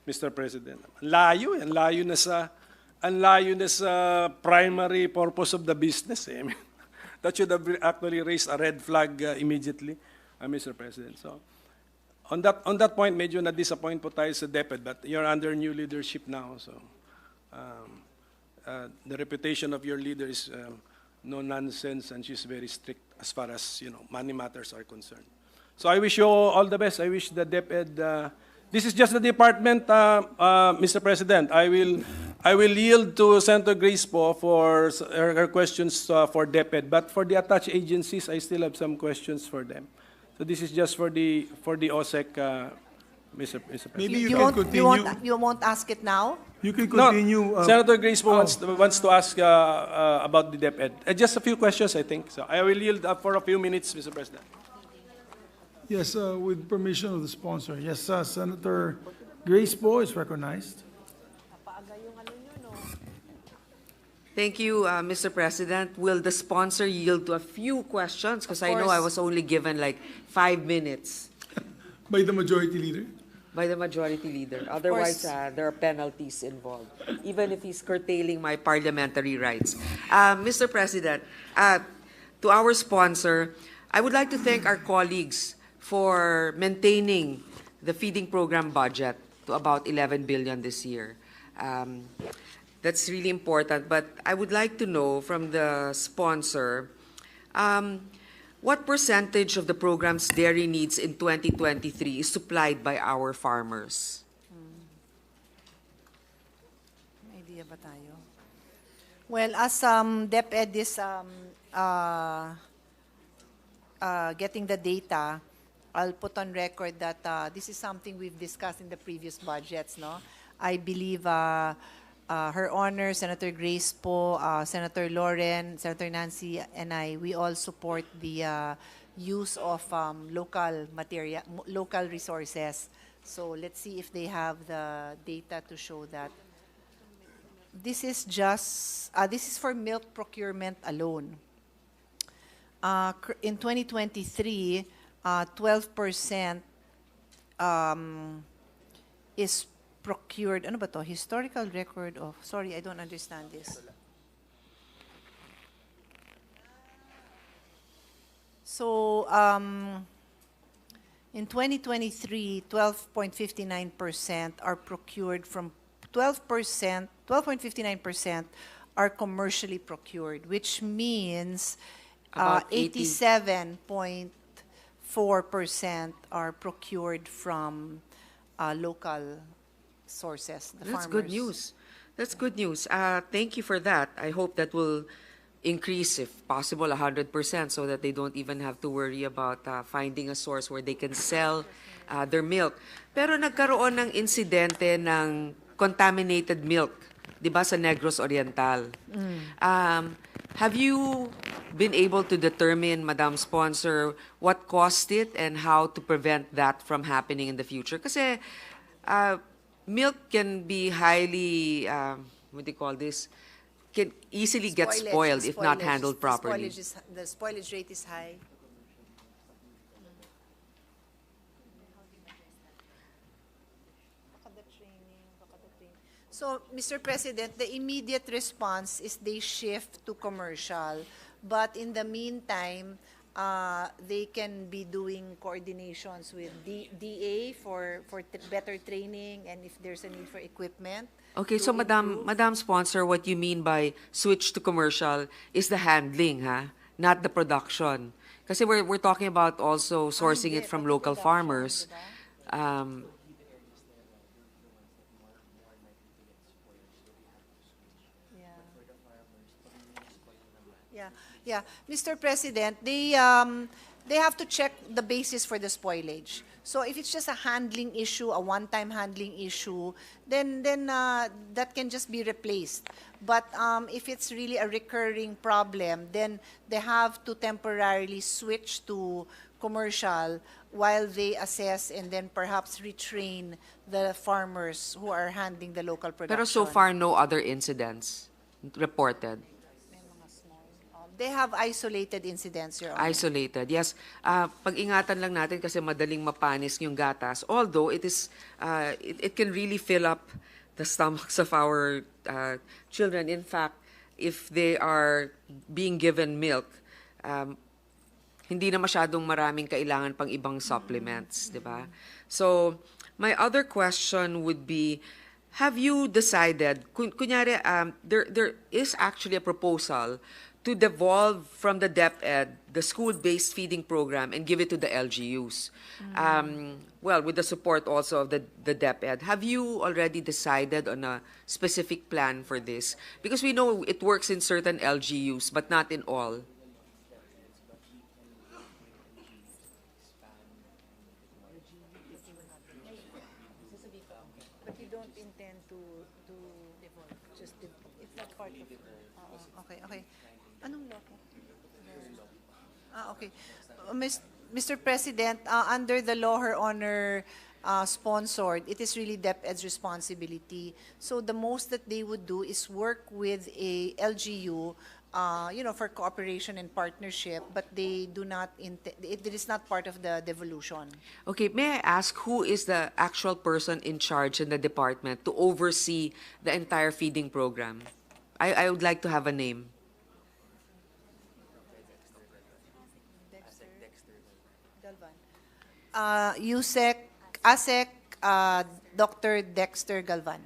Mr. President. Layo na sa primary purpose of the business. I mean, that should have actually raised a red flag immediately, Mr. President. So, on that point, medyo na-disappoint po tayo sa DepEd, but you're under new leadership now. So, the reputation of your leader is no nonsense, and she's very strict as far as money matters are concerned. So I wish you all the best. I wish the DepEd. This is just the department, Mr. President. I will yield to Senator Grace po for her questions for DepEd, but for the attached agencies, I still have some questions for them. So this is just for the OSEC, Mr. President. Maybe you can continue. You won't ask it now? You can continue. No, Senator Grace po wants to ask about the DepEd. Just a few questions, I think. So I will yield up for a few minutes, Mr. President. Yes, with permission of the sponsor. Yes, Senator Grace po is recognized. Thank you, Mr. President. Will the sponsor yield to a few questions? Because I know I was only given like 5 minutes. By the majority leader? By the majority leader. Otherwise, there are penalties involved, even if he's curtailing my parliamentary rights. Mr. President, to our sponsor, I would like to thank our colleagues for maintaining the feeding program budget to about 11 billion this year. That's really important, but I would like to know from the sponsor, what percentage of the program's dairy needs in 2023 is supplied by our farmers? May idea ba tayo? Well, as DepEd is getting the data, I'll put on record that this is something we've discussed in the previous budgets. No, I believe Her Honor, Senator Grace po, Senator Lauren, Senator Nancy, and we all support the use of local resources. So let's see if they have the data to show that. This is just, this is for milk procurement alone. In 2023, 12% is procured, ano ba to? Historical record of, sorry, I don't understand this. So, in 2023, 12.59% are procured from, 12.59% are commercially procured, which means 87.4% are procured from local sources, the That's farmers. good news. That's good news. Thank you for that. I hope that will increase, if possible, 100%, so that they don't even have to worry about finding a source where they can sell their milk. Pero nagkaroon ng insidente ng contaminated milk, di ba, sa Negros Oriental. Have you been able to determine, Madam Sponsor, what caused it and how to prevent that from happening in the future? Kasi milk can be highly, what do you call this? Can easily get spoiled if not handled properly. The spoilage rate is high. So, Mr. President, the immediate response is they shift to commercial. But in the meantime, they can be doing coordinations with DA for better training and if there's a need for equipment. Okay, so Madam Sponsor, what you mean by switch to commercial is the handling, not the production. Kasi we're talking about also sourcing it from local farmers. Yeah, Mr. President, they have to check the basis for the spoilage. So if it's just a handling issue, a one-time handling issue, then that can just be replaced. But if it's really a recurring problem, then they have to temporarily switch to commercial while they assess and then perhaps retrain the farmers who are handling the local production. Pero so far, no other incidents reported. They have isolated incidents, Your Honor. Isolated, yes. Pag-ingatan lang natin kasi madaling mapanis yung gatas. Although it is, it can really fill up the stomachs of our children. In fact, if they are being given milk, hindi na masyadong maraming kailangan pang ibang supplements, di ba? So, my other question would be, have you decided, kunyari, there is actually a proposal to devolve from the DepEd the school-based feeding program and give it to the LGUs. Well, with the support also of the DepEd. Have you already decided on a specific plan for this? Because we know it works in certain LGUs, but not in all. But you don't intend to just it's not part of okay. Anong loko? Okay. Mr. President, under the law Her Honor sponsored, it is really DepEd's responsibility. So the most that they would do is work with a LGU, for cooperation and partnership, but they do not it is not part of the devolution. Okay, may I ask who is the actual person in charge in the department to oversee the entire feeding program? I would like to have a name. ASEC, Dr. Dexter Galvan.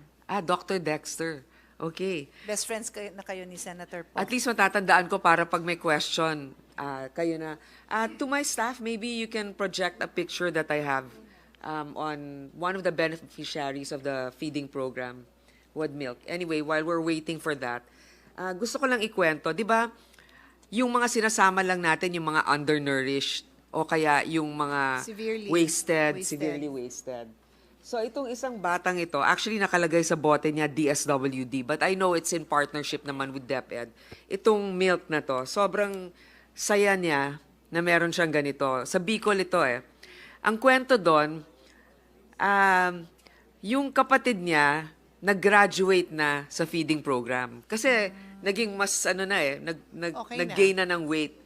Dr. Dexter. Okay. Best friends na kayo ni Senator Po. At least matatandaan ko para pag may question, kayo na. To my staff, maybe you can project a picture that I have on one of the beneficiaries of the feeding program, Wood Milk. Anyway, while we're waiting for that, gusto ko lang ikwento, di ba, yung mga sinasama lang natin, yung mga undernourished, o kaya yung mga severely wasted. So itong isang batang ito, actually nakalagay sa bote niya DSWD, but I know it's in partnership naman with DepEd. Itong milk na to, sobrang saya niya na meron siyang ganito. Sa Bicol ito eh. Ang kwento doon, yung kapatid niya, nag-graduate na sa feeding program. Kasi naging mas nag-gain na ng weight.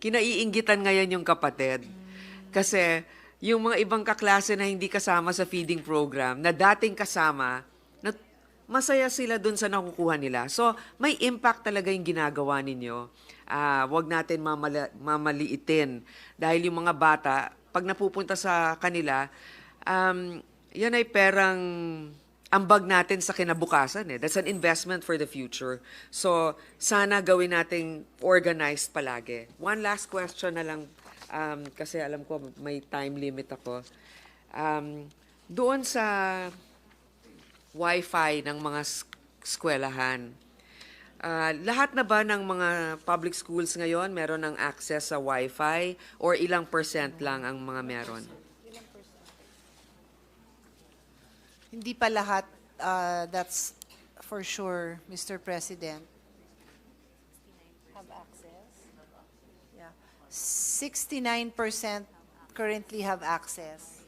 Kinaiinggitan ngayon yung kapatid. Kasi yung mga ibang kaklase na hindi kasama sa feeding program, na dating kasama, masaya sila dun sa nakukuha nila. So, may impact talaga yung ginagawa ninyo. Huwag natin mamaliitin. Dahil yung mga bata, pag napupunta sa kanila, yan ay perang ambag natin sa kinabukasan. That's an investment for the future. So, sana gawin nating organized palagi. One last question na lang, kasi alam ko may time limit ako. Doon sa Wi-Fi ng mga eskwelahan, lahat na ba ng mga public schools ngayon meron ng access sa Wi-Fi or ilang % lang ang mga meron? Hindi pa lahat, that's for sure, Mr. President. Have access? Yeah. 69% currently have access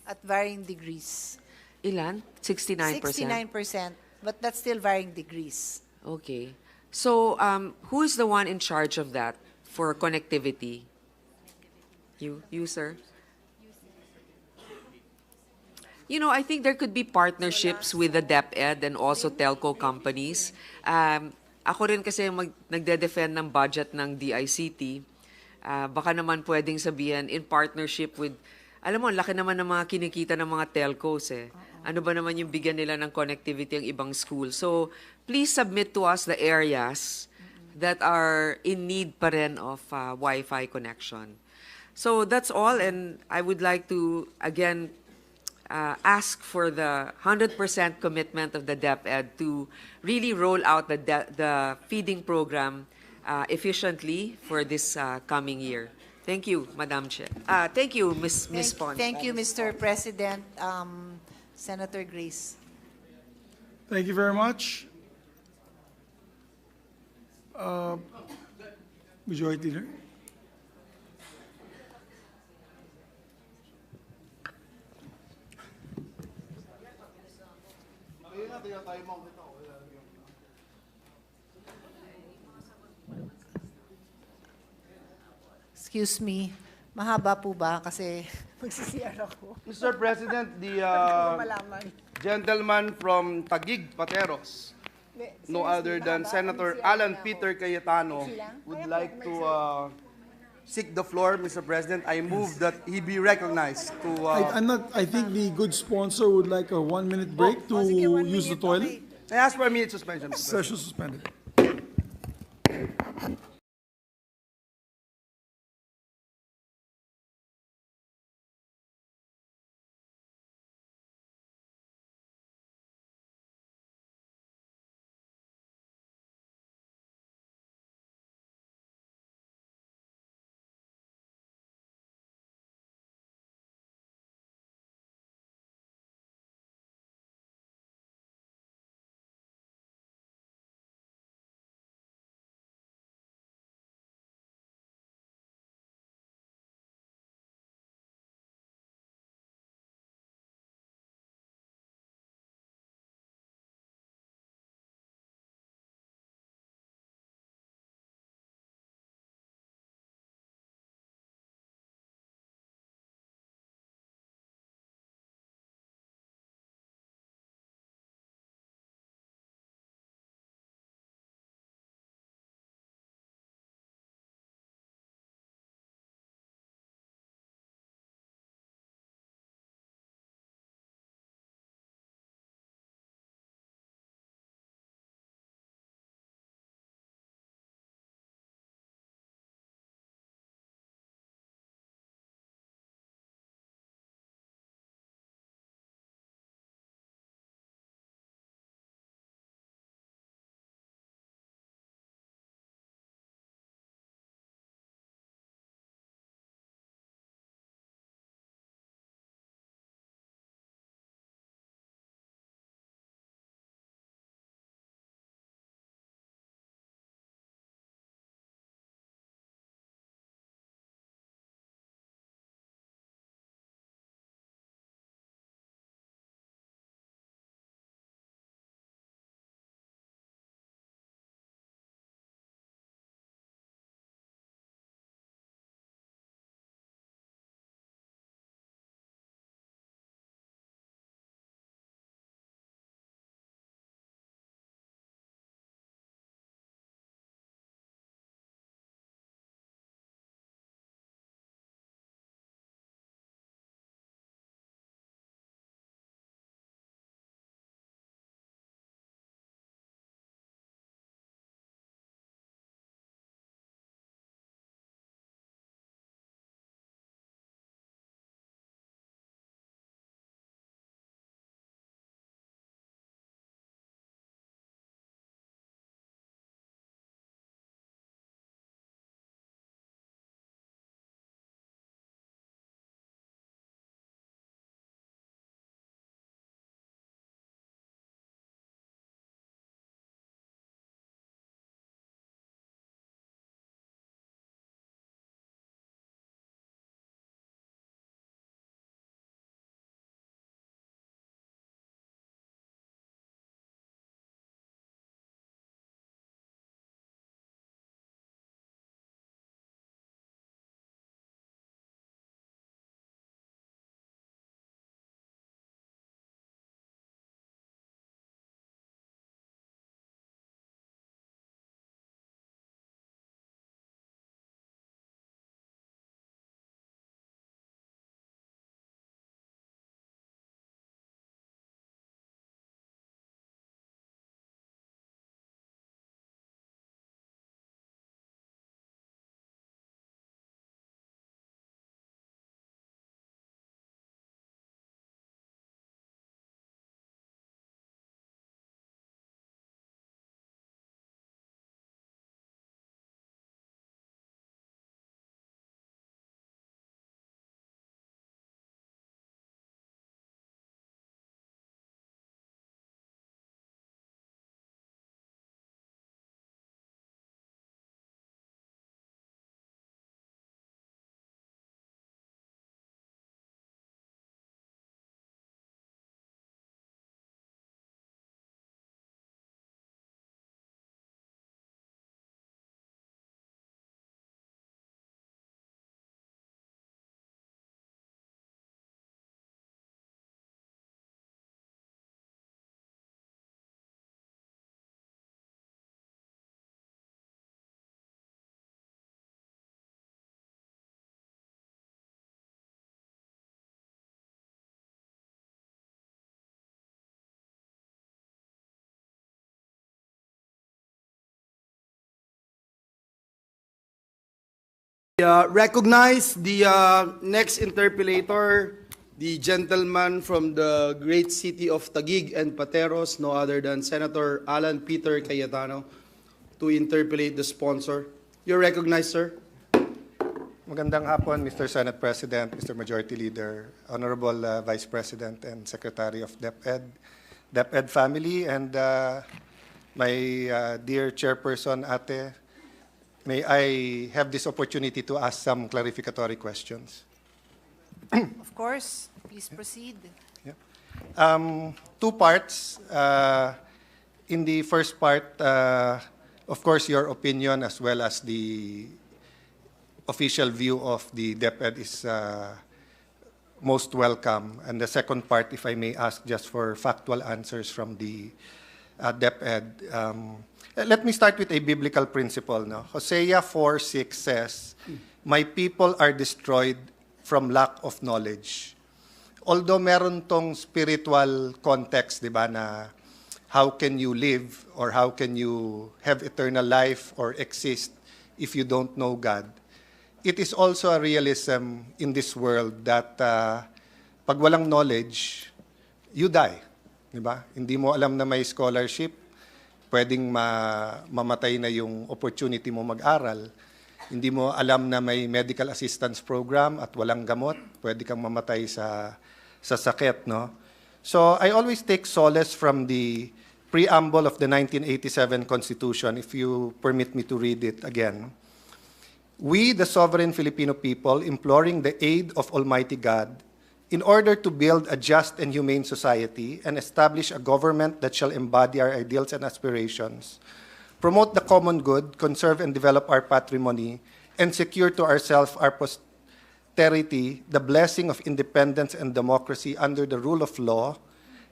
at varying degrees. Ilan? 69%? 69%, but that's still varying degrees. Okay. So, who is the one in charge of that for connectivity? You, sir? You know, I think there could be partnerships with the DepEd and also telco companies. Ako rin kasi nagde-defend ng budget ng DICT. Baka naman pwedeng sabihin in partnership with, alam mo, laki naman ng mga kinikita ng mga telcos eh. Ano ba naman yung bigyan nila ng connectivity ang ibang school? So, please submit to us the areas that are in need pa rin of Wi-Fi connection. So, that's all, and I would like to, again, ask for the 100% commitment of the DepEd to really roll out the feeding program efficiently for this coming year. Thank you, Madam Chair. Thank you, Ms. Pons. Thank you, Mr. President. Senator Grace. Thank you very much. Majority Leader. Excuse me. Mahaba po ba? Kasi magsisiyar ako. Mr. President, the Malaman. gentleman from Taguig, Pateros, no other than Senator Alan Peter Cayetano, would like to seek the floor, Mr. President. I move that he be recognized to... I think the good sponsor would like a 1-minute break to use the toilet. I ask for a minute suspension, Mr. President. Session suspended. Recognize the next interpellator, the gentleman from the great city of Taguig and Pateros, no other than Senator Alan Peter Cayetano, to interpellate the sponsor. You're recognized, sir. Magandang hapon, Mr. Senate President, Mr. Majority Leader, Honorable Vice President and Secretary of DepEd family, and my dear Chairperson, Ate, may I have this opportunity to ask some clarificatory questions? Of course, please proceed. Two parts. In the first part, of course, your opinion as well as the official view of the DepEd is most welcome. And the second part, if I may ask just for factual answers from the DepEd. Let me start with a biblical principle. No? Hosea 4:6 says, "My people are destroyed from lack of knowledge." Although meron tong spiritual context, di ba, na how can you live or how can you have eternal life or exist if you don't know God? It is also a realism in this world that pag walang knowledge, you die. Di ba? Hindi mo alam na may scholarship, pwedeng mamatay na yung opportunity mo mag-aral. Hindi mo alam na may medical assistance program at walang gamot, pwede kang mamatay sa sakit, no? So I always take solace from the preamble of the 1987 Constitution, if you permit me to read it again. "We, the sovereign Filipino people, imploring the aid of Almighty God, in order to build a just and humane society and establish a government that shall embody our ideals and aspirations, promote the common good, conserve and develop our patrimony, and secure to ourselves our posterity the blessing of independence and democracy under the rule of law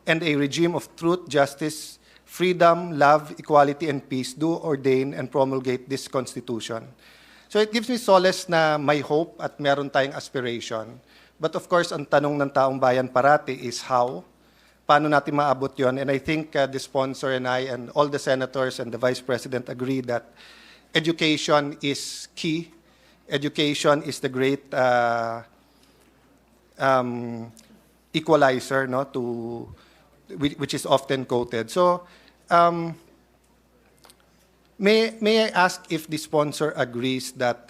and a regime of truth, justice, freedom, love, equality, and peace, do ordain and promulgate this Constitution." So it gives me solace na may hope at meron tayong aspiration. But of course, ang tanong ng taong bayan parati is how? Paano natin maabot yon? And I think the sponsor and I and all the senators and the Vice President agree that education is key. Education is the great equalizer, no, which is often quoted. So, may I ask if the sponsor agrees that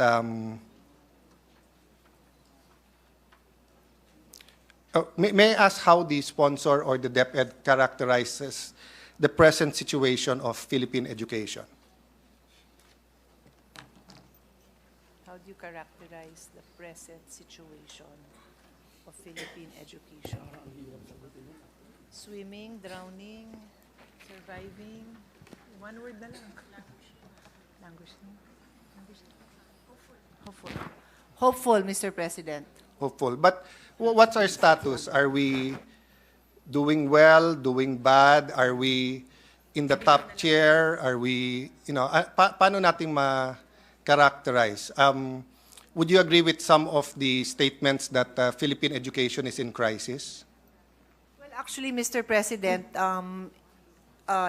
may I ask how the sponsor or the DepEd characterizes the present situation of Philippine education? How do you characterize the present situation of Philippine education? Swimming, drowning, surviving? One word na lang. Languishing. Hopeful. Hopeful, Mr. President. Hopeful. But what's our status? Are we doing well, doing bad? Are we in the top chair? Are we, paano nating ma-characterize? Would you agree with some of the statements that Philippine education is in crisis? Well, actually, Mr. President,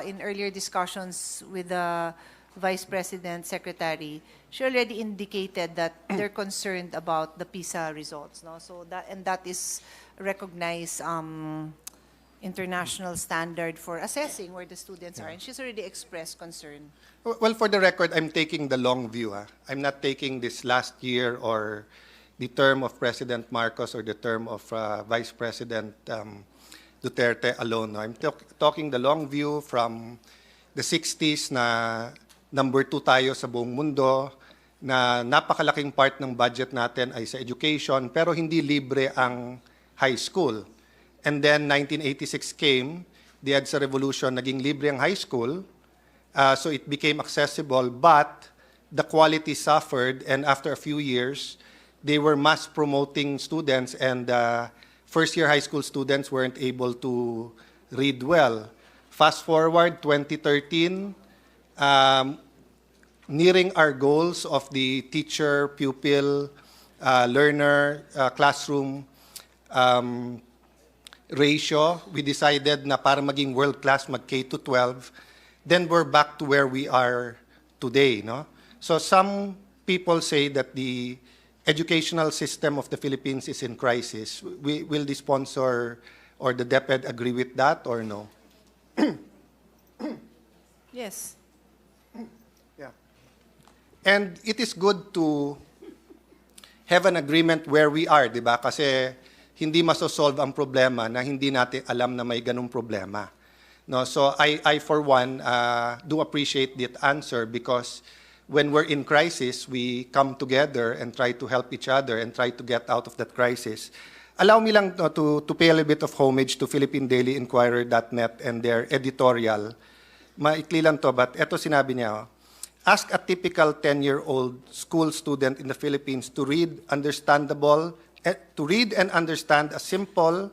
in earlier discussions with the Vice President, Secretary, she already indicated that they're concerned about the PISA results, no? So that is recognized international standard for assessing where the students are, and she's already expressed concern. Well, for the record, I'm taking the long view. I'm not taking this last year or the term of President Marcos or the term of Vice President Duterte alone. I'm talking the long view from the 60s na number 2 tayo sa buong mundo, na napakalaking part ng budget natin ay sa education, pero hindi libre ang high school. And then 1986 came, the EDSA revolution, naging libre ang high school, so it became accessible, but the quality suffered, and after a few years, they were mass promoting students, and first-year high school students weren't able to read well. Fast forward, 2013, nearing our goals of the teacher, pupil, learner, classroom ratio, we decided na para maging world-class, mag-K to 12, then we're back to where we are today, no? So some people say that the educational system of the Philippines is in crisis. Will the sponsor or the DepEd agree with that or no? Yes. Yeah. And it is good to have an agreement where we are, di ba? Kasi hindi masosolve ang problema na hindi natin alam na may ganung problema. No, so I for one, do appreciate that answer because when we're in crisis, we come together and try to help each other and try to get out of that crisis. Allow me lang to pay a little bit of homage to Philippinedailyinquirer.net and their editorial. Maikli lang to, but eto sinabi niya, ask a typical 10-year-old school student in the Philippines to read and understand a simple,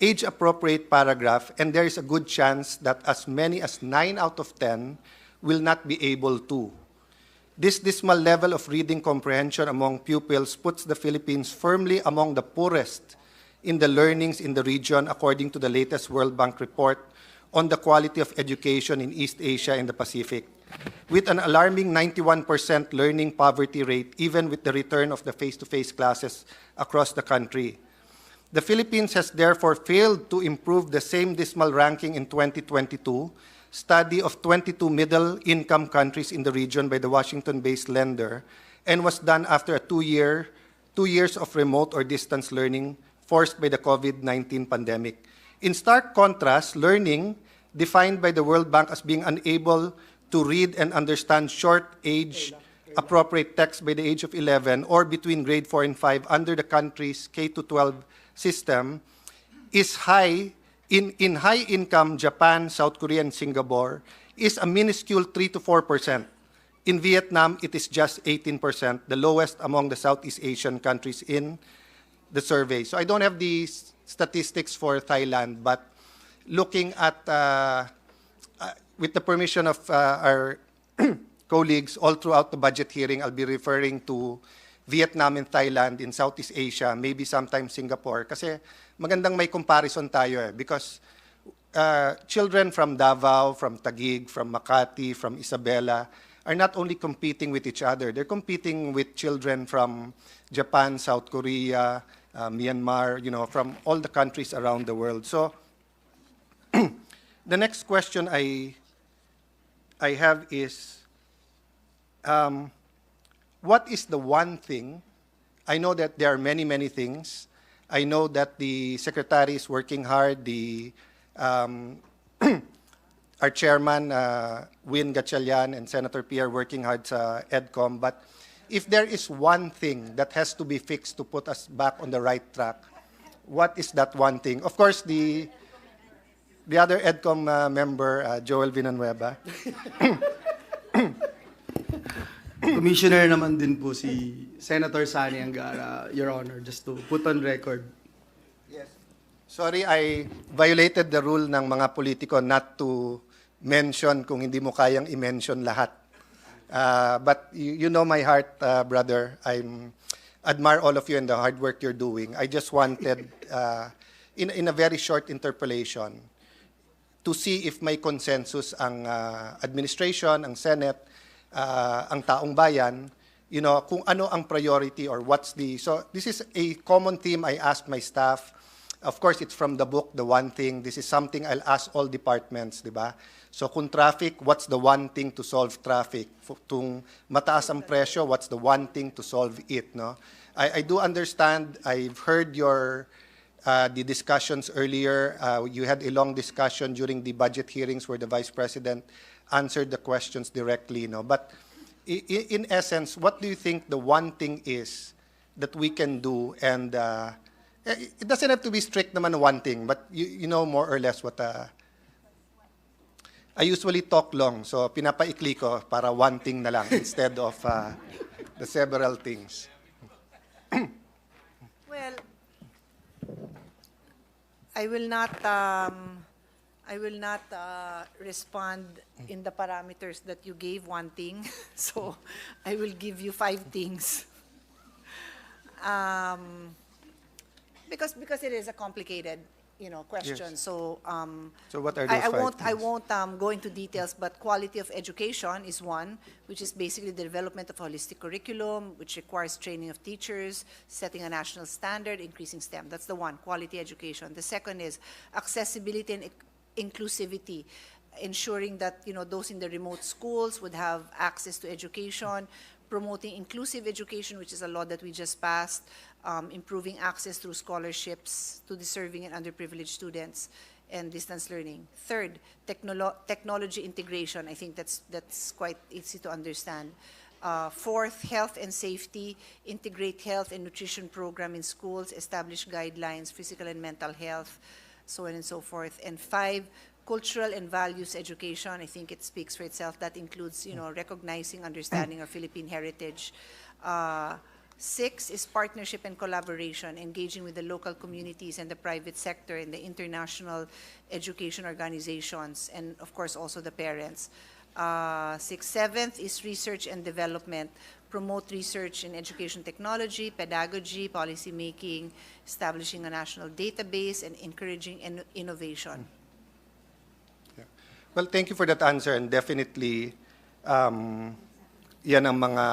age-appropriate paragraph, and there is a good chance that as many as 9 out of 10 will not be able to. This dismal level of reading comprehension among pupils puts the Philippines firmly among the poorest in the learnings in the region, according to the latest World Bank report on the quality of education in East Asia and the Pacific, with an alarming 91% learning poverty rate, even with the return of the face-to-face classes across the country. The Philippines has therefore failed to improve the same dismal ranking in 2022 study of 22 middle-income countries in the region by the Washington-based lender, and was done after 2 years of remote or distance learning forced by the COVID-19 pandemic. In stark contrast, learning, defined by the World Bank as being unable to read and understand short age-appropriate text by the age of 11 or between grade 4 and 5 under the country's K-12 system, is high. In high-income Japan, South Korea, and Singapore, is a minuscule 3 to 4%. In Vietnam, it is just 18%, the lowest among the Southeast Asian countries in the survey. So I don't have the statistics for Thailand, but looking at, with the permission of our colleagues, all throughout the budget hearing, I'll be referring to Vietnam and Thailand in Southeast Asia, maybe sometimes Singapore. Kasi magandang may comparison tayo because children from Davao, from Taguig, from Makati, from Isabela are not only competing with each other, they're competing with children from Japan, South Korea, Myanmar, from all the countries around the world. So the next question I have is, what is the one thing? I know that there are many, many things. I know that the Secretary is working hard. Our Chairman, Win Gatchalian, and Senator P are working hard sa EDCOM. But if there is one thing that has to be fixed to put us back on the right track, what is that one thing? Of course, the other EDCOM member, Joel Villanueva. Commissioner naman din po si Senator Sani Angara, Your Honor, just to put on record. Yes. Sorry, I violated the rule ng mga politiko not to mention kung hindi mo kayang i-mention lahat. But you know my heart, brother. I admire all of you and the hard work you're doing. I just wanted, in a very short interpolation, to see if may consensus ang administration, ang Senate, ang taong bayan, kung ano ang priority or what's the... So this is a common theme I asked my staff. Of course, it's from the book, The One Thing. This is something I'll ask all departments, di ba? So kung traffic, what's the one thing to solve traffic? Kung mataas ang presyo, what's the one thing to solve it, no? I do understand, I've heard your... the discussions earlier. You had a long discussion during the budget hearings where the Vice President answered the questions directly. No? But in essence, what do you think the one thing is that we can do? And it doesn't have to be strict naman one thing, but you know more or less what... I usually talk long, so pinapaikli ko para one thing na lang instead of the several things. Well, I will not respond in the parameters that you gave one thing, so I will give you 5 things. Because it is a complicated question. Yes. So, So what are I those five won't, I things? won't go into details, but quality of education is one, which is basically the development of a holistic curriculum, which requires training of teachers, setting a national standard, increasing STEM. That's the one, quality education. The second is accessibility and inclusivity, ensuring that, those in the remote schools would have access to education, promoting inclusive education, which is a law that we just passed, improving access through scholarships to deserving and underprivileged students, and distance learning. Third, technology integration. I think that's quite easy to understand. Fourth, health and safety. Integrate health and nutrition program in schools, establish guidelines, physical and mental health, so on and so forth. And five, cultural and values education. I think it speaks for itself. That includes, recognizing, understanding our Philippine heritage. Six is partnership and collaboration, engaging with the local communities and the private sector and the international education organizations, and of course also the parents. Seventh is research and development, promote research in education technology, pedagogy, policy making, establishing a national database, and encouraging innovation. Well, thank you for that answer, and definitely, yan ang mga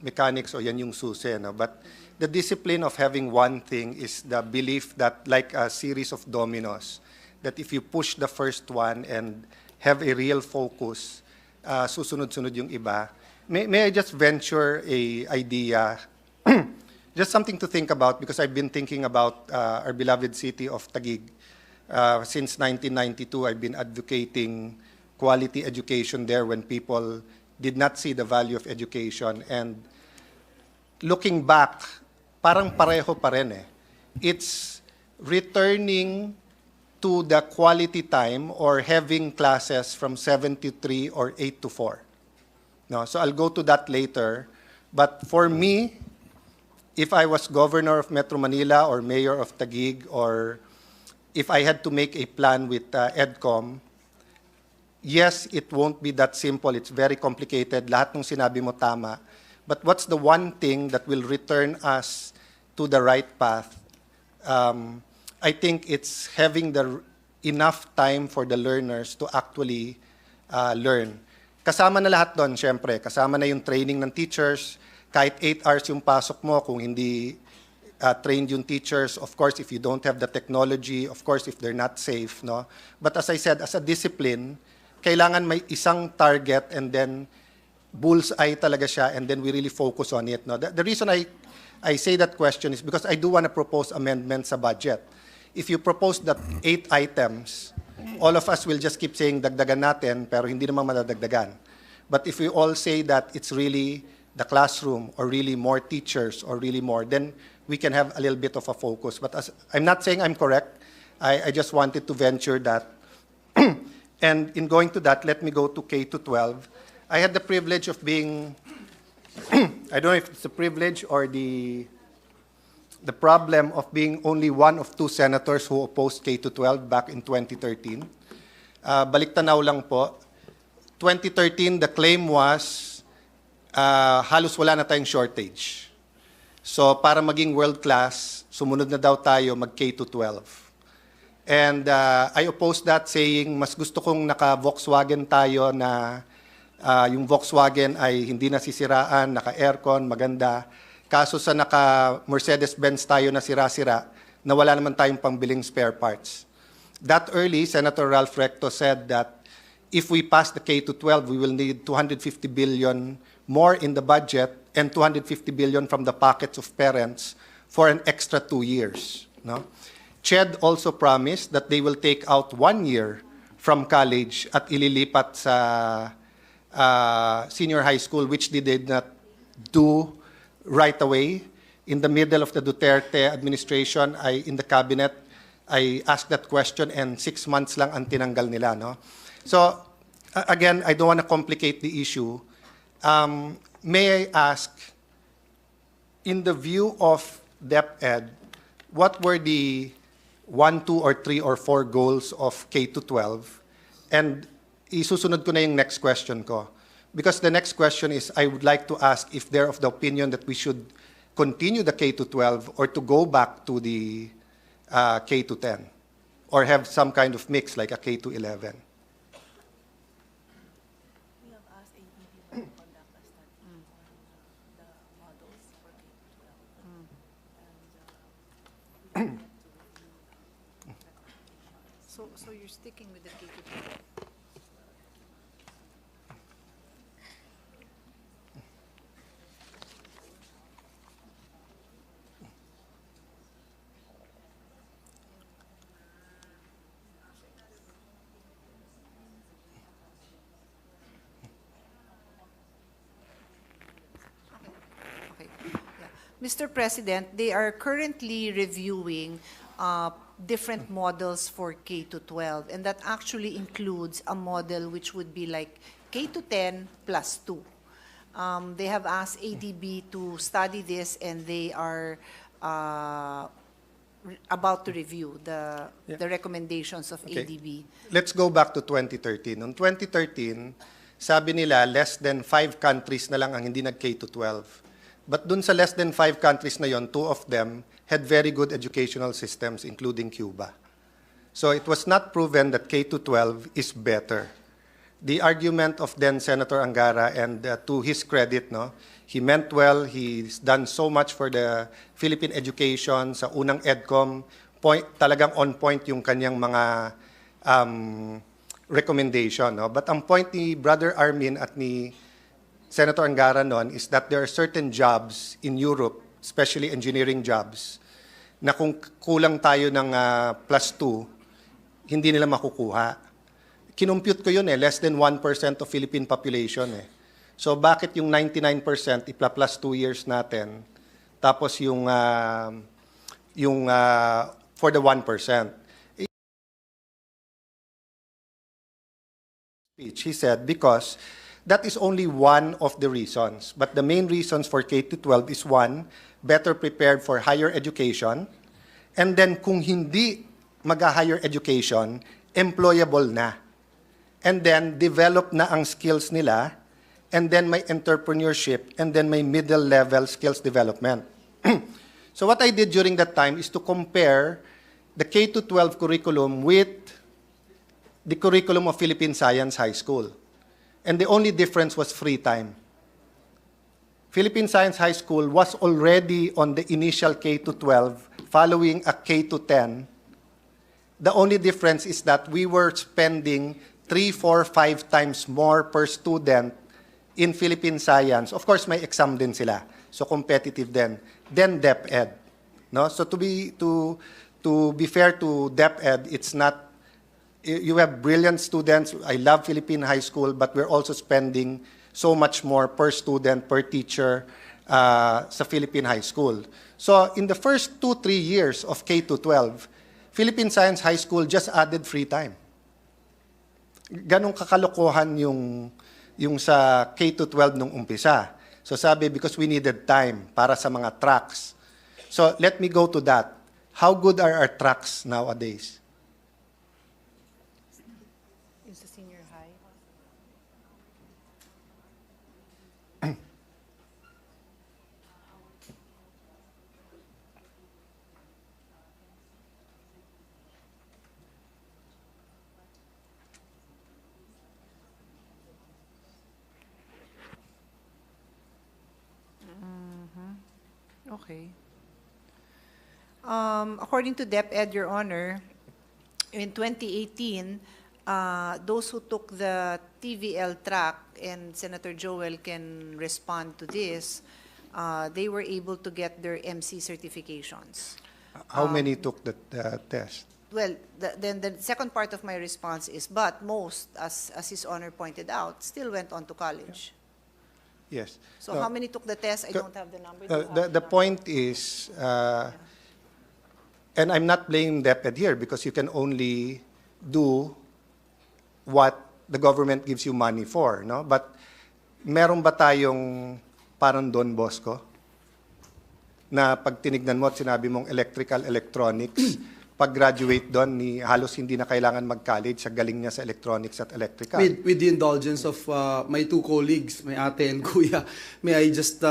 mechanics o yan yung susi. No? But the discipline of having one thing is the belief that, like a series of dominoes, that if you push the first one and have a real focus, susunod-sunod yung iba. May I just venture a idea, just something to think about, because I've been thinking about our beloved city of Taguig. Since 1992, I've been advocating quality education there when people did not see the value of education. And looking back, parang pareho pa rin eh. It's returning to the quality time or having classes from 7 to 3 or 8 to 4. No, so I'll go to that later. But for me, if I was governor of Metro Manila or mayor of Taguig, or if I had to make a plan with EDCOM, yes, it won't be that simple. It's very complicated. Lahat ng sinabi mo tama. But what's the one thing that will return us to the right path? I think it's having enough time for the learners to actually learn. Kasama na lahat doon, syempre. Kasama na yung training ng teachers. Kahit 8 hours yung pasok mo, kung hindi trained yung teachers, of course, if you don't have the technology, of course, if they're not safe, no? But as I said, as a discipline, kailangan may isang target and then bullseye talaga siya, and then we really focus on it, no? The reason I say that question is because I do want to propose amendments sa budget. If you propose that 8 items, all of us will just keep saying dagdagan natin, pero hindi naman madadagdagan. But if we all say that it's really the classroom, or really more teachers, or really more, then we can have a little bit of a focus. But I'm not saying I'm correct. I just wanted to venture that. And in going to that, let me go to K-12. I had the privilege of being, I don't know if it's a privilege or the problem of being only one of 2 senators who opposed K-12 back in 2013. Baliktanaw lang po. 2013, the claim was halos wala na tayong shortage. So para maging world-class, sumunod na daw tayo mag K-12. And I opposed that, saying mas gusto kong naka-Volkswagen tayo na yung Volkswagen ay hindi nasisiraan, naka-aircon, maganda. Kaso sa naka-Mercedes-Benz tayo na sira-sira, na wala naman tayong pangbiling spare parts. That early, Senator Ralph Recto said that if we pass the K-12, we will need 250 billion more in the budget and 250 billion from the pockets of parents for an extra 2 years. No? CHED also promised that they will take out 1 year from college at ililipat sa senior high school, which they did not do right away. In the middle of the Duterte administration, in the cabinet, I asked that question, and 6 months lang ang tinanggal nila. No? So, again, I don't want to complicate the issue. May I ask, in the view of DepEd, what were the 1, 2, or 3, or 4 goals of K-12? And isusunod ko na yung next question ko. Because the next question is, I would like to ask if they're of the opinion that we should continue the K-12 or to go back to the K-10. or have some kind of mix like a K to 11. So you're sticking with the K to 12. Okay. Yeah. Mr. President, they are currently reviewing different models for K to 12, and that actually includes a model which would be like K to 10 plus 2. They have asked ADB to study this, and they are about to review the recommendations of Okay. ADB. Let's go back to 2013. Noong 2013, sabi nila less than 5 countries na lang ang hindi nag-K to 12. But dun sa less than 5 countries na yon, 2 of them had very good educational systems, including Cuba. So it was not proven that K to 12 is better. The argument of then Senator Angara, and to his credit, no, he meant well. He's done so much for the Philippine education. Sa unang EDCOM, talagang on point yung kanyang mga recommendation. No? But ang point ni Brother Armin at ni Senator Angara noon is that there are certain jobs in Europe, especially engineering jobs, na kung kulang tayo ng plus 2, hindi nila makukuha. Kinumpute ko yun less than 1% of Philippine population So bakit yung 99% ipla-plus 2 years natin, tapos yung for the 1%. He said because that is only one of the reasons. But the main reasons for K to 12 is one, better prepared for higher education. And then kung hindi mag-higher education, employable na. And then develop na ang skills nila. And then may entrepreneurship. And then may middle level skills development. So what I did during that time is to compare the K to 12 curriculum with the curriculum of Philippine Science High School. And the only difference was free time. Philippine Science High School was already on the initial K to 12, following a K to 10. The only difference is that we were spending 3, 4, 5 times more per student in Philippine Science. Of course, may exam din sila. So competitive din. Then DepEd. No? So to be fair to DepEd, it's not. You have brilliant students. I love Philippine high school, but we're also spending so much more per student, per teacher sa Philippine high school. So in the first 2-3 years of K to 12, Philippine Science High School just added free time. Ganong kakalokohan yung sa K to 12 nung umpisa. So sabi, because we needed time para sa mga tracks. So let me go to that. How good are our tracks nowadays? Is the senior high? Okay. According to DepEd, Your Honor, in 2018, those who took the TVL track, and Senator Joel can respond to this, they were able to get their MC certifications. How many took the test? Well, then the second part of my response is, but most, as His Honor pointed out, still went on to college. Yes. So how many took the test? I don't have the number. The point is, and I'm not blaming DepEd here because you can only do what the government gives you money for, no? But meron ba tayong parang Don Bosco na pag tinignan mo at sinabi mong electrical electronics, pag-graduate doon, halos hindi na kailangan mag-college sa galing niya sa electronics at electrical. With the indulgence of my two colleagues, my ate and kuya, may I just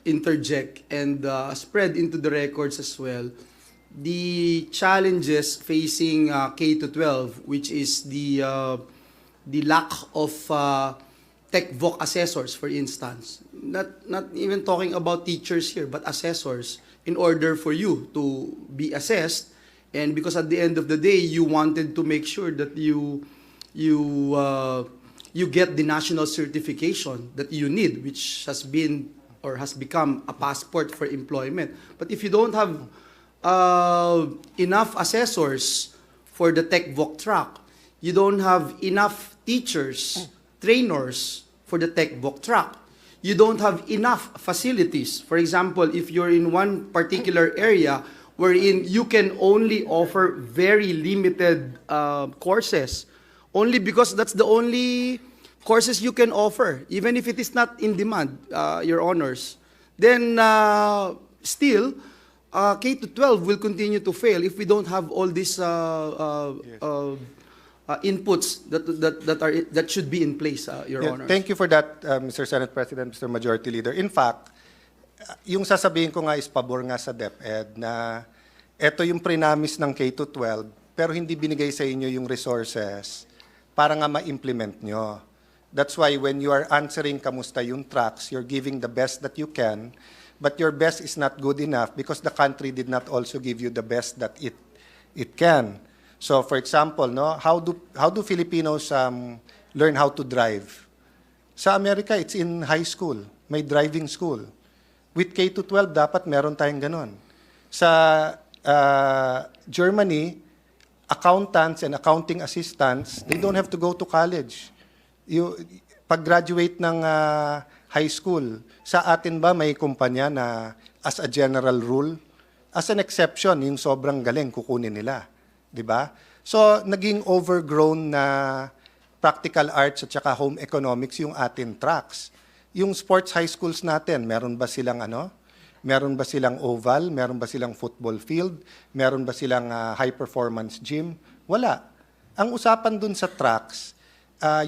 interject and spread into the records as well the challenges facing K to 12, which is the lack of tech voc assessors, for instance. Not even talking about teachers here, but assessors, in order for you to be assessed. And because at the end of the day, you wanted to make sure that you get the national certification that you need, which has been or has become a passport for employment. But if you don't have enough assessors for the tech voc track, you don't have enough teachers, trainers for the tech voc track, you don't have enough facilities. For example, if you're in one particular area wherein you can only offer very limited courses, only because that's the only courses you can offer, even if it is not in demand, Your Honors, then still, K to 12 will continue to fail if we don't have all these inputs that should be in place, Your Honors. Thank you for that, Mr. Senate President, Mr. Majority Leader. In fact, yung sasabihin ko nga is pabor nga sa DepEd na ito yung pre-namis ng K to 12 pero hindi binigay sa inyo yung resources para nga ma-implement nyo. That's why when you are answering kamusta yung tracks, you're giving the best that you can, but your best is not good enough because the country did not also give you the best that it can. So for example, no, how do Filipinos learn how to drive? Sa Amerika, it's in high school. May driving school. With K to 12, dapat meron tayong ganon. Sa Germany, accountants and accounting assistants, they don't have to go to college. Pag-graduate ng high school, sa atin ba may kumpanya na as a general rule, as an exception, yung sobrang galing kukunin nila, di ba? So naging overgrown na practical arts at saka home economics yung atin tracks. Yung sports high schools natin, meron ba silang Meron ba silang oval? Meron ba silang football field? Meron ba silang high performance gym? Wala. Ang usapan dun sa tracks,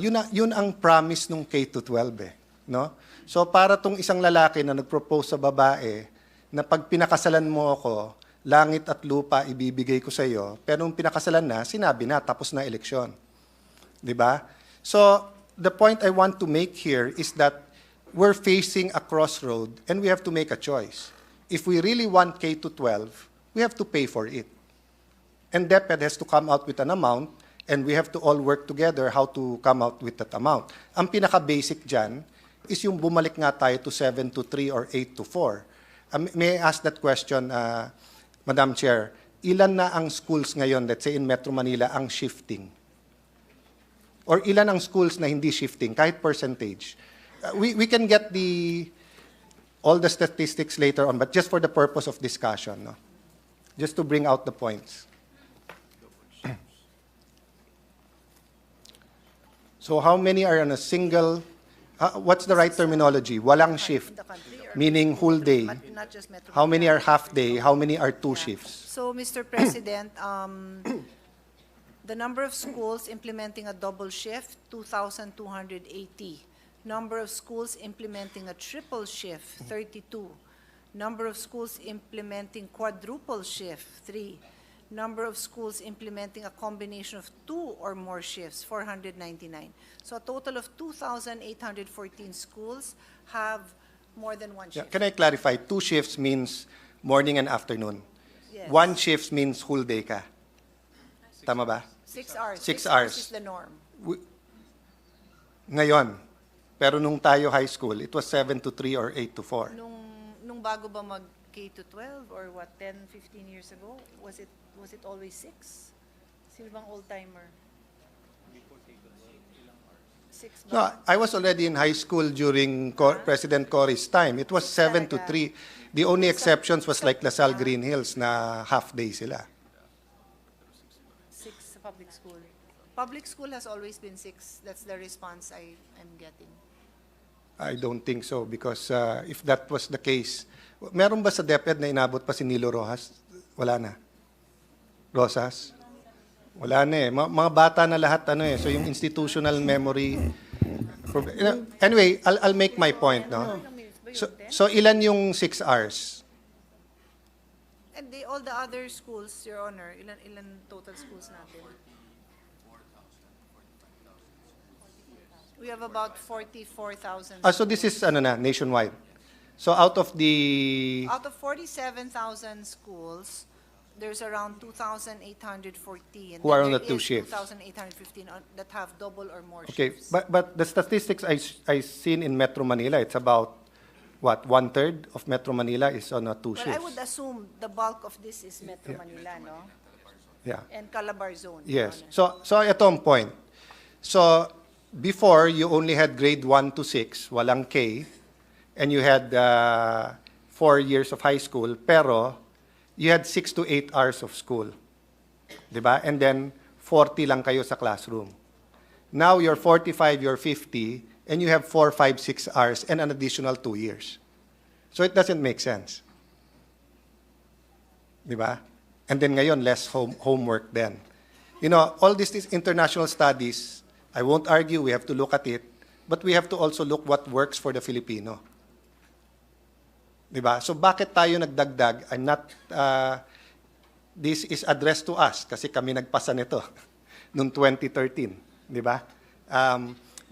yun ang promise nung K to 12 no? So para tong isang lalaki na nagpropose sa babae na pag pinakasalan mo ako, langit at lupa ibibigay ko sa iyo, pero nung pinakasalan na, sinabi na tapos na eleksyon. 'Di ba? So the point I want to make here is that we're facing a crossroad and we have to make a choice. If we really want K to 12, we have to pay for it. And DepEd has to come out with an amount and we have to all work together how to come out with that amount. Ang pinaka-basic dyan is yung bumalik nga tayo to 7 to 3 or 8 to 4. May I ask that question, Madam Chair? Ilan na ang schools ngayon, let's say in Metro Manila, ang shifting? Or ilan ang schools na hindi shifting, kahit percentage? We can get all the statistics later on, but just for the purpose of discussion, no? Just to bring out the points. So how many are on a single, what's the right terminology? Walang shift, meaning whole day. How many are half day? How many are two shifts? So, Mr. President, the number of schools implementing a double shift, 2,280. Number of schools implementing a triple shift, 32. Number of schools implementing quadruple shift, 3. Number of schools implementing a combination of 2 or more shifts, 499. So a total of 2,814 schools have more than one shift. Can I clarify? 2 shifts means morning and afternoon. Yes. 1 shift means whole day ka. Tama ba? 6 hours. 6 6 hours. is the norm. Ngayon, pero nung tayo high school, it was 7 to 3 or 8 to 4. Nung bago ba mag K to 12 or what, 10, 15 years ago, was it always 6? Sino bang old-timer? 6 ba? No, I was already in high school during President Cory's time. It was 7 to 3. The only exceptions was like LaSalle Green Hills na half day sila. 6 sa public school. Public school has always been 6. That's the response I'm getting. I don't think so because if that was the case, meron ba sa DepEd na inabot pa si Nilo Rojas? Wala na. Rosas? Wala na eh. Mga bata na lahat So yung institutional memory. Anyway, I'll make my point, no? So ilan yung 6 hours? And all the other schools, Your Honor, ilan total schools natin? We have about 44,000. So this is ano na, nationwide. So out of 47,000 schools, there's around 2,814. Who are on There the two is shifts. 2,815 that have double or more Okay, shifts. but the statistics I seen in Metro Manila, it's about what, 1/3 of Metro Manila is on a two Well, shifts. I would assume the bulk of this is Metro Manila, no? Yeah. And Calabar Zone. Yes. So ito ang point. So before you only had grade 1 to 6, walang K, and you had 4 years of high school, pero you had 6 to 8 hours of school. 'Di ba? And then 40 lang kayo sa classroom. Now you're 45, you're 50, and you have 4, 5, 6 hours and an additional 2 years. So it doesn't make sense. 'Di ba? And then ngayon, less homework then. You know, all these international studies, I won't argue, we have to look at it, but we have to also look what works for the Filipino. Diba? So bakit tayo nagdagdag? I'm not, this is addressed to us kasi kami nagpasa nito noong 2013. Diba?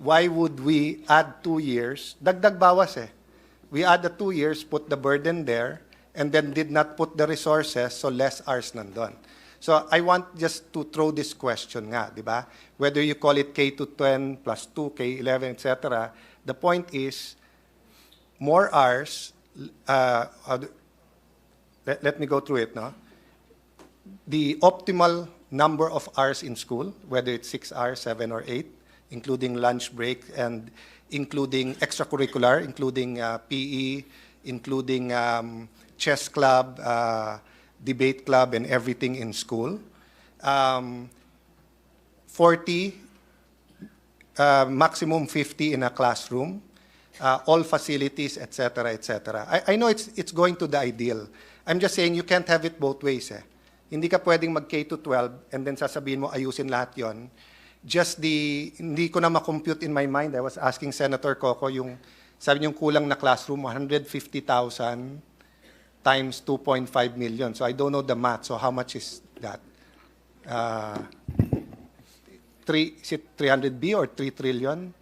Why would we add 2 years? Dagdag bawas eh. We add the 2 years, put the burden there, and then did not put the resources, so less hours nandun. So I want just to throw this question nga, di ba? Whether you call it K to 10 plus 2, K11, etc. The point is, more hours, let me go through it, no? The optimal number of hours in school, whether it's 6 hours, 7 or 8, including lunch break and including extracurricular, including PE, including chess club, debate club, and everything in school. 40, maximum 50 in a classroom, all facilities, etc., etc. I know it's going to the ideal. I'm just saying you can't have it both ways. Eh. Hindi ka pwedeng mag K to 12 and then sasabihin mo ayusin lahat yon. Hindi ko na ma-compute in my mind. I was asking Senator Coco yung, sabi niyong kulang na classroom, 150,000 times 2.5 million. So I don't know the math. So how much is that? Is it 300B or 3 trillion?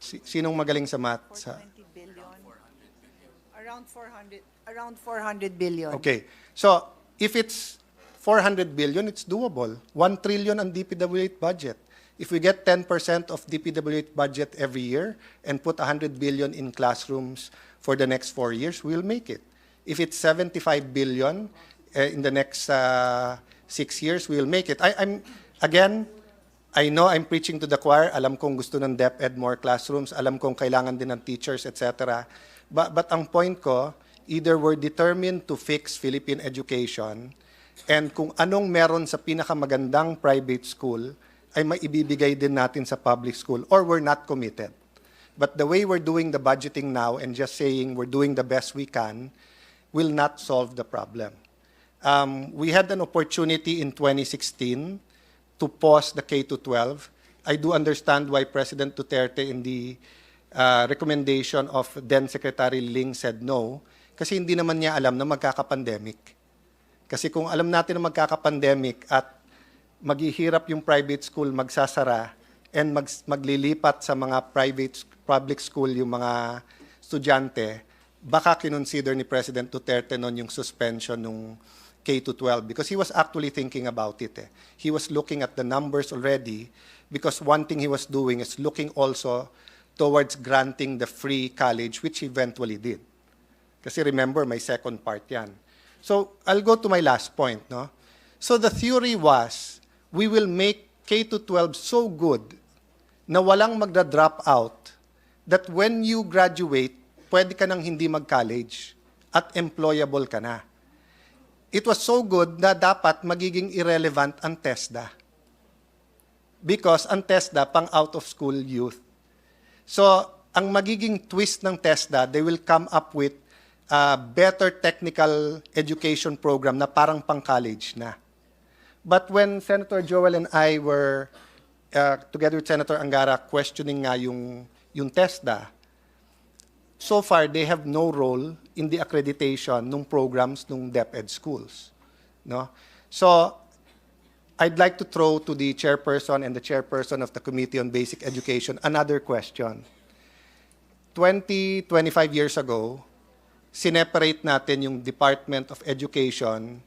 Sinong magaling sa math? 420 billion. Around 400 billion. Okay. So if it's 400 billion, it's doable. 1 trillion ang DPWH budget. If we get 10% of DPWH budget every year and put 100 billion in classrooms for the next 4 years, we'll make it. If it's 75 billion in the next 6 years, we'll make it. I know I'm preaching to the choir. Alam kong gusto ng DepEd more classrooms. Alam kong kailangan din ng teachers, etc. But ang point ko, either we're determined to fix Philippine education and kung anong meron sa pinakamagandang private school ay maibibigay din natin sa public school or we're not committed. But the way we're doing the budgeting now and just saying we're doing the best we can will not solve the problem. We had an opportunity in 2016 to pause the K to 12. I do understand why President Duterte in the recommendation of then Secretary Ling said no, kasi hindi naman niya alam na magkaka-pandemic. Kasi kung alam natin na magkaka-pandemic at maghihirap yung private school, magsasara, and maglilipat sa mga public school yung mga estudyante, baka kinonsider ni President Duterte noon yung suspension nung K to 12 because he was actually thinking about it. Eh. He was looking at the numbers already because one thing he was doing is looking also towards granting the free college, which he eventually did. Kasi remember, may second part yan. So I'll go to my last point. No? So the theory was, we will make K to 12 so good na walang magda-drop out that when you graduate, pwede ka nang hindi mag-college at employable ka na. It was so good na dapat magiging irrelevant ang TESDA. Because ang TESDA pang out-of-school youth. So, ang magiging twist ng TESDA, they will come up with a better technical education program na parang pang-college na. But when Senator Joel and I were, together with Senator Angara, questioning nga yung TESDA, so far, they have no role in the accreditation ng programs ng DepEd schools. No? So, I'd like to throw to the chairperson and the chairperson of the Committee on Basic Education another question. 25 years ago, sineparate natin yung Department of Education,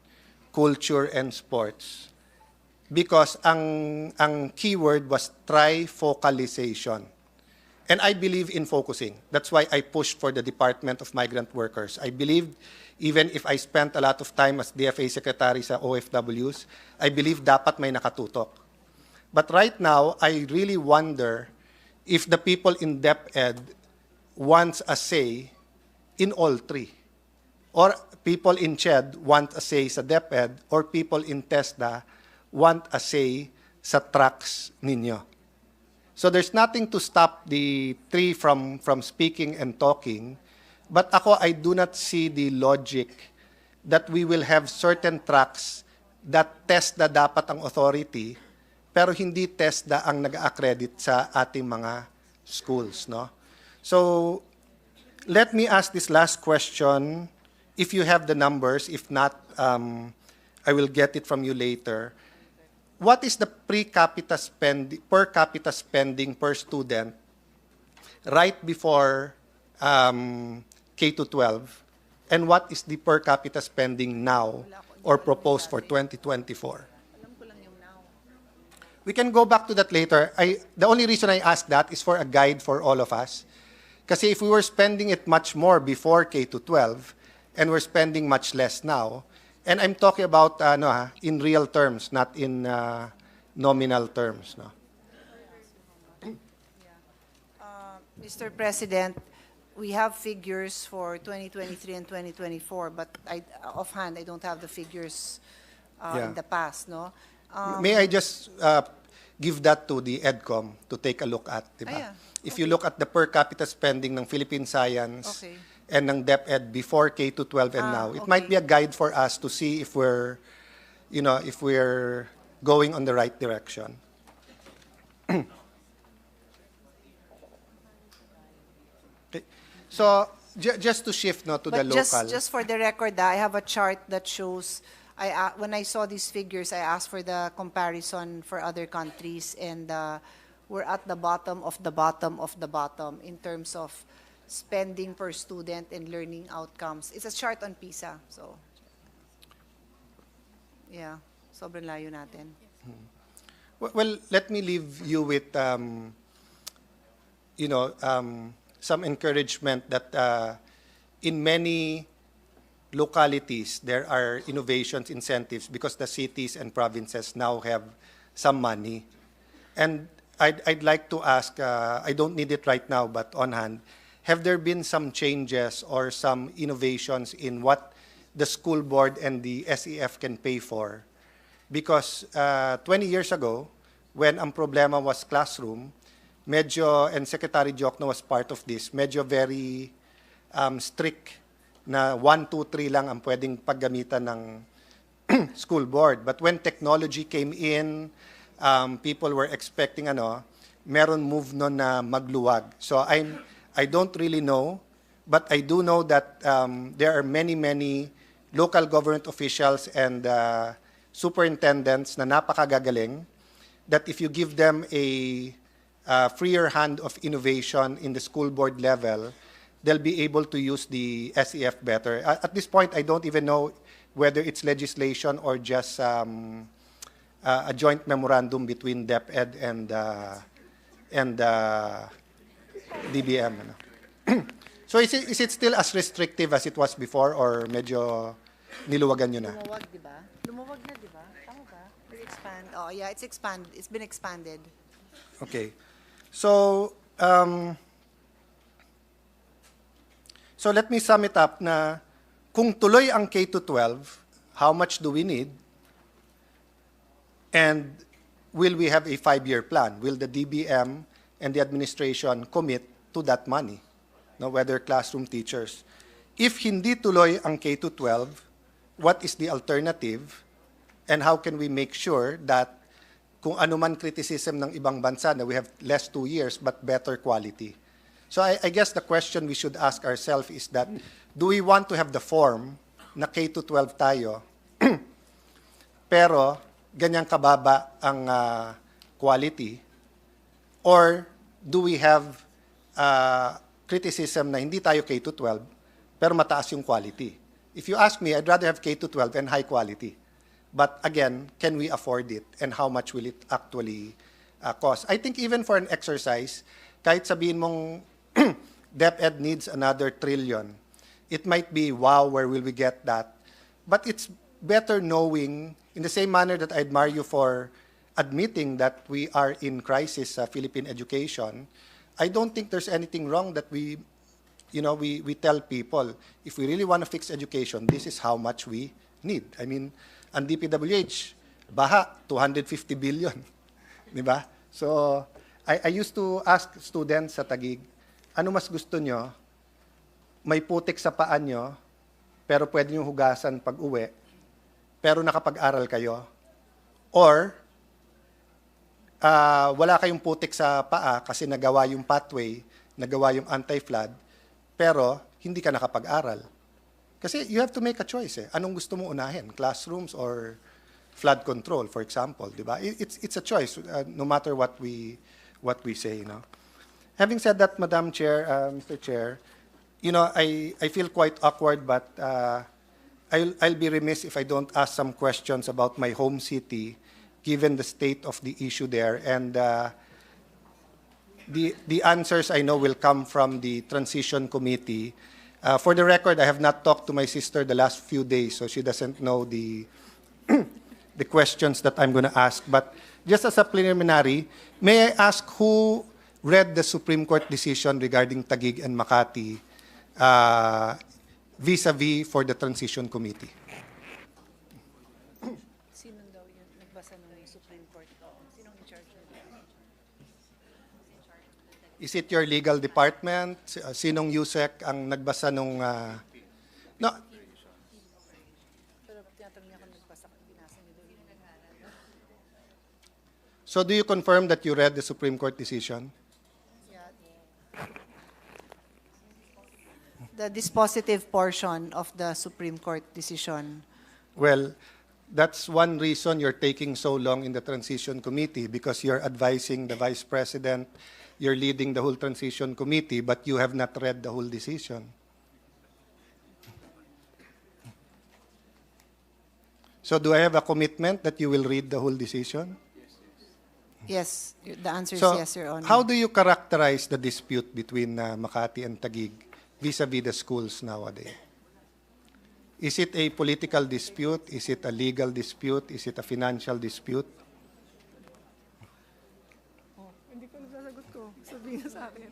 Culture, and Sports because ang keyword was trifocalization. And I believe in focusing. That's why I pushed for the Department of Migrant Workers. I believed, even if I spent a lot of time as DFA Secretary sa OFWs, I believe dapat may nakatutok. But right now, I really wonder if the people in DepEd wants a say in all three. Or people in CHED want a say sa DepEd, or people in TESDA want a say sa tracks ninyo. So there's nothing to stop the three from speaking and talking. But ako, I do not see the logic that we will have certain tracks that TESDA dapat ang authority, pero hindi TESDA ang nag-accredit sa ating mga schools. No? So let me ask this last question. If you have the numbers, if not, I will get it from you later. What is the per capita spending per student right before K-12? And what is the per capita spending now or proposed for 2024? We can go back to that later. The only reason I ask that is for a guide for all of us. Kasi if we were spending it much more before K-12 and we're spending much less now, and I'm talking about in real terms, not in nominal terms. No? Mr. President, we have figures for 2023 and 2024, but offhand, I don't have the figures in the past. No? May I just give that to the EDCOM to take a look at? Diba? Yeah. If you look at the per capita spending ng Philippine Science, Okay. and ng DepEd before K-12 and now, it might be a guide for us to see if we're, if we're going on the right direction. Okay. So just to shift to the local. Just for the record, I have a chart that shows. When I saw these figures, I asked for the comparison for other countries, and we're at the bottom of the bottom of the bottom in terms of spending per student and learning outcomes. It's a chart on PISA, so yeah, sobrang layo natin. Well, let me leave you with some encouragement that in many localities there are innovations, incentives, because the cities and provinces now have some money. And I'd like to ask, I don't need it right now, but on hand, have there been some changes or some innovations in what the school board and the SEF can pay for? Because 20 years ago, when ang problema was classroom, medyo, and Secretary Jokno was part of this, medyo very strict na 1, 2, 3 lang ang pwedeng paggamitan ng school board. But when technology came in, people were expecting meron move nun na magluwag. So I don't really know, but I do know that there are many local government officials and superintendents na napakagagaling, that if you give them a freer hand of innovation in the school board level, they'll be able to use the SEF better. At this point, I don't even know whether it's legislation or just a joint memorandum between DepEd and DBM. So is it still as restrictive as it was before, or medyo niluwagan nyo na? Lumuwag, di ba? Lumuwag na, di ba? Tama ba? Expand. Oh, yeah, it's been expanded. Okay. So let me sum it up na kung tuloy ang K-12, how much do we need? And will we have a 5-year plan? Will the DBM and the administration commit to that money? No, whether classroom teachers. If hindi tuloy ang K-12, what is the alternative? And how can we make sure that kung ano man criticism ng ibang bansa na we have less 2 years but better quality? So I guess the question we should ask ourselves is that, do we want to have the form na K-12 tayo, pero ganyang kababa ang quality, or do we have criticism na hindi tayo K-12, pero mataas yung quality? If you ask me, I'd rather have K-12 and high quality. But again, can we afford it, and how much will it actually cost? I think even for an exercise, kahit sabihin mong DepEd needs another trillion, it might be, wow, where will we get that? But it's better knowing, in the same manner that I admire you for admitting that we are in crisis sa Philippine education, I don't think there's anything wrong that we tell people, if we really want to fix education, this is how much we need. I mean, ang DPWH, baha, 250 billion. Di ba? So, I used to ask students sa Taguig, ano mas gusto nyo? May putik sa paa nyo, pero pwede nyo hugasan pag uwi, pero nakapag-aral kayo? Or, wala kayong putik sa paa kasi nagawa yung pathway, nagawa yung anti-flood, pero hindi ka nakapag-aral. Kasi you have to make a choice. Anong gusto mo unahin? Classrooms or flood control, for example, di ba? It's a choice, no matter what we say, no? Having said that, Madam Chair, Mr. Chair, I feel quite awkward, but I'll be remiss if I don't ask some questions about my home city, given the state of the issue there, and the answers I know will come from the transition committee. For the record, I have not talked to my sister the last few days, so she doesn't know the the questions that I'm going to ask. But just as a preliminary, may I ask who read the Supreme Court decision regarding Taguig and Makati vis-a-vis for the transition committee? Sino daw yun? Nagbasa ng Supreme Court. Sinong in charge? Is it your legal department? Sinong USEC ang nagbasa nung... no. So do you confirm that you read the Supreme Court decision? The dispositive portion of the Supreme Court decision. Well, that's one reason you're taking so long in the transition committee, because you're advising the Vice President, you're leading the whole transition committee, but you have not read the whole decision. So do I have a commitment that you will read the whole decision? Yes, the answer is So yes, Your Honor. how do you characterize the dispute between Makati and Taguig vis-a-vis the schools nowadays? Is it a political dispute? Is it a legal dispute? Is it a financial dispute? Hindi ko nasasagot ko. Sabihin na sa akin.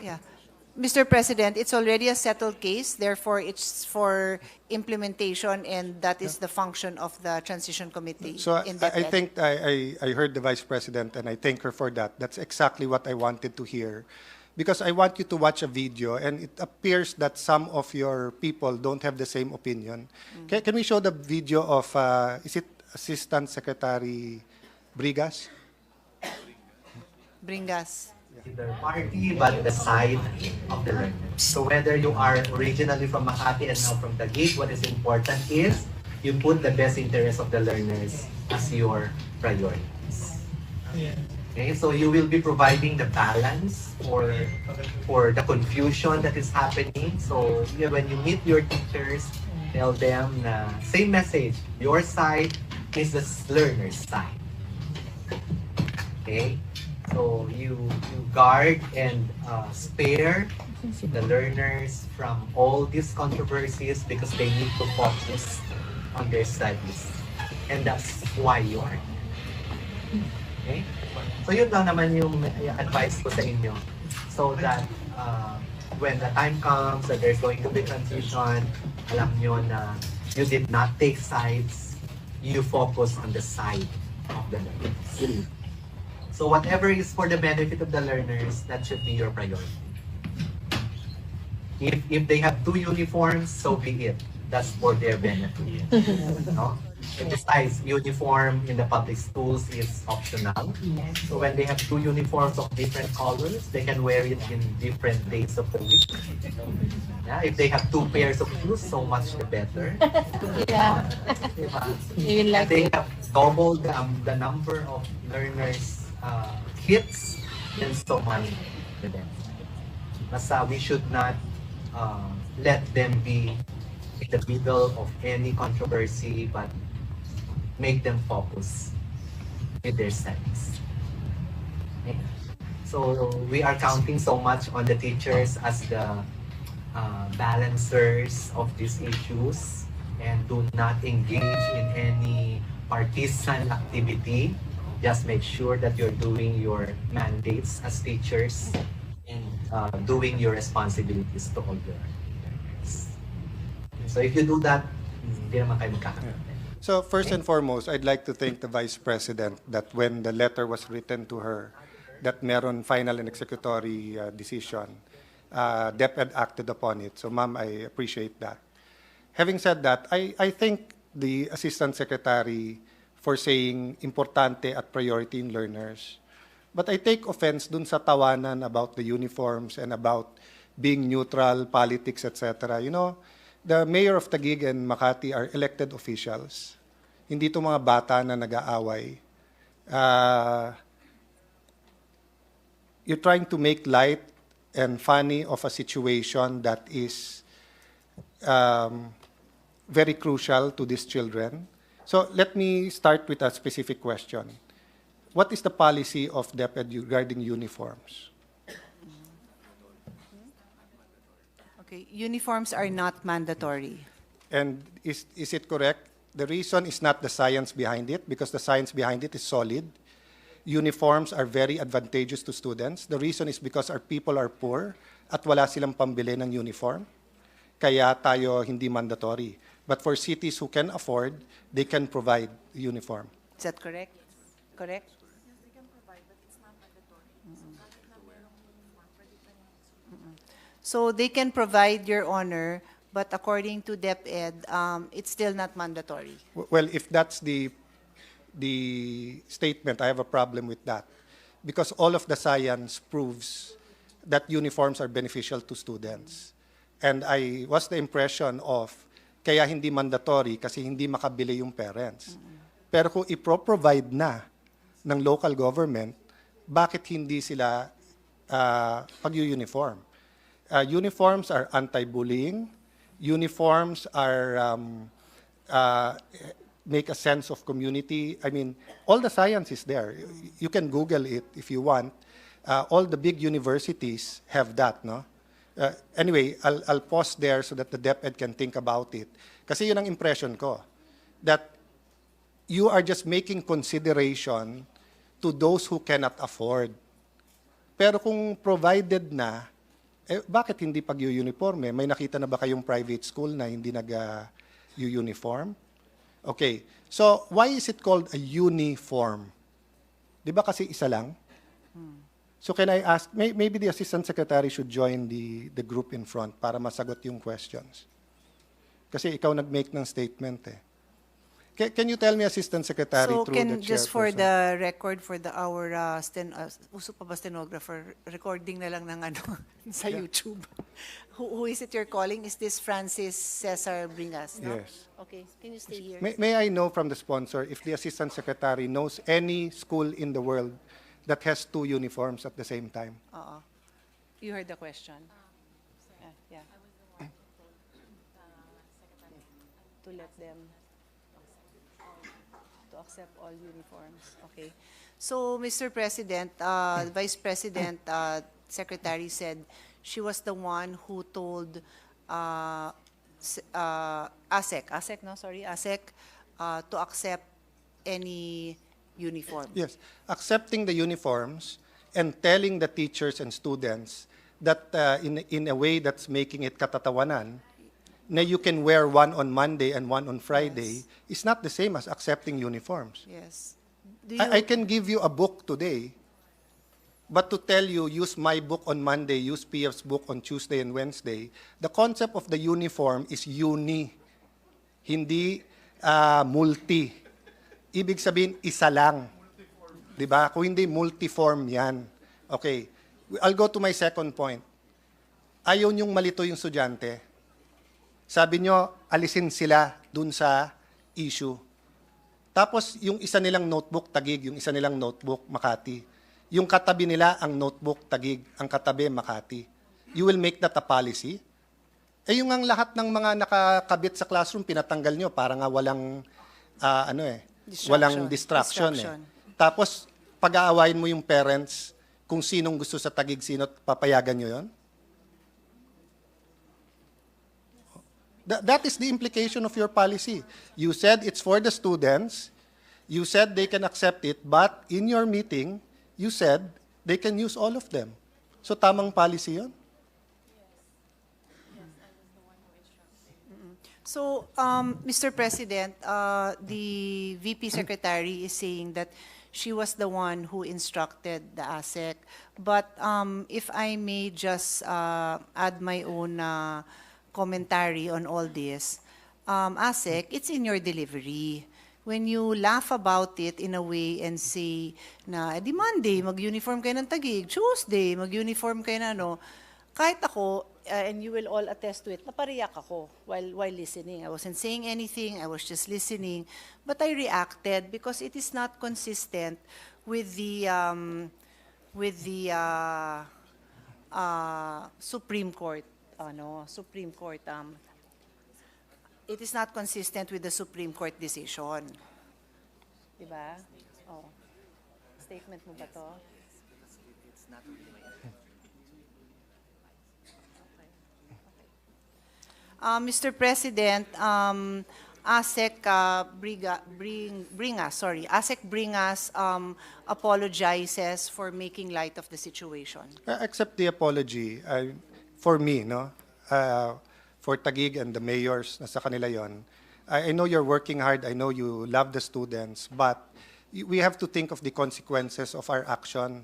Yeah. Mr. President, it's already a settled case, therefore it's for implementation, and that is the function of the transition committee. So in I DepEd. think I heard the Vice President, and I thank her for that. That's exactly what I wanted to hear. Because I want you to watch a video, and it appears that some of your people don't have the same opinion. Can we show the video of, is it Assistant Secretary Brigas? Bringas. The party, but the side of the learners. So whether you are originally from Makati and now from Taguig, what is important is you put the best interest of the learners as your priorities. Okay, so you will be providing the balance for the confusion that is happening. So when you meet your teachers, tell them same message. Your side is the learner's side. Okay. So you guard and spare the learners from all these controversies because they need to focus on their studies. And that's why you are here. Okay? So yun lang naman yung advice ko sa inyo. So that when the time comes that there's going to be transition, alam nyo na you did not take sides, you focus on the side of the learners. So whatever is for the benefit of the learners, that should be your priority. If they have two uniforms, so be it. That's for their benefit. No? Besides, uniform in the public schools is optional. So when they have two uniforms of different colors, they can wear it in different days of the week. Yeah, if they have two pairs of shoes, so much the better. Yeah. Diba? You will And like they it. have doubled the number of learners kits, and so much the better. Basta we should not let them be in the middle of any controversy, but make them focus with their studies. Okay. So we are counting so much on the teachers as the balancers of these issues, and do not engage in any partisan activity. Just make sure that you're doing your mandates as teachers and doing your responsibilities to all your learners. So if you do that, hindi naman kayo magkakaroon. So first and foremost, I'd like to thank the Vice President that when the letter was written to her, that meron final and executory decision, DepEd acted upon it. So ma'am, I appreciate that. Having said that, I thank the Assistant Secretary for saying importante at priority in learners. But I take offense dun sa tawanan about the uniforms and about being neutral, politics, etc. You know, the mayor of Taguig and Makati are elected officials. Hindi ito mga bata na nag-aaway. You're trying to make light and funny of a situation that is very crucial to these children. So let me start with a specific question. What is the policy of DepEd regarding uniforms? Okay, uniforms are not mandatory. And is it correct? The reason is not the science behind it, because the science behind it is solid. Uniforms are very advantageous to students. The reason is because our people are poor at wala silang pambili ng uniform. Kaya tayo hindi mandatory. But for cities who can afford, they can provide uniform. Is that correct? Correct? So they can provide, Your Honor, but according to DepEd, it's still not mandatory. Well, if that's the statement, I have a problem with that. Because all of the science proves that uniforms are beneficial to students. And I was the impression of, kaya hindi mandatory kasi hindi makabili yung parents. Pero kung ipro-provide na ng local government, bakit hindi sila pag-uniform? Uniforms are anti-bullying. Uniforms are make a sense of community. I mean, all the science is there. You can Google it if you want. All the big universities have that, no? Anyway, I'll pause there so that the DepEd can think about it. Kasi yun ang impression ko, that you are just making consideration to those who cannot afford. Pero kung provided na, bakit hindi pag-uniforme? May nakita na ba kayong private school na hindi nag-uniform? Okay, so why is it called a uniform? Di ba kasi isa lang? So can I ask, maybe the Assistant Secretary should join the group in front para masagot yung questions. Kasi ikaw nag-make ng statement eh. Can you tell me, Assistant Secretary, So through the can, just for chairperson? the record, for our uso pa ba stenographer, recording na lang ng ano sa YouTube. Who is it you're calling? Is this Francis Cesar Bringas? No? Yes. Okay, can you stay here? May I know from the sponsor if the Assistant Secretary knows any school in the world that has two uniforms at the same time? You heard the question. Yeah. To let them to accept all uniforms. Okay. So, Mr. President, the Vice President, Secretary said she was the one who told ASEC to accept any uniform. Yes, accepting the uniforms and telling the teachers and students that in a way that's making it katatawanan, na you can wear one on Monday and one on Friday, is not the same as accepting uniforms. Yes. I can give you a book today, but to tell you, use my book on Monday, use PF's book on Tuesday and Wednesday, the concept of the uniform is uni. Hindi multi. Ibig sabihin, isa lang. Di ba? Kung hindi, multiform yan. Okay. I'll go to my second point. Ayaw niyong malito yung estudyante. Sabi niyo, alisin sila dun sa issue. Tapos, yung isa nilang notebook, Taguig. Yung isa nilang notebook, Makati. Yung katabi nila, ang notebook, Taguig. Ang katabi, Makati. You will make that a policy? Yung ang lahat ng mga nakakabit sa classroom, pinatanggal nyo para nga walang, walang distraction. Tapos, pag-aawayin mo yung parents kung sinong gusto sa Taguig, sino papayagan nyo yon? That is the implication of your policy. You said it's for the students. You said they can accept it, but in your meeting, you said they can use all of them. So, tamang policy yun? So, Mr. President, the VP Secretary is saying that she was the one who instructed the ASEC. But if I may just add my own commentary on all this, ASEC, it's in your delivery. When you laugh about it in a way and say na, di Monday, mag-uniform kayo ng Taguig, Tuesday, mag-uniform kayo na ano, kahit ako, and you will all attest to it, napariyak ako while listening. I wasn't saying anything, I was just listening, but I reacted because it is not consistent with the Supreme Court. Supreme Court. It is not consistent with the Supreme Court decision. Diba? Oh. Statement mo ba to? Mr. President, ASEC bring us apologizes for making light of the situation. Accept the apology. For me, no? For Taguig and the mayors, nasa kanila yon. I know you're working hard. I know you love the students. But we have to think of the consequences of our action.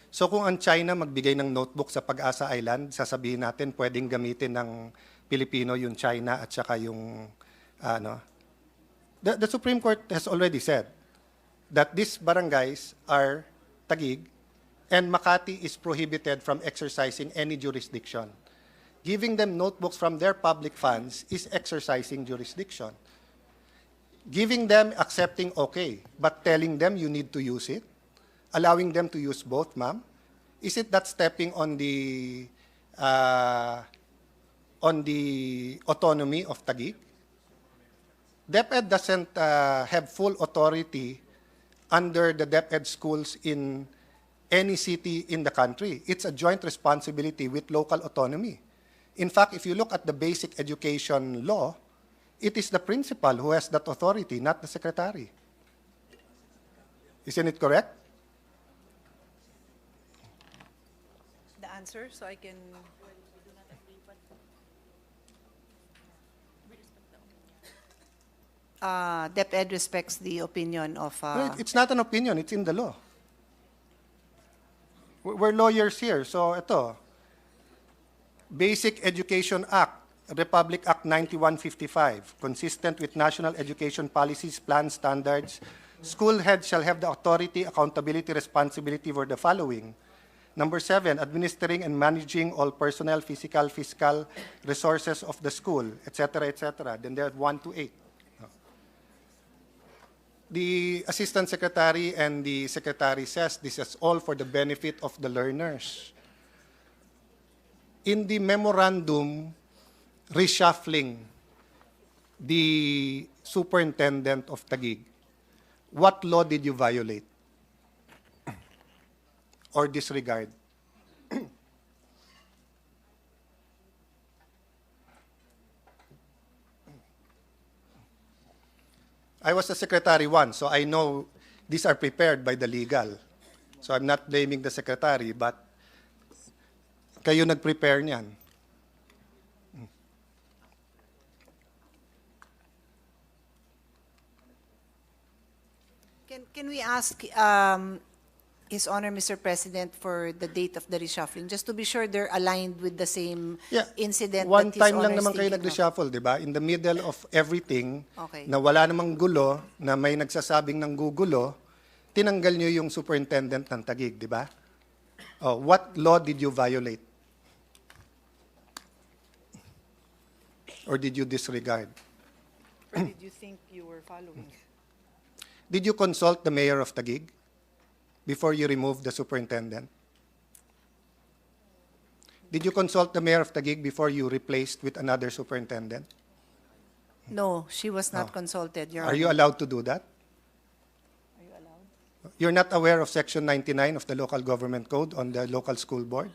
So kung ang China magbigay ng notebook sa Pag-asa Island, sasabihin natin pwedeng gamitin ng Pilipino yung China at saka yung The Supreme Court has already said that these barangays are Taguig and Makati is prohibited from exercising any jurisdiction. Giving them notebooks from their public funds is exercising jurisdiction. Giving them, accepting, okay, but telling them you need to use it, allowing them to use both, ma'am, is it that stepping on the autonomy of Taguig? DepEd doesn't have full authority under the DepEd schools in any city in the country. It's a joint responsibility with local autonomy. In fact, if you look at the basic education law, it is the principal who has that authority, not the secretary. Isn't it correct? The answer, so I can... DepEd respects the opinion of... It's not an opinion, it's in the law. We're lawyers here, so ito. Basic Education Act, Republic Act 9155, consistent with national education policies, plans, standards. School heads shall have the authority, accountability, responsibility for the following. Number 7, administering and managing all personnel, physical, fiscal resources of the school, etc., etc. Then there's 1 to 8. The Assistant Secretary and the Secretary says this is all for the benefit of the learners. In the memorandum reshuffling the superintendent of Taguig, what law did you violate or disregard? I was a secretary once, so I know these are prepared by the legal. So I'm not blaming the secretary, but kayo nag-prepare niyan. Can we ask His Honor, Mr. President, for the date of the reshuffling, just to be sure they're aligned with the same incident One that His time lang Honor is naman kayo thinking of. nag-reshuffle, di ba? In the middle of everything, Okay. na wala namang gulo, na may nagsasabing ng gugulo, tinanggal nyo yung superintendent ng Taguig, di ba? Oh, what law did you violate? Or did you disregard? Or did you think you were following? Did you consult the mayor of Taguig before you removed the superintendent? Did you consult the mayor of Taguig before you replaced with another superintendent? No, she was not consulted, Your Are you Honor. allowed to do that? Are you allowed? You're not aware of Section 99 of the Local Government Code on the local school board?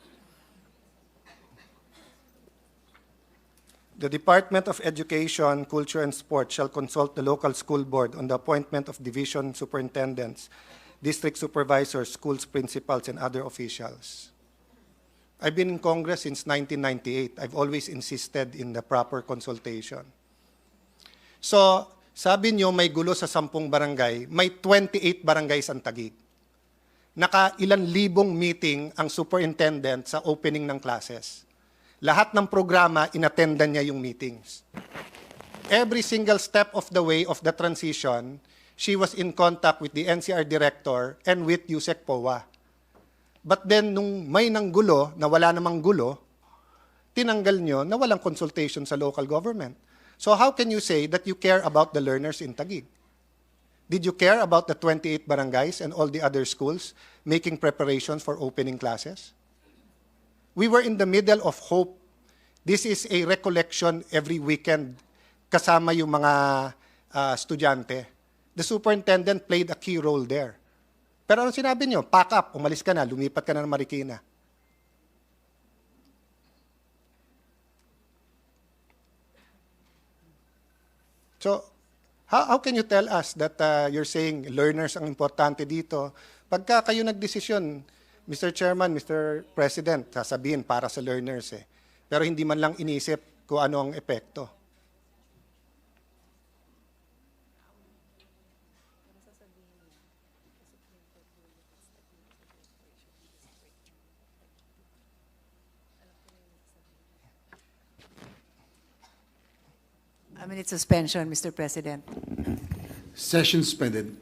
The Department of Education, Culture, and Sport shall consult the local school board on the appointment of division superintendents, district supervisors, schools principals, and other officials. I've been in Congress since 1998. I've always insisted in the proper consultation. So, sabi nyo may gulo sa 10 barangay, may 28 barangays ang Taguig. Naka ilan libong meeting ang superintendent sa opening ng classes. Lahat ng programa, inattendan niya yung meetings. Every single step of the way of the transition, she was in contact with the NCR director and with USEC POA. But then, nung may nanggulo, na wala namang gulo, tinanggal nyo na walang consultation sa local government. So how can you say that you care about the learners in Taguig? Did you care about the 28 barangays and all the other schools making preparations for opening classes? We were in the middle of hope. This is a recollection every weekend kasama yung mga estudyante. The superintendent played a key role there. Pero ano sinabi nyo? Pack up, umalis ka na, lumipat ka na ng Marikina. So, how can you tell us that you're saying learners ang importante dito? Pagka kayo nagdesisyon, Mr. Chairman, Mr. President, sasabihin para sa learners eh. Pero hindi man lang inisip kung ano ang epekto. I mean, it's suspension, Mr. President. Session suspended.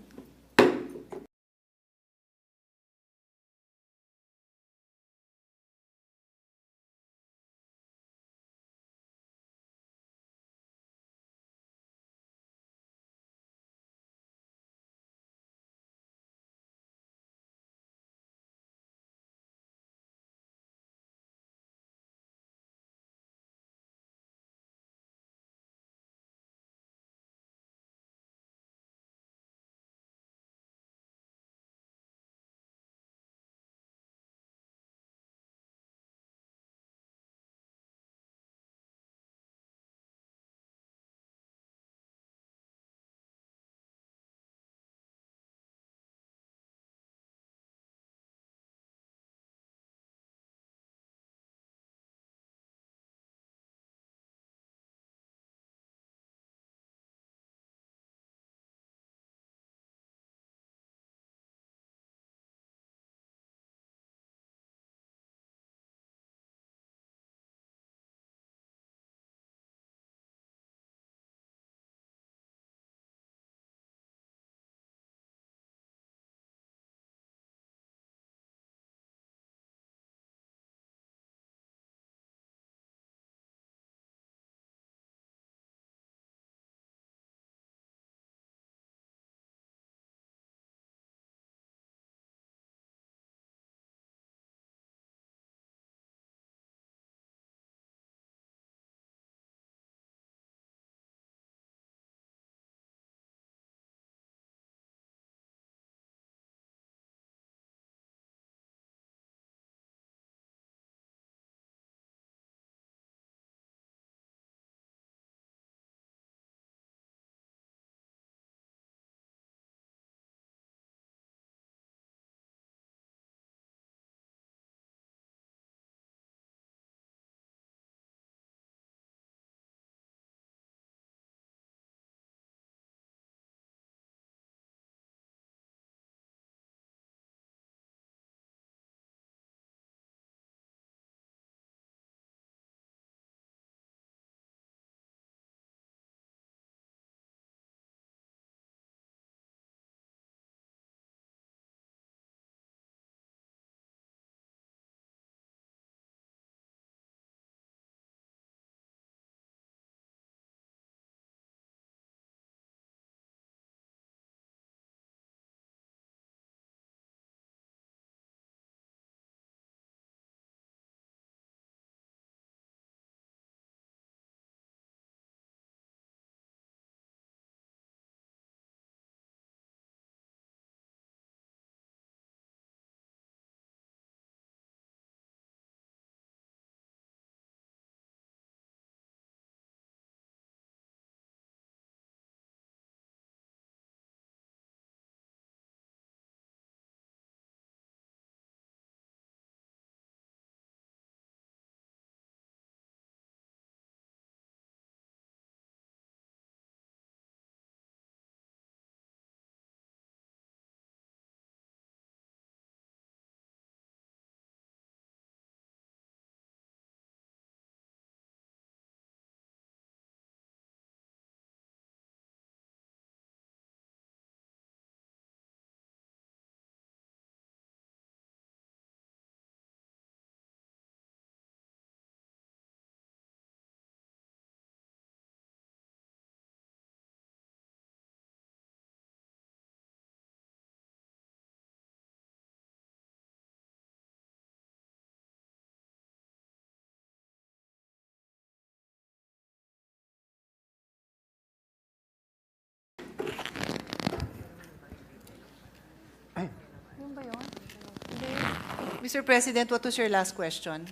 Mr. President, what was your last question?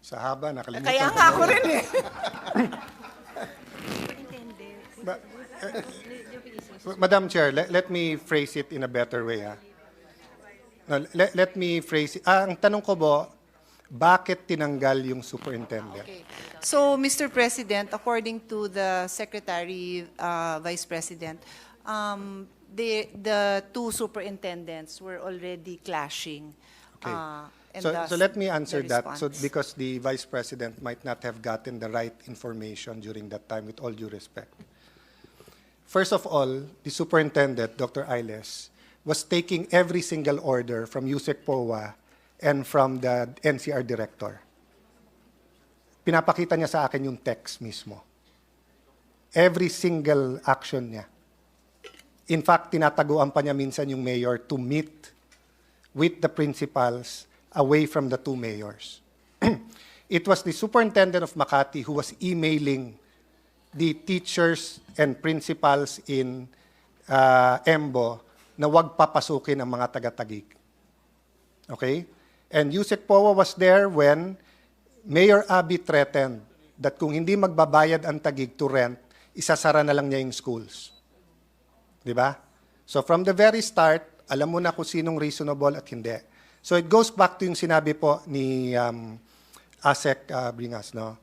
Sa haba, nakalimutan Kaya ko nga na ako yun. rin eh. Madam Chair, let me phrase it in a better way. No, let me phrase it. Ang tanong ko po, bakit tinanggal yung superintendent? Okay. So, Mr. President, according to the Secretary, Vice President, the two superintendents were already clashing. Okay. And So, thus so let me answer the that. So, response. because the Vice President might not have gotten the right information during that time, with all due respect. First of all, the superintendent, Dr. Ailes, was taking every single order from USEC POA and from the NCR director. Pinapakita niya sa akin yung text mismo. Every single action niya. In fact, tinataguan pa niya minsan yung mayor to meet with the principals away from the two mayors. It was the superintendent of Makati who was emailing the teachers and principals in Embo na wag papasukin ang mga taga-Taguig. Okay? And Yusek Powa was there when Mayor Abby threatened that kung hindi magbabayad ang Taguig to rent, isasara na lang niya yung schools. Di ba? So from the very start, alam mo na kung sinong reasonable at hindi. So it goes back to yung sinabi po ni Asek Bringas, no?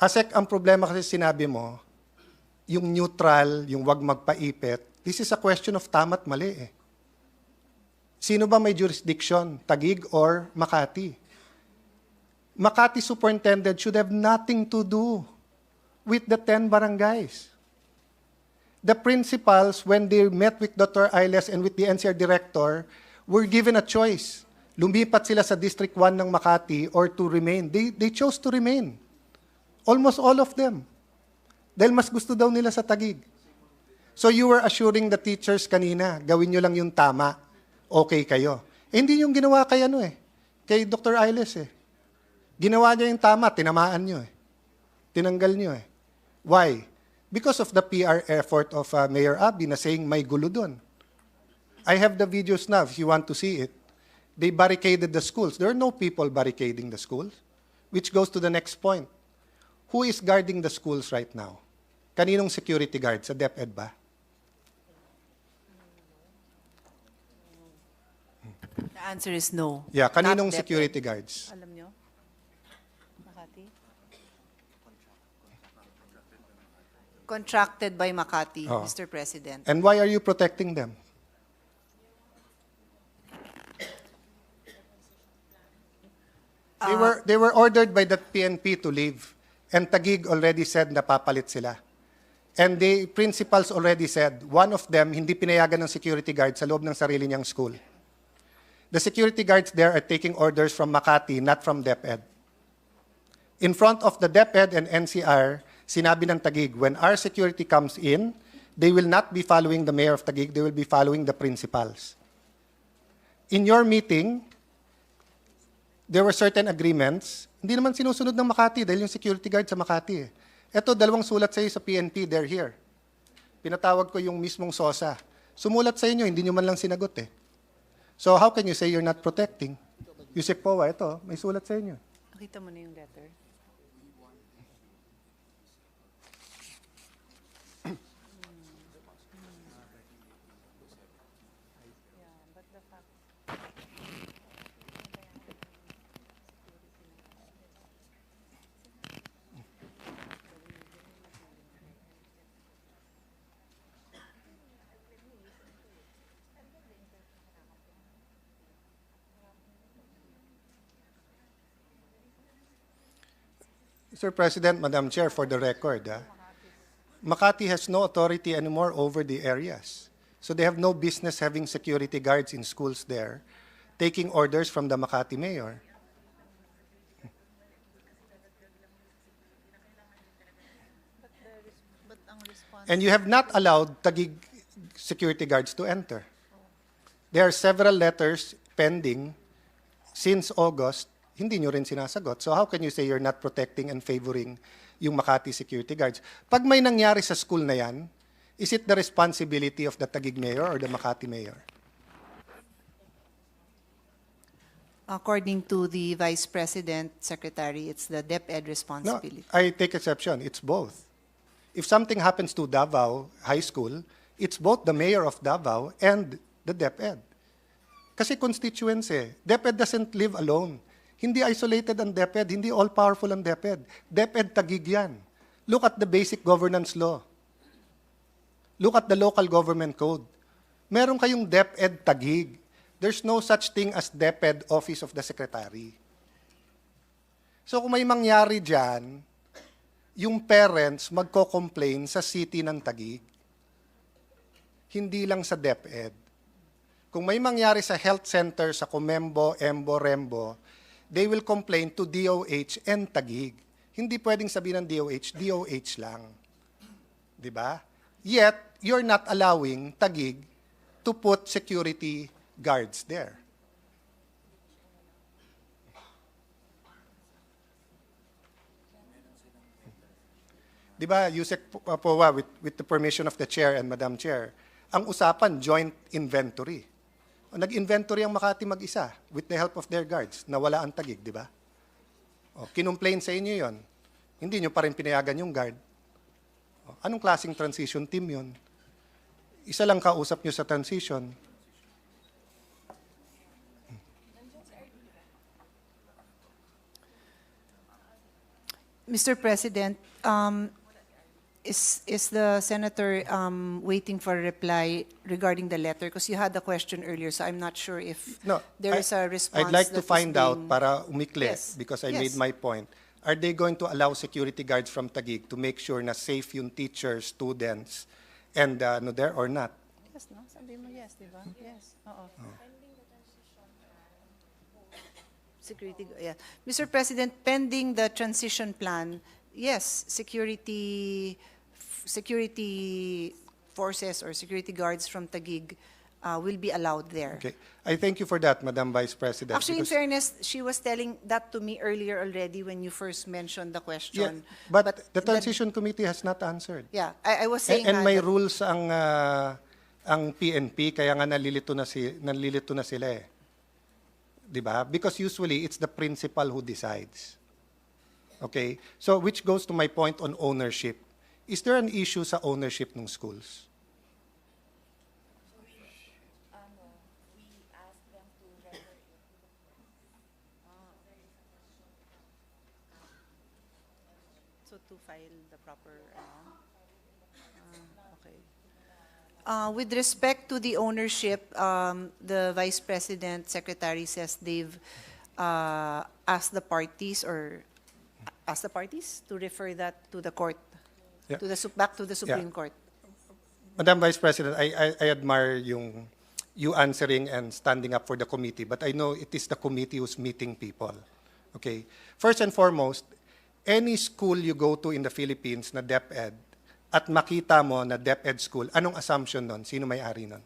Asek, ang problema kasi sinabi mo, yung neutral, yung wag magpaipit, this is a question of tama't mali eh. Sino ba may jurisdiction? Taguig or Makati? Makati superintendent should have nothing to do with the 10 barangays. The principals, when they met with Dr. Ailes and with the NCR director, were given a choice. Lumipat sila sa District 1 ng Makati or to remain. They chose to remain. Almost all of them. Dahil mas gusto daw nila sa Taguig. So you were assuring the teachers kanina, gawin nyo lang yung tama, okay kayo. Eh, hindi yung ginawa kay kay Dr. Ailes eh. Ginawa niya yung tama, tinamaan nyo eh. Tinanggal nyo eh. Why? Because of the PR effort of Mayor Abby na saying may gulo doon. I have the videos now if you want to see it. They barricaded the schools. There are no people barricading the schools, which goes to the next point. Who is guarding the schools right now? Kaninong security guard? Sa DepEd ba? The answer is no. Yeah, kaninong Not DepEd. security guards? Alam nyo? Makati? Contracted by Makati, Oh. Mr. President. And why are you protecting them? They were ordered by the PNP to leave. And Taguig already said na papalit sila. And the principals already said, one of them, hindi pinayagan ng security guard sa loob ng sarili niyang school. The security guards there are taking orders from Makati, not from DepEd. In front of the DepEd and NCR, sinabi ng Taguig, when our security comes in, they will not be following the mayor of Taguig, they will be following the principals. In your meeting, there were certain agreements, hindi naman sinusunod ng Makati dahil yung security guard sa Makati eh. Ito, dalawang sulat sa iyo sa PNP, they're here. Pinatawag ko yung mismong SOSA. Sumulat sa inyo, hindi nyo man lang sinagot eh. So how can you say you're not protecting? Yusek Powa, ito, may sulat sa inyo. Nakita mo na yung letter? Mr. President, Madam Chair, for the record, Makati has no authority anymore over the areas. So they have no business having security guards in schools there, taking orders from the Makati mayor. And you have not allowed Taguig security guards to enter. There are several letters pending since August, hindi nyo rin sinasagot. So how can you say you're not protecting and favoring yung Makati security guards? Pag may nangyari sa school na yan, is it the responsibility of the Taguig mayor or the Makati mayor? According to the Vice President, Secretary, it's the DepEd No, responsibility. I take exception. It's both. If something happens to Davao High School, it's both the mayor of Davao and the DepEd. Kasi constituents eh. DepEd doesn't live alone. Hindi isolated ang DepEd, hindi all-powerful ang DepEd. DepEd tagig yan. Look at the basic governance law. Look at the local government code. Meron kayong DepEd tagig. There's no such thing as DepEd Office of the Secretary. So kung may mangyari dyan, yung parents magko-complain sa city ng Taguig. Hindi lang sa DepEd. Kung may mangyari sa health center, sa Comembo, Embo, Rembo, they will complain to DOH and Taguig. Hindi pwedeng sabihin ng DOH, DOH lang. Diba? Yet, you're not allowing Taguig to put security guards there. Diba, Yusek Powa, with the permission of the Chair and Madam Chair, ang usapan, joint inventory. Nag-inventory ang Makati mag-isa with the help of their guards. Nawala ang Taguig, di ba? O, kinumplain sa inyo yon. Hindi nyo pa rin pinayagan yung guard. O, anong klaseng transition team yon? Isa lang kausap nyo sa transition. Mr. President, is the senator waiting for a reply regarding the letter? Because you had a question earlier, so I'm not sure if there is a response. I'd like to that is find out, being- para umikli, Yes. because I Yes. made my point. Are they going to allow security guards from Taguig to make sure na safe yung teachers, students, and no there or not? Yes, no? Sabi mo yes, di ba? Yes. Oo. Security, yeah. Mr. President, pending the transition plan, yes, security forces or security guards from Taguig will be allowed there. Okay. I thank you for that, Madam Vice President. Actually, in because- fairness, she was telling that to me earlier already when you first mentioned the Yeah, question. but the transition committee has not answered. Yeah, I was saying And may that- rules ang PNP, kaya nga nalilito na sila eh. Di ba? Because usually it's the principal who decides. Okay? So which goes to my point on ownership. Is there an issue sa ownership ng schools? So to file the proper, okay. With respect to the ownership, the Vice President Secretary says they've asked the parties to refer that to the court, Yeah. back to the Supreme Court. Madam Vice President, I admire you answering and standing up for the committee, but I know it is the committee who's meeting people. Okay? First and foremost, any school you go to in the Philippines na DepEd, at makita mo na DepEd school, anong assumption nun? Sino may-ari nun?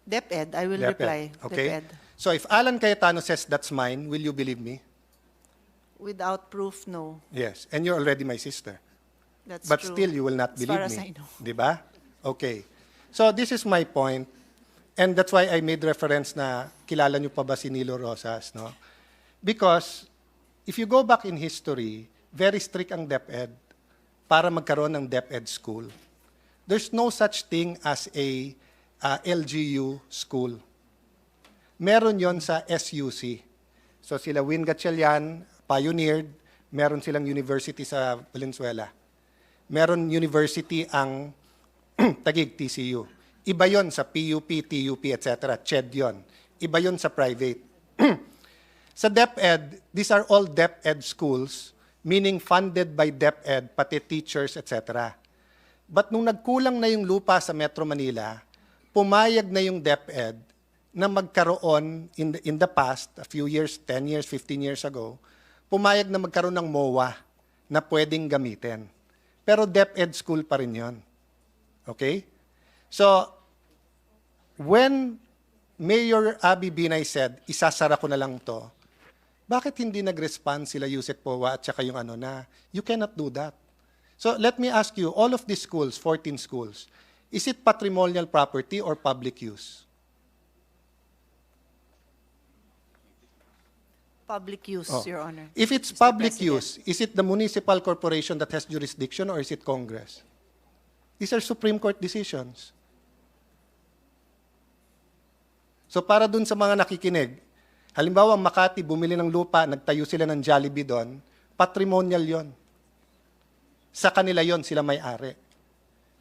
DepEd, I will DepEd. reply. Okay? DepEd. So if Alan Cayetano says that's mine, will you believe me? Without proof, no. Yes. And you're already my sister. That's But true. still, you will not As believe far as me. I know. Diba? Okay. So this is my point. And that's why I made reference na kilala nyo pa ba si Nilo Rosas, no? Because if you go back in history, very strict ang DepEd para magkaroon ng DepEd school. There's no such thing as a LGU school. Meron yon sa SUC. So sila Win Gatchalian, pioneered, meron silang university sa Valenzuela. Meron university ang Taguig TCU. Iba yon sa PUP, TUP, etc. CHED yon. Iba yon sa private. Sa DepEd, these are all DepEd schools, meaning funded by DepEd, pati teachers, etc. But nung nagkulang na yung lupa sa Metro Manila, pumayag na yung DepEd na magkaroon in the past, a few years, 10 years, 15 years ago, pumayag na magkaroon ng MOA na pwedeng gamitin. Pero DepEd school pa rin yun. Okay? So, when Mayor Abby Binay said, isasara ko na lang to, bakit hindi nag-respond sila Yusek Powa at saka yung na, you cannot do that. So, let me ask you, all of these schools, 14 schools, is it patrimonial property or public use? Public use, Oh. Your Honor. If it's Mr. public President. use, is it the municipal corporation that has jurisdiction or is it Congress? These are Supreme Court decisions. So para dun sa mga nakikinig, halimbawa Makati bumili ng lupa, nagtayo sila ng Jollibee doon, patrimonial yon. Sa kanila yon, sila may-ari.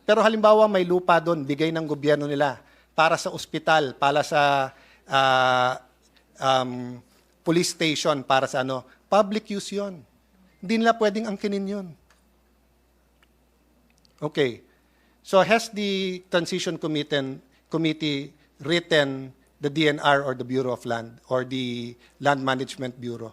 Pero halimbawa may lupa doon, bigay ng gobyerno nila para sa ospital, para sa police station, para sa ano, public use yon. Hindi nila pwedeng angkinin yon. Okay. So has the Transition Committee written the DNR or the Bureau of Land or the Land Management Bureau?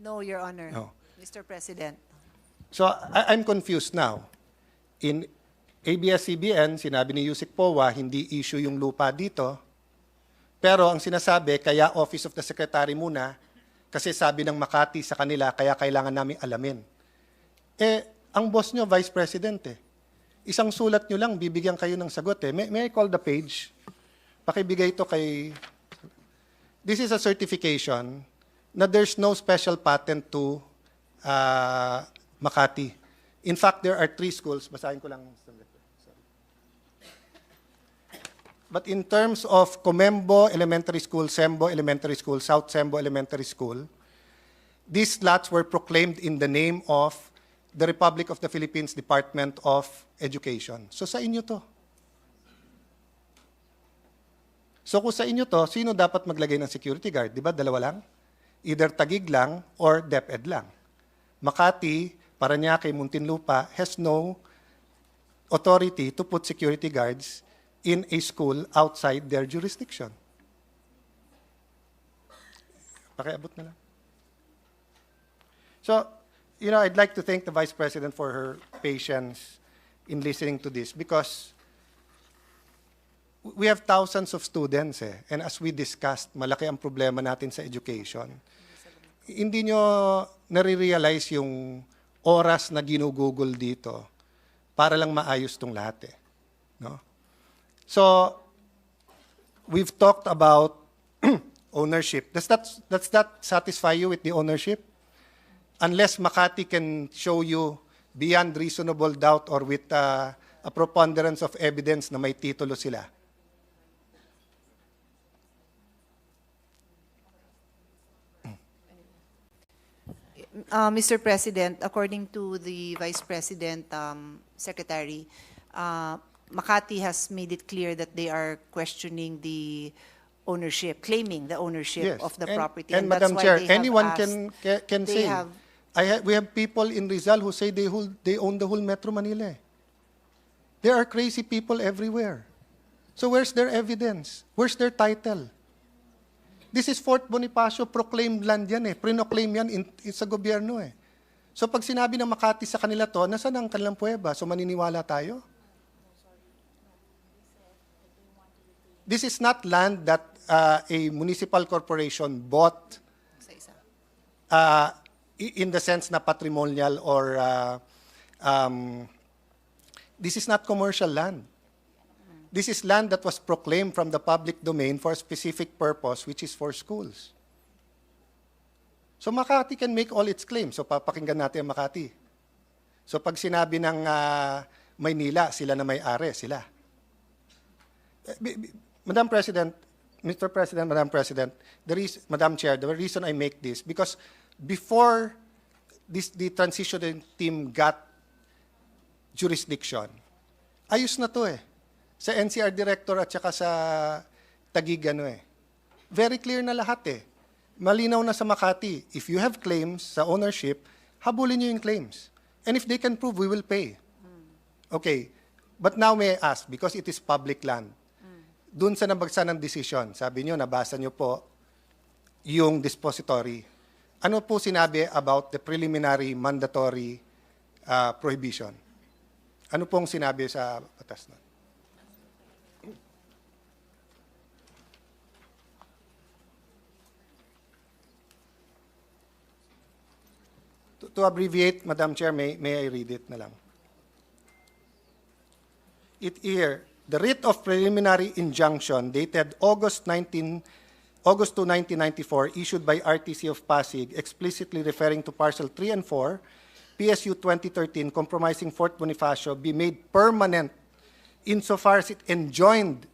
No, Your Honor. No. Mr. President. So I'm confused now. In ABS-CBN, sinabi ni Yusek Powa, hindi issue yung lupa dito. Pero ang sinasabi, kaya Office of the Secretary muna, kasi sabi ng Makati sa kanila, kaya kailangan namin alamin. Ang boss nyo, Vice President Isang sulat nyo lang, bibigyan kayo ng sagot May I call the page? Pakibigay ito kay... This is a certification na there's no special patent to Makati. In fact, there are 3 schools. Basahin ko lang. Sorry. But in terms of Comembo Elementary School, Sembo Elementary School, South Sembo Elementary School, these lots were proclaimed in the name of the Republic of the Philippines Department of Education. So sa inyo to. So kung sa inyo to, sino dapat maglagay ng security guard? Di ba? Dalawa lang? Either Taguig lang or DepEd lang. Makati, Parañaque, Muntinlupa has no authority to put security guards in a school outside their jurisdiction. Pakiabot na lang. So, I'd like to thank the Vice President for her patience in listening to this because we have thousands of students and as we discussed, malaki ang problema natin sa education. Hindi nyo nare-realize yung oras na ginugugol dito para lang maayos tong lahat no? So, we've talked about ownership. Does that satisfy you with the ownership? Unless Makati can show you beyond reasonable doubt or with a preponderance of evidence na may titulo sila. Mr. President, according to the Vice President Secretary, Makati has made it clear that they are questioning the ownership, claiming the ownership of the property. And that's Madam why Chair, they have anyone asked- can they say. have- We have people in Rizal who say they own the whole Metro Manila. There are crazy people everywhere. So where's their evidence? Where's their title? This is Fort Bonifacio, proclaimed land yan Prinoclaim yan sa gobyerno So pag sinabi ng Makati sa kanila to, nasaan ang kanilang puweba? So maniniwala tayo? This is not land that a municipal corporation bought in the sense na patrimonial or this is not commercial land. This is land that was proclaimed from the public domain for a specific purpose, which is for schools. So Makati can make all its claims. So papakinggan natin ang Makati. So pag sinabi ng Maynila, sila na may-ari, sila. Madam President, Mr. President, Madam President, Madam Chair, the reason I make this, because before the transition team got jurisdiction, ayos na to Sa NCR Director at saka sa Taguig Very clear na lahat Malinaw na sa Makati. If you have claims sa ownership, habulin nyo yung claims. And if they can prove, we will pay. Okay. But now may I ask, because it is public land, dun sa nabagsa ng decision, sabi nyo, nabasa nyo po yung dispository. Ano po sinabi about the preliminary mandatory prohibition? Ano pong sinabi sa batas na? To abbreviate, Madam Chair, may I read it na lang? The writ of preliminary injunction dated August 2, 1994, issued by RTC of Pasig, explicitly referring to Parcel 3 and 4, PSU 2013, comprising Fort Bonifacio, be made permanent insofar as it enjoined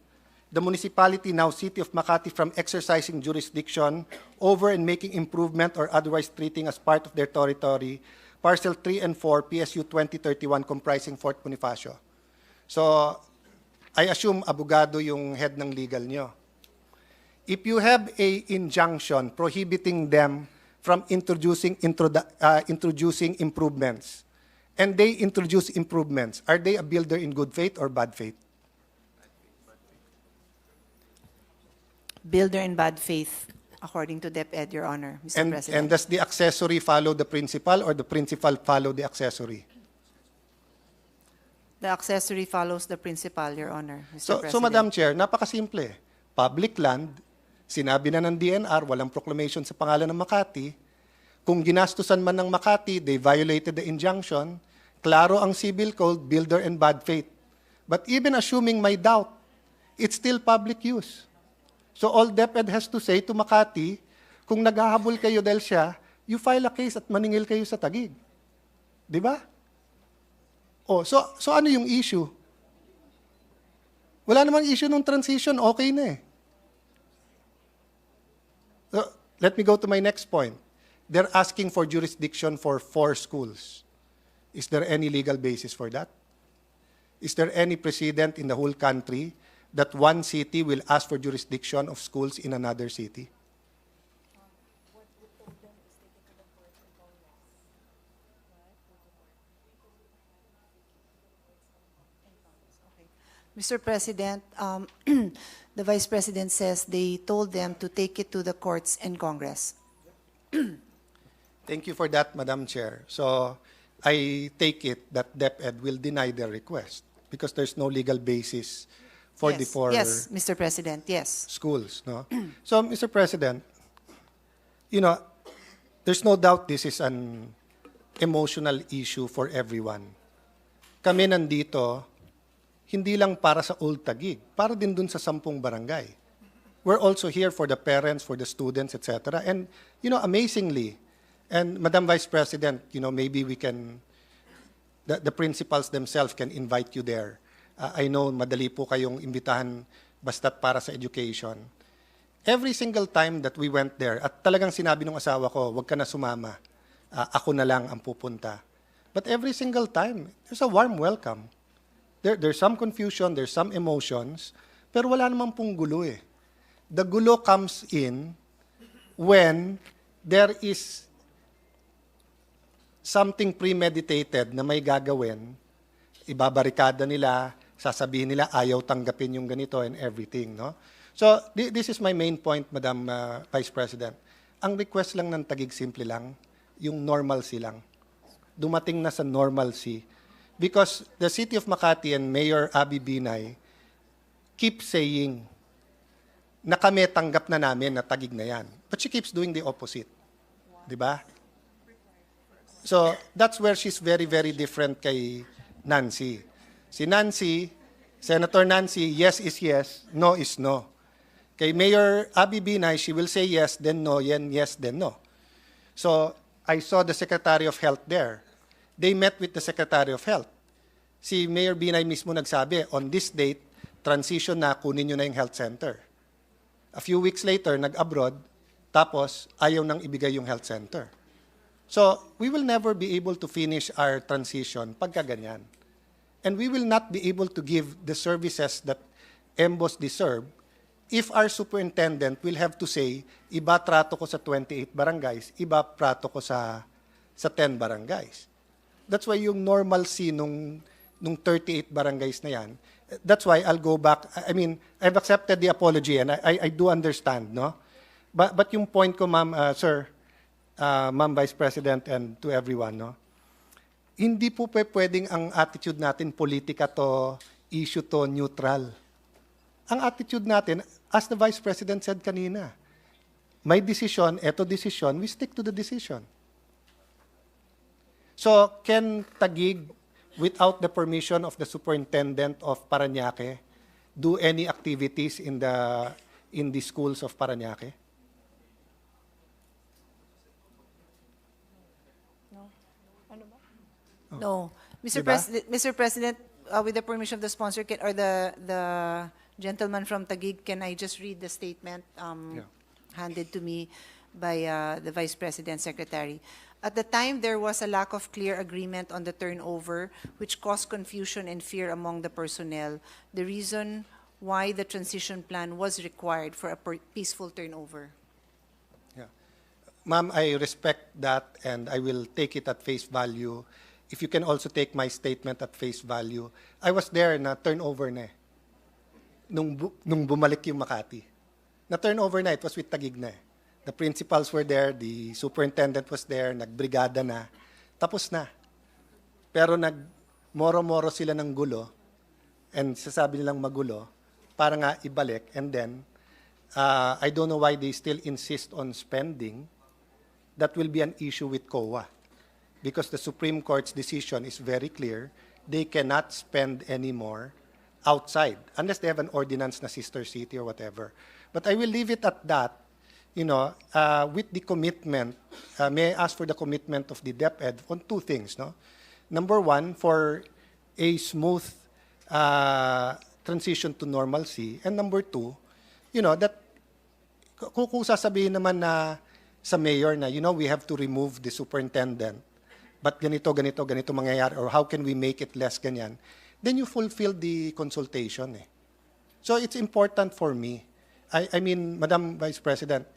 the municipality, now City of Makati, from exercising jurisdiction over and making improvement or otherwise treating as part of their territory Parcel 3 and 4, PSU 2031, comprising Fort Bonifacio. So, I assume abogado yung head ng legal nyo. If you have a injunction prohibiting them from introducing improvements, and they introduce improvements, are they a builder in good faith or bad faith? Builder in bad faith, according to DepEd, Your Honor, Mr. President. And does the accessory follow the principal or the principal follow the accessory? The accessory follows the principal, Your Honor, Mr. President. So, Madam Chair, napakasimple. Public land, sinabi na ng DNR, walang proclamation sa pangalan ng Makati. Kung ginastusan man ng Makati, they violated the injunction. Klaro ang civil code, builder and bad faith. But even assuming may doubt, it's still public use. So all DepEd has to say to Makati, kung naghahabol kayo dahil siya, you file a case at maningil kayo sa Taguig. Di ba? Oh, so ano yung issue? Wala namang issue ng transition, okay na eh. So, let me go to my next point. They're asking for jurisdiction for 4 schools. Is there any legal basis for that? Is there any precedent in the whole country that one city will ask for jurisdiction of schools in another city? Mr. President, the Vice President says they told them to take it to the courts and Congress. Thank you for that, Madam Chair. So I take it that DepEd will deny their request because there's no legal basis for Yes, the 4 yes, Mr. President, yes. schools. No? So, Mr. President, you know, there's no doubt this is an emotional issue for everyone. Kami nandito, hindi lang para sa Old Taguig, para din dun sa 10 barangay. We're also here for the parents, for the students, etc. And, you know, amazingly, and Madam Vice President, you know, maybe we can, the principals themselves can invite you there. I know madali po kayong imbitahan basta't para sa education. Every single time that we went there, at talagang sinabi ng asawa ko, wag ka na sumama, ako na lang ang pupunta. But every single time, there's a warm welcome. There's some confusion, there's some emotions, pero wala naman pong gulo eh. The gulo comes in when there is something premeditated na may gagawin, ibabarikada nila, sasabihin nila ayaw tanggapin yung ganito and everything, no? So, this is my main point, Madam Vice President. Ang request lang ng Taguig simple lang, yung normalcy lang. Dumating na sa normalcy. Because the City of Makati and Mayor Abby Binay keep saying na kami tanggap na namin na Taguig na yan. But she keeps doing the opposite. Di ba? So, that's where she's very, very different kay Nancy. Si Nancy, Senator Nancy, yes is yes, no is no. Kay Mayor Abby Binay, she will say yes, then no, yes, then no. So, I saw the Secretary of Health there. They met with the Secretary of Health. Si Mayor Binay mismo nagsabi, on this date, transition na, kunin nyo na yung health center. A few weeks later, nag-abroad, tapos ayaw nang ibigay yung health center. So, we will never be able to finish our transition pagka ganyan. And we will not be able to give the services that EMBOs deserve if our superintendent will have to say, iba trato ko sa 28 barangays, iba trato ko sa 10 barangays. That's why yung normalcy nung 38 barangays na yan, that's why I'll go back. I mean, I've accepted the apology and I do understand, no? But yung point ko, Ma'am, Sir, Ma'am Vice President and to everyone, no? Hindi po pwedeng ang attitude natin politika to, issue to, neutral. Ang attitude natin, as the Vice President said kanina, may decision, eto decision, we stick to the decision. So, can Taguig, without the permission of the Superintendent of Parañaque, do any activities in the schools of Parañaque? No. Mr. Diba? Mr. President, with the permission of the sponsor, or the gentleman from Taguig, can I just read the statement handed to me by the Vice President Secretary? At the time, there was a lack of clear agreement on the turnover, which caused confusion and fear among the personnel. The reason why the transition plan was required for a peaceful turnover. Ma'am, I respect that and I will take it at face value. If you can also take my statement at face value. I was there na turnover na nung bumalik yung Makati. Na turnover na, it was with Taguig na The principals were there, the superintendent was there, nagbrigada na, tapos na. Pero moro-moro sila ng gulo and sasabi nilang magulo para nga ibalik, and then I don't know why they still insist on spending. That will be an issue with COA because the Supreme Court's decision is very clear. They cannot spend anymore outside unless they have an ordinance na sister city or whatever. But I will leave it at that. You know, with the commitment, may I ask for the commitment of the DepEd on two things, no? Number one, for a smooth transition to normalcy, and number two, you know, that kung sasabihin naman na sa mayor na, you know, we have to remove the superintendent, but ganito mangyayari, or how can we make it less ganyan, then you fulfill the consultation. So it's important for me. I mean, Madam Vice President,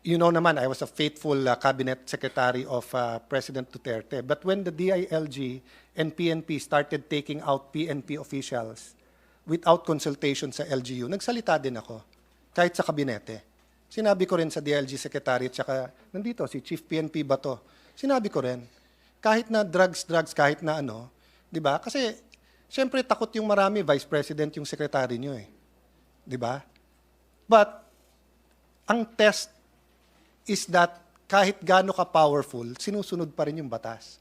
you know naman, I was a faithful cabinet secretary of President Duterte. But when the DILG and PNP started taking out PNP officials without consultation sa LGU, nagsalita din ako, kahit sa kabinete. Sinabi ko rin sa DILG secretary, tsaka nandito, si Chief PNP Bato, sinabi ko rin, kahit na drugs, kahit na ano, di ba? Kasi, syempre, takot yung marami, Vice President yung secretary nyo eh. Di ba? But, ang test is that kahit gaano ka powerful, sinusunod pa rin yung batas.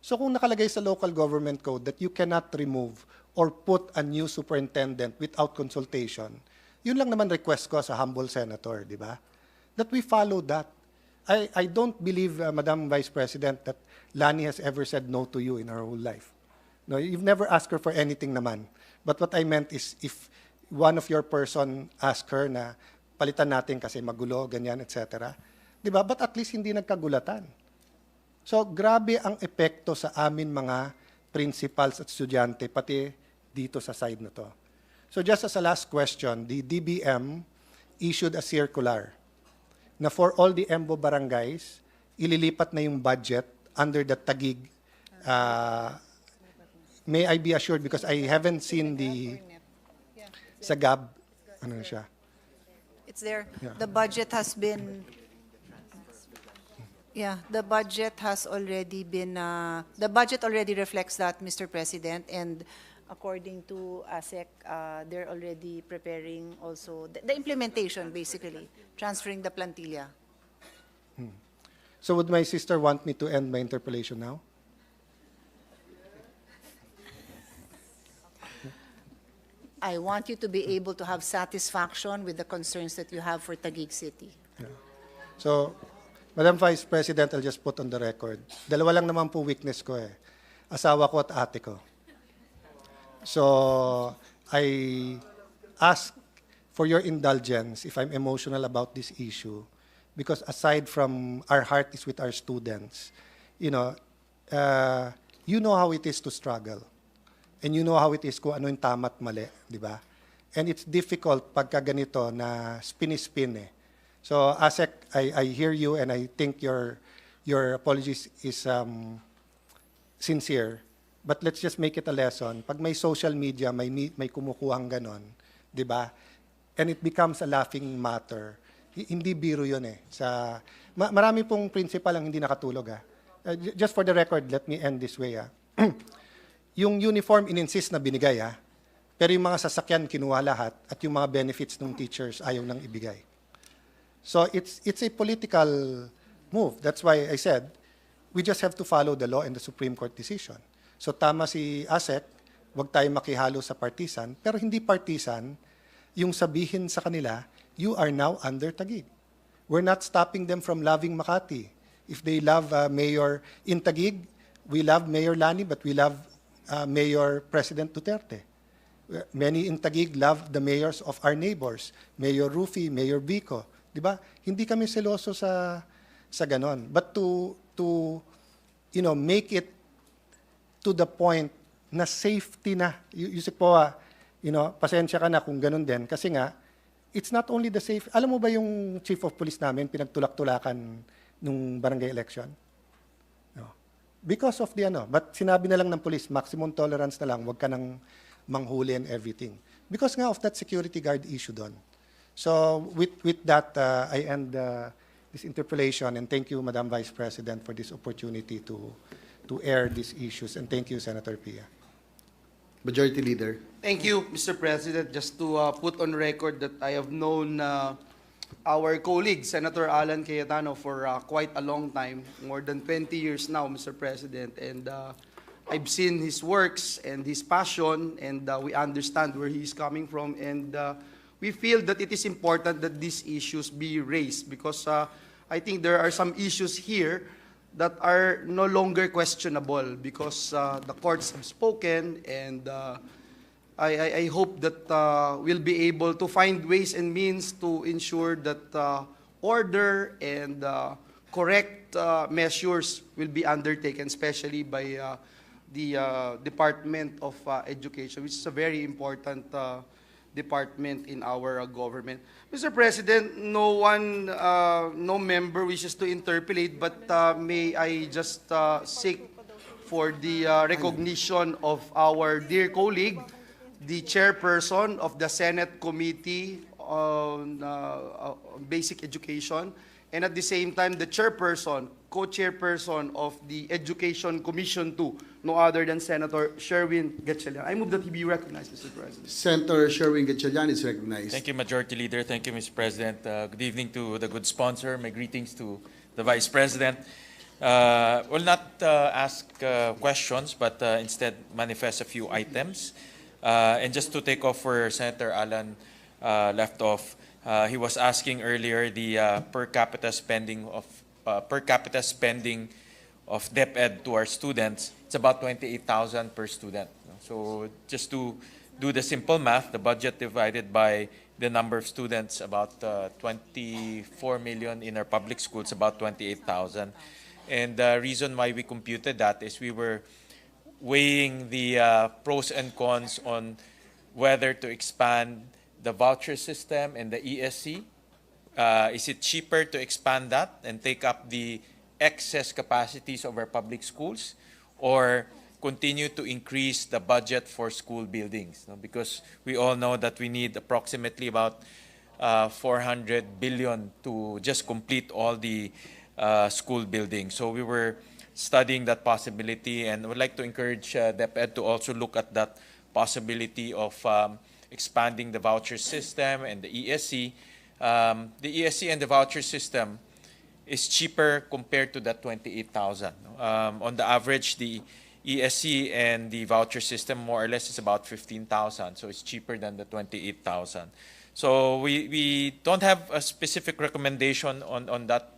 So kung nakalagay sa local government code that you cannot remove or put a new superintendent without consultation, yun lang naman request ko sa humble senator, di ba? That we follow that. I don't believe, Madam Vice President, that Lani has ever said no to you in her whole life. No, you've never asked her for anything naman. But what I meant is if one of your person ask her na palitan natin kasi magulo, ganyan, etc., diba? But at least hindi nagkagulatan. So, grabe ang epekto sa amin mga principals at estudyante, pati dito sa side na to. So, just as a last question, the DBM issued a circular na for all the EMBO barangays, ililipat na yung budget under the Taguig. May I be assured, because I haven't seen the sa GAB, ano na siya? It's there. Yeah. The budget has been... Yeah, the budget has already been, the budget already reflects that, Mr. President, and according to ASEC, they're already preparing also, the implementation, basically, transferring the plantilla. So would my sister want me to end my interpellation now? I want you to be able to have satisfaction with the concerns that you have for Taguig City. Yeah. So, Madam Vice President, I'll just put on the record. Dalawa lang naman po weakness ko eh. Asawa ko at ate ko. So, I ask for your indulgence if I'm emotional about this issue, because aside from our heart is with our students, you know how it is to struggle. And you know how it is kung ano yung tama at mali, di ba? And it's difficult pagka ganito na spin eh. So, ASEC, I hear you and I think your apologies is sincere. But let's just make it a lesson. Pag may social media, may kumukuhang ganon, di ba? And it becomes a laughing matter. Hindi biro yun eh. Marami pong principal ang hindi nakatulog. Just for the record, let me end this way. Yung uniform in-insist na binigay, pero yung mga sasakyan kinuha lahat at yung mga benefits ng teachers ayaw nang ibigay. So it's a political move. That's why I said we just have to follow the law and the Supreme Court decision. So tama si ASEC, wag tayo makihalo sa partisan, pero hindi partisan yung sabihin sa kanila, you are now under Taguig. We're not stopping them from loving Makati. If they love Mayor in Taguig, we love Mayor Lani, but we love Mayor President Duterte. Many in Taguig love the mayors of our neighbors, Mayor Rufy, Mayor Vico. Di ba? Hindi kami seloso sa ganon. But to make it to the point na safety na. Yusik po, pasensya ka na kung ganon din. Kasi nga, it's not only the safe. Alam mo ba yung chief of police namin, pinagtulak-tulakan nung barangay election? No. Because of the but sinabi na lang ng police, maximum tolerance na lang, wag ka nang manghuli and everything. Because nga of that security guard issue doon. So with that, I end this interpellation, and thank you, Madam Vice President, for this opportunity to air these issues. And thank you, Senator Pia. Majority Leader. Thank you, Mr. President. Just to put on record that I have known our colleague, Senator Alan Cayetano, for quite a long time, more than 20 years now, Mr. President. And I've seen his works and his passion, and we understand where he's coming from. And we feel that it is important that these issues be raised, because I think there are some issues here that are no longer questionable, because the courts have spoken, and I hope that we'll be able to find ways and means to ensure that order and correct measures will be undertaken, especially by the Department of Education, which is a very important department in our government. Mr. President, no member wishes to interpellate, but may I just seek for the recognition of our dear colleague, the chairperson of the Senate Committee on Basic Education, and at the same time, the chairperson, co-chairperson of the Education Commission 2, no other than Senator Sherwin Gatchalian. I move that he be recognized, Mr. President. Senator Sherwin Gatchalian is recognized. Thank you, Majority Leader. Thank you, Mr. President. Good evening to the good sponsor. My greetings to the Vice President. Will not ask questions, but instead manifest a few items. And just to take off where Senator Alan left off, he was asking earlier the per capita spending of DepEd to our students. It's about 28,000 per student. So just to do the simple math, the budget divided by the number of students, about 24 million in our public schools, about 28,000. And the reason why we computed that is we were weighing the pros and cons on whether to expand the voucher system and the ESC. Is it cheaper to expand that and take up the excess capacities of our public schools, or continue to increase the budget for school buildings? Because we all know that we need approximately about 400 billion to just complete all the school buildings. So we were studying that possibility, and would like to encourage DepEd to also look at that possibility of expanding the voucher system and the ESC. The ESC and the voucher system is cheaper compared to that 28,000. On the average, the ESC and the voucher system more or less is about 15,000, so it's cheaper than the 28,000. So we don't have a specific recommendation on that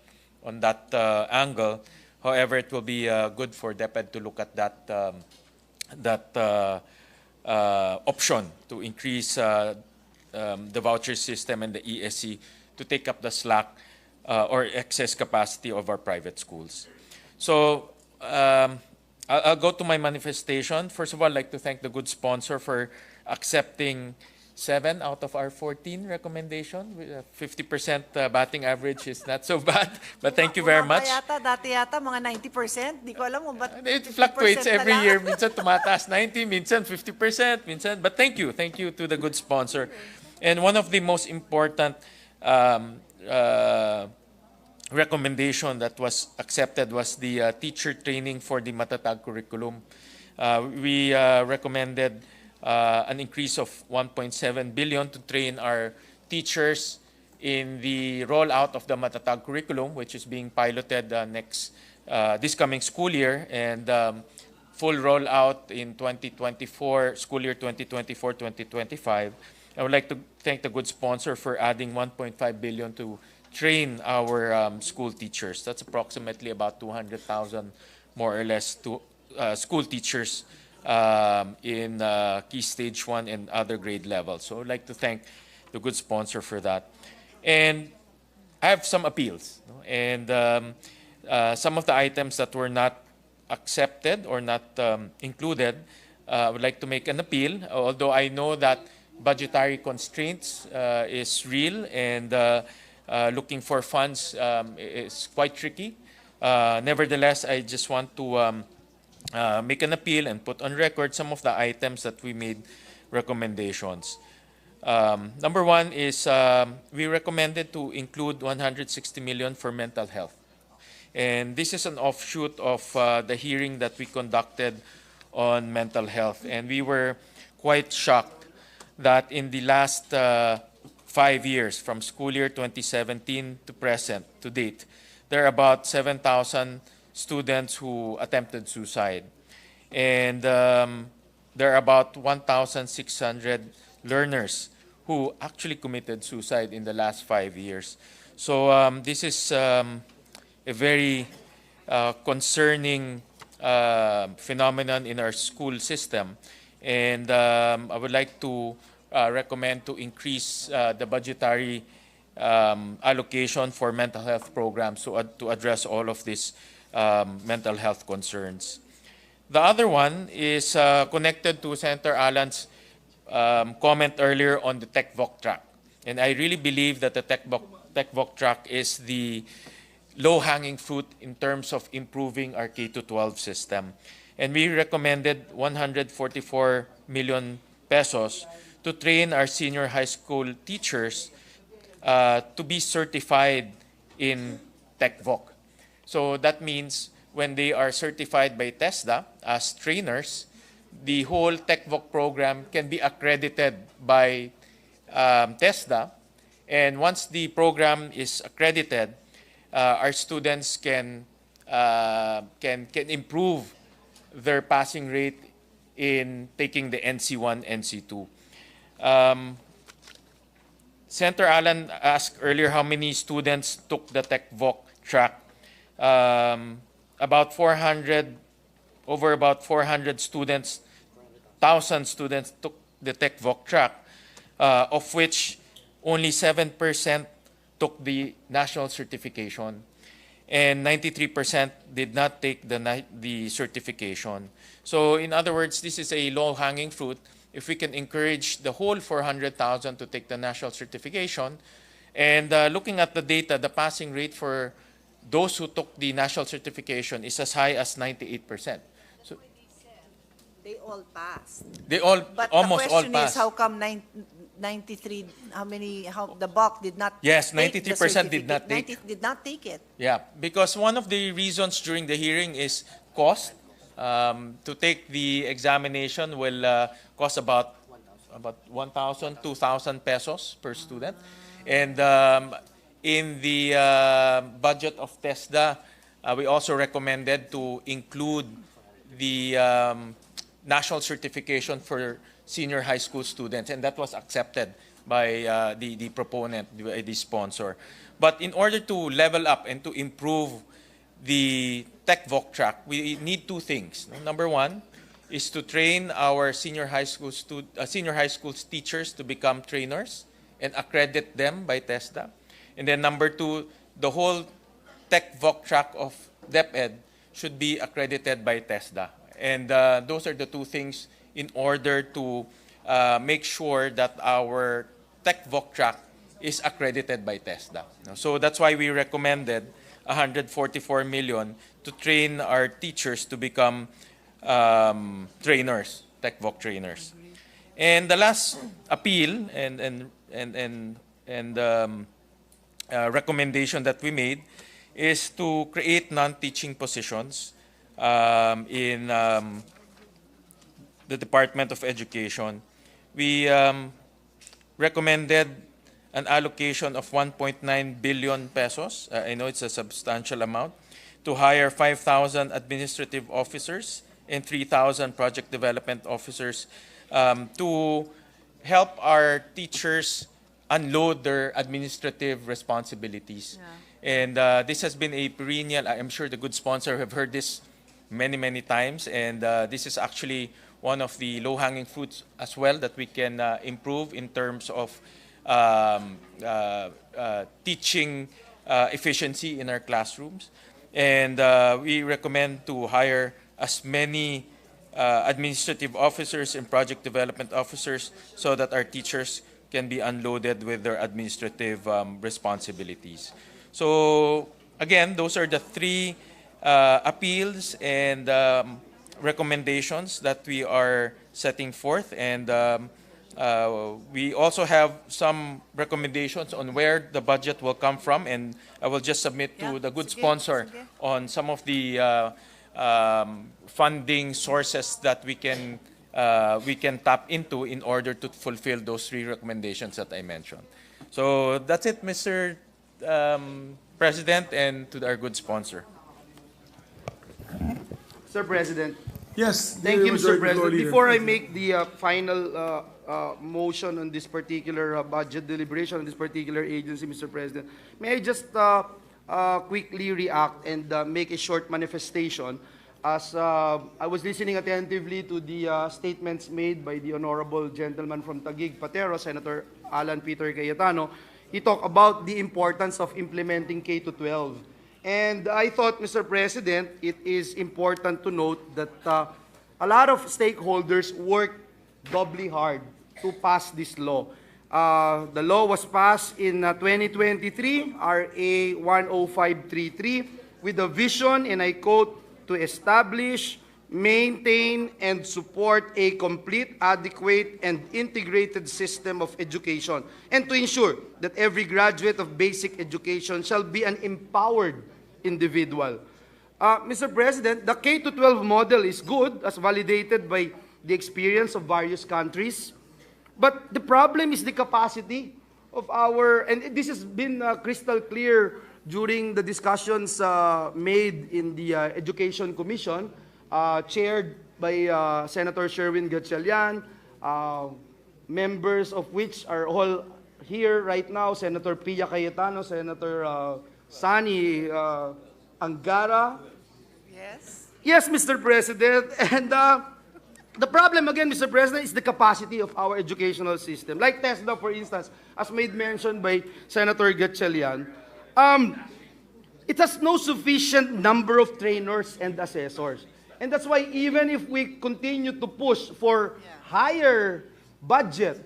angle. However, it will be good for DepEd to look at that option to increase the voucher system and the ESC to take up the slack or excess capacity of our private schools. So I'll go to my manifestation. First of all, I'd like to thank the good sponsor for accepting 7 out of our 14 recommendation. 50% batting average is not so bad, but thank you very much. Dati yata mga 90%. Di ko alam mo ba't It fluctuates every year. Minsan tumataas 90, minsan 50%, minsan. But thank you to the good sponsor. And one of the most important recommendation that was accepted was the teacher training for the Matatag curriculum. We recommended an increase of 1.7 billion to train our teachers in the rollout of the Matatag curriculum, which is being piloted this coming school year. And full rollout in 2024, school year 2024-2025. I would like to thank the good sponsor for adding 1.5 billion to train our school teachers. That's approximately about 200,000 more or less to school teachers in Key Stage 1 and other grade levels. So I'd like to thank the good sponsor for that. And I have some appeals. And some of the items that were not accepted or not included, I would like to make an appeal, although I know that budgetary constraints is real and looking for funds is quite tricky. Nevertheless, I just want to make an appeal and put on record some of the items that we made recommendations. Number one is we recommended to include 160 million for mental health. And this is an offshoot of the hearing that we conducted on mental health. And we were quite shocked that in the last 5 years, from school year 2017 to present, to date, there are about 7,000 students who attempted suicide. And there are about 1,600 learners who actually committed suicide in the last 5 years. So this is a very concerning phenomenon in our school system. And I would like to recommend to increase the budgetary allocation for mental health programs to address all of these mental health concerns. The other one is connected to Senator Alan's comment earlier on the TechVoc track. And I really believe that the TechVoc track is the low-hanging fruit in terms of improving our K-12 system. And we recommended 144 million pesos to train our senior high school teachers to be certified in TechVoc. So that means when they are certified by TESDA as trainers, the whole TechVoc program can be accredited by TESDA. And once the program is accredited, our students can improve their passing rate in taking the NC1, NC2. Senator Alan asked earlier how many students took the TechVoc track. About 400 students, 1,000 students took the TechVoc track, of which only 7% took the national certification, and 93% did not take the certification. So in other words, this is a low-hanging fruit. If we can encourage the whole 400,000 to take the national certification, and looking at the data, the passing rate for those who took the national certification is as high as 98%. So they all passed. They all, but almost all passed. But the question is, passed. how come 93, how the bulk did not Yes, take the 93% did not take. 90 did not take it. Yeah, because one of the reasons during the hearing is cost. To take the examination will cost about 1,000, 2,000 pesos per student. And in the budget of TESDA, we also recommended to include the national certification for senior high school students, and that was accepted by the proponent, the sponsor. But in order to level up and to improve the TechVoc track, we need two things. Number one is to train our senior high school teachers to become trainers and accredit them by TESDA. And then number two, the whole TechVoc track of DepEd should be accredited by TESDA. And those are the two things in order to make sure that our TechVoc track is accredited by TESDA. So that's why we recommended 144 million to train our teachers to become trainers, TechVoc trainers. And the last appeal and recommendation that we made is to create non-teaching positions in the Department of Education. We recommended an allocation of 1.9 billion pesos. I know it's a substantial amount, to hire 5,000 administrative officers and 3,000 project development officers to help our teachers unload their administrative responsibilities. And this has been a perennial, I'm sure the good sponsor have heard this many, many times, and this is actually one of the low-hanging fruits as well that we can improve in terms of teaching efficiency in our classrooms. And we recommend to hire as many administrative officers and project development officers so that our teachers can be unloaded with their administrative responsibilities. So again, those are the three appeals and recommendations that we are setting forth, and we also have some recommendations on where the budget will come from, and I will just submit to the good sponsor on some of the funding sources that we can tap into in order to fulfill those three recommendations that I mentioned. So that's it, Mr. President, and to our good sponsor. Sir President. Yes. Thank you, Mr. Majority Floor President. Leader. Before I make the final motion on this particular budget deliberation on this particular agency, Mr. President, may I just quickly react and make a short manifestation as I was listening attentively to the statements made by the honorable gentleman from Taguig, Patero, Senator Alan Peter Cayetano. He talked about the importance of implementing K-12. And I thought, Mr. President, it is important to note that a lot of stakeholders worked doubly hard to pass this law. The law was passed in 2023, RA 10533, with a vision, and I quote, to establish, maintain, and support a complete, adequate, and integrated system of education, and to ensure that every graduate of basic education shall be an empowered individual. Mr. President, the K-12 model is good, as validated by the experience of various countries, but the problem is the capacity of our, and this has been crystal clear during the discussions made in the Education Commission, chaired by Senator Sherwin Gatchalian, members of which are all here right now, Senator Pia Cayetano, Senator Sani Angara. Yes. Yes, Mr. President. And the problem again, Mr. President, is the capacity of our educational system. Like TESDA, for instance, as made mention by Senator Gatchalian, it has no sufficient number of trainers and assessors. And that's why even if we continue to push for higher budget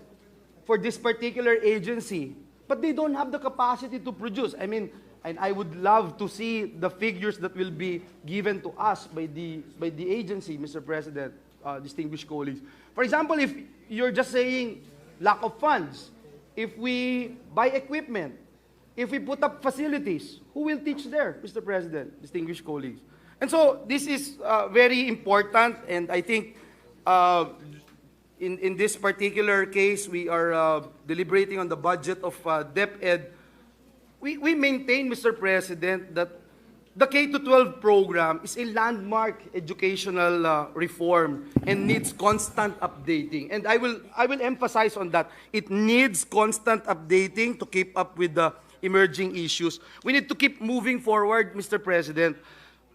for this particular agency, but they don't have the capacity to produce. I mean, and I would love to see the figures that will be given to us by the agency, Mr. President, distinguished colleagues. For example, if you're just saying lack of funds, if we buy equipment, if we put up facilities, who will teach there, Mr. President, distinguished colleagues? And so this is very important, and I think in this particular case, we are deliberating on the budget of DepEd. We maintain, Mr. President, that the K-12 program is a landmark educational reform and needs constant updating. And I will emphasize on that. It needs constant updating to keep up with the emerging issues. We need to keep moving forward, Mr. President,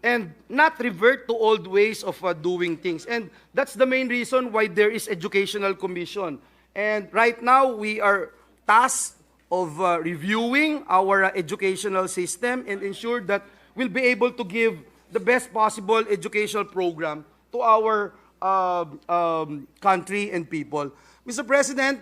and not revert to old ways of doing things. And that's the main reason why there is Educational Commission. And right now, we are tasked of reviewing our educational system and ensure that we'll be able to give the best possible educational program to our country and people. Mr. President,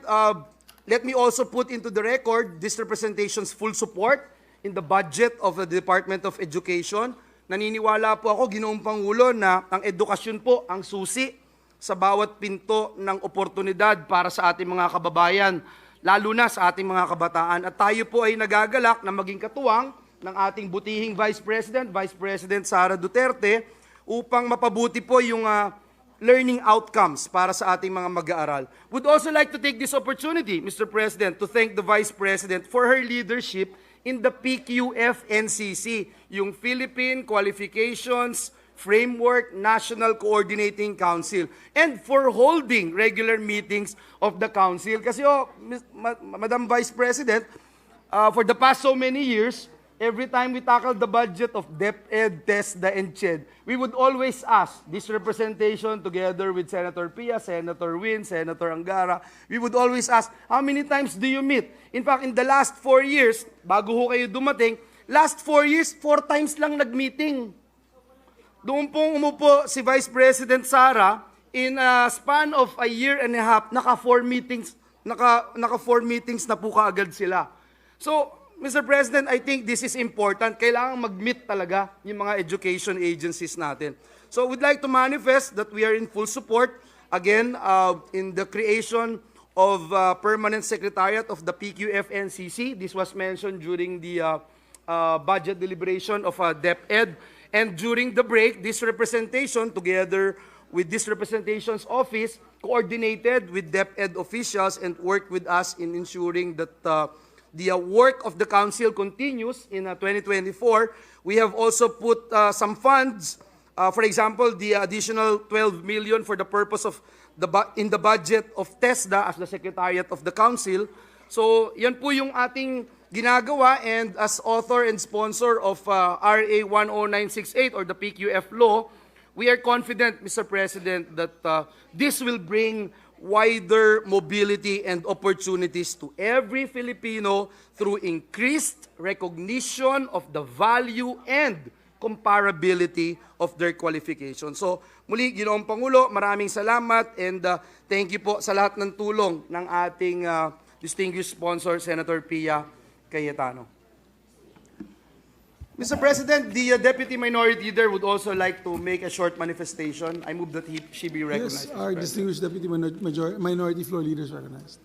let me also put into the record this representation's full support in the budget of the Department of Education. Naniniwala po ako, Ginoong Pangulo, na ang edukasyon po ang susi sa bawat pinto ng oportunidad para sa ating mga kababayan, lalo na sa ating mga kabataan. At tayo po ay nagagalak na maging katuwang ng ating butihing Vice President Sara Duterte, upang mapabuti po yung learning outcomes para sa ating mga mag-aaral. Would also like to take this opportunity, Mr. President, to thank the Vice President for her leadership in the PQF-NCC, yung Philippine Qualifications Framework National Coordinating Council and for holding regular meetings of the council. Kasi Madam Vice President, for the past so many years, every time we tackled the budget of DepEd, TESDA, and CHED, we would always ask this representation together with Senator Pia, Senator Win, Senator Angara, we would always ask, how many times do you meet? In fact, in the last 4 years, bago ho kayo dumating, last 4 years, 4 times lang nag-meeting. Doon pong umupo si Vice President Sara, in a span of a year and a half, naka 4 meetings na po kaagad sila. So, Mr. President, I think this is important. Kailangan mag-meet talaga yung mga education agencies natin. So we'd like to manifest that we are in full support, again, in the creation of permanent secretariat of the PQF-NCC. This was mentioned during the budget deliberation of DepEd. And during the break, this representation, together with this representation's office, coordinated with DepEd officials and worked with us in ensuring that the work of the council continues in 2024. We have also put some funds, for example, the additional 12 million for the purpose of in the budget of TESDA as the Secretariat of the Council. So yan po yung ating ginagawa, and as author and sponsor of RA 10968 or the PQF law, we are confident, Mr. President, that this will bring wider mobility and opportunities to every Filipino through increased recognition of the value and comparability of their qualifications. So, muli, Ginoong Pangulo, maraming salamat, and thank you po sa lahat ng tulong ng ating distinguished sponsor, Senator Pia Cayetano. Mr. President, the Deputy Minority Leader would also like to make a short manifestation. I move that she be recognized. Yes, our distinguished Deputy Minority Floor Leader is recognized.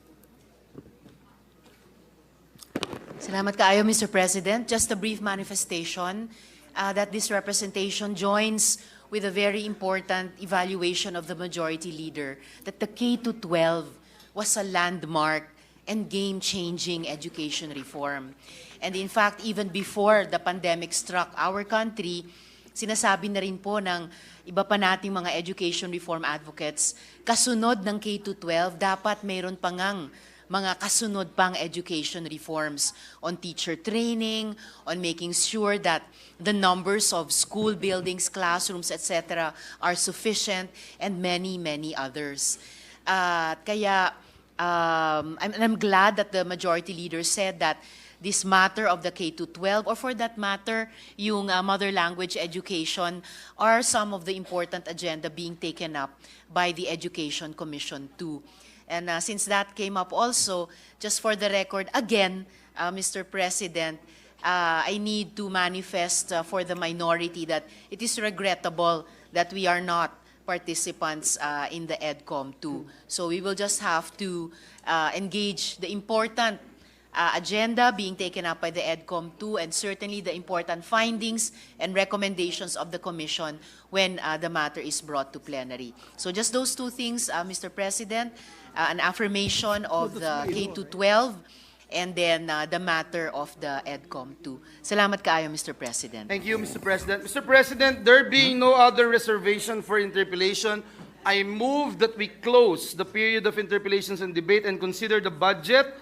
Salamat kaayo, Mr. President. Just a brief manifestation that this representation joins with a very important evaluation of the Majority Leader, that the K-12 was a landmark and game-changing education reform. And in fact, even before the pandemic struck our country, sinasabi na rin po ng iba pa nating mga education reform advocates, kasunod ng K-12, dapat mayroon pa ngang mga kasunod pang education reforms on teacher training, on making sure that the numbers of school buildings, classrooms, etc. are sufficient, and many, many others. I'm glad that the Majority Leader said that this matter of the K-12, or for that matter, yung mother language education, are some of the important agenda being taken up by the Education Commission too. And since that came up also, just for the record, again, Mr. President, I need to manifest for the minority that it is regrettable that we are not participants in the EDCOM too. So we will just have to engage the important agenda being taken up by the EDCOM 2, and certainly the important findings and recommendations of the Commission when the matter is brought to plenary. So just those two things, Mr. President, an affirmation of the K-12, and then the matter of the EDCOM 2. Salamat kaayo, Mr. President. Thank you, Mr. President. Mr. President, there being no other reservation for interpellation, I move that we close the period of interpellations and debate and consider the budget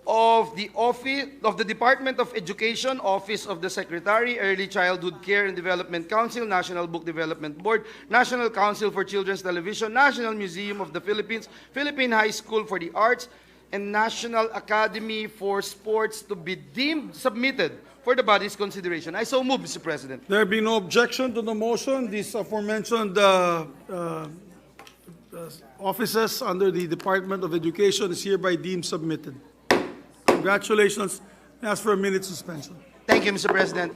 of the Office of the Department of Education, Office of the Secretary, Early Childhood Care and Development Council, National Book Development Board, National Council for Children's Television, National Museum of the Philippines, Philippine High School for the Arts, and National Academy for Sports to be deemed submitted for the body's consideration. I so move, Mr. President. There be no objection to the motion. These aforementioned offices under the Department of Education is hereby deemed submitted. Congratulations. I ask for a minute suspension. Thank you, Mr. President.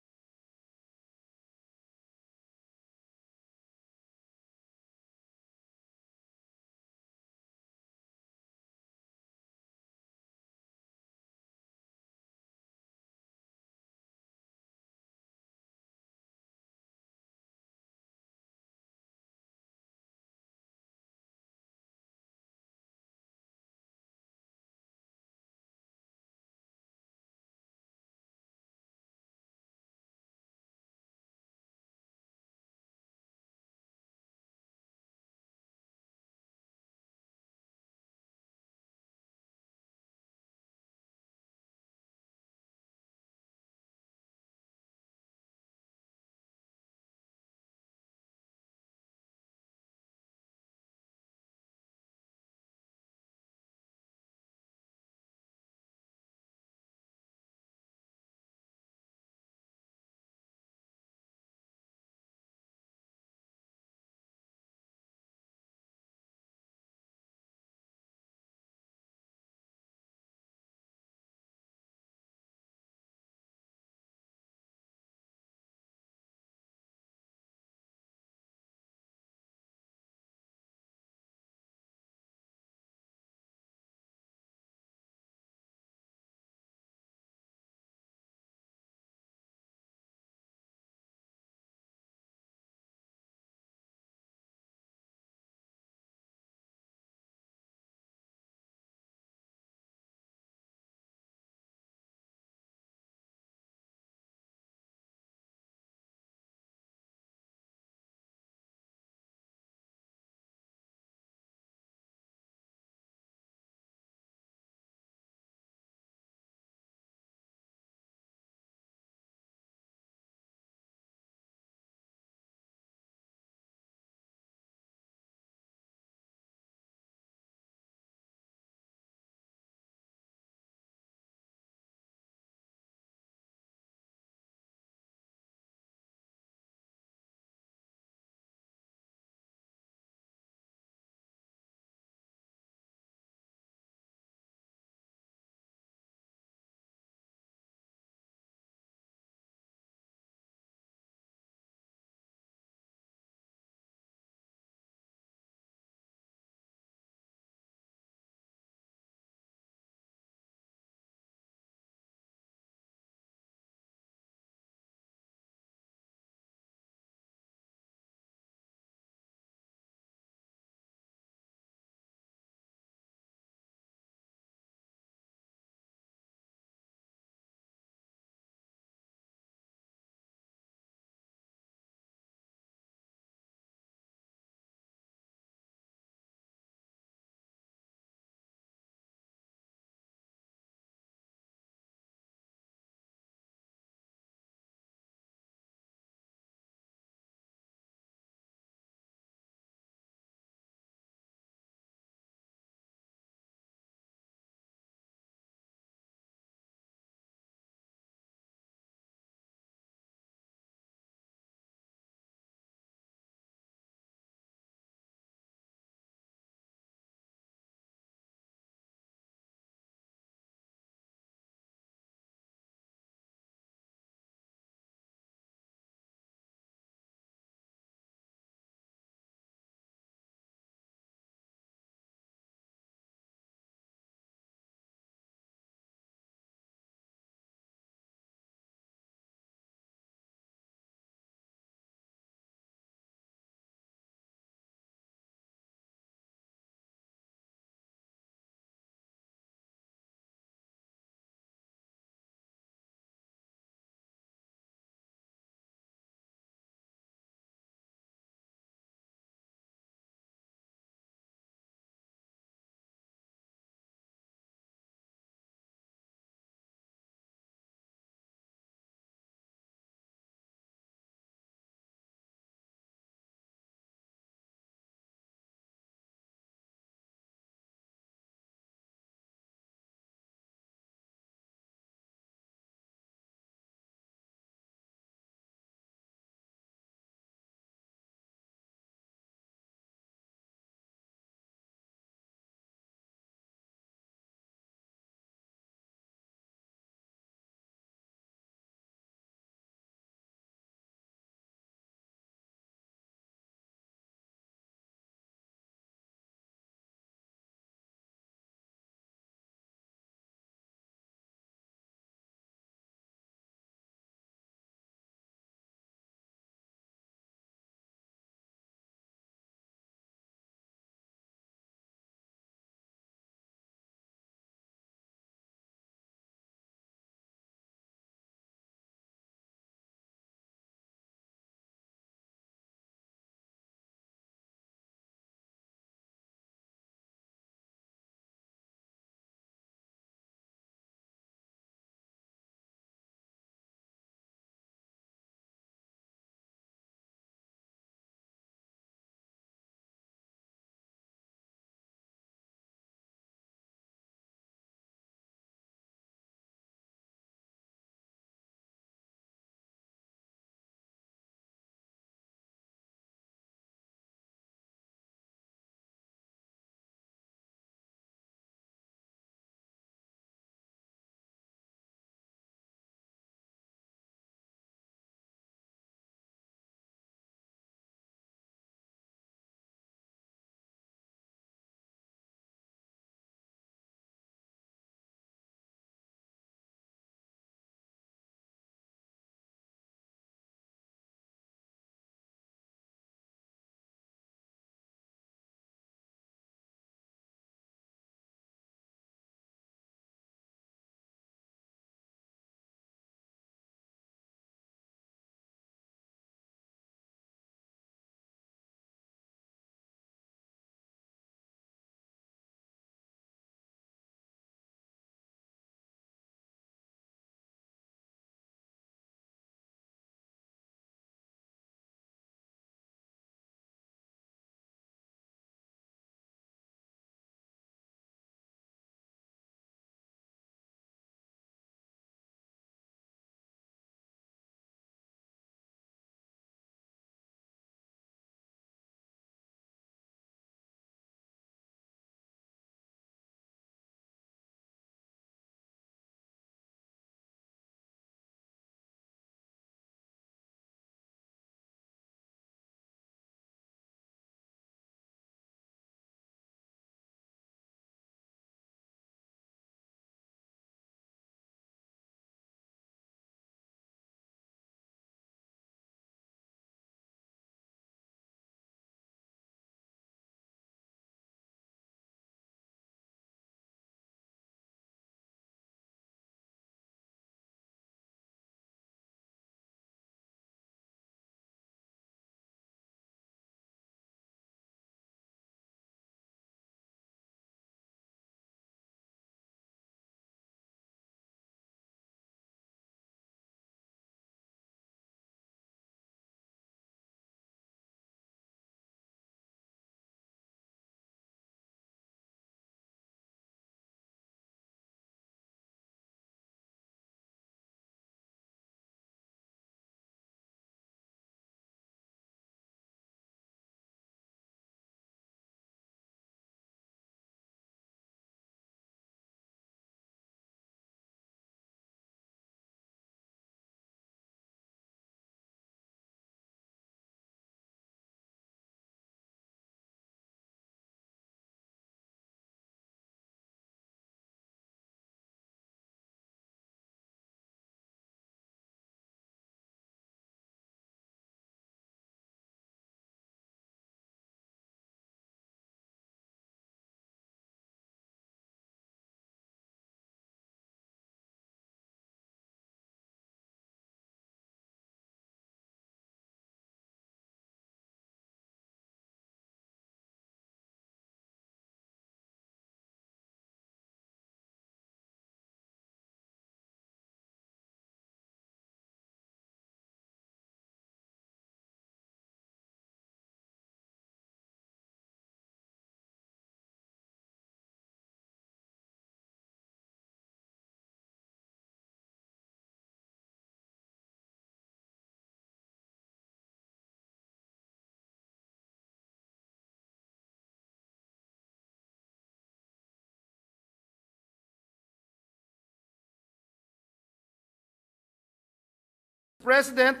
President,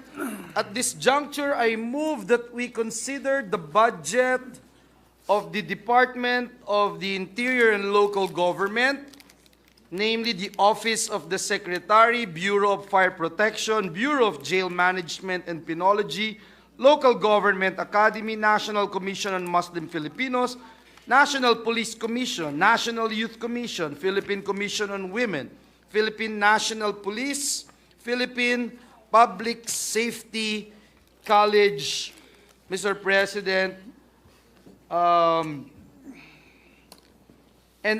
at this juncture, I move that we consider the budget of the Department of the Interior and Local Government, namely the Office of the Secretary, Bureau of Fire Protection, Bureau of Jail Management and Penology, Local Government Academy, National Commission on Muslim Filipinos, National Police Commission, National Youth Commission, Philippine Commission on Women, Philippine National Police, Philippine Public Safety College, Mr. President, and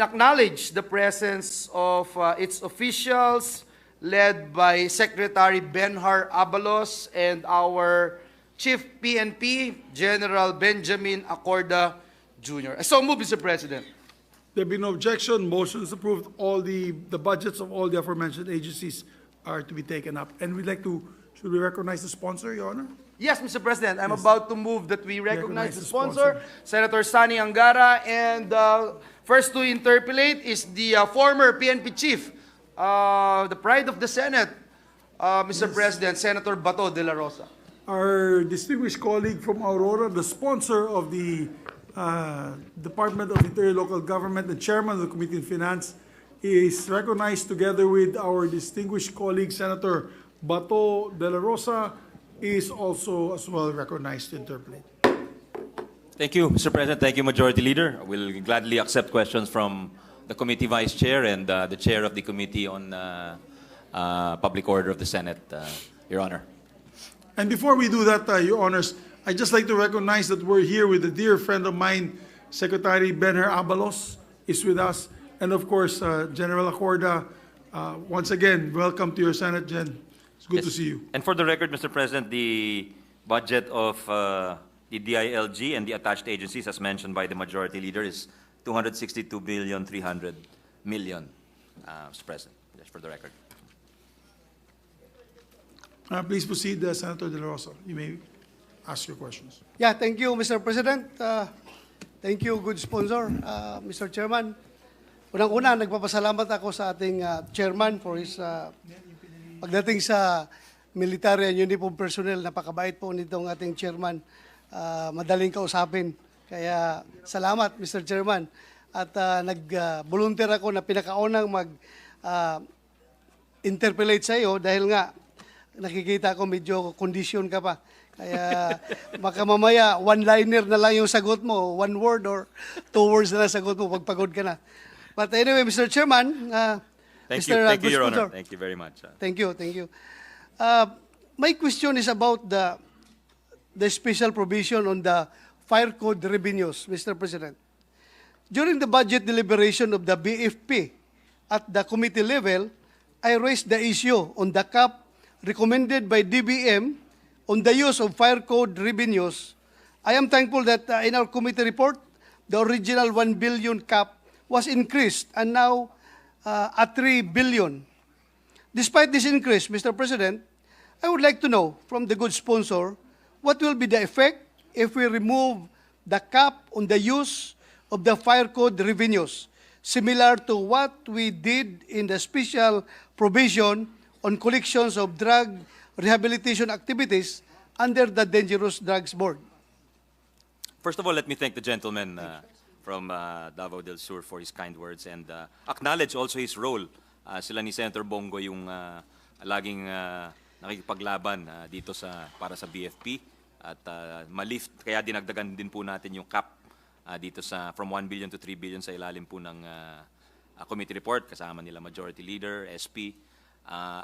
acknowledge the presence of its officials led by Secretary Benhar Abalos and our Chief PNP, General Benjamin Acorda Jr. So move, Mr. President. There be no objection. Motion is approved. All the budgets of all the aforementioned agencies are to be taken up. And we'd like to, should we recognize the sponsor, Your Honor? Yes, Mr. President. I'm about to move that we recognize the sponsor, Senator Sani Angara, and first to interpolate is the former PNP chief, the pride of the Senate, Mr. President, Senator Bato de la Rosa. Our distinguished colleague from Aurora, the sponsor of the Department of Interior Local Government, the chairman of the Committee on Finance, is recognized together with our distinguished colleague, Senator Bato de la Rosa, is also as well recognized to interpolate. Thank you, Mr. President. Thank you, Majority Leader. We'll gladly accept questions from the committee vice chair and the chair of the Committee on Public Order of the Senate, Your Honor. And before we do that, Your Honors, I'd just like to recognize that we're here with a dear friend of mine, Secretary Benhar Abalos is with us, and of course, General Acorda. Once again, welcome to your Senate, Gen. It's good to see you. And for the record, Mr. President, the budget of the DILG and the attached agencies, as mentioned by the Majority Leader, is 262,300,000,000, Mr. President, just for the record. Please proceed, Senator De La Rosa. You may ask your questions. Yeah, thank you, Mr. President. Thank you, good sponsor, Mr. Chairman. Unang-una, nagpapasalamat ako sa ating chairman for his pagdating sa military and uniform personnel. Napakabait po nitong ating chairman. Madaling kausapin. Kaya salamat, Mr. Chairman. At nag-volunteer ako na pinakaunang mag-interpellate sa iyo dahil nga nakikita ko medyo condition ka pa. Kaya baka mamaya one-liner na lang yung sagot mo, one word or two words na lang sagot mo pag pagod ka na. But anyway, Mr. Chairman, Thank Mr. you, Your Honor. Thank you very much. Thank you. My question is about the special provision on the fire code revenues, Mr. President. During the budget deliberation of the BFP at the committee level, I raised the issue on the cap recommended by DBM on the use of fire code revenues. I am thankful that in our committee report, the original 1 billion cap was increased and now at 3 billion. Despite this increase, Mr. President, I would like to know from the good sponsor, what will be the effect if we remove the cap on the use of the fire code revenues, similar to what we did in the special provision on collections of drug rehabilitation activities under the Dangerous Drugs Board? First of all, let me thank the gentleman from Davao del Sur for his kind words and acknowledge also his role. Sila ni Senator Bongo yung laging nakikipaglaban dito para sa BFP at malift, kaya dinagdagan din po natin yung cap dito from 1 billion to 3 billion sa ilalim po ng committee report, kasama nila Majority Leader, SP.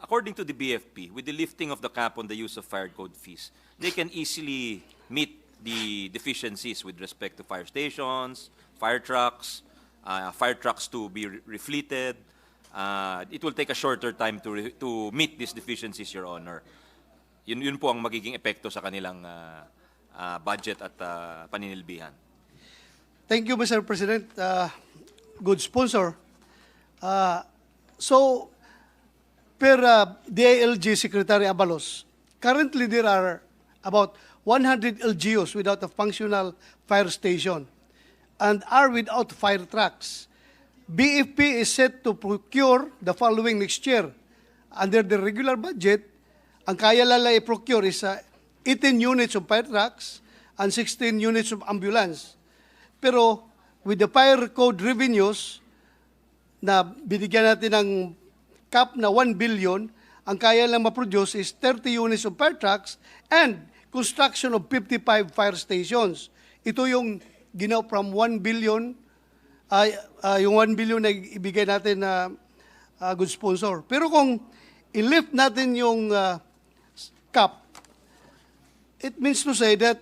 According to the BFP, with the lifting of the cap on the use of fire code fees, they can easily meet the deficiencies with respect to fire stations, fire trucks to be refleeted. It will take a shorter time to meet these deficiencies, Your Honor. Yun po ang magiging epekto sa kanilang budget at paninilbihan. Thank you, Mr. President. Good sponsor. So, per DILG Secretary Abalos, currently there are about 100 LGUs without a functional fire station and are without fire trucks. BFP is set to procure the following next year. Under the regular budget, ang kaya lang i-procure is 18 units of fire trucks and 16 units of ambulance. Pero with the fire code revenues na binigyan natin ng cap na 1 billion, ang kaya lang ma-produce is 30 units of fire trucks and construction of 55 fire stations. Ito yung ginaw from 1 billion, yung 1 billion na ibigay natin na good sponsor. Pero kung i-lift natin yung cap, it means to say that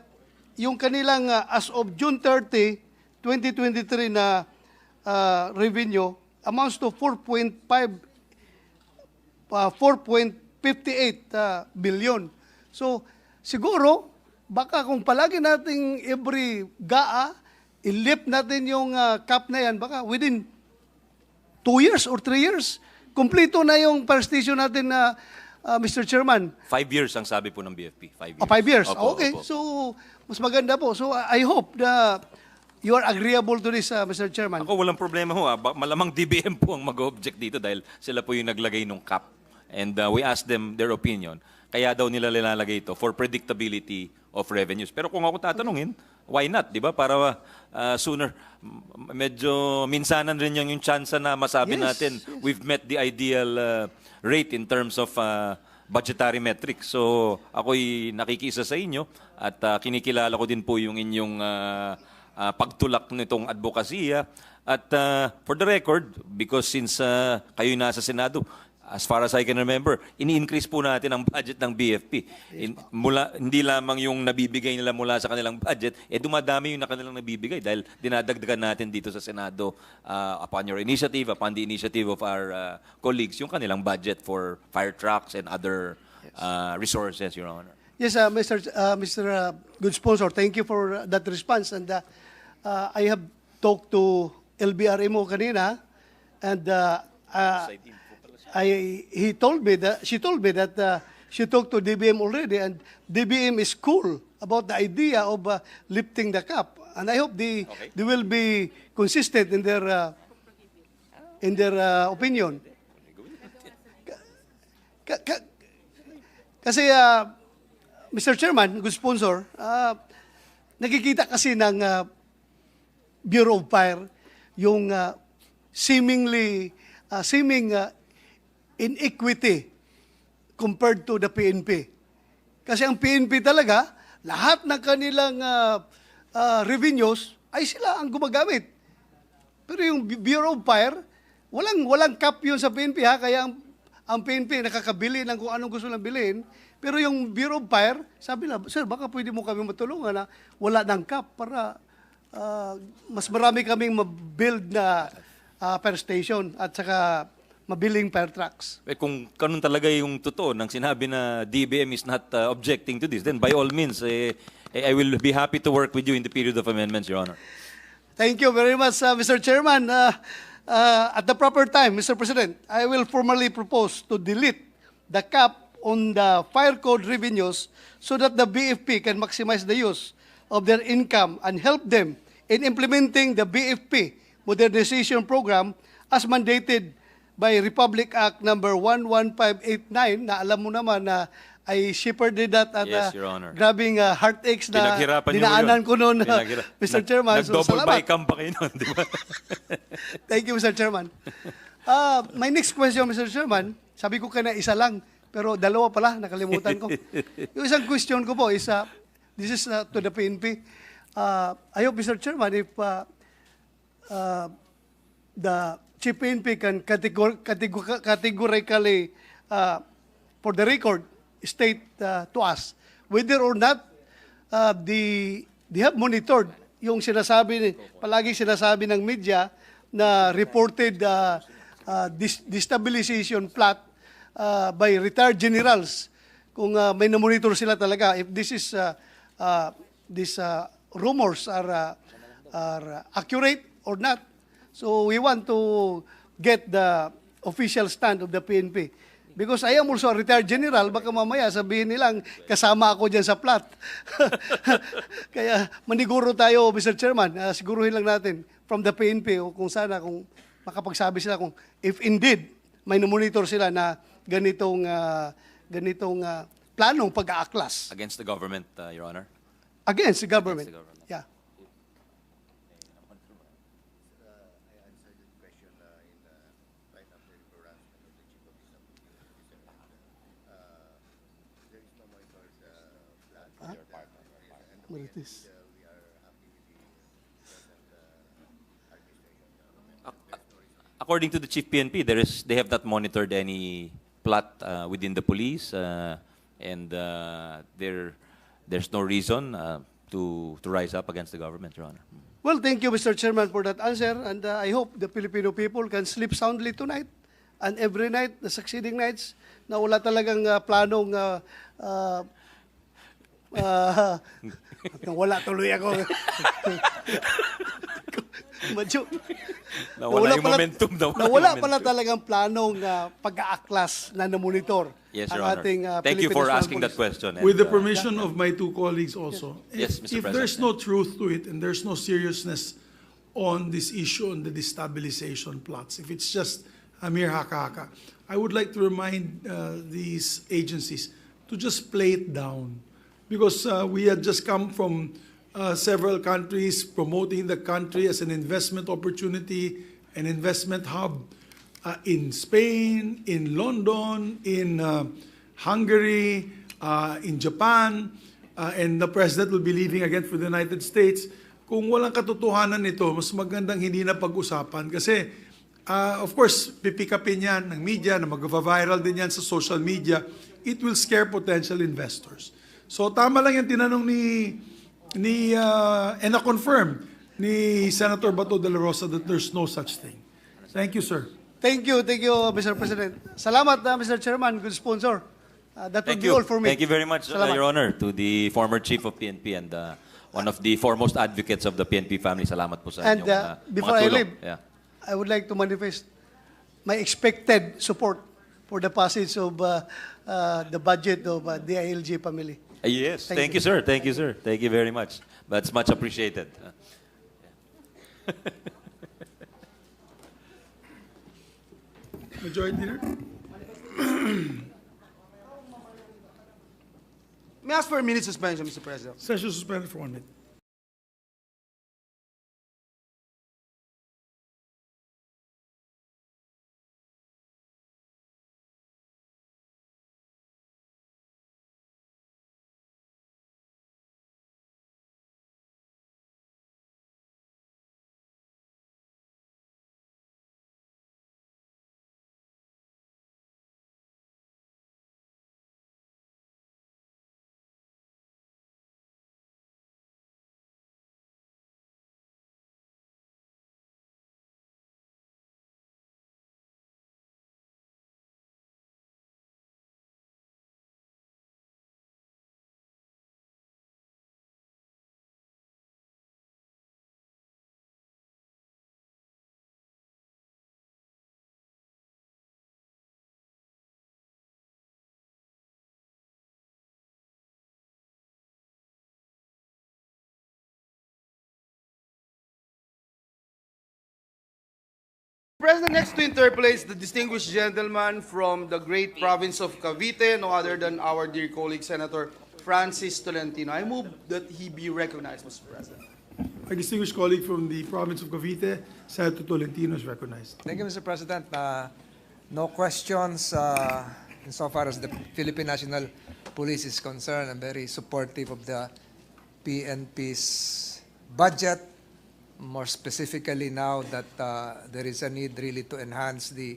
yung kanilang as of June 30, 2023 na revenue amounts to 4.58 billion. So, siguro, baka kung palagi nating every GAA, i-lift natin yung cap na yan, baka within 2 years or 3 years, kompleto na yung fire station natin na Mr. Chairman. 5 years ang sabi po ng BFP. 5 years. 5 years. Opo, Okay. opo. So, mas maganda po. So, I hope na you are agreeable to this, Mr. Chairman. Ako, walang problema ho. Malamang DBM po ang mag-object dito dahil sila po yung naglagay ng cap. And we asked them their opinion. Kaya daw nila nilalagay ito for predictability of revenues. Pero kung ako tatanungin, why not? Di ba? Para sooner, medyo minsanan rin yung chance na masabi natin we've met the ideal rate in terms of budgetary metrics. So ako'y nakikisa sa inyo at kinikilala ko din po yung inyong pagtulak nitong advokasya. At for the record, because since kayo'y nasa Senado, as far as I can remember, ini-increase po natin ang budget ng BFP. Hindi lamang yung nabibigay nila mula sa kanilang budget, dumadami yung na kanilang nabibigay dahil dinadagdagan natin dito sa Senado upon your initiative, upon the initiative of our colleagues, yung kanilang budget for fire trucks and other resources, Your Honor. Yes, Mr. Good Sponsor, thank you for that response. And I have talked to LBRMO kanina, and she told me that she talked to DBM already, and DBM is cool about the idea of lifting the cap. And I hope they will be consistent in their opinion. Kasi Mr. Chairman, good sponsor, nakikita kasi ng Bureau of Fire yung seeming inequity compared to the PNP. Kasi ang PNP talaga, lahat ng kanilang revenues ay sila ang gumagamit. Pero yung Bureau of Fire, walang cap yun sa PNP ha, kaya ang PNP nakakabili ng kung anong gusto lang bilhin. Pero yung Bureau of Fire, sabi na, sir, baka pwede mo kami matulungan na wala ng cap para mas marami kaming mabuild na fire station at saka mabiling fire trucks. Kung ganun talaga yung totoo ng sinabi na DBM is not objecting to this, then by all means, I will be happy to work with you in the period of amendments, Your Honor. Thank you very much, Mr. Chairman. At the proper time, Mr. President, I will formally propose to delete the cap on the fire code revenues so that the BFP can maximize the use of their income and help them in implementing the BFP modernization program as mandated by Republic Act number 11589 na alam mo naman na I shepherded that at Yes, Your Honor. grabbing heartaches na Pinaghirapan niyo dinaanan yun. ko noon, Mr. Chairman. So, Nag-double salamat. bicam pa kayo noon, di ba? Thank you, Mr. Chairman. My next question, Mr. Chairman, sabi ko kana isa lang, pero dalawa pala, nakalimutan ko. Yung isang question ko po is, this is to the PNP. I hope, Mr. Chairman, if the Chief PNP can categorically, for the record, state to us whether or not they have monitored yung sinasabi, palagi sinasabi ng media na reported destabilization plot by retired generals, kung may na-monitor sila talaga, if this is these rumors are accurate or not. So we want to get the official stand of the PNP. Because I am also a retired general, baka mamaya sabihin nilang kasama ako dyan sa plot. Kaya maniguro tayo, Mr. Chairman, siguruhin lang natin from the PNP o kung sana, kung makapagsabi sila kung if indeed may monitor sila na ganitong planong pag-aaklas Against the government, Your Honor. against the government. Against the government. Yeah. What it is? According to the Chief PNP, they have not monitored any plot within the police, and there's no reason to rise up against the government, Your Honor. Well, thank you, Mr. Chairman, for that answer. And I hope the Filipino people can sleep soundly tonight and every night, the succeeding nights, na wala talagang planong wala tuloy ako. Medyo, Nawala yung momentum. Nawala pala talagang planong pag-aaklas na namonitor Yes, ang Your Honor. ating Thank you Philippine for National asking that Police. question. With the And, permission of my two colleagues also, Yes, Mr. if there's no truth to it and there's no seriousness on this issue, on the destabilization plots, if it's just a mere haka-haka, I would like to remind these agencies to just play it down. Because we had just come from several countries promoting the country as an investment opportunity, an investment hub in Spain, in London, in Hungary, in Japan, and the President will be leaving again for the United States. Kung walang katotohanan nito, mas magandang hindi na pag-usapan kasi of course, pipikapin yan ng media na mag-viral din yan sa social media. It will scare potential investors. So tama lang yung tinanong and na-confirm ni Senator Bato de la Rosa that there's no such thing. Thank you, sir. Thank you, Mr. President. Salamat, Mr. Chairman, good sponsor. That would Thank be you. all for me. Thank you very much, Salamat. Your Honor, to the former Chief of PNP and one of the foremost advocates of the PNP family. Salamat po sa And inyong before mga I tulong. leave, Yeah. I would like to manifest my expected support for the passage of the budget of the ILG family. Yes, Thank thank you. you, sir. Thank you, sir. Thank you very much. That's much appreciated. Majority Leader? May I ask for a minute suspension, Mr. President? Session suspended for 1 minute. President, next to interpolate the distinguished gentleman from the great province of Cavite, no other than our dear colleague, Senator Francis Tolentino. I move that he be recognized, Mr. President. My distinguished colleague from the province of Cavite, Senator Tolentino, is recognized. Thank you, Mr. President. No questions insofar as the Philippine National Police is concerned. I'm very supportive of the PNP's budget, more specifically now that there is a need really to enhance the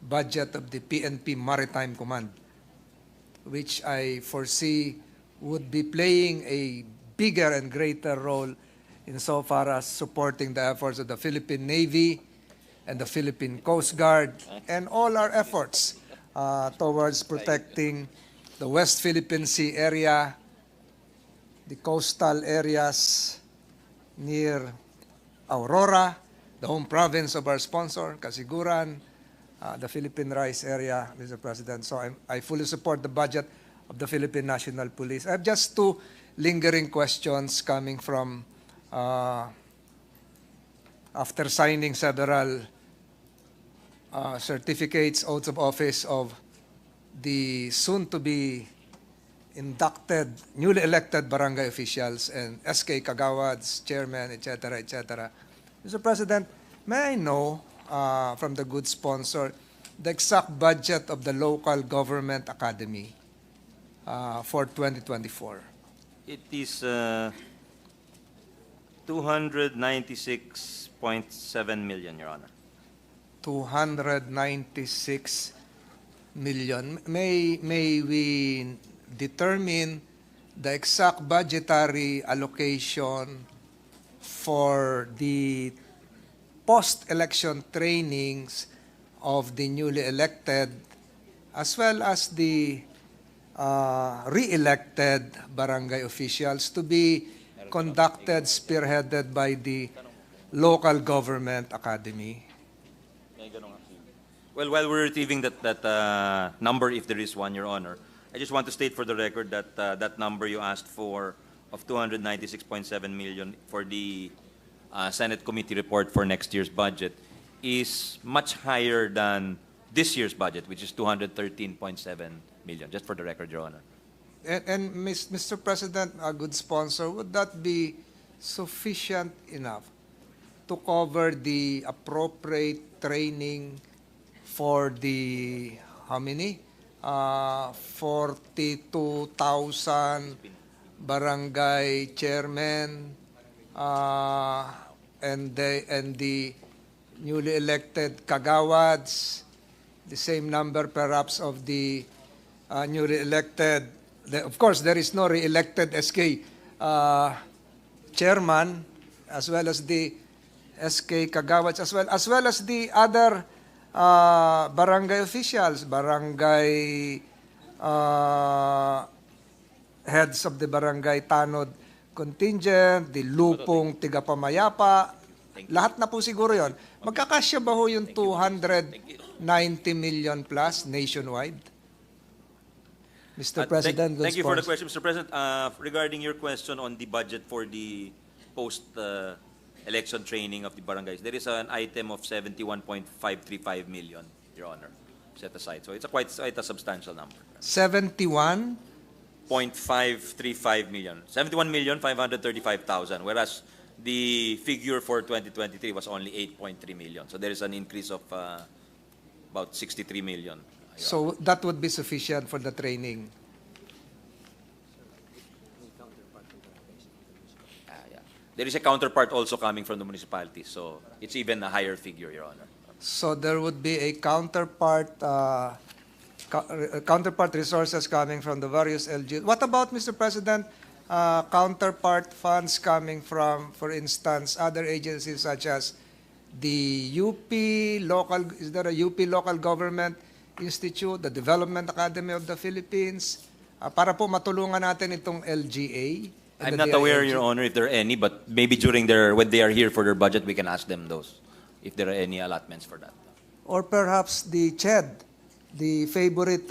budget of the PNP Maritime Command, which I foresee would be playing a bigger and greater role insofar as supporting the efforts of the Philippine Navy and the Philippine Coast Guard and all our efforts towards protecting the West Philippine Sea area, the coastal areas near Aurora, the home province of our sponsor, Kasiguran, the Philippine Rice area, Mr. President. So I fully support the budget of the Philippine National Police. I have just two lingering questions coming from after signing several certificates, oaths of office of the soon-to-be inducted, newly elected barangay officials and SK Kagawads, chairman, etc., etc. Mr. President, may I know from the good sponsor the exact budget of the local government academy for 2024? It is 296.7 million, Your Honor. 296 million. May we determine the exact budgetary allocation for the post-election trainings of the newly elected as well as the re-elected barangay officials to be conducted, spearheaded by the local government academy? Well, while we're retrieving that number, if there is one, Your Honor, I just want to state for the record that that number you asked for of 296.7 million for the Senate committee report for next year's budget is much higher than this year's budget, which is 213.7 million, just for the record, Your Honor. And Mr. President, a good sponsor, would that be sufficient enough to cover the appropriate training for the, how many? 42,000 barangay chairmen and the newly elected kagawads, the same number perhaps of the newly elected. Of course, there is no re-elected SK chairman, as well as the SK kagawads, as well as the other barangay officials, barangay heads of the barangay tanod contingent, the lupong tigapamayapa, lahat na po siguro yon. Magkakasya ba ho yung 290 million plus nationwide? Mr. President, thank you for the question, Mr. President. Regarding your question on the budget for the post-election training of the barangays, there is an item of 71.535 million, Your Honor, set aside. So it's quite a substantial number. 71? 0.535 million. 71,535,000, whereas the figure for 2023 was only 8.3 million. So there is an increase of about 63 million. So that would be sufficient for the training? There is a counterpart also coming from the municipality, so it's even a higher figure, Your Honor. So there would be a counterpart resources coming from the various LGUs. What about, Mr. President, counterpart funds coming from, for instance, other agencies such as the UP local, is there a UP local government institute, the Development Academy of the Philippines, para po matulungan natin itong LGA? I'm not aware, Your Honor, if there are any, but maybe when they are here for their budget, we can ask them those, if there are any allotments for that. Or perhaps the CHED, the favorite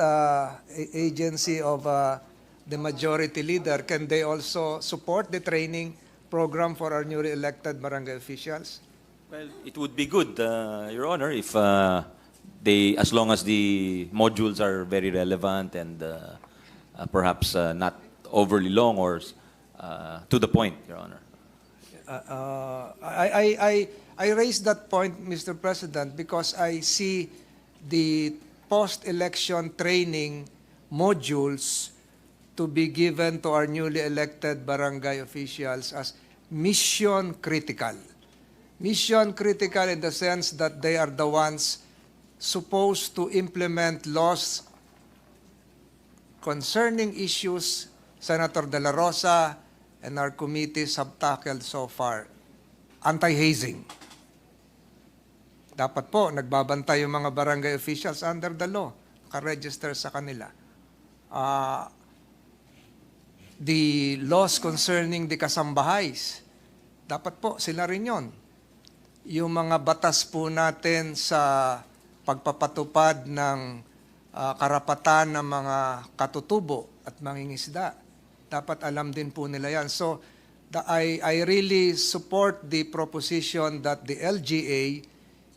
agency of the majority leader, can they also support the training program for our newly elected barangay officials? Well, it would be good, Your Honor, if as long as the modules are very relevant and perhaps not overly long or to the point, Your Honor. I raise that point, Mr. President, because I see the post-election training modules to be given to our newly elected barangay officials as mission critical. Mission critical in the sense that they are the ones supposed to implement laws concerning issues Senator De La Rosa and our committees have tackled so far. Anti-hazing. Dapat po, nagbabantay yung mga barangay officials under the law. Naka-register sa kanila. The laws concerning the kasambahays. Dapat po, sila rin yun. Yung mga batas po natin sa pagpapatupad ng karapatan ng mga katutubo at mangingisda. Dapat alam din po nila yan. So, I really support the proposition that the LGA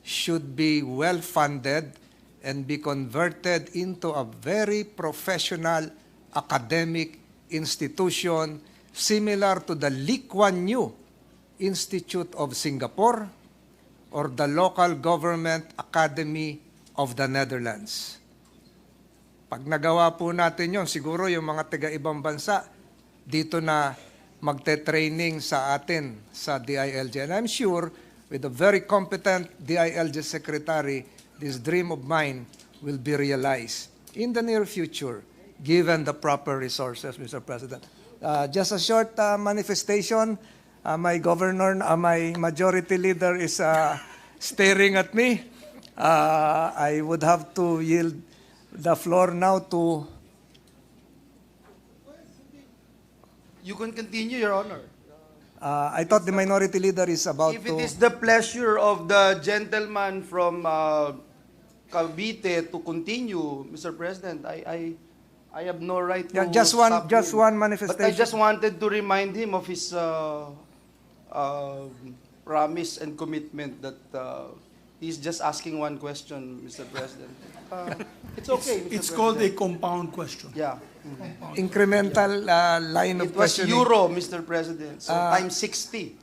should be well-funded and be converted into a very professional academic institution similar to the Lee Kuan Yew Institute of Singapore or the Local Government Academy of the Netherlands. Pag nagawa po natin yon, siguro yung mga taga-ibang bansa dito na magte-training sa atin sa DILG. And I'm sure with a very competent DILG secretary, this dream of mine will be realized in the near future, given the proper resources, Mr. President. Just a short manifestation. My governor, my majority leader is staring at me. I would have to yield the floor now to... You can continue, Your Honor. I thought the minority leader is about If to... it is the pleasure of the gentleman from Cavite to continue, Mr. President, I have no right to Just stop him. one manifestation. But I just wanted to remind him of his promise and commitment that he's just asking one question, Mr. President. It's okay, Mr. It's President. called a compound question. Yeah. Incremental line of It was questioning. euro, Mr. President, so times 60.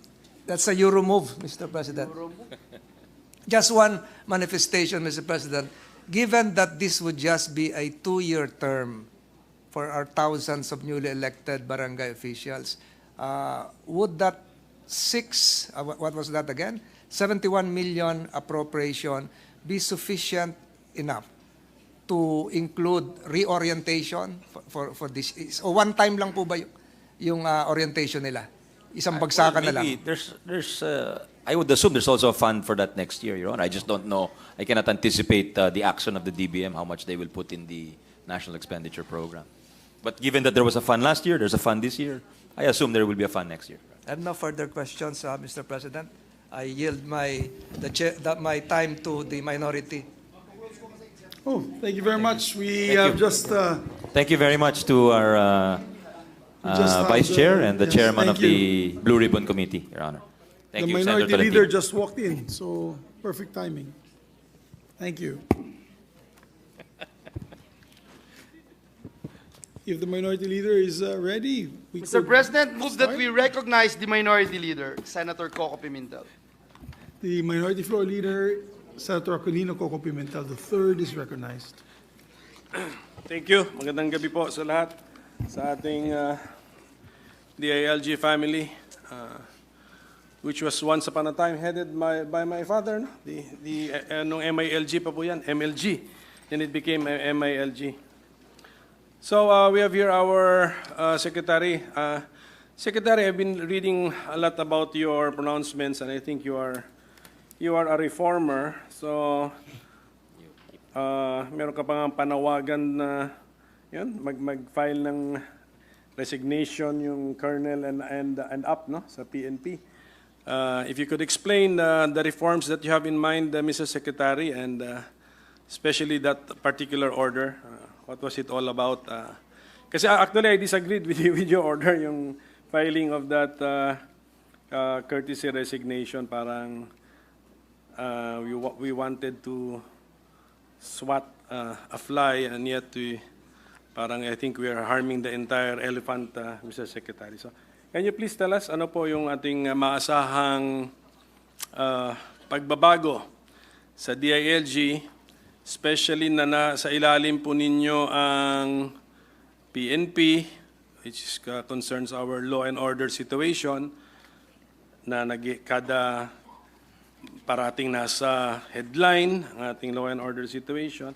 That's a euro move, Mr. President. Just one manifestation, Mr. President. Given that this would just be a 2-year term for our thousands of newly elected barangay officials, would that what was that again? 71 million appropriation be sufficient enough to include reorientation for this? O one time lang po ba yung orientation nila? Isang bagsakan na lang? Maybe there's I would assume there's also a fund for that next year, Your Honor. I just don't know. I cannot anticipate the action of the DBM, how much they will put in the National Expenditure Program. But given that there was a fund last year, there's a fund this year, I assume there will be a fund next year. I have no further questions, Mr. President. I yield my time to the minority. Oh, thank you very much. We Thank have you. just... Thank you very much to our Vice Chair and the yes, Chairman thank of the Blue Ribbon Committee, Your Honor. Thank the you, minority Senator leader Tolentino. just walked in, so perfect timing. Thank you. If the minority leader is ready, we Mr. could President, move that start. we recognize the minority leader, Senator Coco Pimentel. The minority floor leader, Senator Aquilino Coco Pimentel III is recognized. Thank you. Magandang gabi po sa lahat, sa ating DILG family, which was once upon a time headed by my father. No? Nung MILG pa po yan, MLG. Then it became MILG. So we have here our Secretary. Secretary, I've been reading a lot about your pronouncements, and I think you are a reformer. So meron ka pang panawagan na yun, mag-file ng resignation yung colonel and up, no, sa PNP. If you could explain the reforms that you have in mind, Mr. Secretary, and especially that particular order, what was it all about? Kasi actually I disagreed with your order, yung filing of that courtesy resignation. Parang we wanted to swat a fly, and yet parang I think we are harming the entire elephant, Mr. Secretary. So, can you please tell us ano po yung ating maasahang pagbabago sa DILG, especially na sa ilalim po ninyo ang PNP, which concerns our law and order situation, na kada parating nasa headline ang ating law and order situation.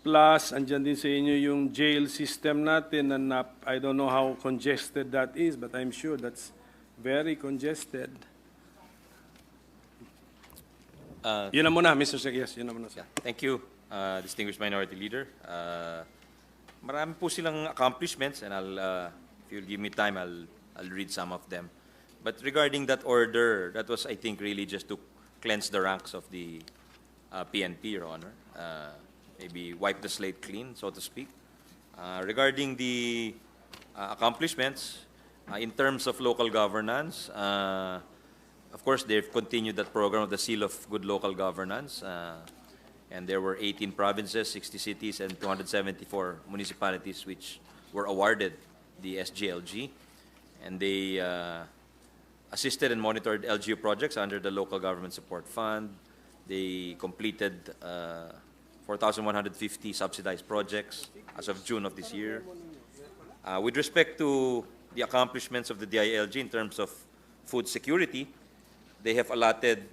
Plus, andyan din sa inyo yung jail system natin na I don't know how congested that is, but I'm sure that's very congested. Yun na muna, Mr. Secretary. Yes, yun na muna. Thank you, distinguished minority leader. Marami po silang accomplishments, and if you'll give me time, I'll read some of them. But regarding that order, that was, I think, really just to cleanse the ranks of the PNP, Your Honor. Maybe wipe the slate clean, so to speak. Regarding the accomplishments, in terms of local governance, of course, they've continued that program of the Seal of Good Local Governance, and there were 18 provinces, 60 cities, and 274 municipalities which were awarded the SGLG, and they assisted and monitored LGU projects under the Local Government Support Fund. They completed 4,150 subsidized projects as of June of this year. With respect to the accomplishments of the DILG in terms of food security, they have allotted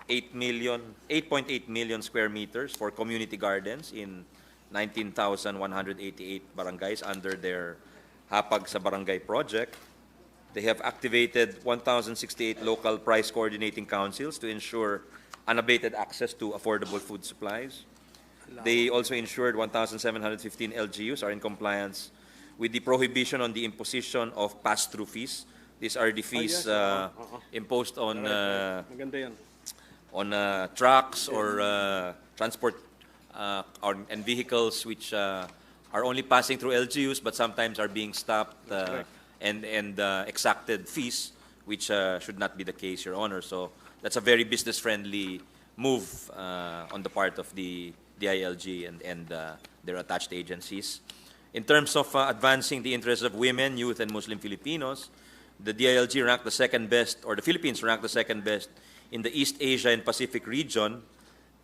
8.8 million square meters for community gardens in 19,188 barangays under their Hapag sa Barangay project. They have activated 1,068 local price coordinating councils to ensure unabated access to affordable food supplies. They also ensured 1,715 LGUs are in compliance with the prohibition on the imposition of pass-through fees. These are the fees imposed on trucks or transport and vehicles which are only passing through LGUs but sometimes are being stopped and exacted fees, which should not be the case, Your Honor. So that's a very business-friendly move on the part of the DILG and their attached agencies. In terms of advancing the interests of women, youth, and Muslim Filipinos, the DILG ranked the second best, or the Philippines ranked the second best in the East Asia and Pacific region,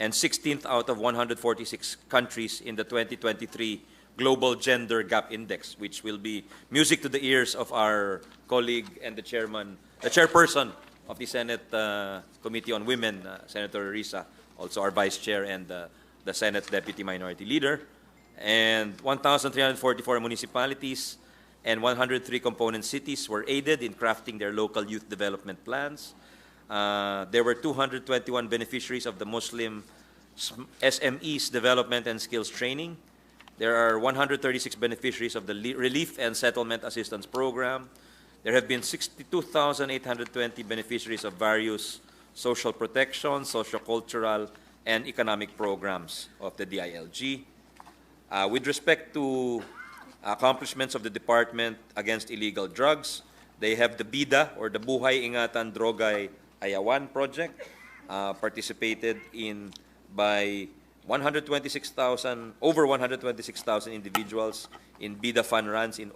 and 16th out of 146 countries in the 2023 Global Gender Gap Index, which will be music to the ears of our colleague and the chairperson of the Senate Committee on Women, Senator Risa, also our vice chair and the Senate Deputy Minority Leader. And 1,344 municipalities and 103 component cities were aided in crafting their local youth development plans. There were 221 beneficiaries of the Muslim SMEs Development and Skills Training. There are 136 beneficiaries of the Relief and Settlement Assistance Program. There have been 62,820 beneficiaries of various social protection, socio-cultural, and economic programs of the DILG. With respect to accomplishments of the Department against illegal drugs, they have the BIDA, or the Buhay Ingatan Drogay Ayawan project, participated in by over 126,000 individuals in BIDA fund runs in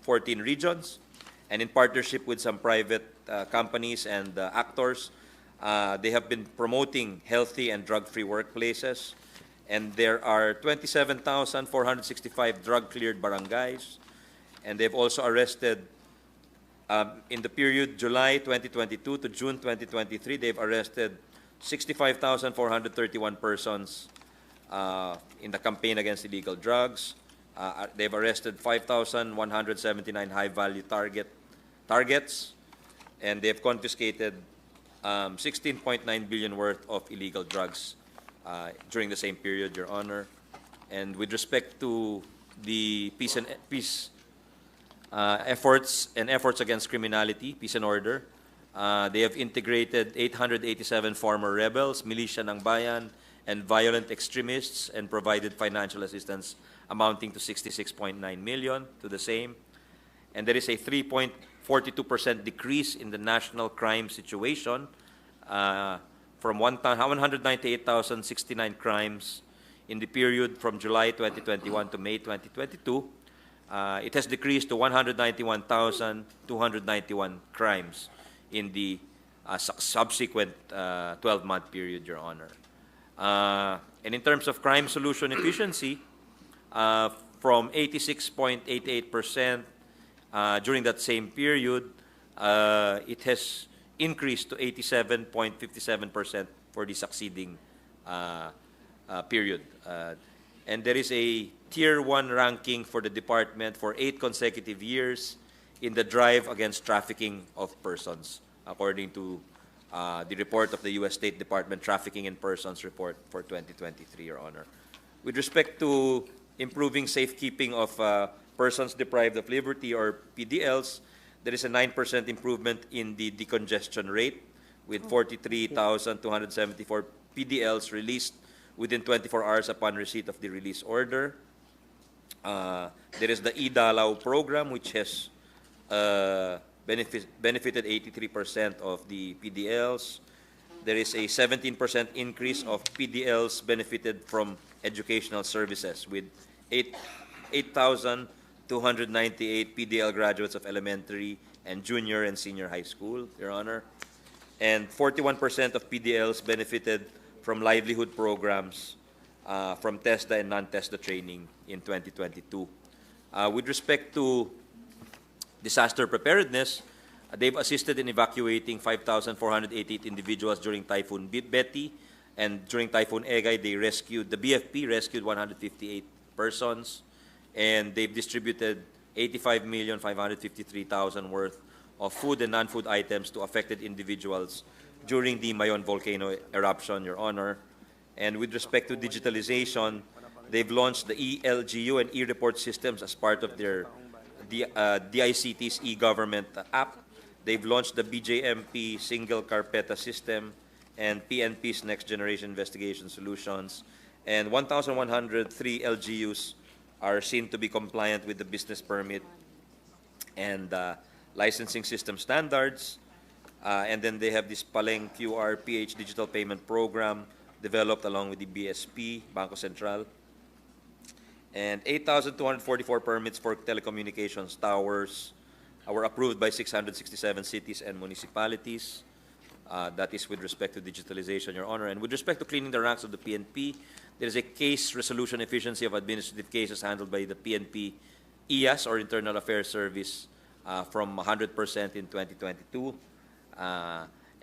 14 regions, and in partnership with some private companies and actors, they have been promoting healthy and drug-free workplaces. And there are 27,465 drug-cleared barangays, and they've also arrested, in the period July 2022 to June 2023, they've arrested 65,431 persons in the campaign against illegal drugs. They've arrested 5,179 high-value targets, and they've confiscated 16.9 billion worth of illegal drugs during the same period, Your Honor. And with respect to the peace efforts against criminality, peace and order, they have integrated 887 former rebels, militia ng bayan, and violent extremists, and provided financial assistance amounting to 66.9 million to the same. And there is a 3.42% decrease in the national crime situation, from 198,069 crimes in the period from July 2021 to May 2022. It has decreased to 191,291 crimes in the subsequent 12-month period, Your Honor. And in terms of crime solution efficiency, from 86.88% during that same period, it has increased to 87.57% for the succeeding period. And there is a Tier 1 ranking for the department for 8 consecutive years in the drive against trafficking of persons, according to the report of the U.S. State Department Trafficking in Persons Report for 2023, Your Honor. With respect to improving safekeeping of persons deprived of liberty, or PDLs, there is a 9% improvement in the decongestion rate, with 43,274 PDLs released within 24 hours upon receipt of the release order. There is the eDalaw program, which has benefited 83% of the PDLs. There is a 17% increase of PDLs benefited from educational services, with 298 PDL graduates of elementary and junior and senior high school, Your Honor. And 41% of PDLs benefited from livelihood programs from TESDA and non-TESDA training in 2022. With respect to disaster preparedness, they've assisted in evacuating 5,488 individuals during Typhoon Betty, and during Typhoon Egay, the BFP rescued 158 persons, and they've distributed 85,553,000 worth of food and non-food items to affected individuals during the Mayon volcano eruption, Your Honor. And with respect to digitalization, they've launched the eLGU and e-report systems as part of their DICT's e-government app. They've launched the BJMP single carpeta system and PNP's next generation investigation solutions. And 1,103 LGUs are seen to be compliant with the business permit and licensing system standards. And then they have this Paleng QR PH digital payment program developed along with the BSP, Banco Central. And 8,244 permits for telecommunications towers were approved by 667 cities and municipalities. That is with respect to digitalization, Your Honor. And with respect to cleaning the ranks of the PNP, there is a case resolution efficiency of administrative cases handled by the PNP IAS, or Internal Affairs Service, from 100% in 2022.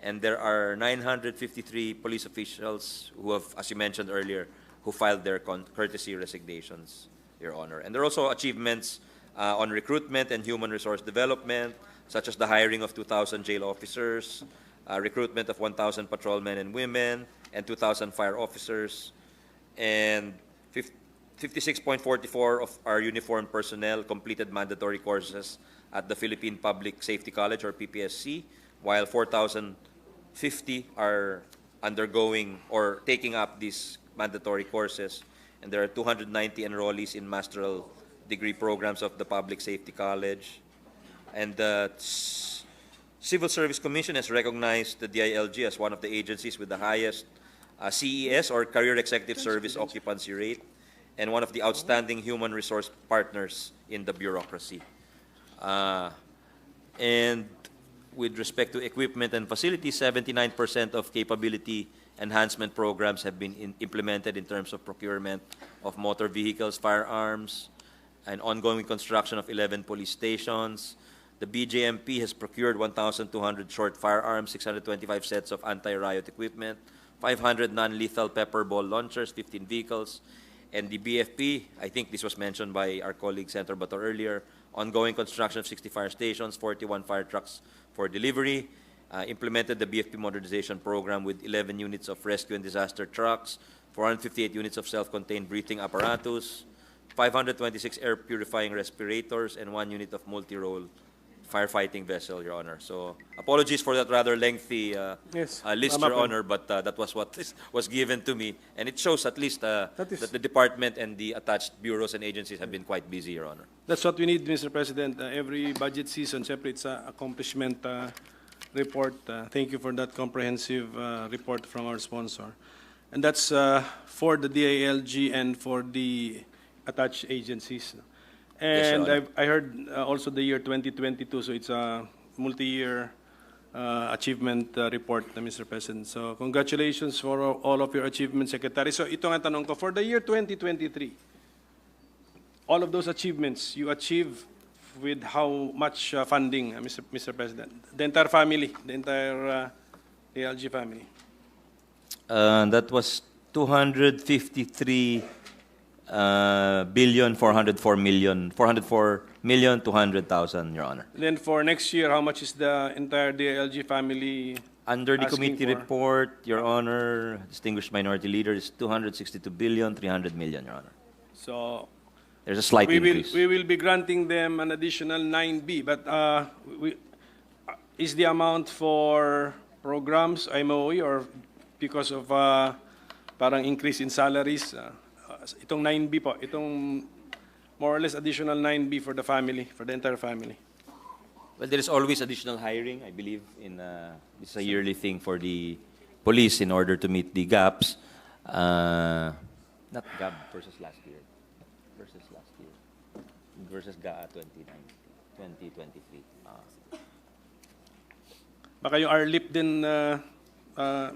And there are 953 police officials who have, as you mentioned earlier, who filed their courtesy resignations, Your Honor. And there are also achievements on recruitment and human resource development, such as the hiring of 2,000 jail officers, recruitment of 1,000 patrolmen and women, and 2,000 fire officers, and 56.44 of our uniformed personnel completed mandatory courses at the Philippine Public Safety College, or PPSC, while 4,050 are undergoing or taking up these mandatory courses, and there are 290 enrollees in masteral degree programs of the Public Safety College. And the Civil Service Commission has recognized the DILG as one of the agencies with the highest CES, or Career Executive Service occupancy rate, and one of the outstanding human resource partners in the bureaucracy. And with respect to equipment and facilities, 79% of capability enhancement programs have been implemented in terms of procurement of motor vehicles, firearms, and ongoing construction of 11 police stations. The BJMP has procured 1,200 short firearms, 625 sets of anti-riot equipment, 500 non-lethal pepper ball launchers, 15 vehicles, and the BFP, I think this was mentioned by our colleague Senator Bato earlier, ongoing construction of 60 fire stations, 41 fire trucks for delivery, implemented the BFP modernization program with 11 units of rescue and disaster trucks, 458 units of self-contained breathing apparatus, 526 air purifying respirators, and 1 unit of multi-role firefighting vessel, Your Honor. So apologies for that rather lengthy list, Your Honor, but that was what was given to me. And it shows at least that the department and the attached bureaus and agencies have been quite busy, Your Honor. That's what we need, Mr. President. Every budget season, syempre, it's an accomplishment report. Thank you for that comprehensive report from our sponsor. And that's for the DILG and for the attached agencies. And Yes, I heard also the year 2022, so it's a multi-year achievement report, Mr. President. So congratulations for all of your achievements, Secretary. So ito nga tanong ko, for the year 2023, all of those achievements you achieve with how much funding, Mr. President? The entire family, the entire ALG family. That was 404,200,000, Your Honor. Then for next year, how much is the entire DILG family? Under the asking committee for? report, Your Honor, distinguished minority leader, is 262,300,000,000, Your Honor. So there's a slight increase. We will be granting them an additional 9B, but is the amount for programs, MOE, or because of parang increase in salaries? Itong 9B po, itong more or less additional 9B for the family, for the entire family. Well, there is always additional hiring, I believe, it's a yearly thing for the police in order to meet the gaps. Not gap versus last year. versus GAA 2023. Baka yung RLIP din,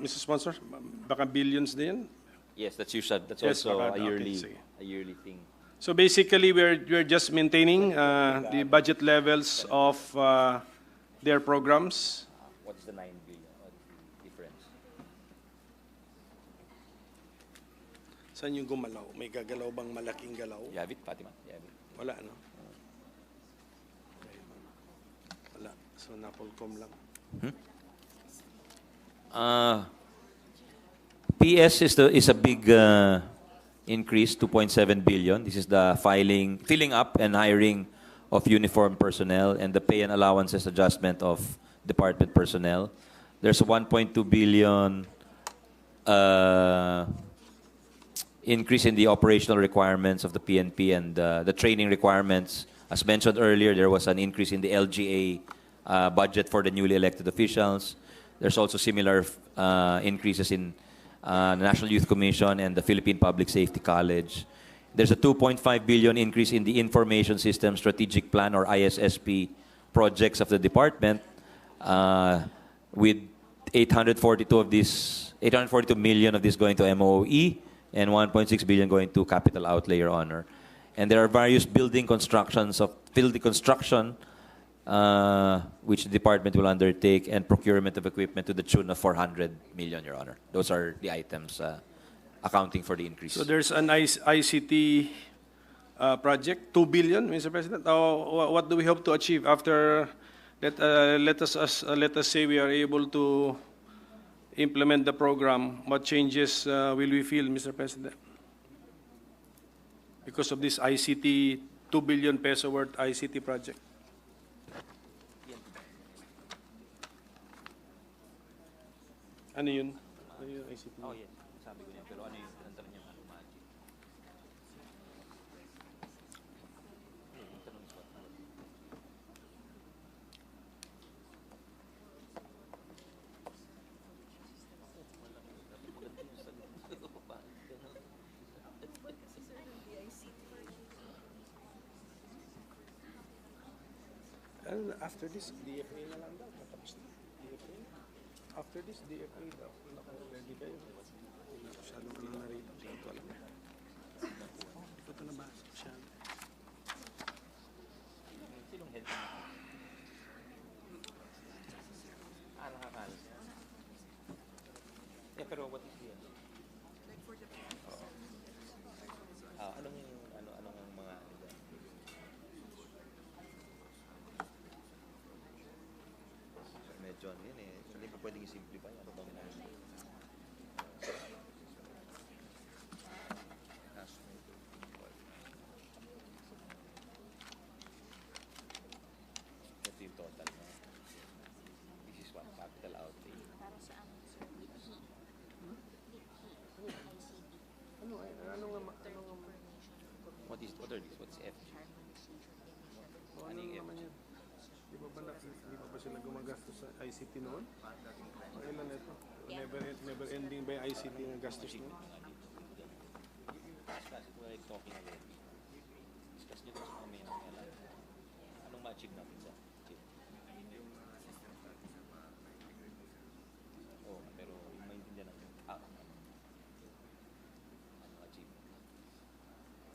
Mr. Sponsor, baka billions din. Yes, that's usual. That's Yes, also baka- a yearly, okay, sige. a yearly thing. So basically, we're just maintaining the budget levels of their programs. What is the 9 billion? What is the difference? Saan yung gumalaw? May gagalaw bang malaking galaw? Yavit, Fatima? Yavit. Wala, no? Wala. So, Napolcom lang. PS is a big increase, 2.7 billion. This is the filling up and hiring of uniformed personnel and the pay and allowances adjustment of department personnel. There's a 1.2 billion increase in the operational requirements of the PNP and the training requirements. As mentioned earlier, there was an increase in the LGA budget for the newly elected officials. There's also similar increases in the National Youth Commission and the Philippine Public Safety College. There's a 2.5 billion increase in the Information System Strategic Plan or ISSP projects of the department, with 842 million of this going to MOE and 1.6 billion going to capital outlay, Your Honor. And there are various building construction which the department will undertake, and procurement of equipment to the tune of 400 million, Your Honor. Those are the items accounting for the increase. So there's an ICT project, 2 billion, Mr. President. What do we hope to achieve after? Let us say we are able to implement the program. What changes will we feel, Mr. President? Because of this ICT, 2 billion peso worth ICT project. Ano yun? Ano yun ICT? Oh, yes. Sabi ko niya, pero ano yung pinantar niya? After this, DFA na lang daw. Matapos na. DFA. After this, DFA daw. Ready kayo. Masyado ka lang narito. Ito alam na. Ito na ba? Masyado. Sinong head? Nakakala. Yeah, pero what is the like for the anong mga medyo ano yun eh. Hindi pa pwedeng i-simplify. Ano bang ito yung total na. This is what capital outlay. What are these? What's F? Ano naman yan? Di ba sila gumagastos sa ICT noon? Ilan ito? Never ending ba yung ICT ng gastos noon? Discuss it like talking already. Discuss nyo sa mga may anong ma-achieve natin sa chip? Oh, pero yung maintindihan natin.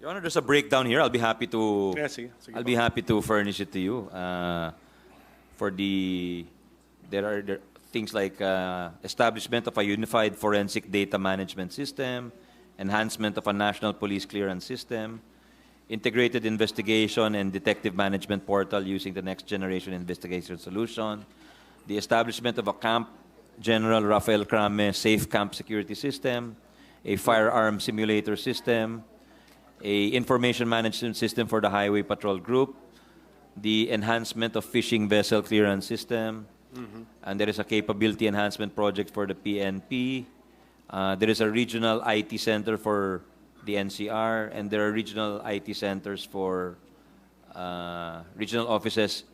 Your Honor, there's a breakdown here. I'll be happy to. Yeah, sige, I'll be happy to furnish it to you. There are things like establishment of a unified forensic data management system, enhancement of a national police clearance system, integrated investigation and detective management portal using the next generation investigation solution, the establishment of a Camp General Rafael Crame safe camp security system, a firearm simulator system, a information management system for the Highway Patrol Group, the enhancement of fishing vessel clearance system, and there is a capability enhancement project for the PNP. There is a regional IT center for the NCR, and there are regional IT centers for regional offices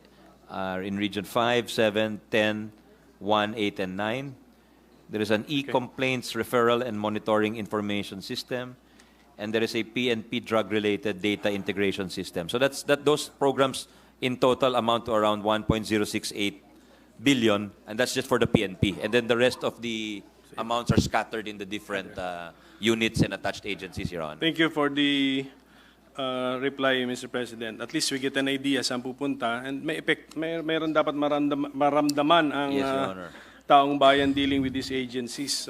in Region 5, 7, 10, 1, 8, and 9. There is an e-complaints referral and monitoring information system, and there is a PNP drug-related data integration system. So those programs in total amount to around 1.068 billion, and that's just for the PNP. And then the rest of the amounts are scattered in the different units and attached agencies, Your Honor. Thank you for the reply, Mr. President. At least we get an idea saan pupunta, and may effect, mayroon dapat maramdaman ang Yes, Your Honor. taong bayan dealing with these agencies.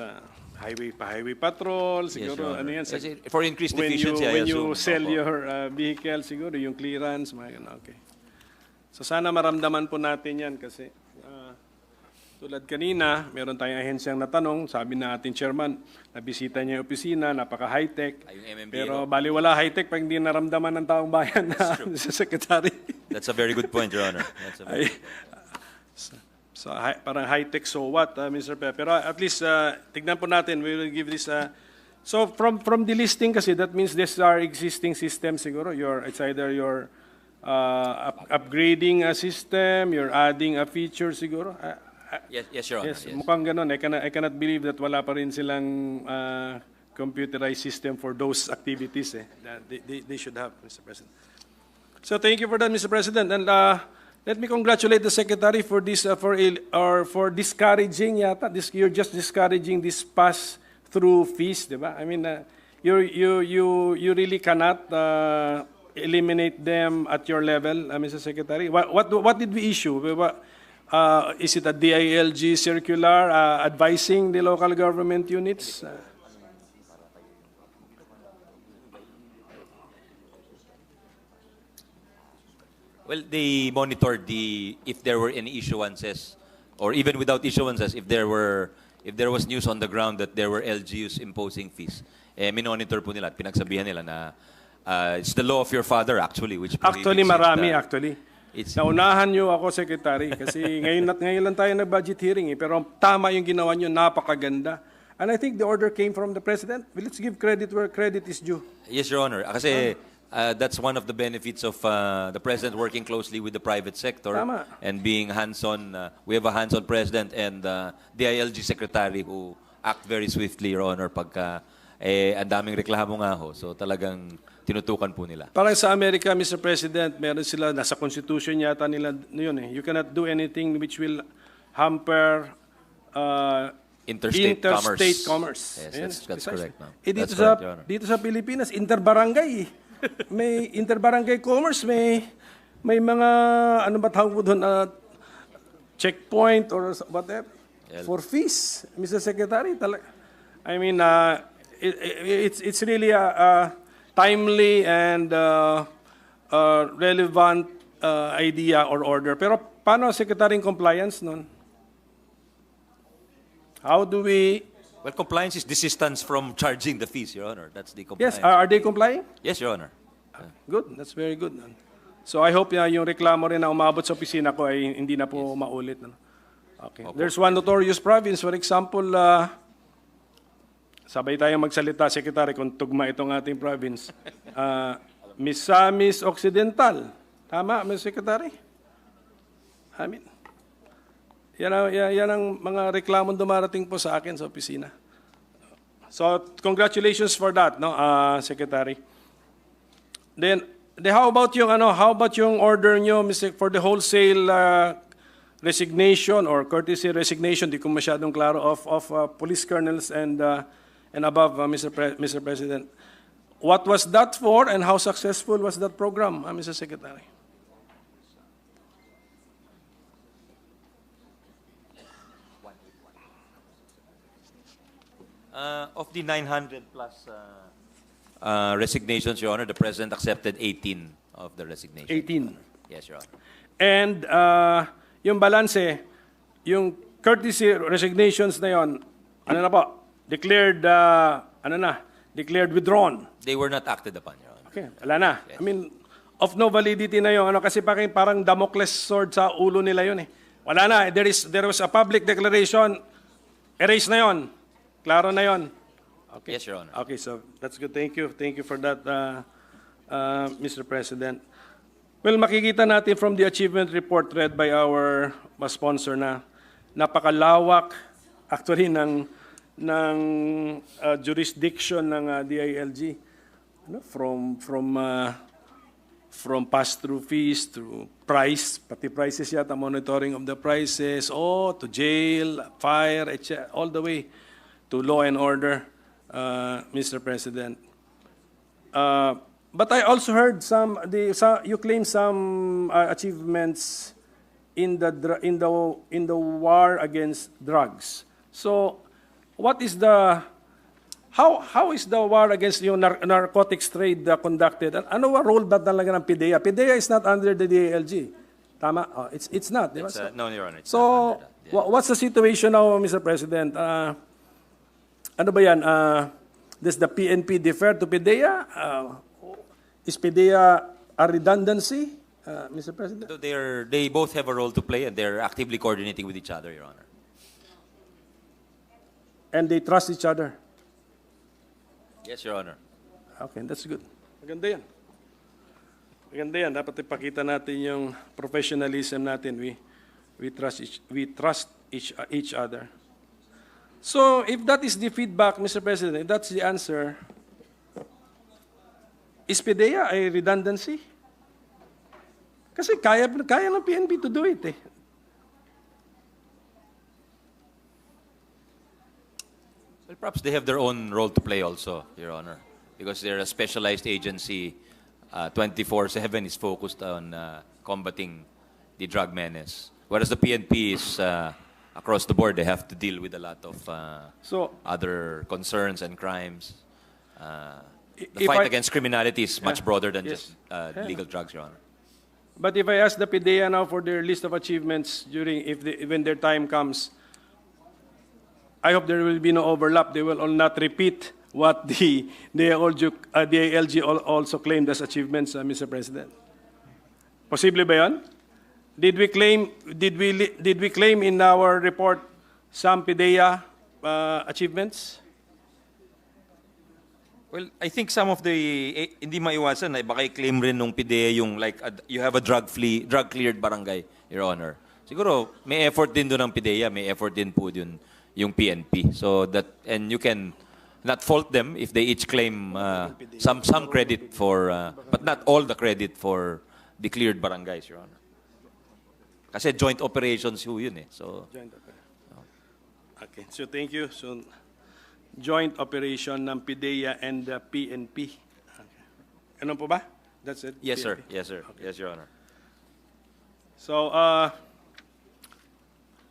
Highway patrol, Yes, siguro, Your Honor. ano yan? Kasi for increased when efficiency, I when you assume. sell Opo. your vehicle, siguro yung clearance, mga yun, okay. So sana maramdaman po natin yan kasi tulad kanina, meron tayong ahensyang natanong, sabi na ating chairman, nabisita niya yung opisina, napaka-high-tech. Yung MMDA, Pero no? baliwala high-tech pag hindi naramdaman ng taong bayan na sa secretary. That's a very good point, Your Honor. That's a very So, parang high-tech, so what, Mr. Pe? Pero at least, tignan po natin, we will give this. So from the listing kasi, that means these are existing systems siguro. It's either you're upgrading a system, you're adding a feature siguro. Yes, Your Honor. Yes, mukhang ganun. I cannot believe that wala pa rin silang computerized system for those activities. They should have, Mr. President. So thank you for that, Mr. President. And let me congratulate the Secretary for this, for discouraging yata. You're just discouraging this pass-through fees, di ba? I mean, you really cannot eliminate them at your level, Mr. Secretary. What did we issue? Is it a DILG circular advising the local government units? Well, they monitored if there were any issuances, or even without issuances, if there was news on the ground that there were LGUs imposing fees. Minonitor po nila at pinagsabihan nila na it's the law of your father actually, which Actually, marami actually. It's Naunahan niyo ako, Secretary, kasi ngayon lang tayo nag-budget hearing pero tama yung ginawa niyo, napakaganda. And I think the order came from the President. Well, let's give credit where credit is due. Yes, Your Honor. Kasi that's one of the benefits of the President working closely with the private sector. Tama. And being hands-on. We have a hands-on President and DILG Secretary who act very swiftly, Your Honor, pagka ang daming reklamo nga ho. So talagang tinutukan po nila. Parang sa Amerika, Mr. President, meron sila, nasa Constitution yata nila yun eh. You cannot do anything which will hamper Interstate commerce. Yes, that's correct, ma'am. Dito That's correct, Your Honor. dito sa Pilipinas, interbarangay. May interbarangay commerce, may mga, ano ba tawag mo doon, checkpoint or whatever, for fees, Mr. Secretary. I mean, it's really a timely and relevant idea or order. Pero paano Secretary in compliance nun? How do we... Well, compliance is desistance from charging the fees, Your Honor. That's the compliance. Yes, are they complying? Yes, Your Honor. Good, that's very good. So I hope yung reklamo rin na umabot sa opisina ko ay hindi na po maulit. Okay. There's one notorious province, for example, sabay tayong magsalita, Secretary, kung tugma itong ating province. Misamis Occidental. Tama, Mr. Secretary? I mean, yan ang mga reklamong dumarating po sa akin sa opisina. So, congratulations for that, no, Secretary. Then how about yung order nyo, Mr. for the wholesale resignation or courtesy resignation, di ko masyadong klaro, of police colonels and above, Mr. President. What was that for and how successful was that program, Mr. Secretary? Of the 900 plus resignations, Your Honor, the President accepted 18 of the resignations. 18? Yes, Your Honor. And yung balanse, yung courtesy resignations na yon, ano na po, declared, declared withdrawn. They were not acted upon, Your Honor. Okay, wala na. Yes. I mean, of no validity na yun, kasi parang Damocles sword sa ulo nila yun eh. Wala na, there was a public declaration, erase na yon. Klaro na yon. Okay. Yes, Your Honor. Okay, so that's good. Thank you for that, Mr. President. Well, makikita natin from the achievement report read by our sponsor na napakalawak actually ng jurisdiction ng DILG. from pass-through fees to price, pati prices yata, monitoring of the prices, to jail, fire, etc., all the way to law and order, Mr. President. But I also heard you claim some achievements in the war against drugs. So, what is how is the war against narcotics trade conducted? Ano ang role ba talaga ng PIDEA? PIDEA is not under the DILG. Tama? It's not. Di ba? No, Your Honor. It's So, not under that. what's the situation now, Mr. President? Ano ba yan? Does the PNP defer to PIDEA? Is PIDEA a redundancy, Mr. President? So they both have a role to play and they're actively coordinating with each other, Your Honor. And they trust each other? Yes, Your Honor. Okay, that's good. Maganda yan. Maganda yan. Dapat ipakita natin yung professionalism natin. We trust each other. So, if that is the feedback, Mr. President, if that's the answer, is PIDEA a redundancy? Kasi kaya ng PNP to do it eh. Well, perhaps they have their own role to play also, Your Honor, because they're a specialized agency. 24/7 is focused on combating the drug menace, whereas the PNP is across the board. They have to deal with a lot of other concerns and crimes. The fight against criminality is much broader than just legal drugs, Your Honor. But if I ask the PIDEA now for their list of achievements when their time comes, I hope there will be no overlap. They will all not repeat what the ALG also claimed as achievements, Mr. President. Posible ba yan? Did we claim in our report some PIDEA achievements? Well, I think some of the hindi maiwasan ay baka i-claim rin nung PIDEA yung you have a drug-cleared barangay, Your Honor. Siguro may effort din doon ng PIDEA, may effort din po doon yung PNP. So that, and you can not fault them if they each claim some credit for, but not all the credit for the cleared barangays, Your Honor. Kasi joint operations yun eh. So, Joint operation. Okay, so thank you. So, joint operation ng PIDEA and the PNP. Okay. Ano po ba? That's it? yes, PNP? sir. Yes, sir. Okay. Yes, Your Honor. So,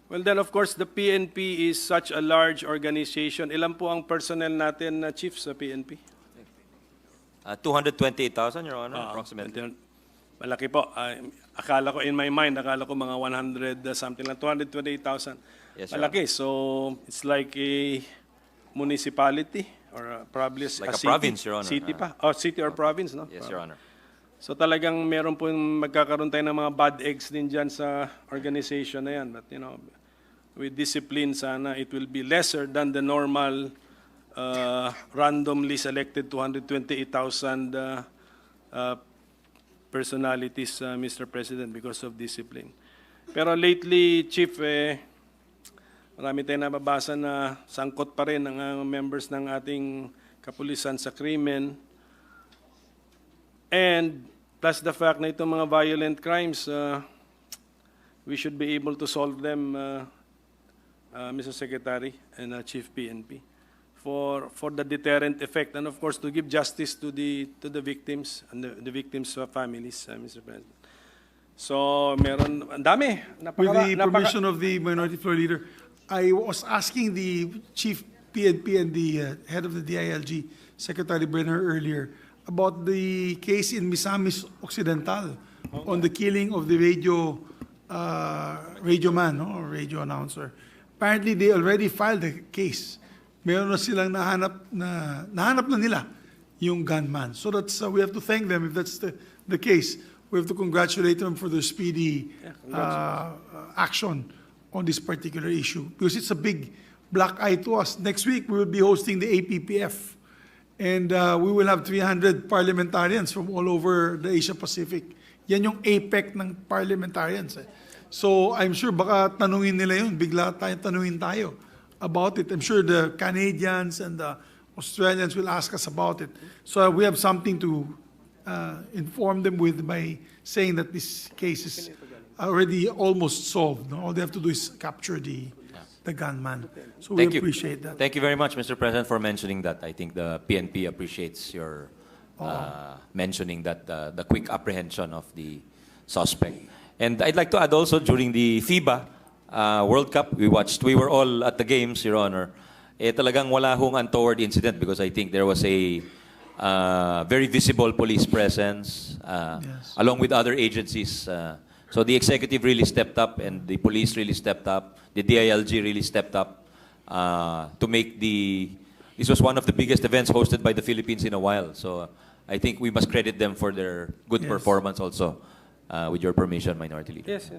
well then, of course, the PNP is such a large organization. Ilan po ang personnel natin na chief sa PNP? 228,000, Your Honor, approximately. Malaki po. Akala ko, in my mind, akala ko mga 100 something lang, 228,000. Yes, Your Malaki. So, it's like a municipality or probably Like a city. province, Your Honor. City pa. Oh, city or province, no? Yes, Your Honor. So talagang meron po magkakaroon tayo ng mga bad eggs din dyan sa organization na yan. But, you know, with discipline, sana it will be lesser than the normal randomly selected 228,000 personalities, Mr. President, because of discipline. Pero lately, Chief, marami tayong nababasa na sangkot pa rin ang members ng ating kapulisan sa krimen. And plus the fact na itong mga violent crimes, we should be able to solve them, Mr. Secretary and Chief PNP, for the deterrent effect, and of course to give justice to the victims and the victims' families, Mr. President. So meron, ang dami. With the permission of the Minority Floor Leader, I was asking the Chief PNP and the head of the DILG, Secretary Brenner, earlier about the case in Misamis Occidental on the killing of the radio man, no, or radio announcer. Apparently, they already filed the case. Meron na silang nahanap na nila yung gunman. So that's we have to thank them if that's the case. We have to congratulate them for their speedy action on this particular issue, because it's a big black eye to us. Next week, we will be hosting the APPF. And we will have 300 parliamentarians from all over the Asia Pacific. Yan yung APEC ng parliamentarians. So I'm sure baka tanungin nila yun, bigla tanungin tayo about it. I'm sure the Canadians and Australians will ask us about it. So we have something to inform them with by saying that this case is already almost solved. No? All they have to do is capture the gunman. So we appreciate that. Thank you very much, Mr. President, for mentioning that. I think the PNP appreciates your mentioning that the quick apprehension of the suspect. And I'd like to add also, during the FIBA World Cup, we were all at the games, Your Honor. Talagang wala hong untoward incident because I think there was a very visible police presence along with other agencies. So the executive really stepped up and the police really stepped up. The DILG really stepped up to make this was one of the biggest events hosted by the Philippines in a while. So I think we must credit them for their good performance also, with your permission, Minority Leader. Yes.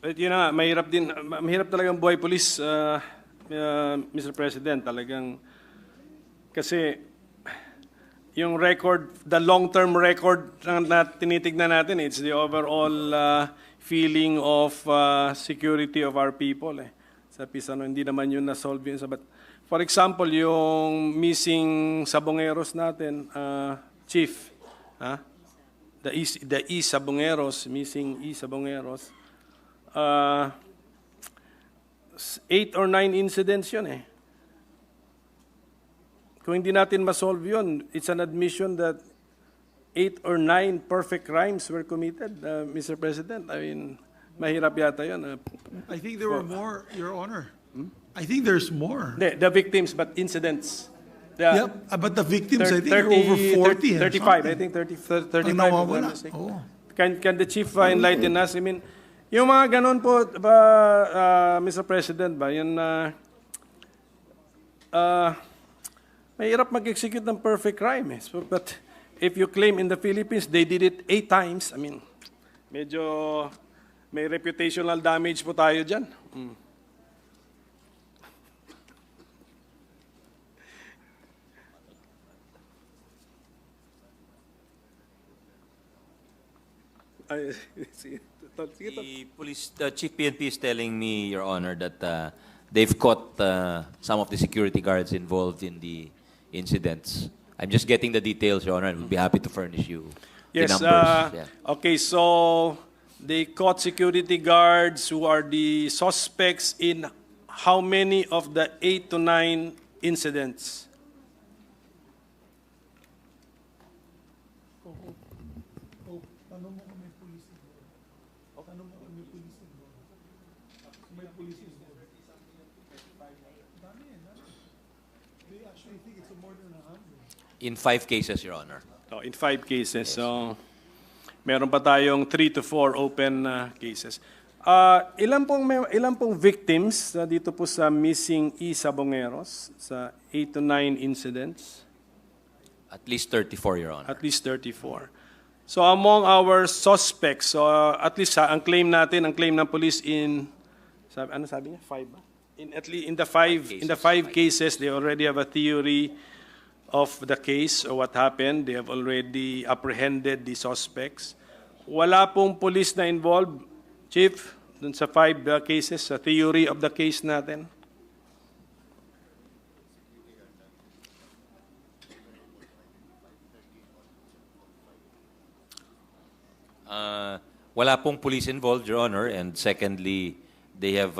But yun na, mahirap talagang buhay police, Mr. President, talagang, kasi yung record, the long-term record na tinitignan natin, it's the overall feeling of security of our people. Sa Pisano, hindi naman yun na-solve yun. But for example, yung missing sabongeros natin, Chief, the e-sabongeros, missing e-sabongeros, 8 or 9 incidents yun eh. Kung hindi natin ma-solve yun, it's an admission that 8 or 9 perfect crimes were committed, Mr. President. I mean, mahirap yata yun. I think there were more, Your Honor. I think there's more. The victims, but incidents. But the victims, I think, are over 40. 35, I think 35. Can the Chief enlighten us? I mean, yung mga ganon po, Mr. President, yun mahirap mag-execute ng perfect crime. But if you claim in the Philippines, they did it 8 times, I mean, medyo may reputational damage po tayo dyan. The Chief PNP is telling me, Your Honor, that they've caught some of the security guards involved in the incidents. I'm just getting the details, Your Honor, and we'll be happy to furnish you the numbers. Okay, so they caught security guards who are the suspects in how many of the 8 to 9 incidents? In 5 cases, Your Honor. In 5 cases. So, meron pa tayong 3 to 4 open cases. Ilan pong victims dito po sa missing e-sabongeros sa 8 to 9 incidents? At least 34, Your Honor. At least 34. So among our suspects, so at least ang claim natin, ang claim ng police in ano sabi niya? 5 ba? In the 5 cases, they already have a theory of the case or what happened. They have already apprehended the suspects. Wala pong police na involved, Chief, dun sa 5 cases, sa theory of the case natin. Wala pong police involved, Your Honor, and secondly, they have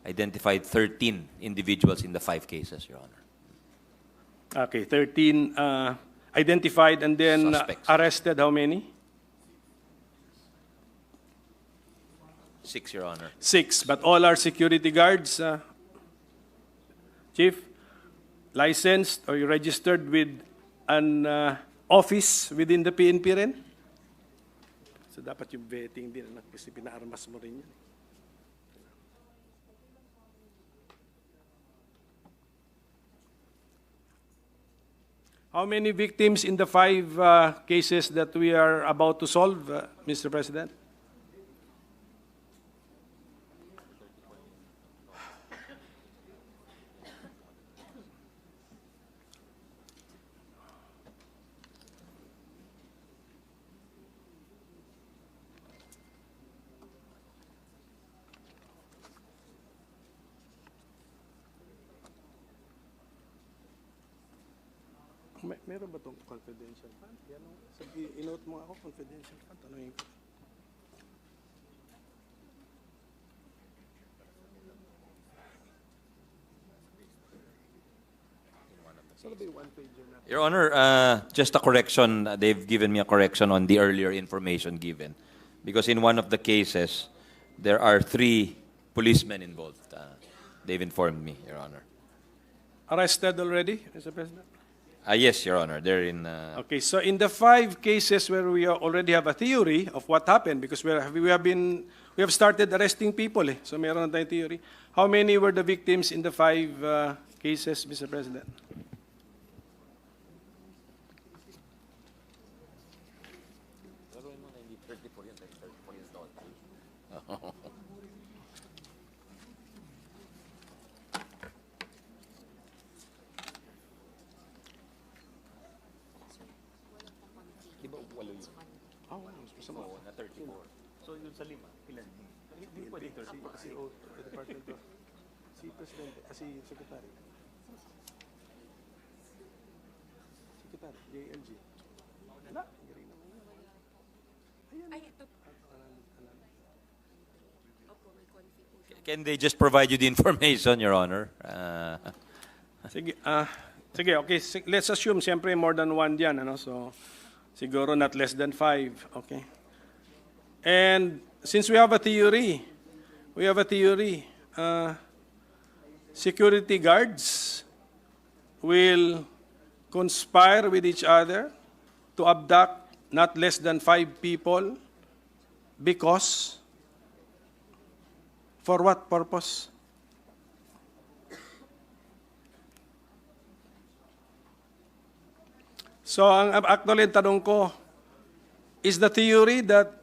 identified 13 individuals in the 5 cases, Your Honor. Okay, 13 identified and then arrested, how many? 6, Your Honor. 6, but all are security guards, Chief, licensed or registered with an office within the PNP rin? So dapat yung vetting din, kasi pinaarmas mo rin yan. How many victims in the 5 cases that we are about to solve, Mr. President? Meron ba itong confidential fund? Yan, sabi, inote mo ako, confidential fund. Tanungin ko. Your Honor, just a correction. They've given me a correction on the earlier information given. Because in one of the cases, there are 3 policemen involved. They've informed me, Your Honor. Arrested already, Mr. President? Yes, Your Honor. They're in... Okay, so in the 5 cases where we already have a theory of what happened, because we have started arresting people, so meron na tayong theory. How many were the victims in the 5 cases, Mr. President? So yun sa 5, ilan? Hindi pwede 30. Si Department of... Si Presidente, si Secretary. Secretary, JLG. Wala. Can they just provide you the information, Your Honor? Sige, sige, okay. Let's assume, siyempre, more than 1 dyan. Ano? So, siguro not less than 5. Okay. And since we have a theory, security guards will conspire with each other to abduct not less than 5 people because, for what purpose? So, actually, tanong ko, is the theory that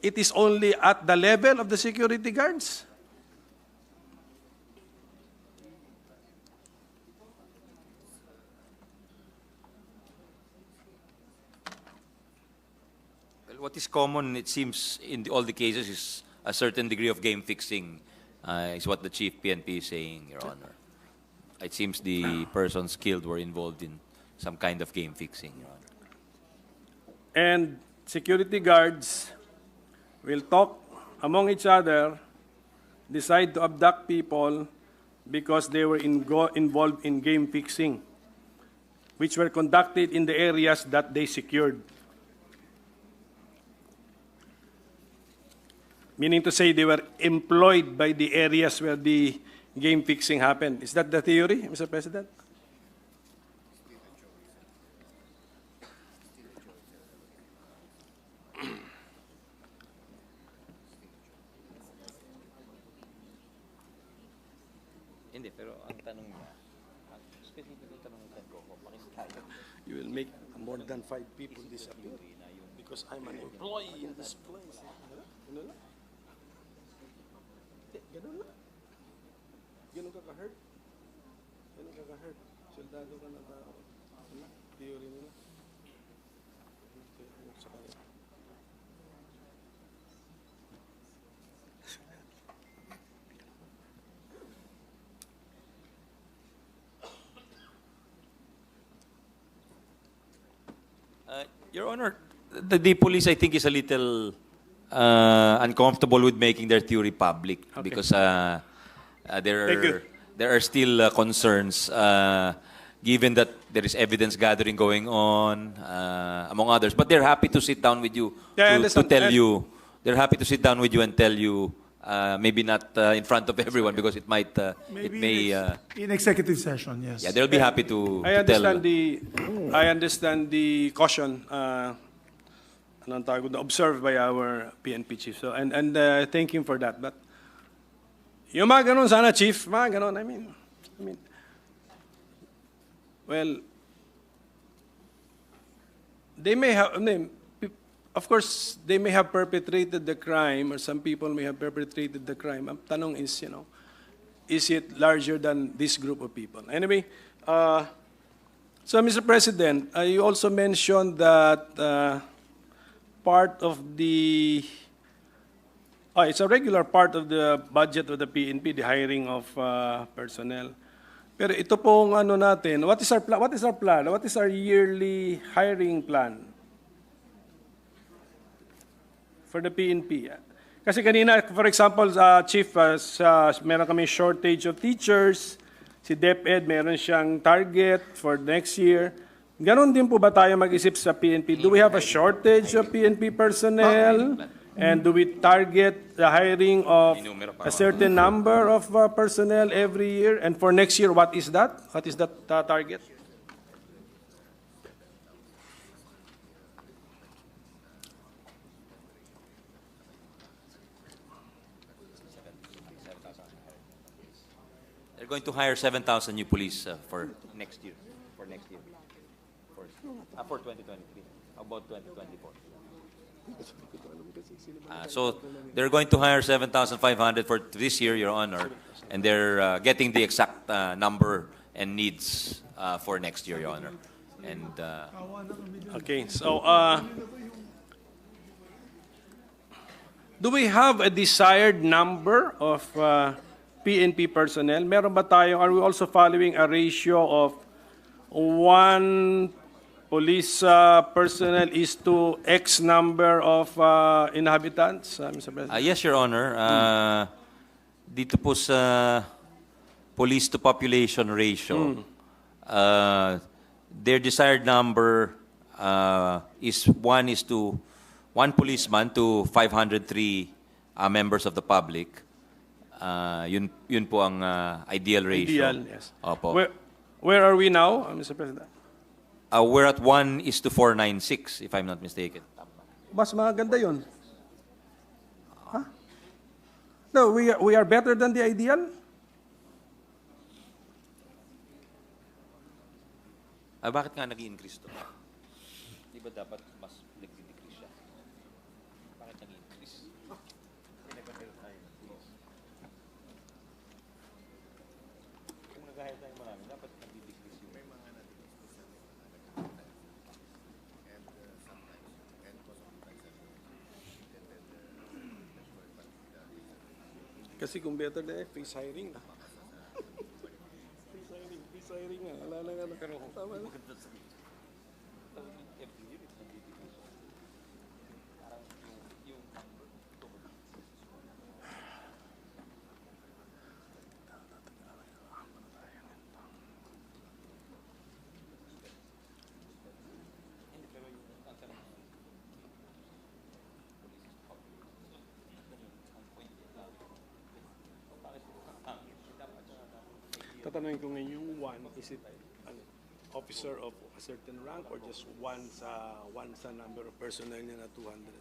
it is only at the level of the security guards? Well, what is common, it seems, in all the cases is a certain degree of game fixing, is what the Chief PNP is saying, Your Honor. It seems the persons killed were involved in some kind of game fixing, Your Honor. And security guards will talk among each other, decide to abduct people because they were involved in game fixing, which were conducted in the areas that they secured. Meaning to say they were employed by the areas where the game fixing happened. Is that the theory, Mr. President? Hindi, pero ang tanong niya, ang specific na tanong ko, bakit tayo? You will make more than 5 people disappear because I'm an employee in this place. Ganun lang. Ganun lang. Ganun ka ka-hurt. Ganun ka ka-hurt. Soldado ka na tao. Theory nila. Sa kanila. Your Honor, the police, I think, is a little uncomfortable with making their theory public because there are still concerns, given that there is evidence gathering going on, among others. But they're happy to sit down with you to tell you. They're happy to sit down with you and tell you. Maybe not in front of everyone because it may in executive session, yes. Yeah, they'll be happy to tell. I understand the caution observed by our PNP chief. So and thank him for that. But yung mga ganun sana, chief, mga ganun. I mean, well, they may have. Of course, they may have perpetrated the crime, or some people may have perpetrated the crime. Ang tanong is, is it larger than this group of people? Anyway, so Mr. President, you also mentioned that part of the, it's a regular part of the budget of the PNP, the hiring of personnel. Pero ito pong ano natin, what is our plan? What is our plan? What is our yearly hiring plan for the PNP? Kasi kanina, for example, Chief, meron kami shortage of teachers. Si DepEd, meron siyang target for next year. Ganon din po ba tayo mag-isip sa PNP? Do we have a shortage of PNP personnel? And do we target the hiring of a certain number of personnel every year? And for next year, what is that? What is that target? They're going to hire 7,000 new police for next year. For 2023. How about 2024? So they're going to hire 7,500 for this year, Your Honor, and they're getting the exact number and needs for next year, Your Honor. And okay, so do we have a desired number of PNP personnel? Meron ba tayo? Are we also following a ratio of one police personnel is to X number of inhabitants, Mr. President? yes, Your Honor. Dito po sa police to population ratio, their desired number is one policeman to 503 members of the public. Yun po ang ideal ratio. Ideal, yes. Opo. Where are we now, Mr. President? We're at 1:496, if I'm not mistaken. Mas maganda yun. Huh? No, we are better than the ideal? Bakit nga nag-i-increase to? Di ba dapat mas nag-decrease siya? Bakit nag-i-increase? Kung nag-hire tayo marami, dapat nag-i-decrease yun. Kasi kung better na free hiring na. Free hiring nga. Wala na nga. Tama na. Tatanungin ko ngayon yung one, is it an officer of a certain rank or just one sa number of personnel niya na 200?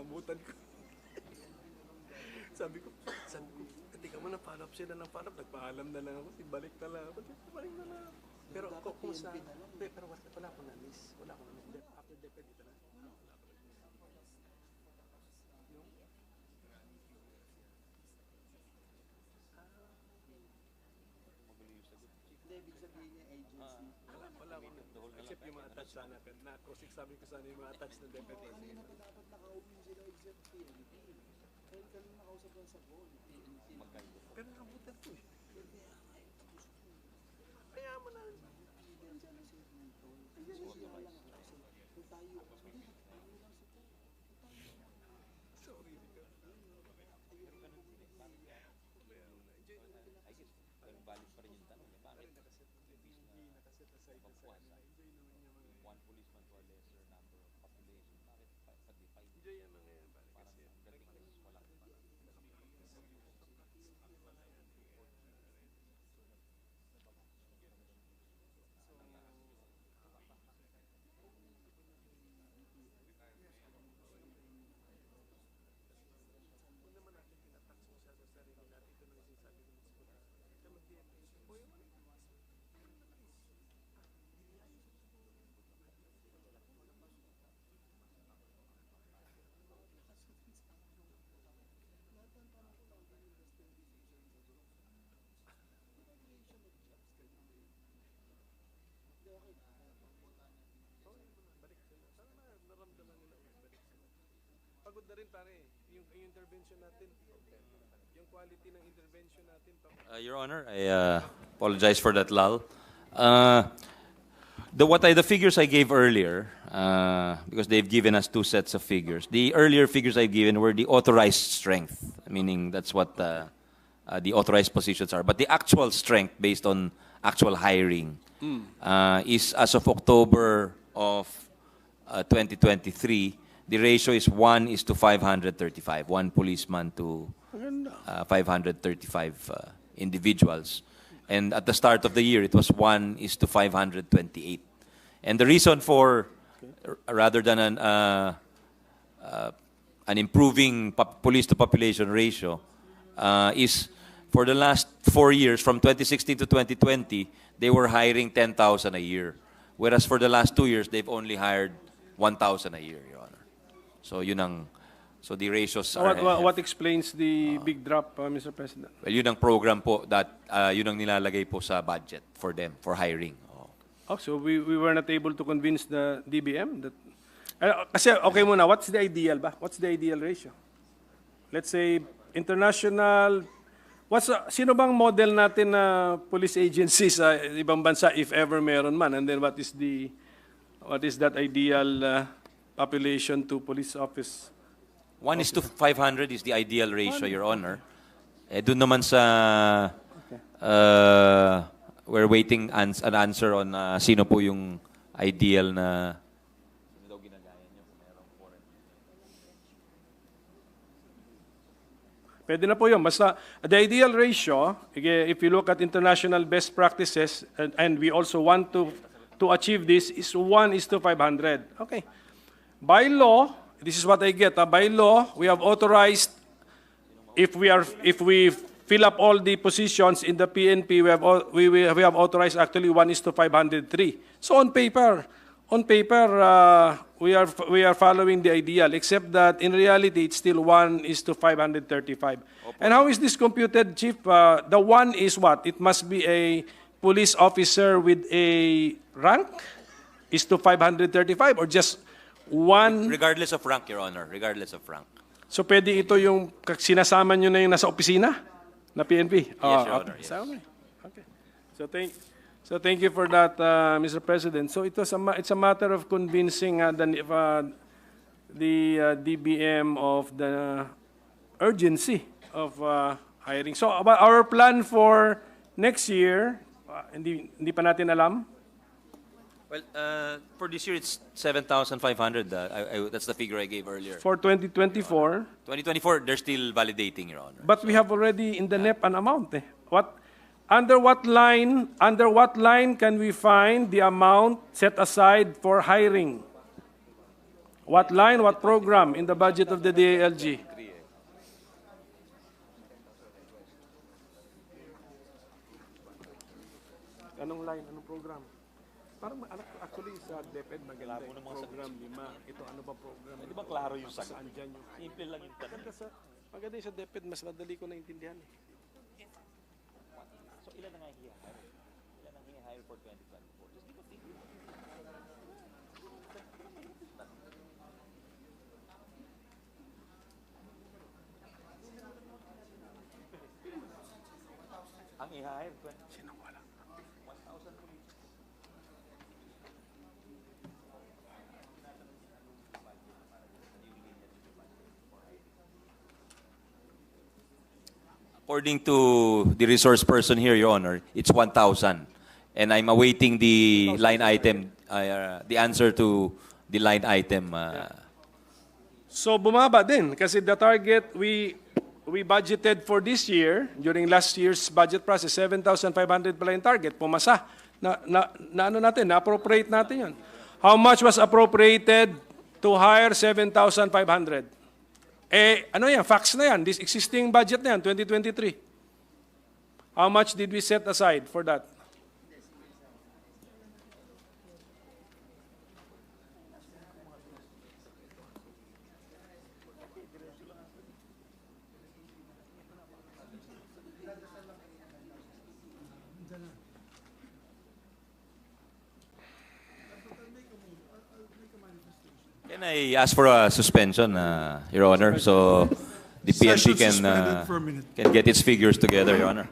Nabutan ko. Sabi ko, tika mo na follow up sila ng follow up. Nagpaalam na lang ako, ibalik na lang ako. Ibalik na lang. Pero kung sa, pero wala ko na miss. Wala ko na miss. After DepEd, dito na. Ibig sabihin niya agency. Wala ko na. Except yung mga attached sana. Na cross-examine sabi ko sana yung mga attached na DepEd. Dapat naka-open sila except PNP. Kaya kami nakausap lang sa phone. Pero nakabutan ko eh. Kaya mo na. Sorry. Valid pa rin yung tanong niya. Bakit? Nakaset aside na sa One policeman to a lesser number of population. Bakit pag-define? enjoy yan mga yan. Parang ridiculous. Wala. Your Honor, I apologize for that lull. The figures I gave earlier, because they've given us two sets of figures. The earlier figures I've given were the authorized strength, meaning that's what the authorized positions are. But the actual strength, based on actual hiring, is as of October of 2023, the ratio is 1:535, one policeman to 535 individuals. And at the start of the year, it was 1:528. And the reason for, rather than an improving police to population ratio, is for the last 4 years, from 2016 to 2020, they were hiring 10,000 a year. Whereas for the last 2 years, they've only hired 1,000 a year, Your Honor. So so the ratios are... What explains the big drop, Mr. President? Well, yun ang program po that yun ang nilalagay po sa budget for them, for hiring. Oh, so we were not able to convince the DBM that... kasi, okay muna, what's the ideal ba? What's the ideal ratio? Let's say, international... sino bang model natin na police agencies sa ibang bansa, if ever meron man? And then what is that ideal population to police office? 1:500 is the ideal ratio, Your Honor. Doon naman sa we're waiting an answer on sino po yung ideal na Pwede na po yun. Basta the ideal ratio, if you look at international best practices, and we also want to achieve this, is 1:500. Okay. By law, this is what I get. By law, we have authorized, if we fill up all the positions in the PNP, we have authorized actually 1:503. So on paper, we are following the ideal, except that in reality it's still 1:535. And how is this computed, Chief? The 1 is what? It must be a police officer with a rank? Is to 535 or just one? Regardless of rank, Your Honor. Regardless of rank. So pwede ito yung sinasama nyo na yung nasa opisina na PNP? Yes, Your Honor. Yes. Okay. So thank you for that, Mr. President. So it's a matter of convincing the DBM of the urgency of hiring. So our plan for next year, hindi pa natin alam. Well, for this year, it's 7,500. That's the figure I gave earlier. For 2024? 2024, they're still validating, Your Honor. But we have already in the NEP an amount. Under what line can we find the amount set aside for hiring? What line, what program in the budget of the DALG? Anong line, anong program? Parang actually sa DepEd maganda yung program 5. Ito ano ba program? Di ba klaro yung sagot? Saan dyan yung... Simple lang yung tanong. Maganda yung sa DepEd, mas madali ko naintindihan. So ilan ang i-hire? Ilan ang i-hire for 2024? Just give a figure. Ang i-hire, 20. Sino wala? 1,000 police. According to the resource person here, Your Honor, it's 1,000. And I'm awaiting the line item, the answer to the line item. So bumaba din kasi the target we budgeted for this year during last year's budget process 7,500 pala yung target, pumasa. Na-appropriate natin 'yon. How much was appropriated to hire 7,500? Ano yan? Facts na yan. This existing budget na yan, 2023. How much did we set aside for that? Can I ask for a suspension, Your Honor, so the Session PNP suspended for a minute. can get its figures together, Your Honor?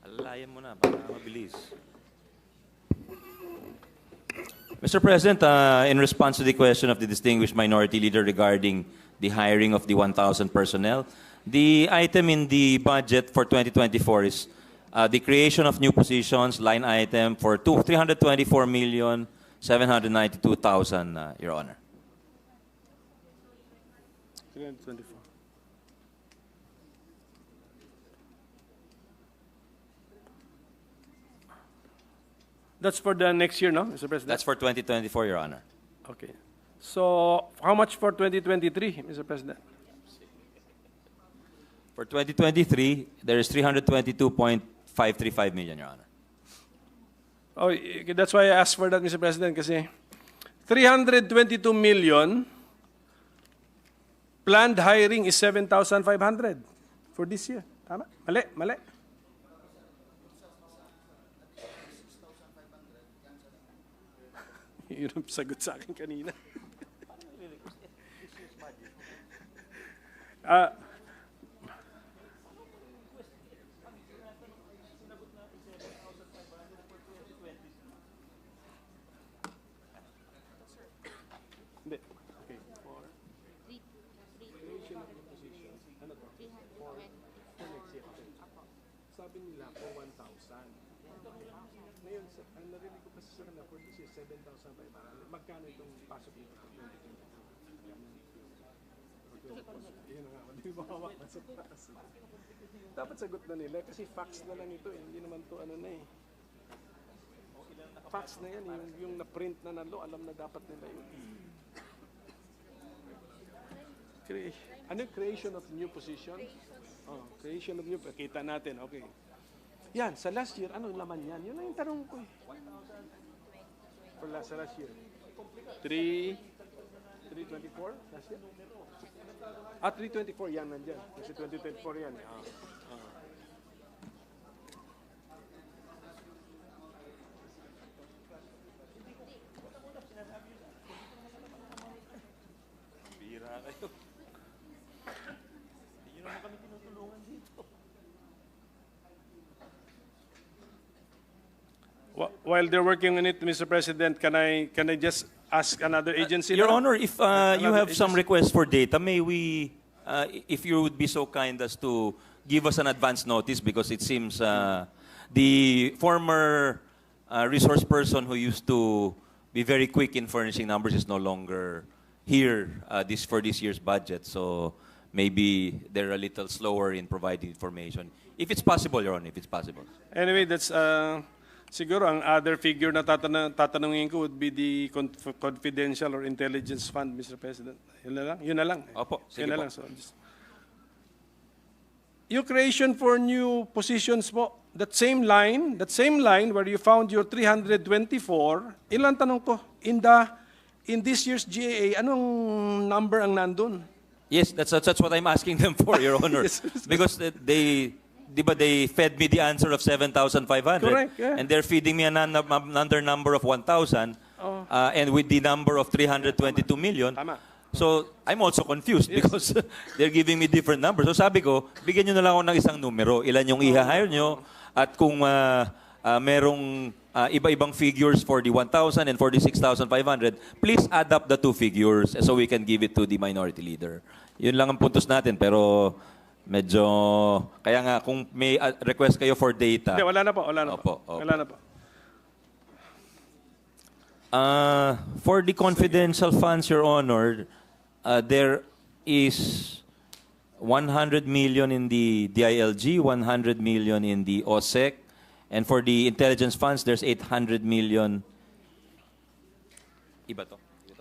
Alalayan mo na, para mabilis. Mr. President, in response to the question of the distinguished minority leader regarding the hiring of the 1,000 personnel, the item in the budget for 2024 is the creation of new positions, line item for 324,792,000, Your Honor. 324. That's for the next year, no, Mr. President? That's for 2024, Your Honor. Okay. So, how much for 2023, Mr. President? For 2023, there is 322.535 million, Your Honor. Oh, that's why I asked for that, Mr. President, kasi 322 million, planned hiring is 7,500 for this year. Tama? Mali, mali. Yun ang sagot sa akin kanina. nila po 1,000. Ngayon, ang narinig ko kasi sir na for this year, 7,500. Magkano itong pasok nito for 2022? Yun nga, hindi mawawak na sa taas. Dapat sagot na nila kasi fax na lang ito eh. Hindi naman to ano na eh. Fax na yan, yung na-print na nalo, alam na dapat nila yun. Ano yung creation of new position? Oh, creation of new, kita natin, okay. Yan, sa last year, ano laman yan? Yun lang yung tanong ko eh. Sa last year. 324 last year? 324 yan nandyan. Kasi 2024 yan eh. Bira kayo. Hindi nyo naman kami tinutulungan dito. While they're working on it, Mr. President, can I just ask another agency? Your now? Honor, if you have some requests for data, may we, if you would be so kind as to give us an advance notice, because it seems the former resource person who used to be very quick in furnishing numbers is no longer here for this year's budget. So maybe they're a little slower in providing information. If it's possible, Your Honor, if it's possible. Anyway, that's siguro ang other figure na tatanungin ko would be the confidential or intelligence fund, Mr. President. Yun na lang. Yun na lang. Opo, sige yun na po. lang. So, yung creation for new positions po, that same line where you found your 324, ilan tanong ko, in this year's GAA, anong number ang nandun? Yes, that's what I'm asking them for, Your Honor. Yes. Because they fed me the answer of 7,500. Correct, yeah. And they're feeding me another number of 1,000. Oh. And with the number of 322 million. Tama. So, I'm also confused because they're giving me different numbers. So sabi ko, bigyan nyo na lang ako ng isang numero. Ilan yung i-hire nyo at kung merong iba-ibang figures for the 1,000 and for the 6,500, please add up the two figures so we can give it to the minority leader. Yun lang ang puntos natin, pero medyo, kaya nga kung may request kayo for data. Hindi, wala na po. Wala na po. Opo. Wala na po. For the confidential funds, Your Honor, there is 100 million in the DILG, 100 million in the OSEC, and for the intelligence funds, there's 800 million. Iba to?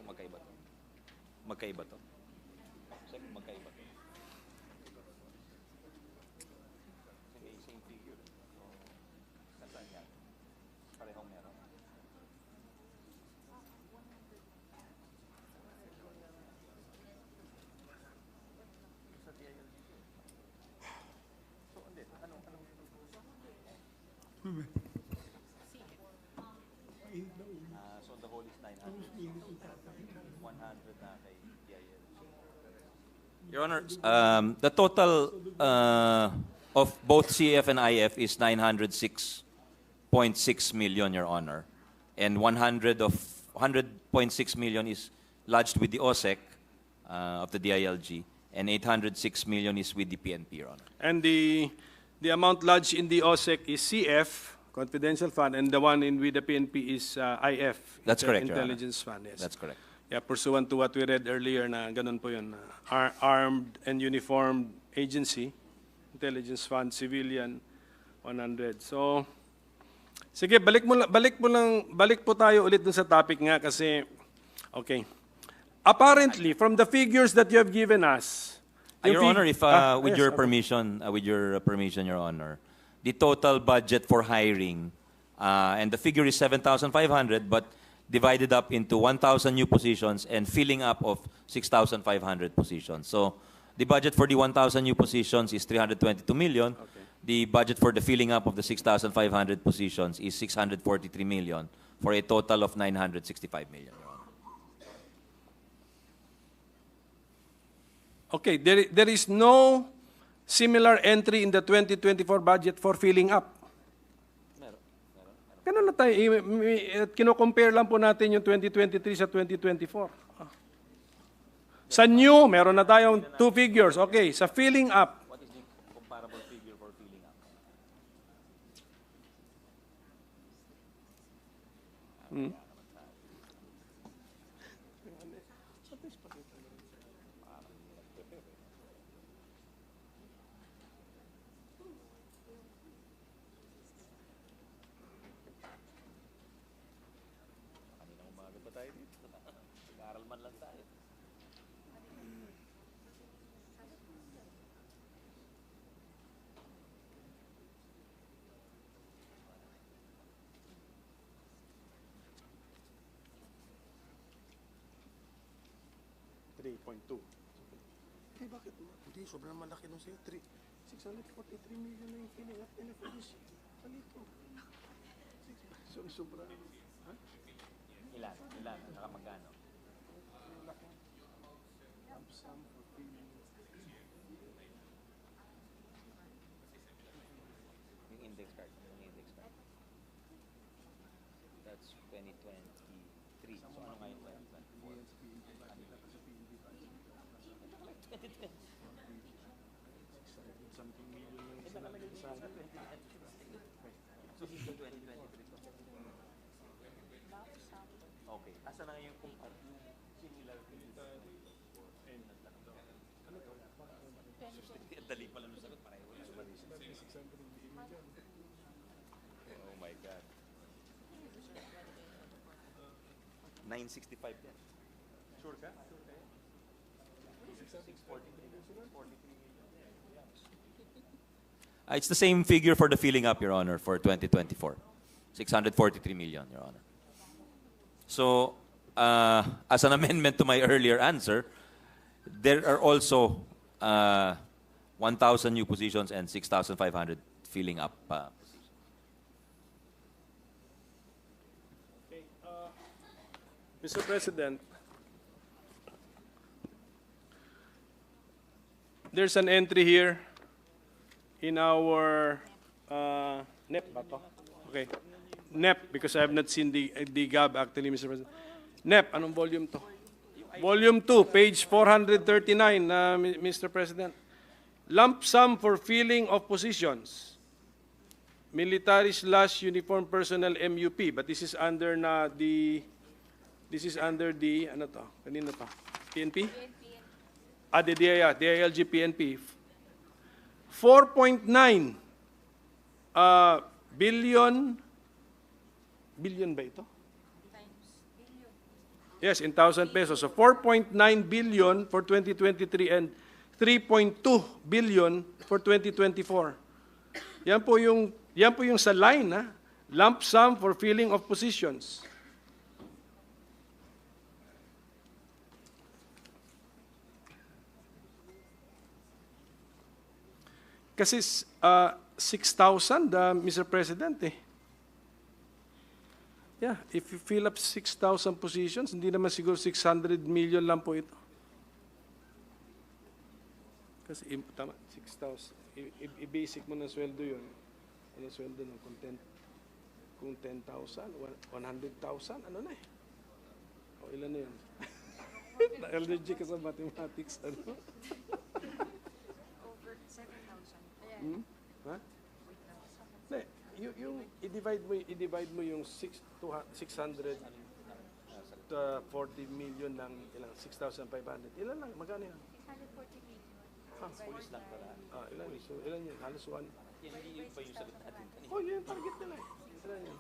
Magkaiba to? Magkaiba to? Magkaiba to? Same figure. Nasaan yan? Parehong meron. So the whole is 900. 100 na kay DIL. Your Honor, the total of both CF and IF is 906.6 million, Your Honor. And 100.6 million is lodged with the OSEC of the DILG, and 806 million is with the PNP, Your Honor. And the amount lodged in the OSEC is CF, confidential fund, and the one in with the PNP is IF. That's correct, Your Honor. Intelligence fund, yes. That's correct. Yeah, pursuant to what we read earlier na ganun po yun. Armed and uniformed agency, intelligence fund, civilian, 100. So, sige, balik po tayo ulit dun sa topic nga kasi, okay. Apparently, from the figures that you have given us, Your Honor, if with yes, your okay. permission, Your Honor, the total budget for hiring, and the figure is 7,500, but divided up into 1,000 new positions and filling up of 6,500 positions. So the budget for the 1,000 new positions is 322 million. Okay. The budget for the filling up of the 6,500 positions is 643 million, for a total of 965 million, Your Honor. Okay, there is no similar entry in the 2024 budget for filling up. Ganun na tayo. Kino-compare lang po natin yung 2023 sa 2024. Sa new, meron na tayong two figures. Okay, sa filling up. What is the comparable figure for filling up? Hmm? Kaninang umaga pa tayo dito. Nag-aaral man lang tayo. Eh, bakit? Hindi, sobrang malaki nung sa'yo. 643 million na yung piningat nila for this year. Palito. Sobra. Ha? Ilan? Nakamagano? Yung index card. That's 2023. So ano ngayon 2024? Something million yung Ito nakalagay sa 2023. So dito 2023 to. Okay. Asa na yung similar to this? Ano to? Ang dali pala nung sagot. Pareho lang. Oh my God. 965 yan. Sure ka? 643. It's the same figure for the filling up, Your Honor, for 2024. 643 million, Your Honor. So, as an amendment to my earlier answer, there are also 1,000 new positions and 6,500 filling up positions. Okay, Mr. President, there's an entry here in our NEP ba to? Okay. NEP, because I have not seen the GAB actually, Mr. President. NEP, anong volume to? Volume 2, page 439, Mr. President. Lump sum for filling of positions. Military/uniform personnel MUP, but this is under the ano to? Kanino to? PNP? The DILG PNP. 4.9 billion ba ito? Yes, in 1,000 pesos. So 4.9 billion for 2023 and 3.2 billion for 2024. Yan po yung sa line, ha? Lump sum for filling of positions. Kasi 6,000, Mr. President, eh. Yeah, if you fill up 6,000 positions, hindi naman siguro 600 million lang po ito. Kasi, tama, 6,000. I-basic mo ng sweldo yun. Ano sweldo ng kung 10,000, 100,000, ano na eh. O, ilan na yun? Na-LG ka sa mathematics, ano? Ha? Hindi, yung i-divide mo yung 640 million ng ilang 6,500. Ilan lang? Magkano yan? 640 million. Pulis lang pala. Ilan? So, ilan yun? Halos 1. Hindi ba yung sagot natin? Oh, yun yung target nila eh. Ilan yun?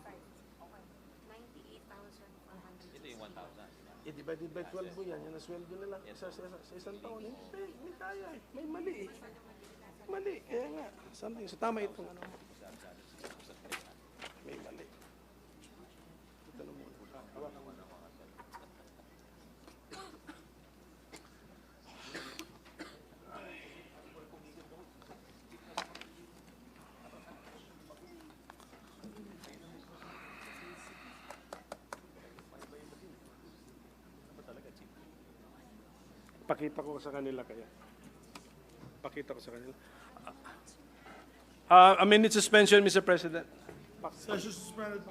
98,400. Ito yung 1,000. I-divide by 12 mo yan. Yan ang sweldo nila sa isang taon. May kaya eh. May mali eh. Mali. Kaya nga. Something. So, tama itong ano. May mali. Ito na muna. Pakita ko sa kanila kaya. Pakita ko sa kanila. A minute suspension, Mr. President. Session suspended.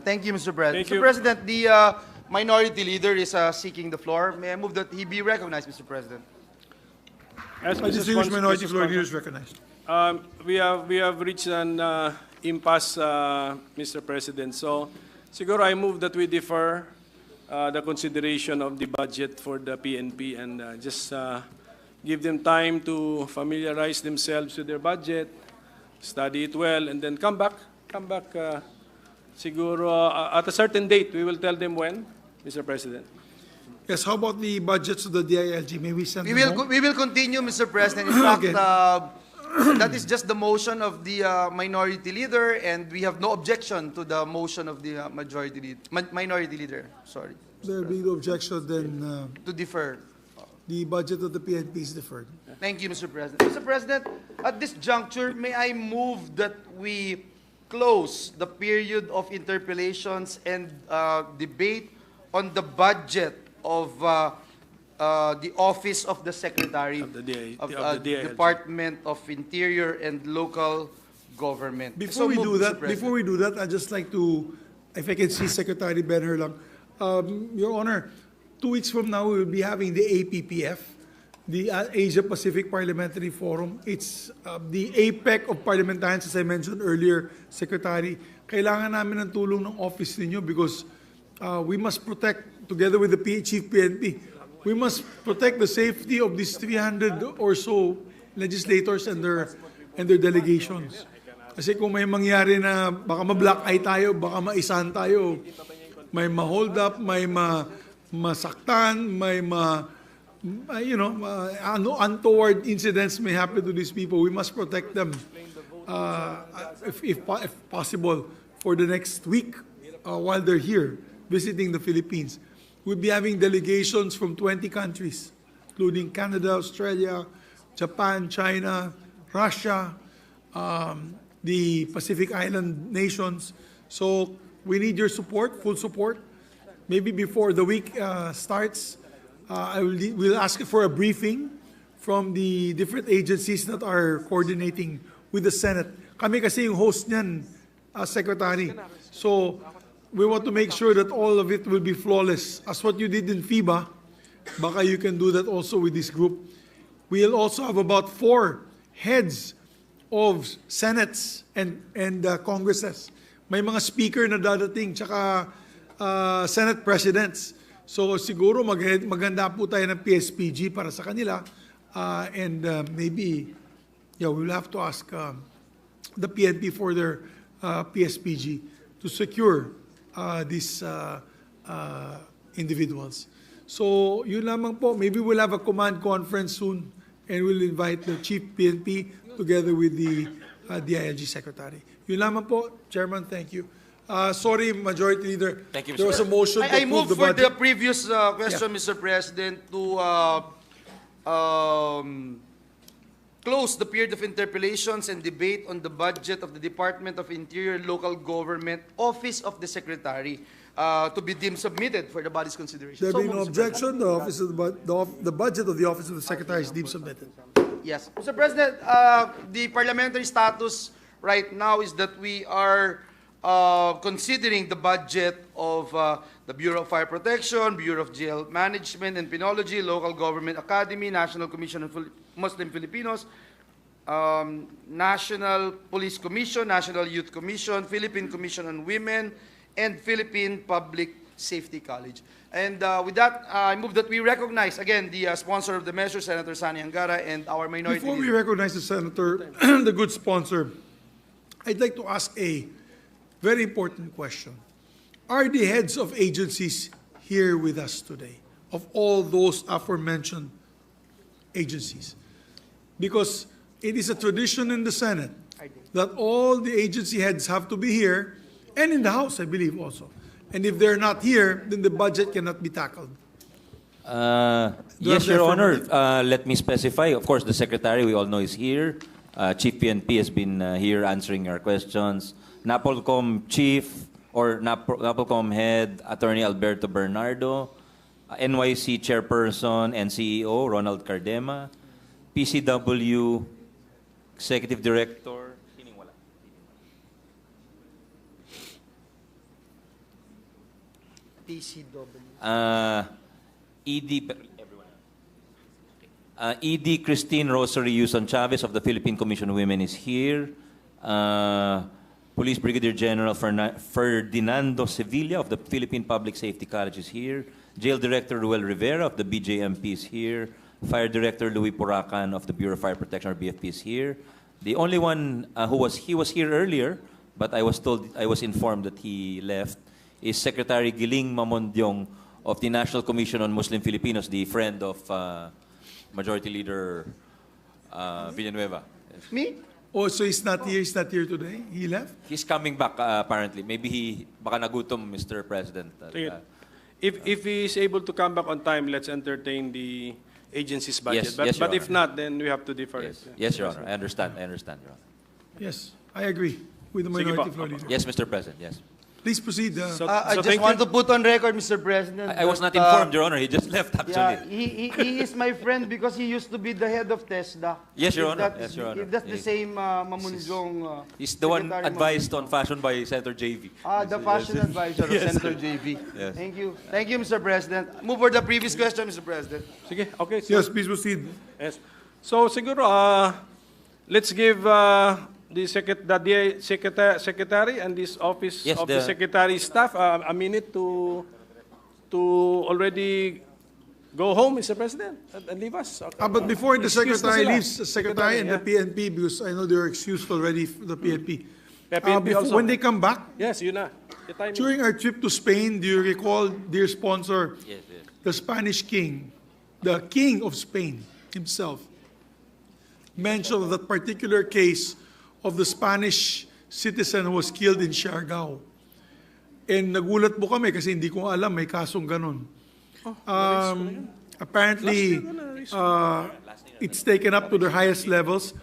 Thank you, Mr. President. Thank you. Mr. President, the minority leader is seeking the floor. May I move that he be recognized, Mr. President? As I distinguished minority Mr. floor Sponsor. leader is recognized. We have reached an impasse, Mr. President. So, siguro I move that we defer the consideration of the budget for the PNP and just give them time to familiarize themselves with their budget, study it well, and then come back. Siguro at a certain date, we will tell them when, Mr. President. Yes, how about the budgets of the DILG? May we send them home? We will continue, Mr. President. In fact, Okay. that is just the motion of the minority leader, and we have no objection to the motion of the minority leader. Sorry. There being no objection, then To defer. the budget of the PNP is deferred. Thank you, Mr. President. Mr. President, at this juncture, may I move that we close the period of interpellations and debate on the budget of the Office of the Secretary Of the DILG. Department of Interior and Local Government. Before we do that, I'd just like to, if I can see Secretary Benher lang. Your Honor, 2 weeks from now, we will be having the APPF, the Asia Pacific Parliamentary Forum. It's the APEC of parliamentarians, as I mentioned earlier, Secretary. Kailangan namin ng tulong ng office ninyo because we must protect, together with the Chief PNP, we must protect the safety of these 300 or so legislators and their delegations. Kasi kung may mangyari na baka ma-black eye tayo, baka maisahan tayo, may ma-hold up, may masaktan, may untoward incidents may happen to these people. We must protect them if possible for the next week while they're here visiting the Philippines. We'll be having delegations from 20 countries, including Canada, Australia, Japan, China, Russia, the Pacific Island nations. So we need your support, full support. Maybe before the week starts, we'll ask for a briefing from the different agencies that are coordinating with the Senate. Kami kasi yung host niyan, Secretary. So we want to make sure that all of it will be flawless. As what you did in FIBA, baka you can do that also with this group. We'll also have about 4 heads of senates and congresses. May mga speaker na dadating, tsaka Senate presidents. So siguro maganda po tayo ng PSPG para sa kanila. Maybe, we'll have to ask the PNP for their PSPG to secure these individuals. So yun lamang po. Maybe we'll have a command conference soon and we'll invite the Chief PNP together with the DILG Secretary. Yun lamang po, Chairman, thank you. Sorry, Majority Leader. Thank you, Mr. There was a motion to I approve move the for budget. the previous question, Mr. President, to close the period of interpellations and debate on the budget of the Department of Interior Local Government Office of the Secretary to be deemed submitted for the body's consideration. There So being no moved, Mr. objection, the budget of the Office of the Secretary is deemed submitted. Yes. Mr. President, the parliamentary status right now is that we are considering the budget of the Bureau of Fire Protection, Bureau of Jail Management and Penology, Local Government Academy, National Commission of Muslim Filipinos, National Police Commission, National Youth Commission, Philippine Commission on Women, and Philippine Public Safety College. And with that, I move that we recognize, again, the sponsor of the measure, Senator Sani Angara, and our minority Before we leader. recognize the Senator, the good sponsor, I'd like to ask a very important question. Are the heads of agencies here with us today, of all those aforementioned agencies? Because it is a tradition in the Senate that all the agency heads have to be here, and in the House, I believe also. And if they're not here, then the budget cannot be tackled. Yes, Your Honor. Let me specify. Of course, the Secretary, we all know, is here. Chief PNP has been here answering our questions. NAPOLCOM Chief or NAPOLCOM Head, Attorney Alberto Bernardo, NYC Chairperson and CEO, Ronald Cardema, PCW Executive Director, PCW. ED Christine Rosary Yuson Chavez of the Philippine Commission on Women is here. Police Brigadier General Ferdinando Sevilla of the Philippine Public Safety College is here. Jail Director Ruel Rivera of the BJMP is here. Fire Director Louis Puracan of the Bureau of Fire Protection or BFP is here. The only one who was here earlier, but I was informed that he left, is Secretary Giling Mamondyong of the National Commission on Muslim Filipinos, the friend of Majority Leader Villanueva. Yes. Me? Oh, so he's not here today? He left? He's coming back apparently. Maybe baka nagutom, Mr. President. Sige. If he is able to come back on time, let's entertain the agency's budget. Yes, Your but if Honor. not, then we have to defer Yes, it. yes, Your Honor. I understand, Your Honor. Yes, I agree with the Sige minority po. floor leader. Yes, Mr. President, yes. Please proceed. I just want to put on record, Mr. President. I was that, not informed, Your Honor. He just left, actually. Yeah, he is my friend because he used to be the head of TESDA. Yes, Your If Honor. that's- Yes, Your Honor. If that's the Yes. same Mamunjong. He's the one Secretary advised on fashion by Senator JV. The fashion advisor of Yes. Senator JV. Yes. Thank you. Thank you, Mr. President. Move for the previous question, Mr. President. Sige, okay. So, Yes, please proceed. yes. So siguro, let's give the secretary and this office Yes, of the secretary staff a minute to already go home, Mr. President, and leave us. Okay. But before the Excuse na secretary sila. leaves, the secretary and the yeah. PNP, because I know they're excused already, the PNP. PNP also. When they come back, Yes, yun na. The timing. during our trip to Spain, do you recall, dear sponsor, Yes, yes. the Spanish king, the king of Spain himself, mentioned of that particular case of the Spanish citizen who was killed in Siargao. And nagulat po kami kasi hindi ko alam may kasong ganun. Apparently, it's taken up to the highest levels.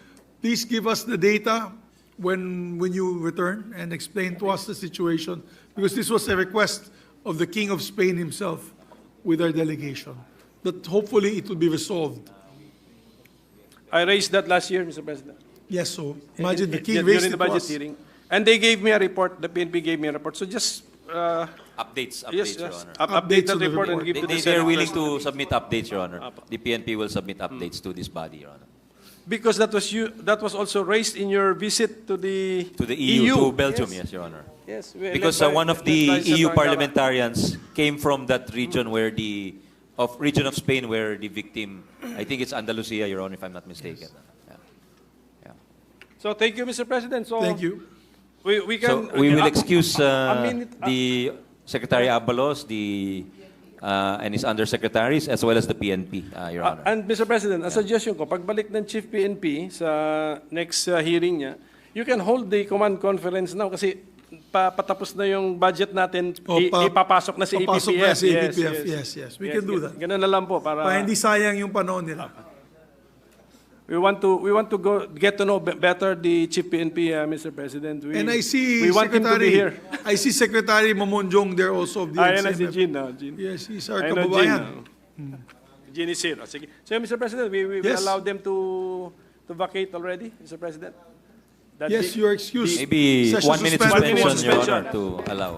Please give us the data when you return and explain to us the situation, because this was a request of the King of Spain himself with our delegation, that hopefully it will be resolved. I raised that last year, Mr. President. Yes, so imagine the King During raised the it to budget us. hearing. And they gave me a report, the PNP gave me a report. So just Updates, yes, Your yes, Honor. update Updates that on the report and report. give to the They're Senate willing President. to submit updates, Your Honor. The PNP will submit updates to this body, Your Honor. Because that was also raised in your visit to the EU, to Belgium, yes, Your Honor. Yes, Because one of the EU parliamentarians came from that region where region of Spain where the victim, I think it's Andalusia, Your Honor, if I'm not mistaken. Yeah. So thank you, Mr. President. So Thank you. we can. So we will excuse minute, the Secretary Abalos, and his undersecretaries, as well as the PNP, Your Honor. And Mr. President, a suggestion ko, pagbalik ng Chief PNP sa next hearing niya, you can hold the command conference now kasi patapos na yung budget natin, ipapasok na si Papasok EPPF. na si EPPF. Yes. We can do that. Ganun na lang po para Hindi sayang yung panahon nila. we want to get to know better the Chief PNP, Mr. President. And I see we want him to be here. I see Secretary Mamonjong there also of the Ayan na si NCMF. Jean. No? Jean. Yes, he's our I know kababayan. Jean, Jean is here. Sige. So, Mr. President, we Yes. allow them to vacate already, Mr. President? Yes, you are excused. Maybe Session 1 minute suspended. suspension, Your Honor, to allow.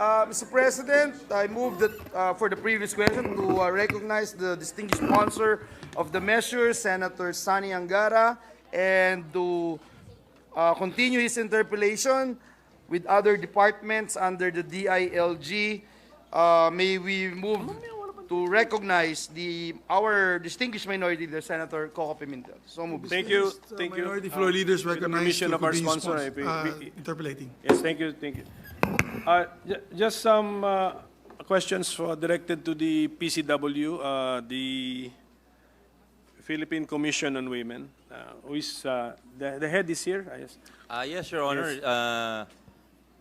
Mr. President, I move that for the previous question to recognize the distinguished sponsor of the measure, Senator Sani Angara, and to continue his interpellation with other departments under the DILG. May we move to recognize our distinguished minority leader, Senator Coco Pimentel. So move. Thank you. Thank you. Minority floor leaders With the recognized permission to of our continue sponsor. interpolating. Yes, thank you. Thank you. Just some questions directed to the PCW, the Philippine Commission on Women. Who is the head is here? Yes. Yes, Your Honor.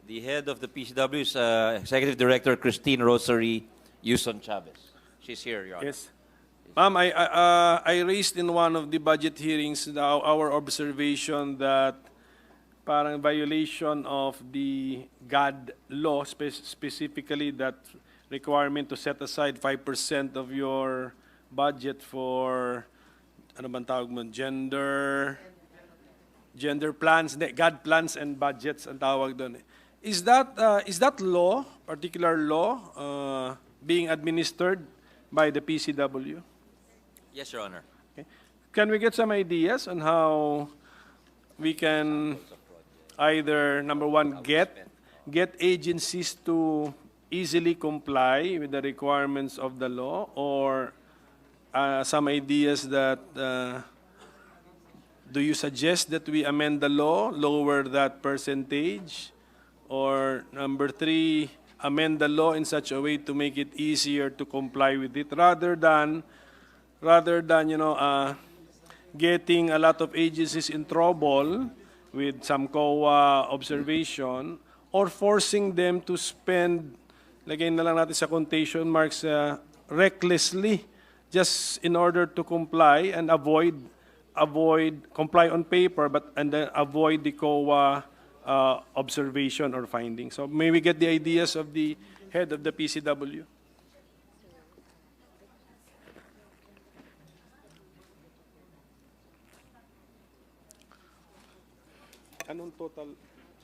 The head of the PCW is Executive Director Christine Rosary Yuson Chavez. She's here, Your Honor. Yes. Ma'am, I raised in one of the budget hearings our observation that parang violation of the GAD law, specifically that requirement to set aside 5% of your budget for ano bang tawag mo, gender plans, GAD plans and budgets ang tawag doon. Is that law, particular law, being administered by the PCW? Yes, Your Honor. Okay. Can we get some ideas on how we can either, number one, get agencies to easily comply with the requirements of the law, or some ideas that do you suggest that we amend the law, lower that percentage, or number three, amend the law in such a way to make it easier to comply with it, rather than getting a lot of agencies in trouble with some COA observation, or forcing them to spend, lagay na lang natin sa quotation marks, recklessly, just in order to comply and avoid comply on paper, and then avoid the COA observation or finding. So may we get the ideas of the head of the PCW? Anong total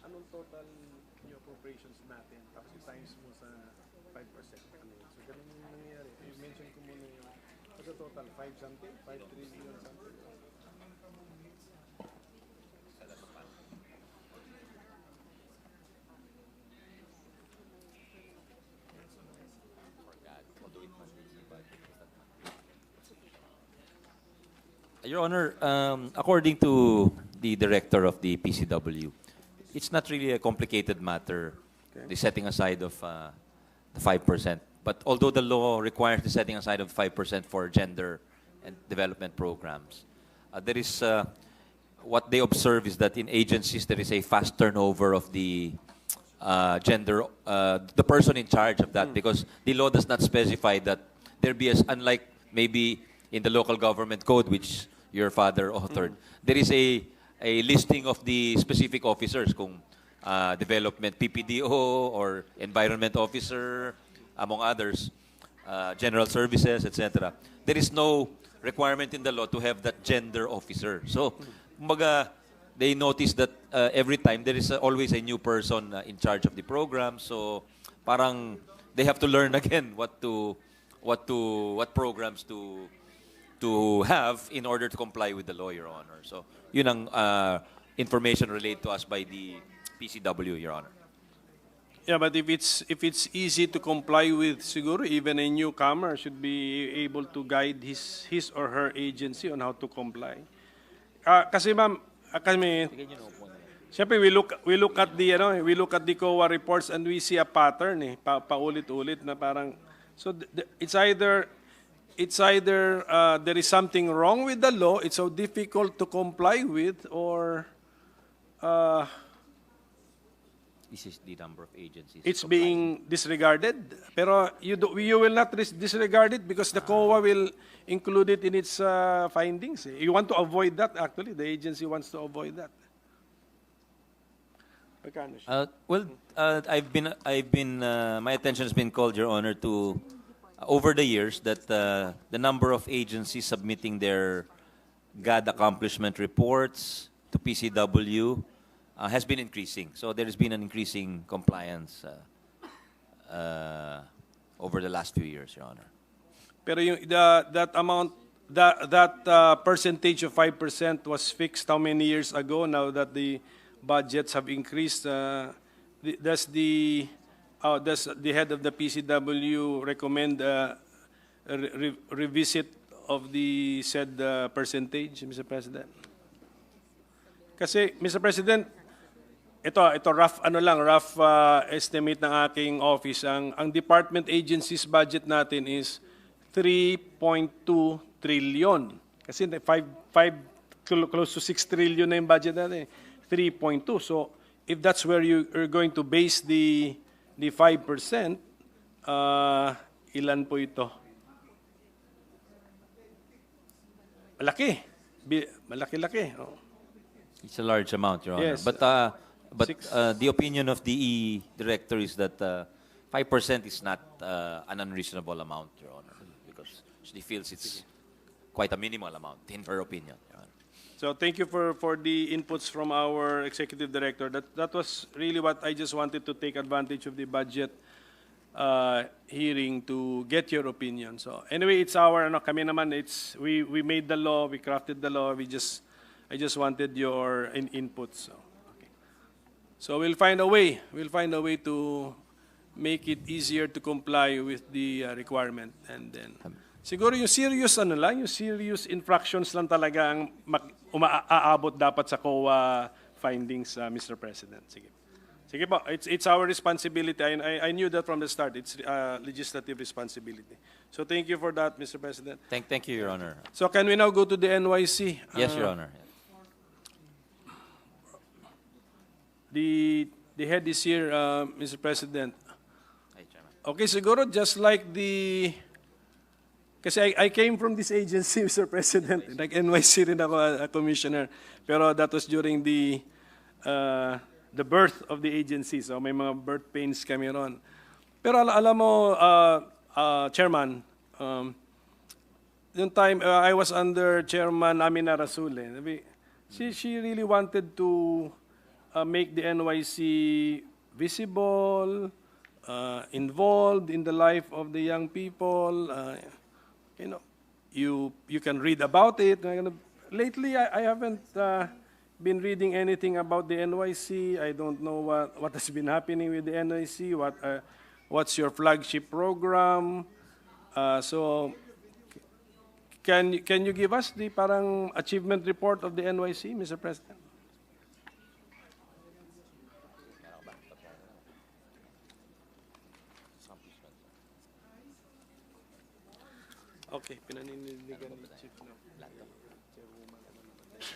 yung appropriations natin? Tapos times mo sa 5%. So ganun yung nangyayari. I-mention ko muna yung sa total 5 something, 5 trillion something. Your Honor, according to the director of the PCW, it's not really a complicated matter, the setting aside of the 5%. But although the law requires the setting aside of 5% for gender and development programs, there is what they observe is that in agencies there is a fast turnover of the the person in charge of that, because the law does not specify that there be unlike maybe in the local government code, which your father authored, there is a listing of the specific officers, kung development PPDO or environment officer, among others, general services, etc. There is no requirement in the law to have that gender officer. So, kumbaga, they notice that every time there is always a new person in charge of the program. So, parang they have to learn again what programs to have in order to comply with the law, Your Honor. So, yun ang information relayed to us by the PCW, Your Honor. Yeah, but if it's easy to comply with, siguro even a newcomer should be able to guide his or her agency on how to comply. Kasi ma'am, kami, siyempre we look at the COA reports and we see a pattern paulit-ulit na parang, so it's either there is something wrong with the law, it's so difficult to comply with, or this is the number of agencies. It's being disregarded. Pero you will not disregard it because the COA will include it in its findings. You want to avoid that, actually. The agency wants to avoid that. My attention has been called, Your Honor, to over the years that the number of agencies submitting their GAD accomplishment reports to PCW has been increasing. So there has been an increasing compliance over the last few years, Your Honor. Pero yung, that amount, that percentage of 5% was fixed how many years ago now that the budgets have increased? Does the head of the PCW recommend a revisit of the said percentage, Mr. President? Kasi, Mr. President, ito rough estimate ng aking office. Ang department agencies budget natin is 3.2 trillion. Kasi close to 6 trillion na yung budget natin. 3.2. So, if that's where you're going to base the 5%, ilan po ito? Malaki-laki. Oh. It's a large amount, Your Honor. Yes. But the opinion of the director is that 5% is not an unreasonable amount, Your Honor, because she feels it's quite a minimal amount, in her opinion, Your Honor. So thank you for the inputs from our executive director. That was really what I just wanted to take advantage of the budget hearing to get your opinion. So anyway, it's our kami naman, we made the law, we crafted the law. I just wanted your inputs. So, okay. So we'll find a way. We'll find a way to make it easier to comply with the requirement, and then siguro yung serious yung serious infractions lang talaga ang aabot dapat sa COA findings, Mr. President. Sige po, it's our responsibility. I knew that from the start. It's legislative responsibility. So thank you for that, Mr. President. Thank you, Your Honor. So can we now go to the NYC? Yes, Your Honor. The head is here, Mr. President. Okay, siguro just like kasi I came from this agency, Mr. President. Like NYC rin ako, a commissioner. Pero that was during the birth of the agency. So may mga birth pains kami ron. Pero alam mo, Chairman, yung time I was under Chairman Amina Rasule, she really wanted to make the NYC visible, involved in the life of the young people. You can read about it. Lately, I haven't been reading anything about the NYC. I don't know what has been happening with the NYC. What's your flagship program? So, can you give us the parang achievement report of the NYC, Mr. President? Okay, pinaninigan ni Chief na.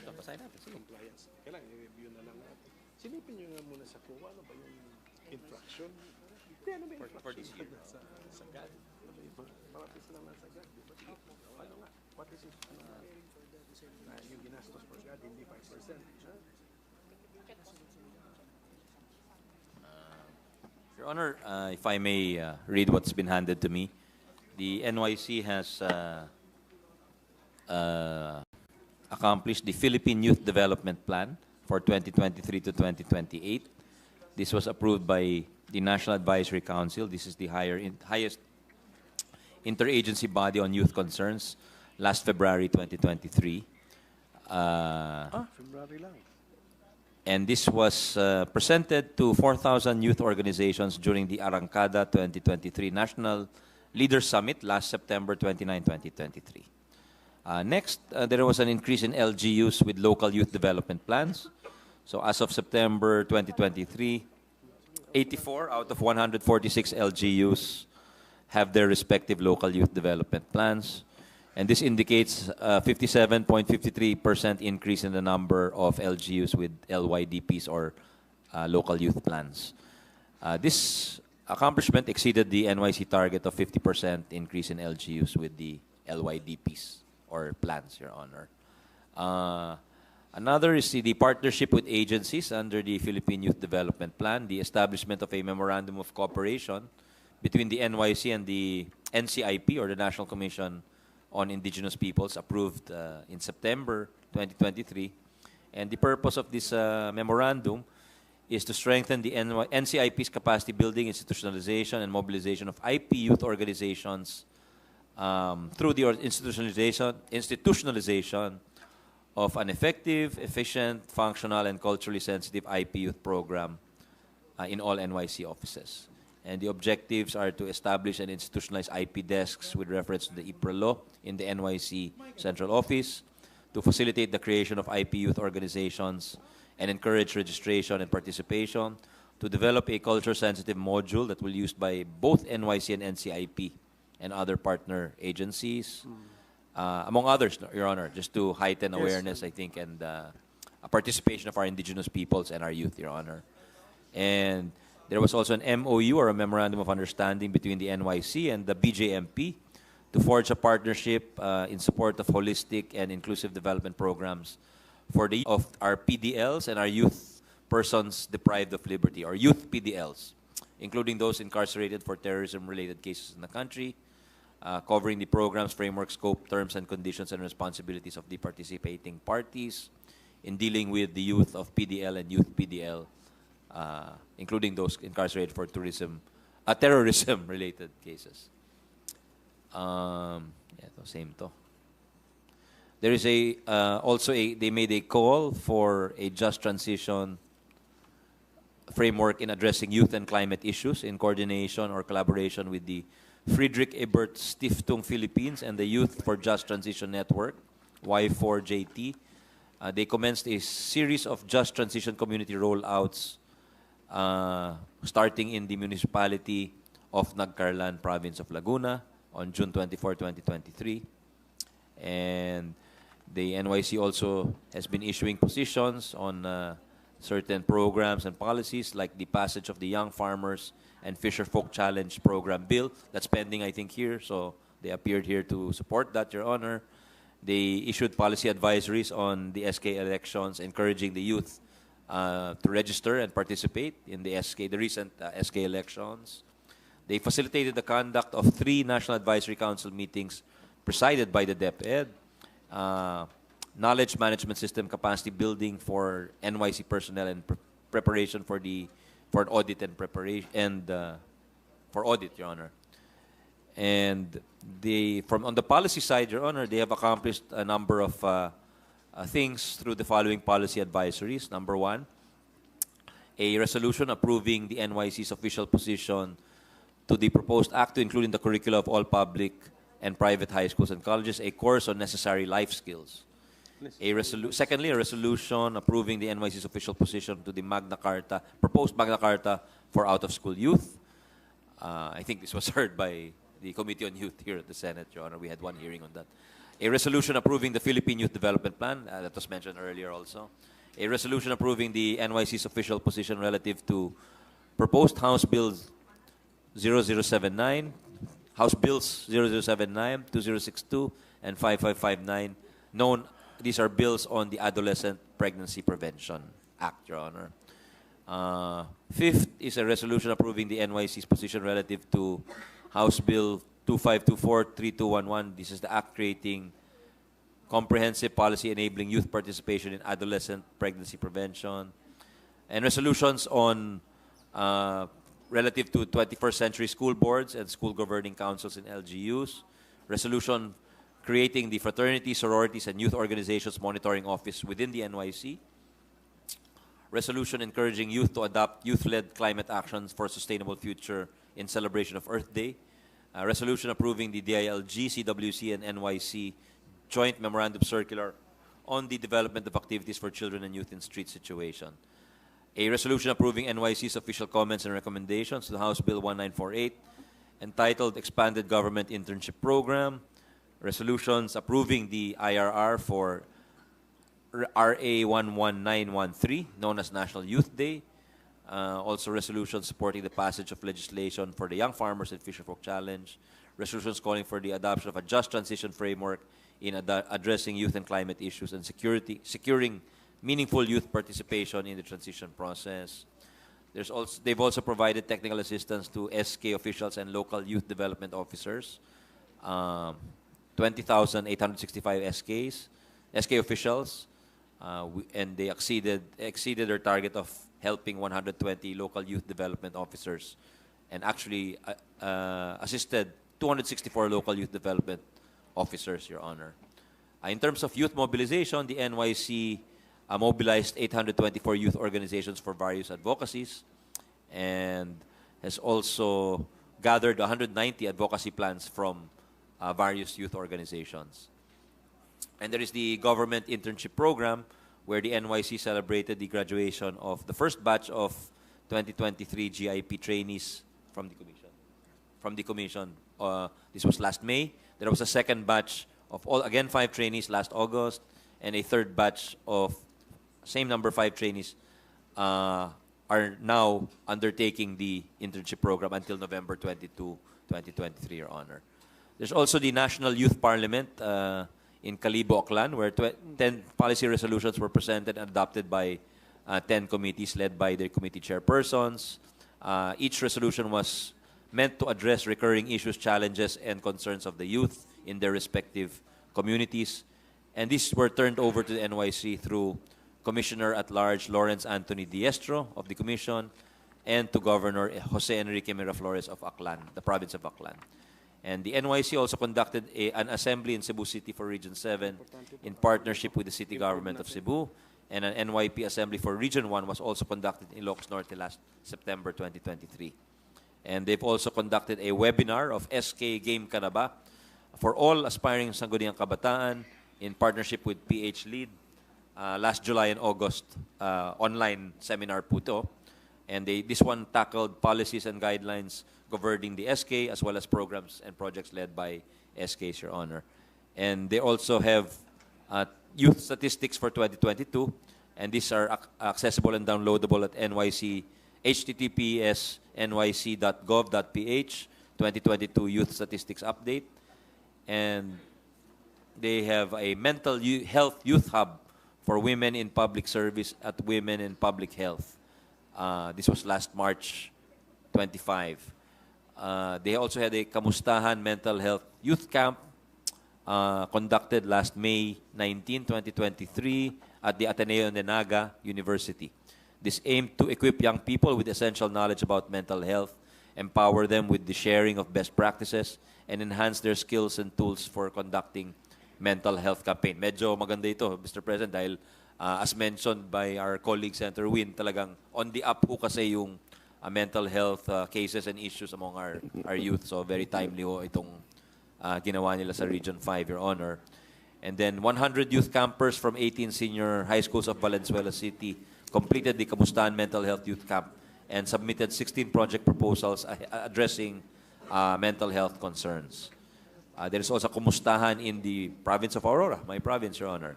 Ito, pasahin natin. Sige. Compliance. Kailangan i-review na lang natin. Silipin nyo nga muna sa COA, ano ba yung infraction? Ano ba yung infraction sa GAD? Parapis lang na sa GAD. Ano nga? What is it? Yung ginastos for GAD, hindi 5%. Your Honor, if I may read what's been handed to me, the NYC has accomplished the Philippine Youth Development Plan for 2023 to 2028. This was approved by the National Advisory Council. This is the highest interagency body on youth concerns last February 2023. February lang. And this was presented to 4,000 youth organizations during the Arrancada 2023 National Leaders Summit last September 29, 2023. Next, there was an increase in LGUs with local youth development plans. So as of September 2023, 84 out of 146 LGUs have their respective local youth development plans. And this indicates a 57.53% increase in the number of LGUs with LYDPs or local youth plans. This accomplishment exceeded the NYC target of 50% increase in LGUs with the LYDPs or plans, Your Honor. Another is the partnership with agencies under the Philippine Youth Development Plan, the establishment of a memorandum of cooperation between the NYC and the NCIP or the National Commission on Indigenous Peoples approved in September 2023. And the purpose of this memorandum is to strengthen the NCIP's capacity building, institutionalization, and mobilization of IP youth organizations through the institutionalization of an effective, efficient, functional, and culturally sensitive IP youth program in all NYC offices. And the objectives are to establish and institutionalize IP desks with reference to the IPRA law in the NYC Central Office, to facilitate the creation of IP youth organizations and encourage registration and participation, to develop a culture-sensitive module that will be used by both NYC and NCIP and other partner agencies, among others, Your Honor, just to heighten awareness, I think, and a participation of our indigenous peoples and our youth, Your Honor. And there was also an MOU, or a Memorandum of Understanding, between the NYC and the BJMP to forge a partnership in support of holistic and inclusive development programs for the of our PDLs and our youth persons deprived of liberty, or youth PDLs, including those incarcerated for terrorism-related cases in the country, covering the program's framework, scope, terms, and conditions and responsibilities of the participating parties in dealing with the youth of PDL and youth PDL, including those incarcerated for terrorism-related cases. Same to. There is they made a call for a just transition framework in addressing youth and climate issues in coordination or collaboration with the Friedrich Ebert Stiftung Philippines and the Youth for Just Transition Network, Y4JT. They commenced a series of just transition community rollouts starting in the municipality of Nagcarlan, province of Laguna, on June 24, 2023. And the NYC also has been issuing positions on certain programs and policies, like the passage of the Young Farmers and Fisher Folk Challenge Program Bill. That's pending, I think, here. So they appeared here to support that, Your Honor. They issued policy advisories on the SK elections, encouraging the youth to register and participate in the recent SK elections. They facilitated the conduct of 3 National Advisory Council meetings presided by the DepEd, knowledge management system capacity building for NYC personnel and preparation for an audit and preparation and for audit, Your Honor. And on the policy side, Your Honor, they have accomplished a number of things through the following policy advisories. Number 1, a resolution approving the NYC's official position to the proposed act to include in the curricula of all public and private high schools and colleges a course on necessary life skills. Secondly, a resolution approving the NYC's official position to the proposed Magna Carta for out-of-school youth. I think this was heard by the Committee on Youth here at the Senate, Your Honor. We had one hearing on that. A resolution approving the Philippine Youth Development Plan, that was mentioned earlier also. A resolution approving the NYC's official position relative to proposed House Bills 0079, House Bills 0079, 2062, and 5559, these are bills on the Adolescent Pregnancy Prevention Act, Your Honor. Fifth is a resolution approving the NYC's position relative to House Bill 2524-3211. This is the act creating comprehensive policy enabling youth participation in adolescent pregnancy prevention. And resolutions on relative to 21st century school boards and school governing councils in LGUs. Resolution creating the Fraternity, Sororities, and Youth Organizations Monitoring Office within the NYC. Resolution encouraging youth to adopt youth-led climate actions for a sustainable future in celebration of Earth Day. Resolution approving the DILG, CWC, and NYC Joint Memorandum Circular on the development of activities for children and youth in street situation. A resolution approving NYC's official comments and recommendations to House Bill 1948, entitled Expanded Government Internship Program. Resolutions approving the IRR for RA 11913, known as National Youth Day. Also resolutions supporting the passage of legislation for the Young Farmers and Fisher Folk Challenge. Resolutions calling for the adoption of a just transition framework in addressing youth and climate issues and securing meaningful youth participation in the transition process. They've also provided technical assistance to SK officials and local youth development officers. 20,865 SK officials, and they exceeded their target of helping 120 local youth development officers, and actually assisted 264 local youth development officers, Your Honor. In terms of youth mobilization, the NYC mobilized 824 youth organizations for various advocacies, and has also gathered 190 advocacy plans from various youth organizations. And there is the government internship program, where the NYC celebrated the graduation of the first batch of 2023 GIP trainees from the commission. This was last May. There was a second batch of 5 trainees last August, and a third batch of same number 5 trainees are now undertaking the internship program until November 22, 2023, Your Honor. There's also the National Youth Parliament in Calibo, Aklan, where 10 policy resolutions were presented and adopted by 10 committees led by their committee chairpersons. Each resolution was meant to address recurring issues, challenges, and concerns of the youth in their respective communities. And these were turned over to the NYC through Commissioner-at-Large Lawrence Anthony Diestro of the Commission, and to Governor Jose Enrique Miraflores of Aklan, the province of Aklan. And the NYC also conducted an assembly in Cebu City for Region 7 in partnership with the city government of Cebu, and an NYP assembly for Region 1 was also conducted in Ilocos Norte last September 2023. And they've also conducted a webinar of SK Game Ka Na Ba for all aspiring Sangguniang Kabataan in partnership with PH Lead last July and August, online seminar po to. And this one tackled policies and guidelines governing the SK, as well as programs and projects led by SKs, Your Honor. And they also have youth statistics for 2022, and these are accessible and downloadable at NYC, https nyc.gov.ph 2022 Youth Statistics Update. And they have a mental health youth hub for women in public service at Women in Public Health. This was last March 25. They also had a Kamustahan Mental Health Youth Camp conducted last May 19, 2023 at the Ateneo de Naga University. This aimed to equip young people with essential knowledge about mental health, empower them with the sharing of best practices, and enhance their skills and tools for conducting mental health campaign. Medyo maganda ito, Mr. President, dahil as mentioned by our colleague Senator Win, talagang on the up ho kasi yung mental health cases and issues among our youth. So very timely ho itong ginawa nila sa Region 5, Your Honor. And then 100 youth campers from 18 senior high schools of Valenzuela City completed the Kamustahan Mental Health Youth Camp and submitted 16 project proposals addressing mental health concerns. There is also Kamustahan in the province of Aurora, my province, Your Honor,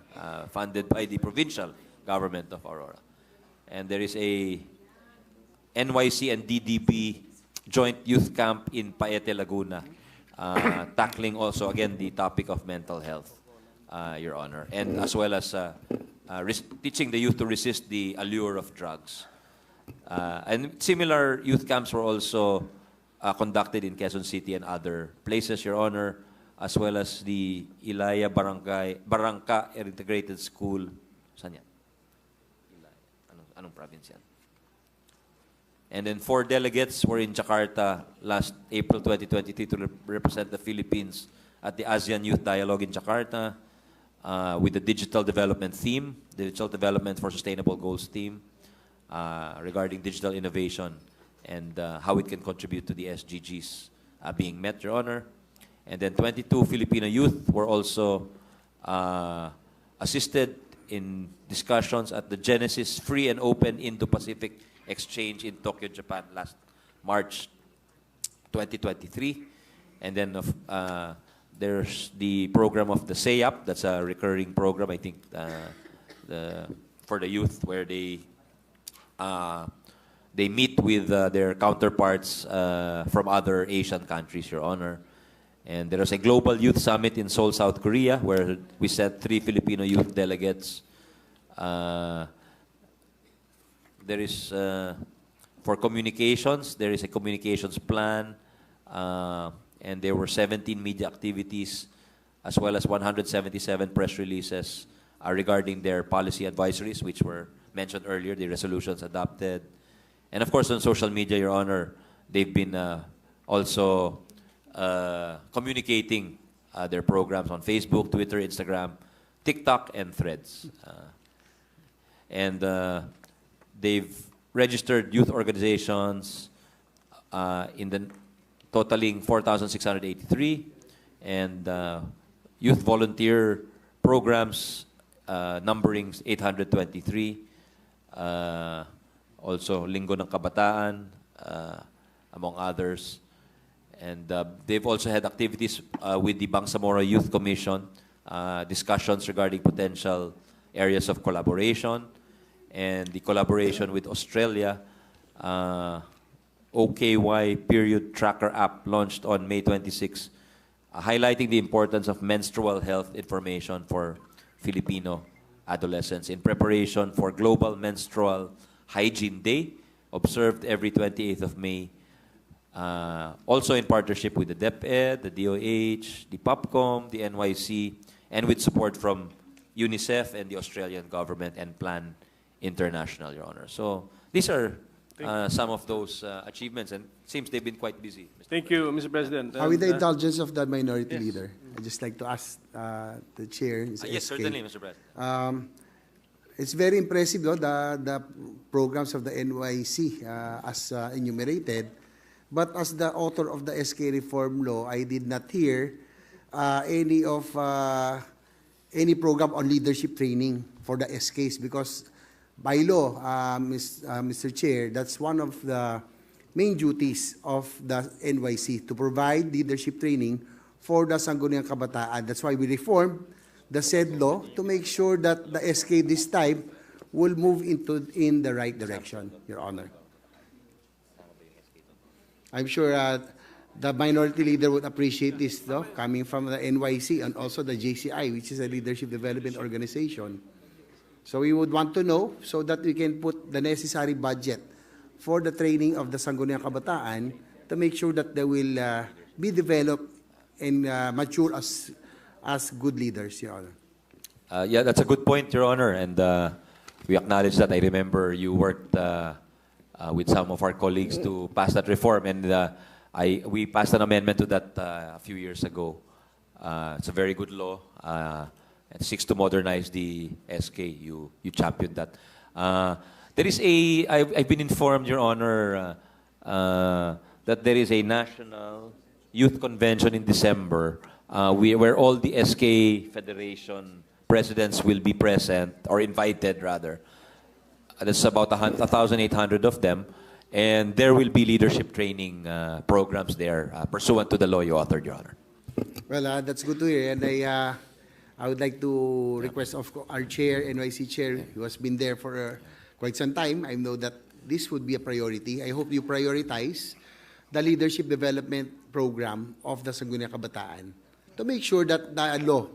funded by the provincial government of Aurora. And there is a NYC and DDP joint youth camp in Paete, Laguna, tackling also, again, the topic of mental health, Your Honor, and as well as teaching the youth to resist the allure of drugs. And similar youth camps were also conducted in Quezon City and other places, Your Honor, as well as the Ilaya Barangka Integrated School. Saan yan? Anong province yan? And then 4 delegates were in Jakarta last April 2023 to represent the Philippines at the ASEAN Youth Dialogue in Jakarta with the digital development theme, digital development for sustainable goals theme regarding digital innovation and how it can contribute to the SDGs being met, Your Honor. And then 22 Filipino youth were also assisted in discussions at the Genesis Free and Open Indo-Pacific Exchange in Tokyo, Japan last March 2023. And then there's the program of the SAYAP, that's a recurring program, I think, for the youth, where they meet with their counterparts from other Asian countries, Your Honor. And there was a Global Youth Summit in Seoul, South Korea, where we sent 3 Filipino youth delegates. There is, for communications, there is a communications plan, and there were 17 media activities, as well as 177 press releases regarding their policy advisories, which were mentioned earlier, the resolutions adopted. And of course, on social media, Your Honor, they've been also communicating their programs on Facebook, Twitter, Instagram, TikTok, and Threads. And they've registered youth organizations in the totaling 4,683, and youth volunteer programs numbering 823. Also, Linggo ng Kabataan, among others. And they've also had activities with the Bangsamoro Youth Commission, discussions regarding potential areas of collaboration, and the collaboration with Australia, OKY Period Tracker app launched on May 26, highlighting the importance of menstrual health information for Filipino adolescents in preparation for Global Menstrual Hygiene Day, observed every 28th of May. Also in partnership with the DepEd, the DOH, the POPCOM, the NYC, and with support from UNICEF and the Australian government and Plan International, Your Honor. So these are some of those achievements, and it seems they've been quite busy. Thank you, Mr. President. With the indulgence of the minority leader, I'd just like to ask the chair. Yes, certainly, Mr. President. It's very impressive, no, the programs of the NYC as enumerated. But as the author of the SK reform law, I did not hear any program on leadership training for the SKs, because by law, Mr. Chair, that's one of the main duties of the NYC, to provide leadership training for the Sangguniang Kabataan. That's why we reformed the said law to make sure that the SK this time will move in the right direction, Your Honor. I'm sure the minority leader would appreciate this, though, coming from the NYC and also the JCI, which is a leadership development organization. So we would want to know so that we can put the necessary budget for the training of the Sangguniang Kabataan to make sure that they will be developed and mature as good leaders, Your Honor. Yeah, that's a good point, Your Honor, and we acknowledge that. I remember you worked with some of our colleagues to pass that reform, and we passed an amendment to that a few years ago. It's a very good law. It seeks to modernize the SK. You championed that. There is I've been informed, Your Honor, that there is a national youth convention in December where all the SK Federation presidents will be present, or invited rather. There's about 1,800 of them, and there will be leadership training programs there pursuant to the law you authored, Your Honor. Well, that's good to hear, and I would like to request of our chair, NYC chair, who has been there for quite some time. I know that this would be a priority. I hope you prioritize the leadership development program of the Sangguniang Kabataan to make sure that the law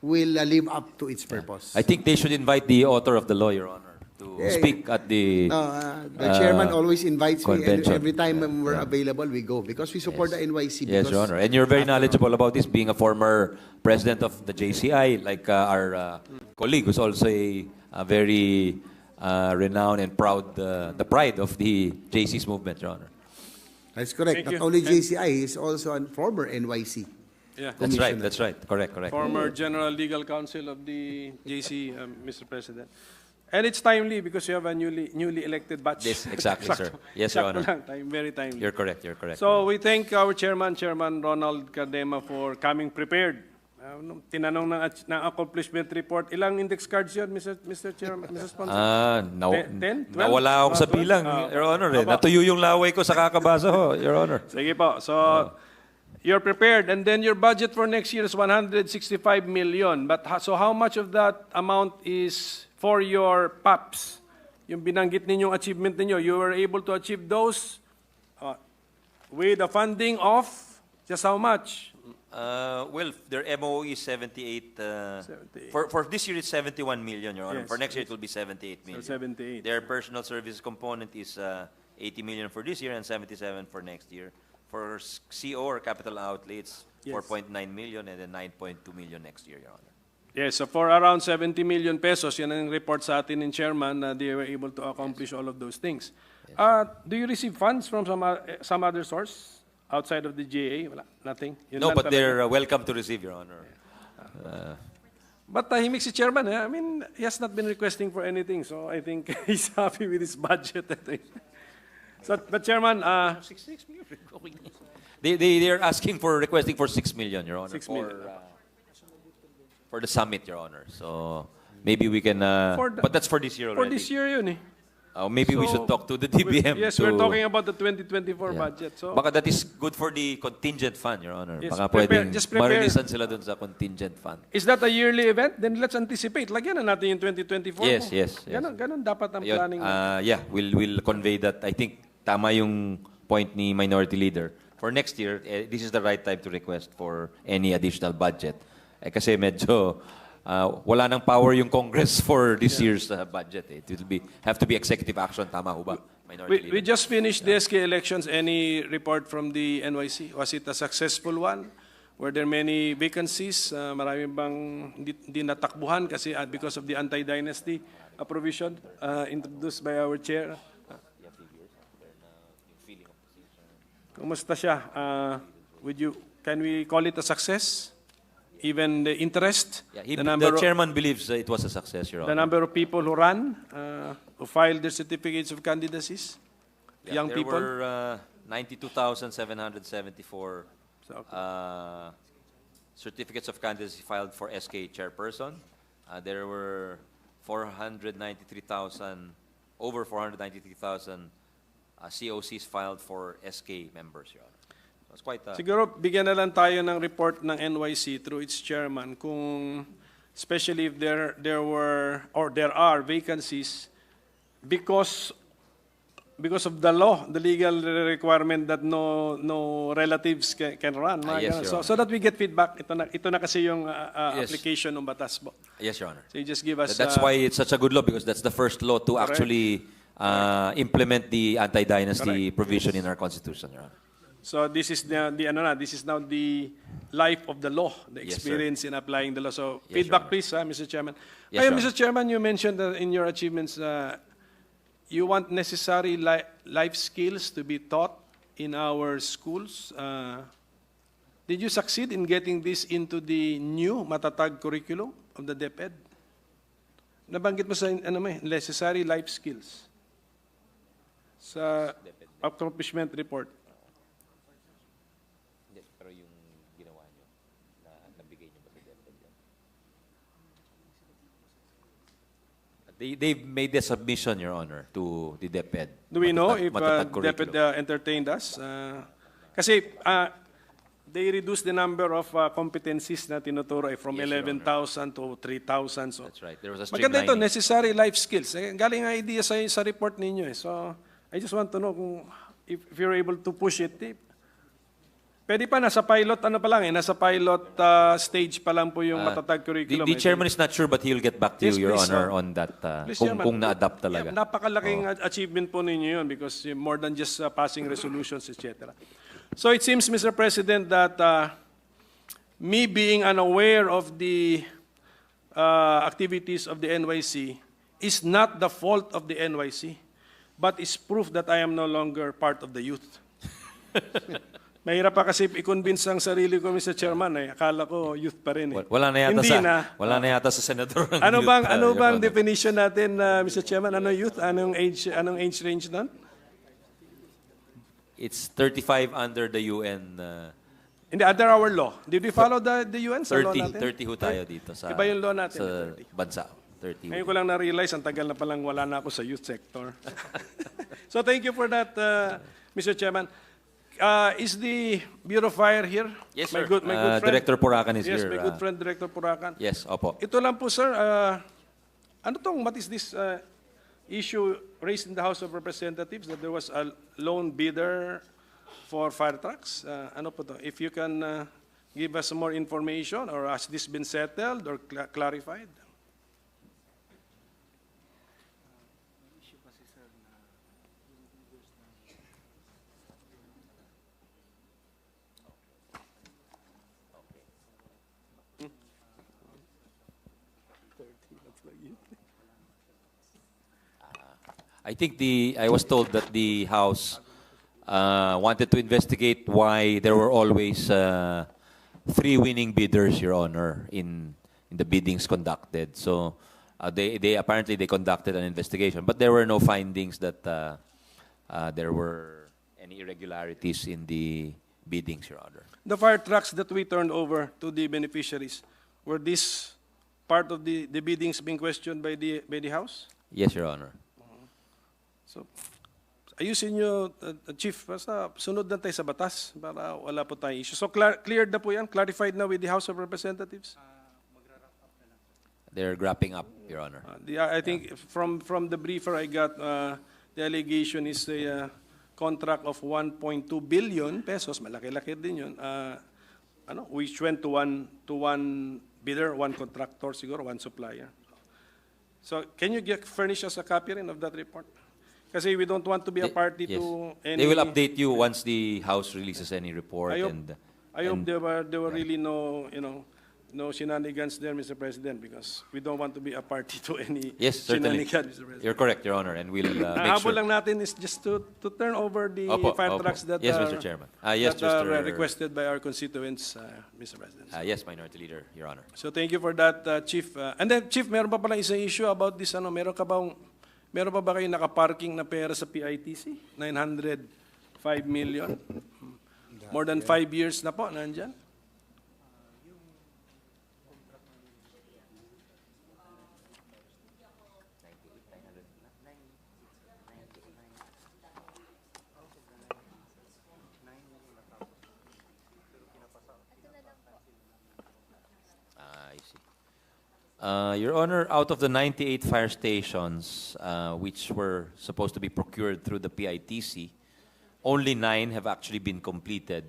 will live up to its purpose. I think they should invite the author of the law, Your Honor, to speak at the the chairman always invites convention. me, and every time we're available, we go, because we support the NYC. Yes, Your Honor. And you're very knowledgeable about this, being a former president of the JCI, like our colleague, who's also a very renowned and proud, the pride of the JC's movement, Your Honor. That's correct. Thank Not you. only JCI, he's also a former NYC. Yeah. That's right, that's right. Correct. Former General Legal Counsel of the JC, Mr. President. And it's timely because you have a newly elected batch. Yes, exactly, sir. Yes, Your Honor. Very timely. You're correct. So we thank our Chairman Ronald Cardema, for coming prepared. Tinanong ng accomplishment report. Ilang index cards yun, Mr. Chairman, Mr. Sponsor? 10? 12? Nawala akong sa bilang, Your Honor. Natuyo yung laway ko sa kakabasa ho, Your Honor. Sige po. So, you're prepared. And then your budget for next year is 165 million. But so how much of that amount is for your PAPs? Yung binanggit ninyong achievement ninyo, you were able to achieve those with the funding of just how much? Well, their MOE is 78. 78. For this year, it's 71 million, Your Honor. Yes, For next year, it will be 78 million. So 78. Their personal services component is 80 million for this year and 77 for next year. For CO, or capital outlay, it's Yes. 4.9 million and then 9.2 million next year, Your Honor. Yes, so for around 70 million pesos, yan ang report sa atin ng chairman na they were able to accomplish all of those things. Do you receive funds from some other source outside of the GA? Wala, nothing? Yun No, lang but talaga. they're welcome to receive, Your Honor. But tahimik si chairman. I mean, he has not been requesting for anything, so I think he's happy with his budget. I think. So, but chairman, They're asking for, requesting for 6 million, Your Honor. 6 million. For the summit, Your Honor. So maybe we can, but that's for this year For already. this year yun eh. Maybe we So, should talk to the DBM. Yes, to, we're talking about the 2024 Yeah. budget. So, Baka that is good for the contingent fund, Your Honor. Yes, Baka prepare- pwedeng just prepare. marilisan sila dun sa contingent fund. is that a yearly event? Then let's anticipate. Lagyan na natin yung 2024. Yes, mo. yes, yes. Ganon dapat ang Ayun, planning. yeah, we'll convey that. I think tama yung point ni Minority Leader. For next year, this is the right time to request for any additional budget. Kasi medyo wala nang power yung Congress for this year's budget. It will have to be executive action. Tama ho ba, Minority We Leader? just finished the SK elections. Any report from the NYC? Was it a successful one? Were there many vacancies? Marami bang di natakbuhan kasi because of the anti-dynasty provision introduced by our chair? Kumusta siya? Can we call it a success? Even the interest? Yeah, the chairman believes it was a success, Your Honor. The number of people who ran, who filed their certificates of candidacies, young there people? were 92,774 certificates of candidacy filed for SK chairperson. There were over 493,000 COCs filed for SK members, Your Honor. That's quite Siguro bigyan na lang tayo ng report ng NYC through its chairman kung especially if there were or there are vacancies because of the law, the legal requirement that no relatives can run. Mga yes, ganun. Your So that we get feedback. Ito na kasi yung Yes. application ng batas po. Yes, Your Honor. So you just give us That's why it's such a good law because that's the first law to Correct. actually implement the anti-dynasty Correct. provision in our Constitution, Your Honor. So this is this is now the life of the law, the Yes, sir. experience in applying the law. So Yes, feedback, Your please, Mr. Chairman. Yes, Ayun, Your Mr. Chairman, you mentioned that in your achievements, you want necessary life skills to be taught in our schools. Did you succeed in getting this into the new matatag curriculum of the DepEd? Nabanggit mo sa necessary life skills sa accomplishment report. Pero yung ginawa nyo, nabigay nyo ba sa DepEd? They've made the submission, Your Honor, to the DepEd. Do we know if Matatag DepEd curriculum. entertained us? Kasi they reduced the number of competencies na tinuturo from Yes, Your 11,000 to 3,000. So, That's right. There was a maganda ito, streamlining. necessary life skills. Galing ang idea sa report ninyo. So, I just want to know kung if you're able to push it. Pwede pa, nasa pilot, nasa pilot stage pa lang po yung matatag curriculum. The chairman is not sure, but he'll get back to Yes, you, Your please, Honor, sir. on that. Please, Kung Chairman. na-adapt talaga. Yeah, napakalaking achievement po ninyo yun because more than just passing resolutions, etc. So it seems, Mr. President, that me being unaware of the activities of the NYC is not the fault of the NYC, but is proof that I am no longer part of the youth. Mahirap pa kasi i-convince ang sarili ko, Mr. Chairman. Akala ko youth pa rin. Wala na yata Hindi sa na. wala na yata sa senador. ang Ano youth, bang Your Honor. definition natin, Mr. Chairman? Ano youth? Anong age range doon? It's 35 under the UN. Hindi, under our law. Did we follow the UN sa law 30 natin? 30 ho tayo dito sa Iba yung law natin, sa 30. bansa. 30. Ngayon ko lang na-realize, ang tagal na palang wala na ako sa youth sector. So thank you for that, Mr. Chairman. Is the Bureau of Fire here? Yes, My sir. good friend. Director Puracan is Yes, here. my good friend, Director Puracan. Yes, opo. Ito lang po, sir. What is this issue raised in the House of Representatives that there was a lone bidder for fire trucks? Ano po to? If you can give us some more information, or has this been settled or clarified? I think I was told that the House wanted to investigate why there were always three winning bidders, Your Honor, in the biddings conducted. So they apparently conducted an investigation, but there were no findings that there were any irregularities in the biddings, Your Honor. The fire trucks that we turned over to the beneficiaries, were this part of the biddings being questioned by the House? Yes, Your Honor. So, ayusin nyo, Chief, basta sunod na tayo sa batas para wala po tayong issue. So, cleared na po yan? Clarified na with the House of Representatives? They're wrapping up, Your Honor. I think from the briefer I got, the allegation is a contract of 1.2 billion pesos, malaki-laki din yun, which went to one bidder, one contractor siguro, one supplier. So can you furnish us a copy rin of that report? Kasi we don't want to be a party Yes. to any... They will update you once the House releases any report. I hope there were really no shenanigans there, Mr. President, because we don't want to be a party to any Yes, certainly. shenanigans, Mr. President. You're correct, Your Honor, and we'll make Habol sure. lang natin is just to turn over the fire trucks that Yes, are, Mr. Chairman. Yes, that are Mr. requested by our constituents, Mr. President. Yes, Minority Leader, Your Honor. So thank you for that, Chief. And then, Chief, meron pa pala isang issue about this, meron pa ba kayo nakaparking na pera sa PITC? 905 million? More than 5 years na po, nandyan? I see. Your Honor, out of the 98 fire stations which were supposed to be procured through the PITC, only 9 have actually been completed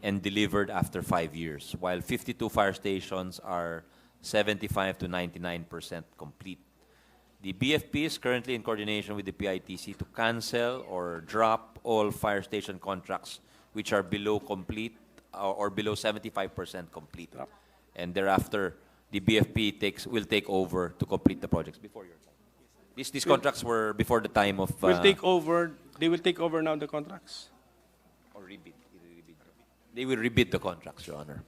and delivered after 5 years, while 52 fire stations are 75 to 99% complete. The BFP is currently in coordination with the PITC to cancel or drop all fire station contracts which are below complete or below 75% complete. And thereafter, the BFP will take over to complete the projects before your time. These contracts were before the time of... They will take over now the contracts? Or rebid. They will rebid the contracts, Your Honor.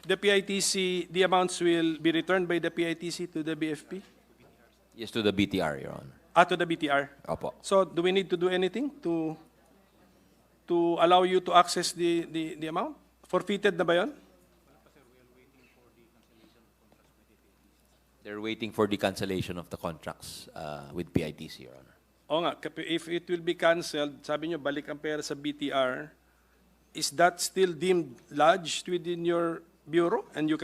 The PITC, the amounts will be returned by the PITC to the BFP? Yes, to the BTR, Your Honor. To the BTR? Opo. So, do we need to do anything to allow you to access the amount? Forfeited na ba yun? They're waiting for the cancellation of the contracts with PITC, Your Honor. O nga, if it will be cancelled, sabi nyo, balik ang pera sa BTR, is that still deemed lodged within your bureau? And you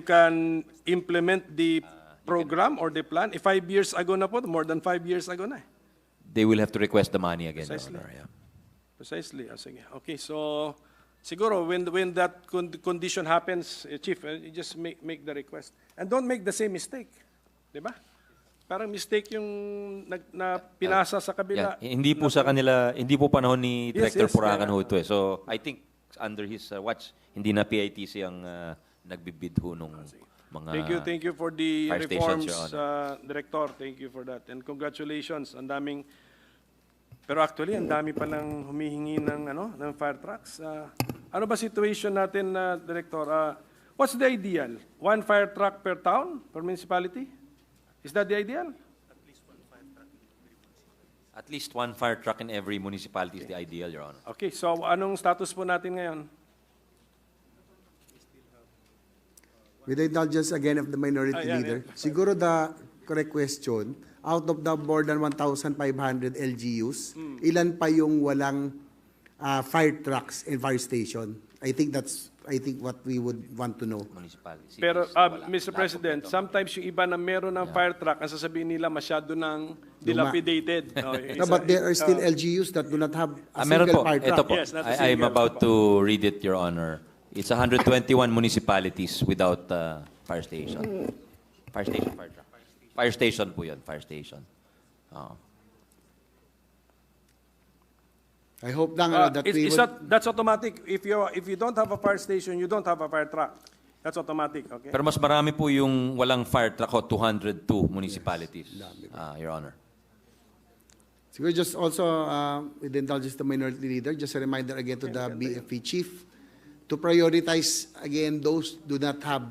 can implement the program or the plan? 5 years ago na po, more than 5 years ago na. They will have to request the money again, Precisely. Your Honor. Yeah. Precisely. Sige. Okay, so siguro when that condition happens, Chief, you just make the request. And don't make the same mistake. Di ba? Parang mistake yung na pinasa sa kabila. Yeah. Hindi po sa kanila, hindi po panahon ni Director Purakan ho ito eh. So I think under his watch, hindi na PITC ang nagbibid ho nung mga Thank you for the fire reforms, stations, Your Honor. Director. Thank you for that. And congratulations. Ang daming, pero actually, ang dami pa nang humihingi ng fire trucks. Ano ba situation natin, Director? What's the ideal? 1 fire truck per town, per municipality? Is that the ideal? At least 1 fire truck in every municipality is the ideal, Your Honor. Okay, so anong status po natin ngayon? With the indulgence again of the minority leader, siguro the correct question, out of the more than 1,500 LGUs, ilan pa yung walang fire trucks and fire station? I think what we would want to know. Pero, Mr. President, sometimes yung iba na meron ng fire truck, ang sasabihin nila masyado ng dilapidated. No, but there are still LGUs that do not have a Meron single po. fire Ito truck. po. I'm about to read it, Your Honor. It's 121 municipalities without fire station. Fire station, fire truck. Fire station po yun, fire station. I hope lang that we would... That's automatic. If you don't have a fire station, you don't have a fire truck. That's automatic, okay? Pero mas marami po yung walang fire truck o 202 municipalities, Your Honor. Siguro just also, with the indulgence of the minority leader, just a reminder again to the BFP chief to prioritize again those do not have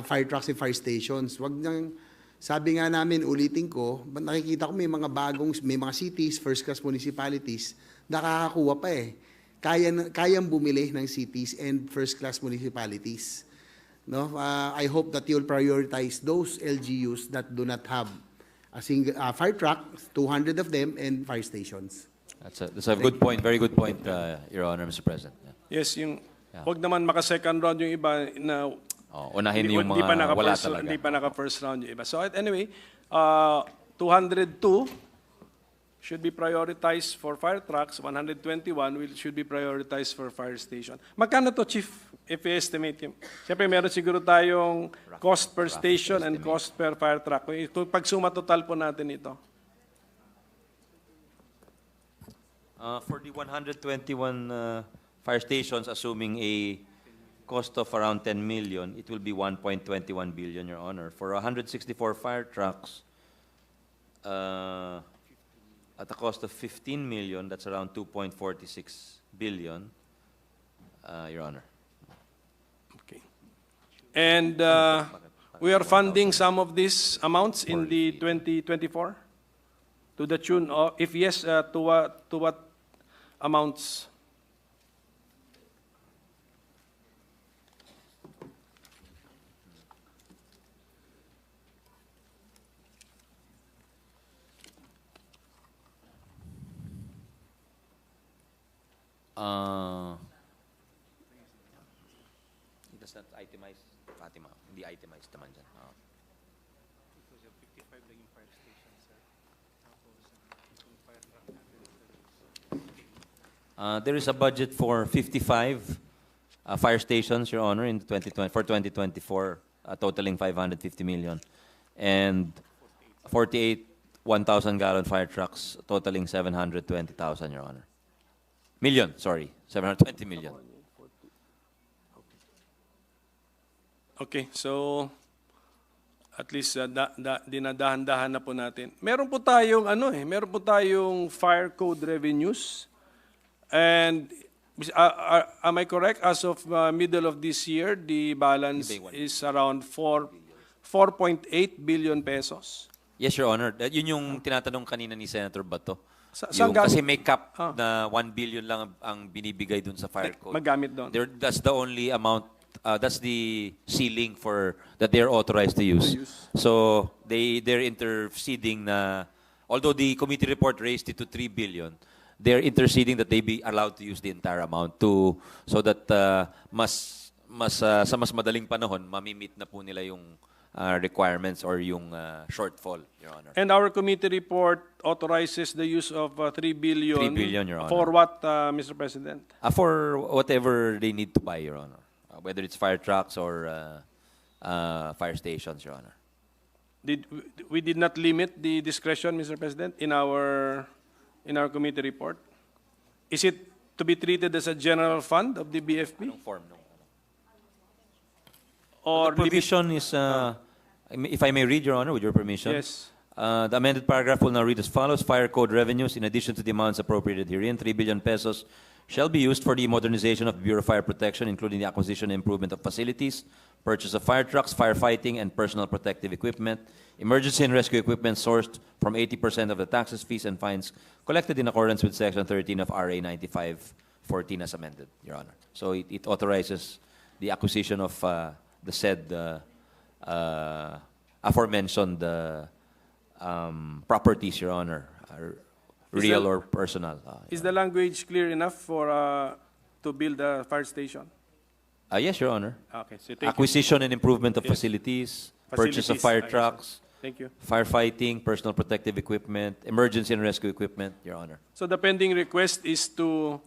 fire trucks and fire stations. Wag nang, sabi nga namin, ulitin ko, nakikita ko may mga cities, first class municipalities, nakakakuha pa eh. Kayang bumili ng cities and first class municipalities. No? I hope that you'll prioritize those LGUs that do not have a single fire truck, 200 of them, and fire stations. That's a good point, very good point, Your Honor, Mr. President. Yeah. Yes, wag naman maka-second round yung iba na unahin yung mga wala talaga. Hindi pa naka-first round yung iba. So anyway, 202 should be prioritized for fire trucks, 121 should be prioritized for fire station. Magkano to, Chief, if you estimate him? Siyempre, meron siguro tayong cost per station and cost per fire truck. Pag suma total po natin ito. For the 121 fire stations, assuming a cost of around 10 million, it will be 1.21 billion, Your Honor. For 164 fire trucks, at a cost of 15 million, that's around 2.46 billion, Your Honor. Okay. And we are funding some of these amounts in the 2024? To the tune of, if yes, to what amounts? It does not itemize, Fatima. Hindi itemize naman dyan. There is a budget for 55 fire stations, Your Honor, in 2024, totaling 550 million, and 48 1,000-gallon fire trucks, totaling 720,000, Your Honor. Million, sorry, 720 million. Okay, so at least dinadahan-dahan na po natin. Meron po tayong fire code revenues. And am I correct? As of middle of this year, the balance is around 4.8 billion pesos. Yes, Your Honor. Yun yung tinatanong kanina ni Senator Bato. Kasi may cap na 1 billion lang ang binibigay dun sa fire code. Magamit doon. That's the only amount, that's the ceiling that they're authorized to use. So they're interceding na, although the committee report raised it to 3 billion, they're interceding that they be allowed to use the entire amount so that sa mas madaling panahon, mamimit na po nila yung requirements or yung shortfall, Your Honor. And our committee report authorizes the use of 3 billion. 3 billion, Your Honor. For what, Mr. President? For whatever they need to buy, Your Honor. Whether it's fire trucks or fire stations, Your Honor. We did not limit the discretion, Mr. President, in our committee report. Is it to be treated as a general fund of the BFP? Anong form? No. Or the provision is, if I may read, Your Honor, with your permission. Yes. The amended paragraph will now read as follows. Fire code revenues, in addition to the amounts appropriated herein, 3 billion pesos, shall be used for the modernization of Bureau of Fire Protection, including the acquisition and improvement of facilities, purchase of fire trucks, firefighting, and personal protective equipment, emergency and rescue equipment sourced from 80% of the taxes, fees, and fines collected in accordance with Section 13 of RA 9514 as amended, Your Honor. So it authorizes the acquisition of the said aforementioned properties, Your Honor, real or personal. Is the language clear enough for to build a fire station? Yes, Your Honor. Okay, so thank acquisition you. and improvement of facilities, purchase of fire trucks, thank you. Firefighting, personal protective equipment, emergency and rescue equipment, Your Honor. So the pending request is to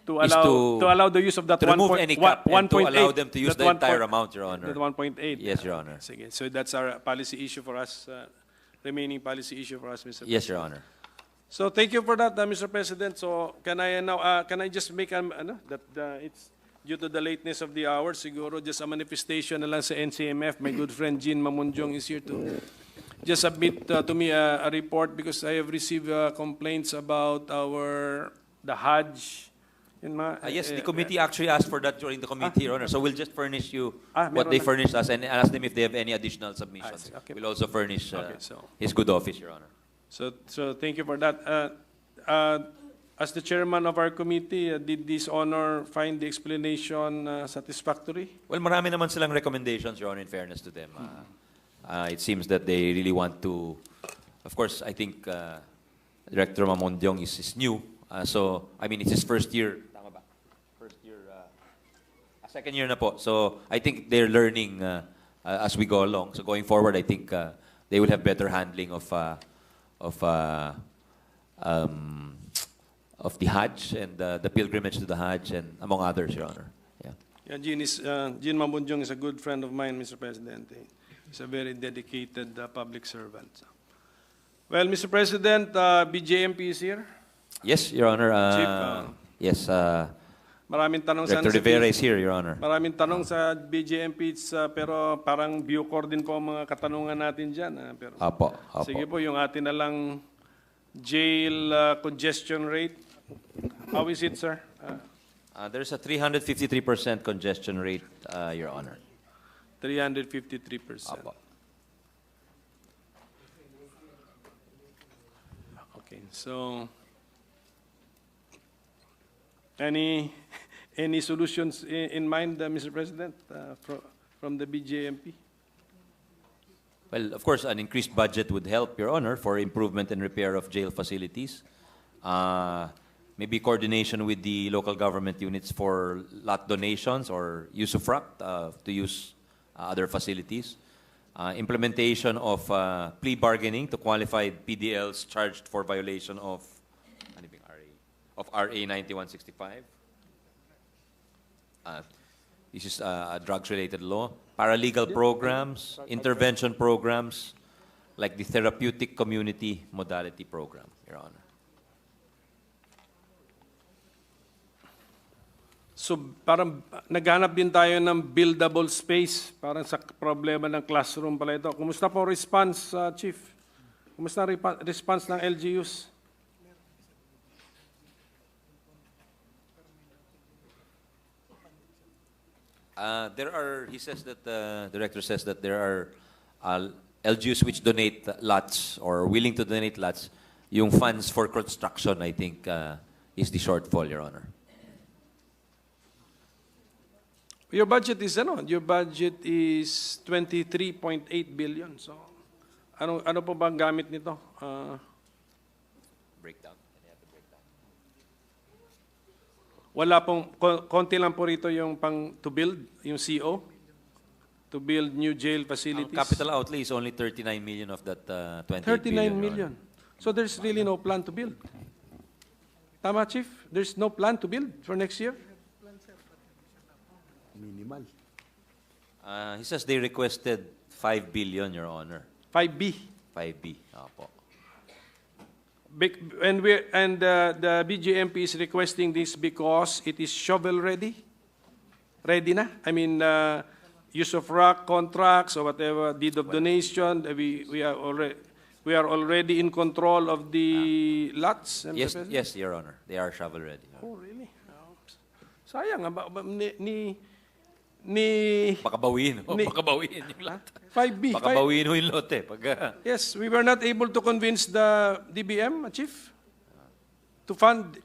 allow the use of that to remove any cap and to allow them to use the entire amount, Your Honor. That 1.8. Yes, Your Honor. Sige. So that's our policy issue for us, remaining policy issue for us, Mr. Yes, President. Your Honor. So thank you for that, Mr. President. So can I just make that it's due to the lateness of the hour, siguro just a manifestation na lang sa NCMF. My good friend Jean Mamunjong is here to just submit to me a report because I have received complaints about the Hajj. Yes, the committee actually asked for that during the committee, Your Honor. So we'll just furnish you what meron they na. furnished us and ask them if they have any additional submissions. Okay. We'll also furnish so- his good office, Your Honor. So thank you for that. As the chairman of our committee, did this honor find the explanation satisfactory? Well, marami naman silang recommendations, Your Honor, in fairness to them. It seems that they really want to, of course, I think Director Mamondyong is new. So, I mean, it's his first year. Tama ba? First year, second year na po. So, I think they're learning as we go along. So, going forward, I think they will have better handling of the Hajj and the pilgrimage to the Hajj and among others, Your Honor. Yeah. Jean Mamondyong is a good friend of mine, Mr. President. He's a very dedicated public servant. Well, Mr. President, BJMP is here. Yes, Your Honor. Chief, yes. Maraming tanong sa Director Rivera is here, Your Honor. Maraming tanong sa BJMP, pero parang Bucor din po ang mga katanungan natin dyan. Pero, Apo. sige po, yung atin na lang jail congestion rate. How is it, sir? There's a 353% congestion rate, Your Honor. 353%. Apo. Okay, so any solutions in mind, Mr. President, from the BJMP? Well, of course, an increased budget would help, Your Honor, for improvement and repair of jail facilities. Maybe coordination with the local government units for lot donations or use of RAC to use other facilities. Implementation of plea bargaining to qualified PDLs charged for violation of RA 9165. This is a drugs-related law. Paralegal programs, intervention programs, like the therapeutic community modality program, Your Honor. So parang naghanap din tayo ng buildable space parang sa problema ng classroom pala ito. Kumusta po response, Chief? Kumusta response ng LGUs? He says that the director says that there are LGUs which donate lots or willing to donate lots. Yung funds for construction, I think, is the shortfall, Your Honor. Your budget is 23.8 billion. So ano po ba ang gamit nito? Breakdown. Wala pong konti lang po rito yung pang to build, yung CO, to build new jail facilities. Capital outlay is only 39 million of that 28 39 billion. million. So there's really no plan to build. Tama, Chief? There's no plan to build for next year? Minimal. He says they requested 5 billion, Your Honor. 5B. 5B. Opo. And the BJMP is requesting this because it is shovel ready? Ready na? I mean, use of rock contracts or whatever, deed of donation, we are already in control of the lots? Yes, Your Honor. They are shovel ready. Oh, really? Sayang, Baka bawiin yung lot. 5B. Baka bawiin yung lote. Yes, we were not able to convince the DBM, Chief, to fund.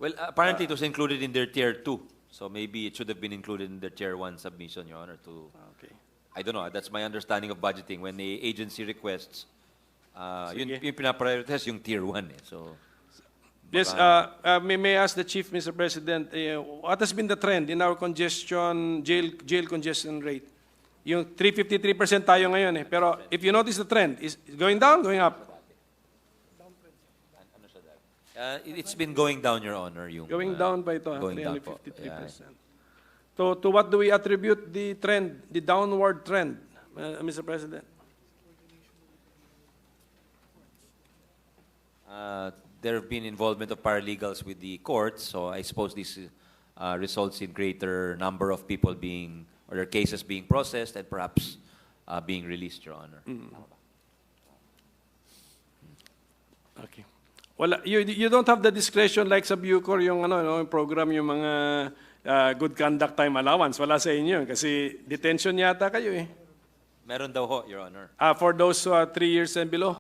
Well, apparently it was included in their tier 2. So maybe it should have been included in their tier 1 submission, Your Honor. Okay. I don't know. That's my understanding of budgeting. When the agency requests, yung pinaprioritize yung tier 1. So, yes, may I ask the Chief, Mr. President, what has been the trend in our jail congestion rate? Yung 353% tayo ngayon eh. Pero if you notice the trend, is it going down, going up? It's been going down, Your Honor. Going down by ito, going down 353%. To what do we attribute the trend, the downward trend, Mr. President? There have been involvement of paralegals with the courts, so I suppose this results in greater number of people being, or their cases being processed and perhaps being released, Your Honor. Wala, you don't have the discretion like sa Bucor yung ano, no, yung program yung mga good conduct time allowance. Wala sa inyo yun kasi detention yata kayo eh. Meron daw ho, Your Honor. For those 3 years and below.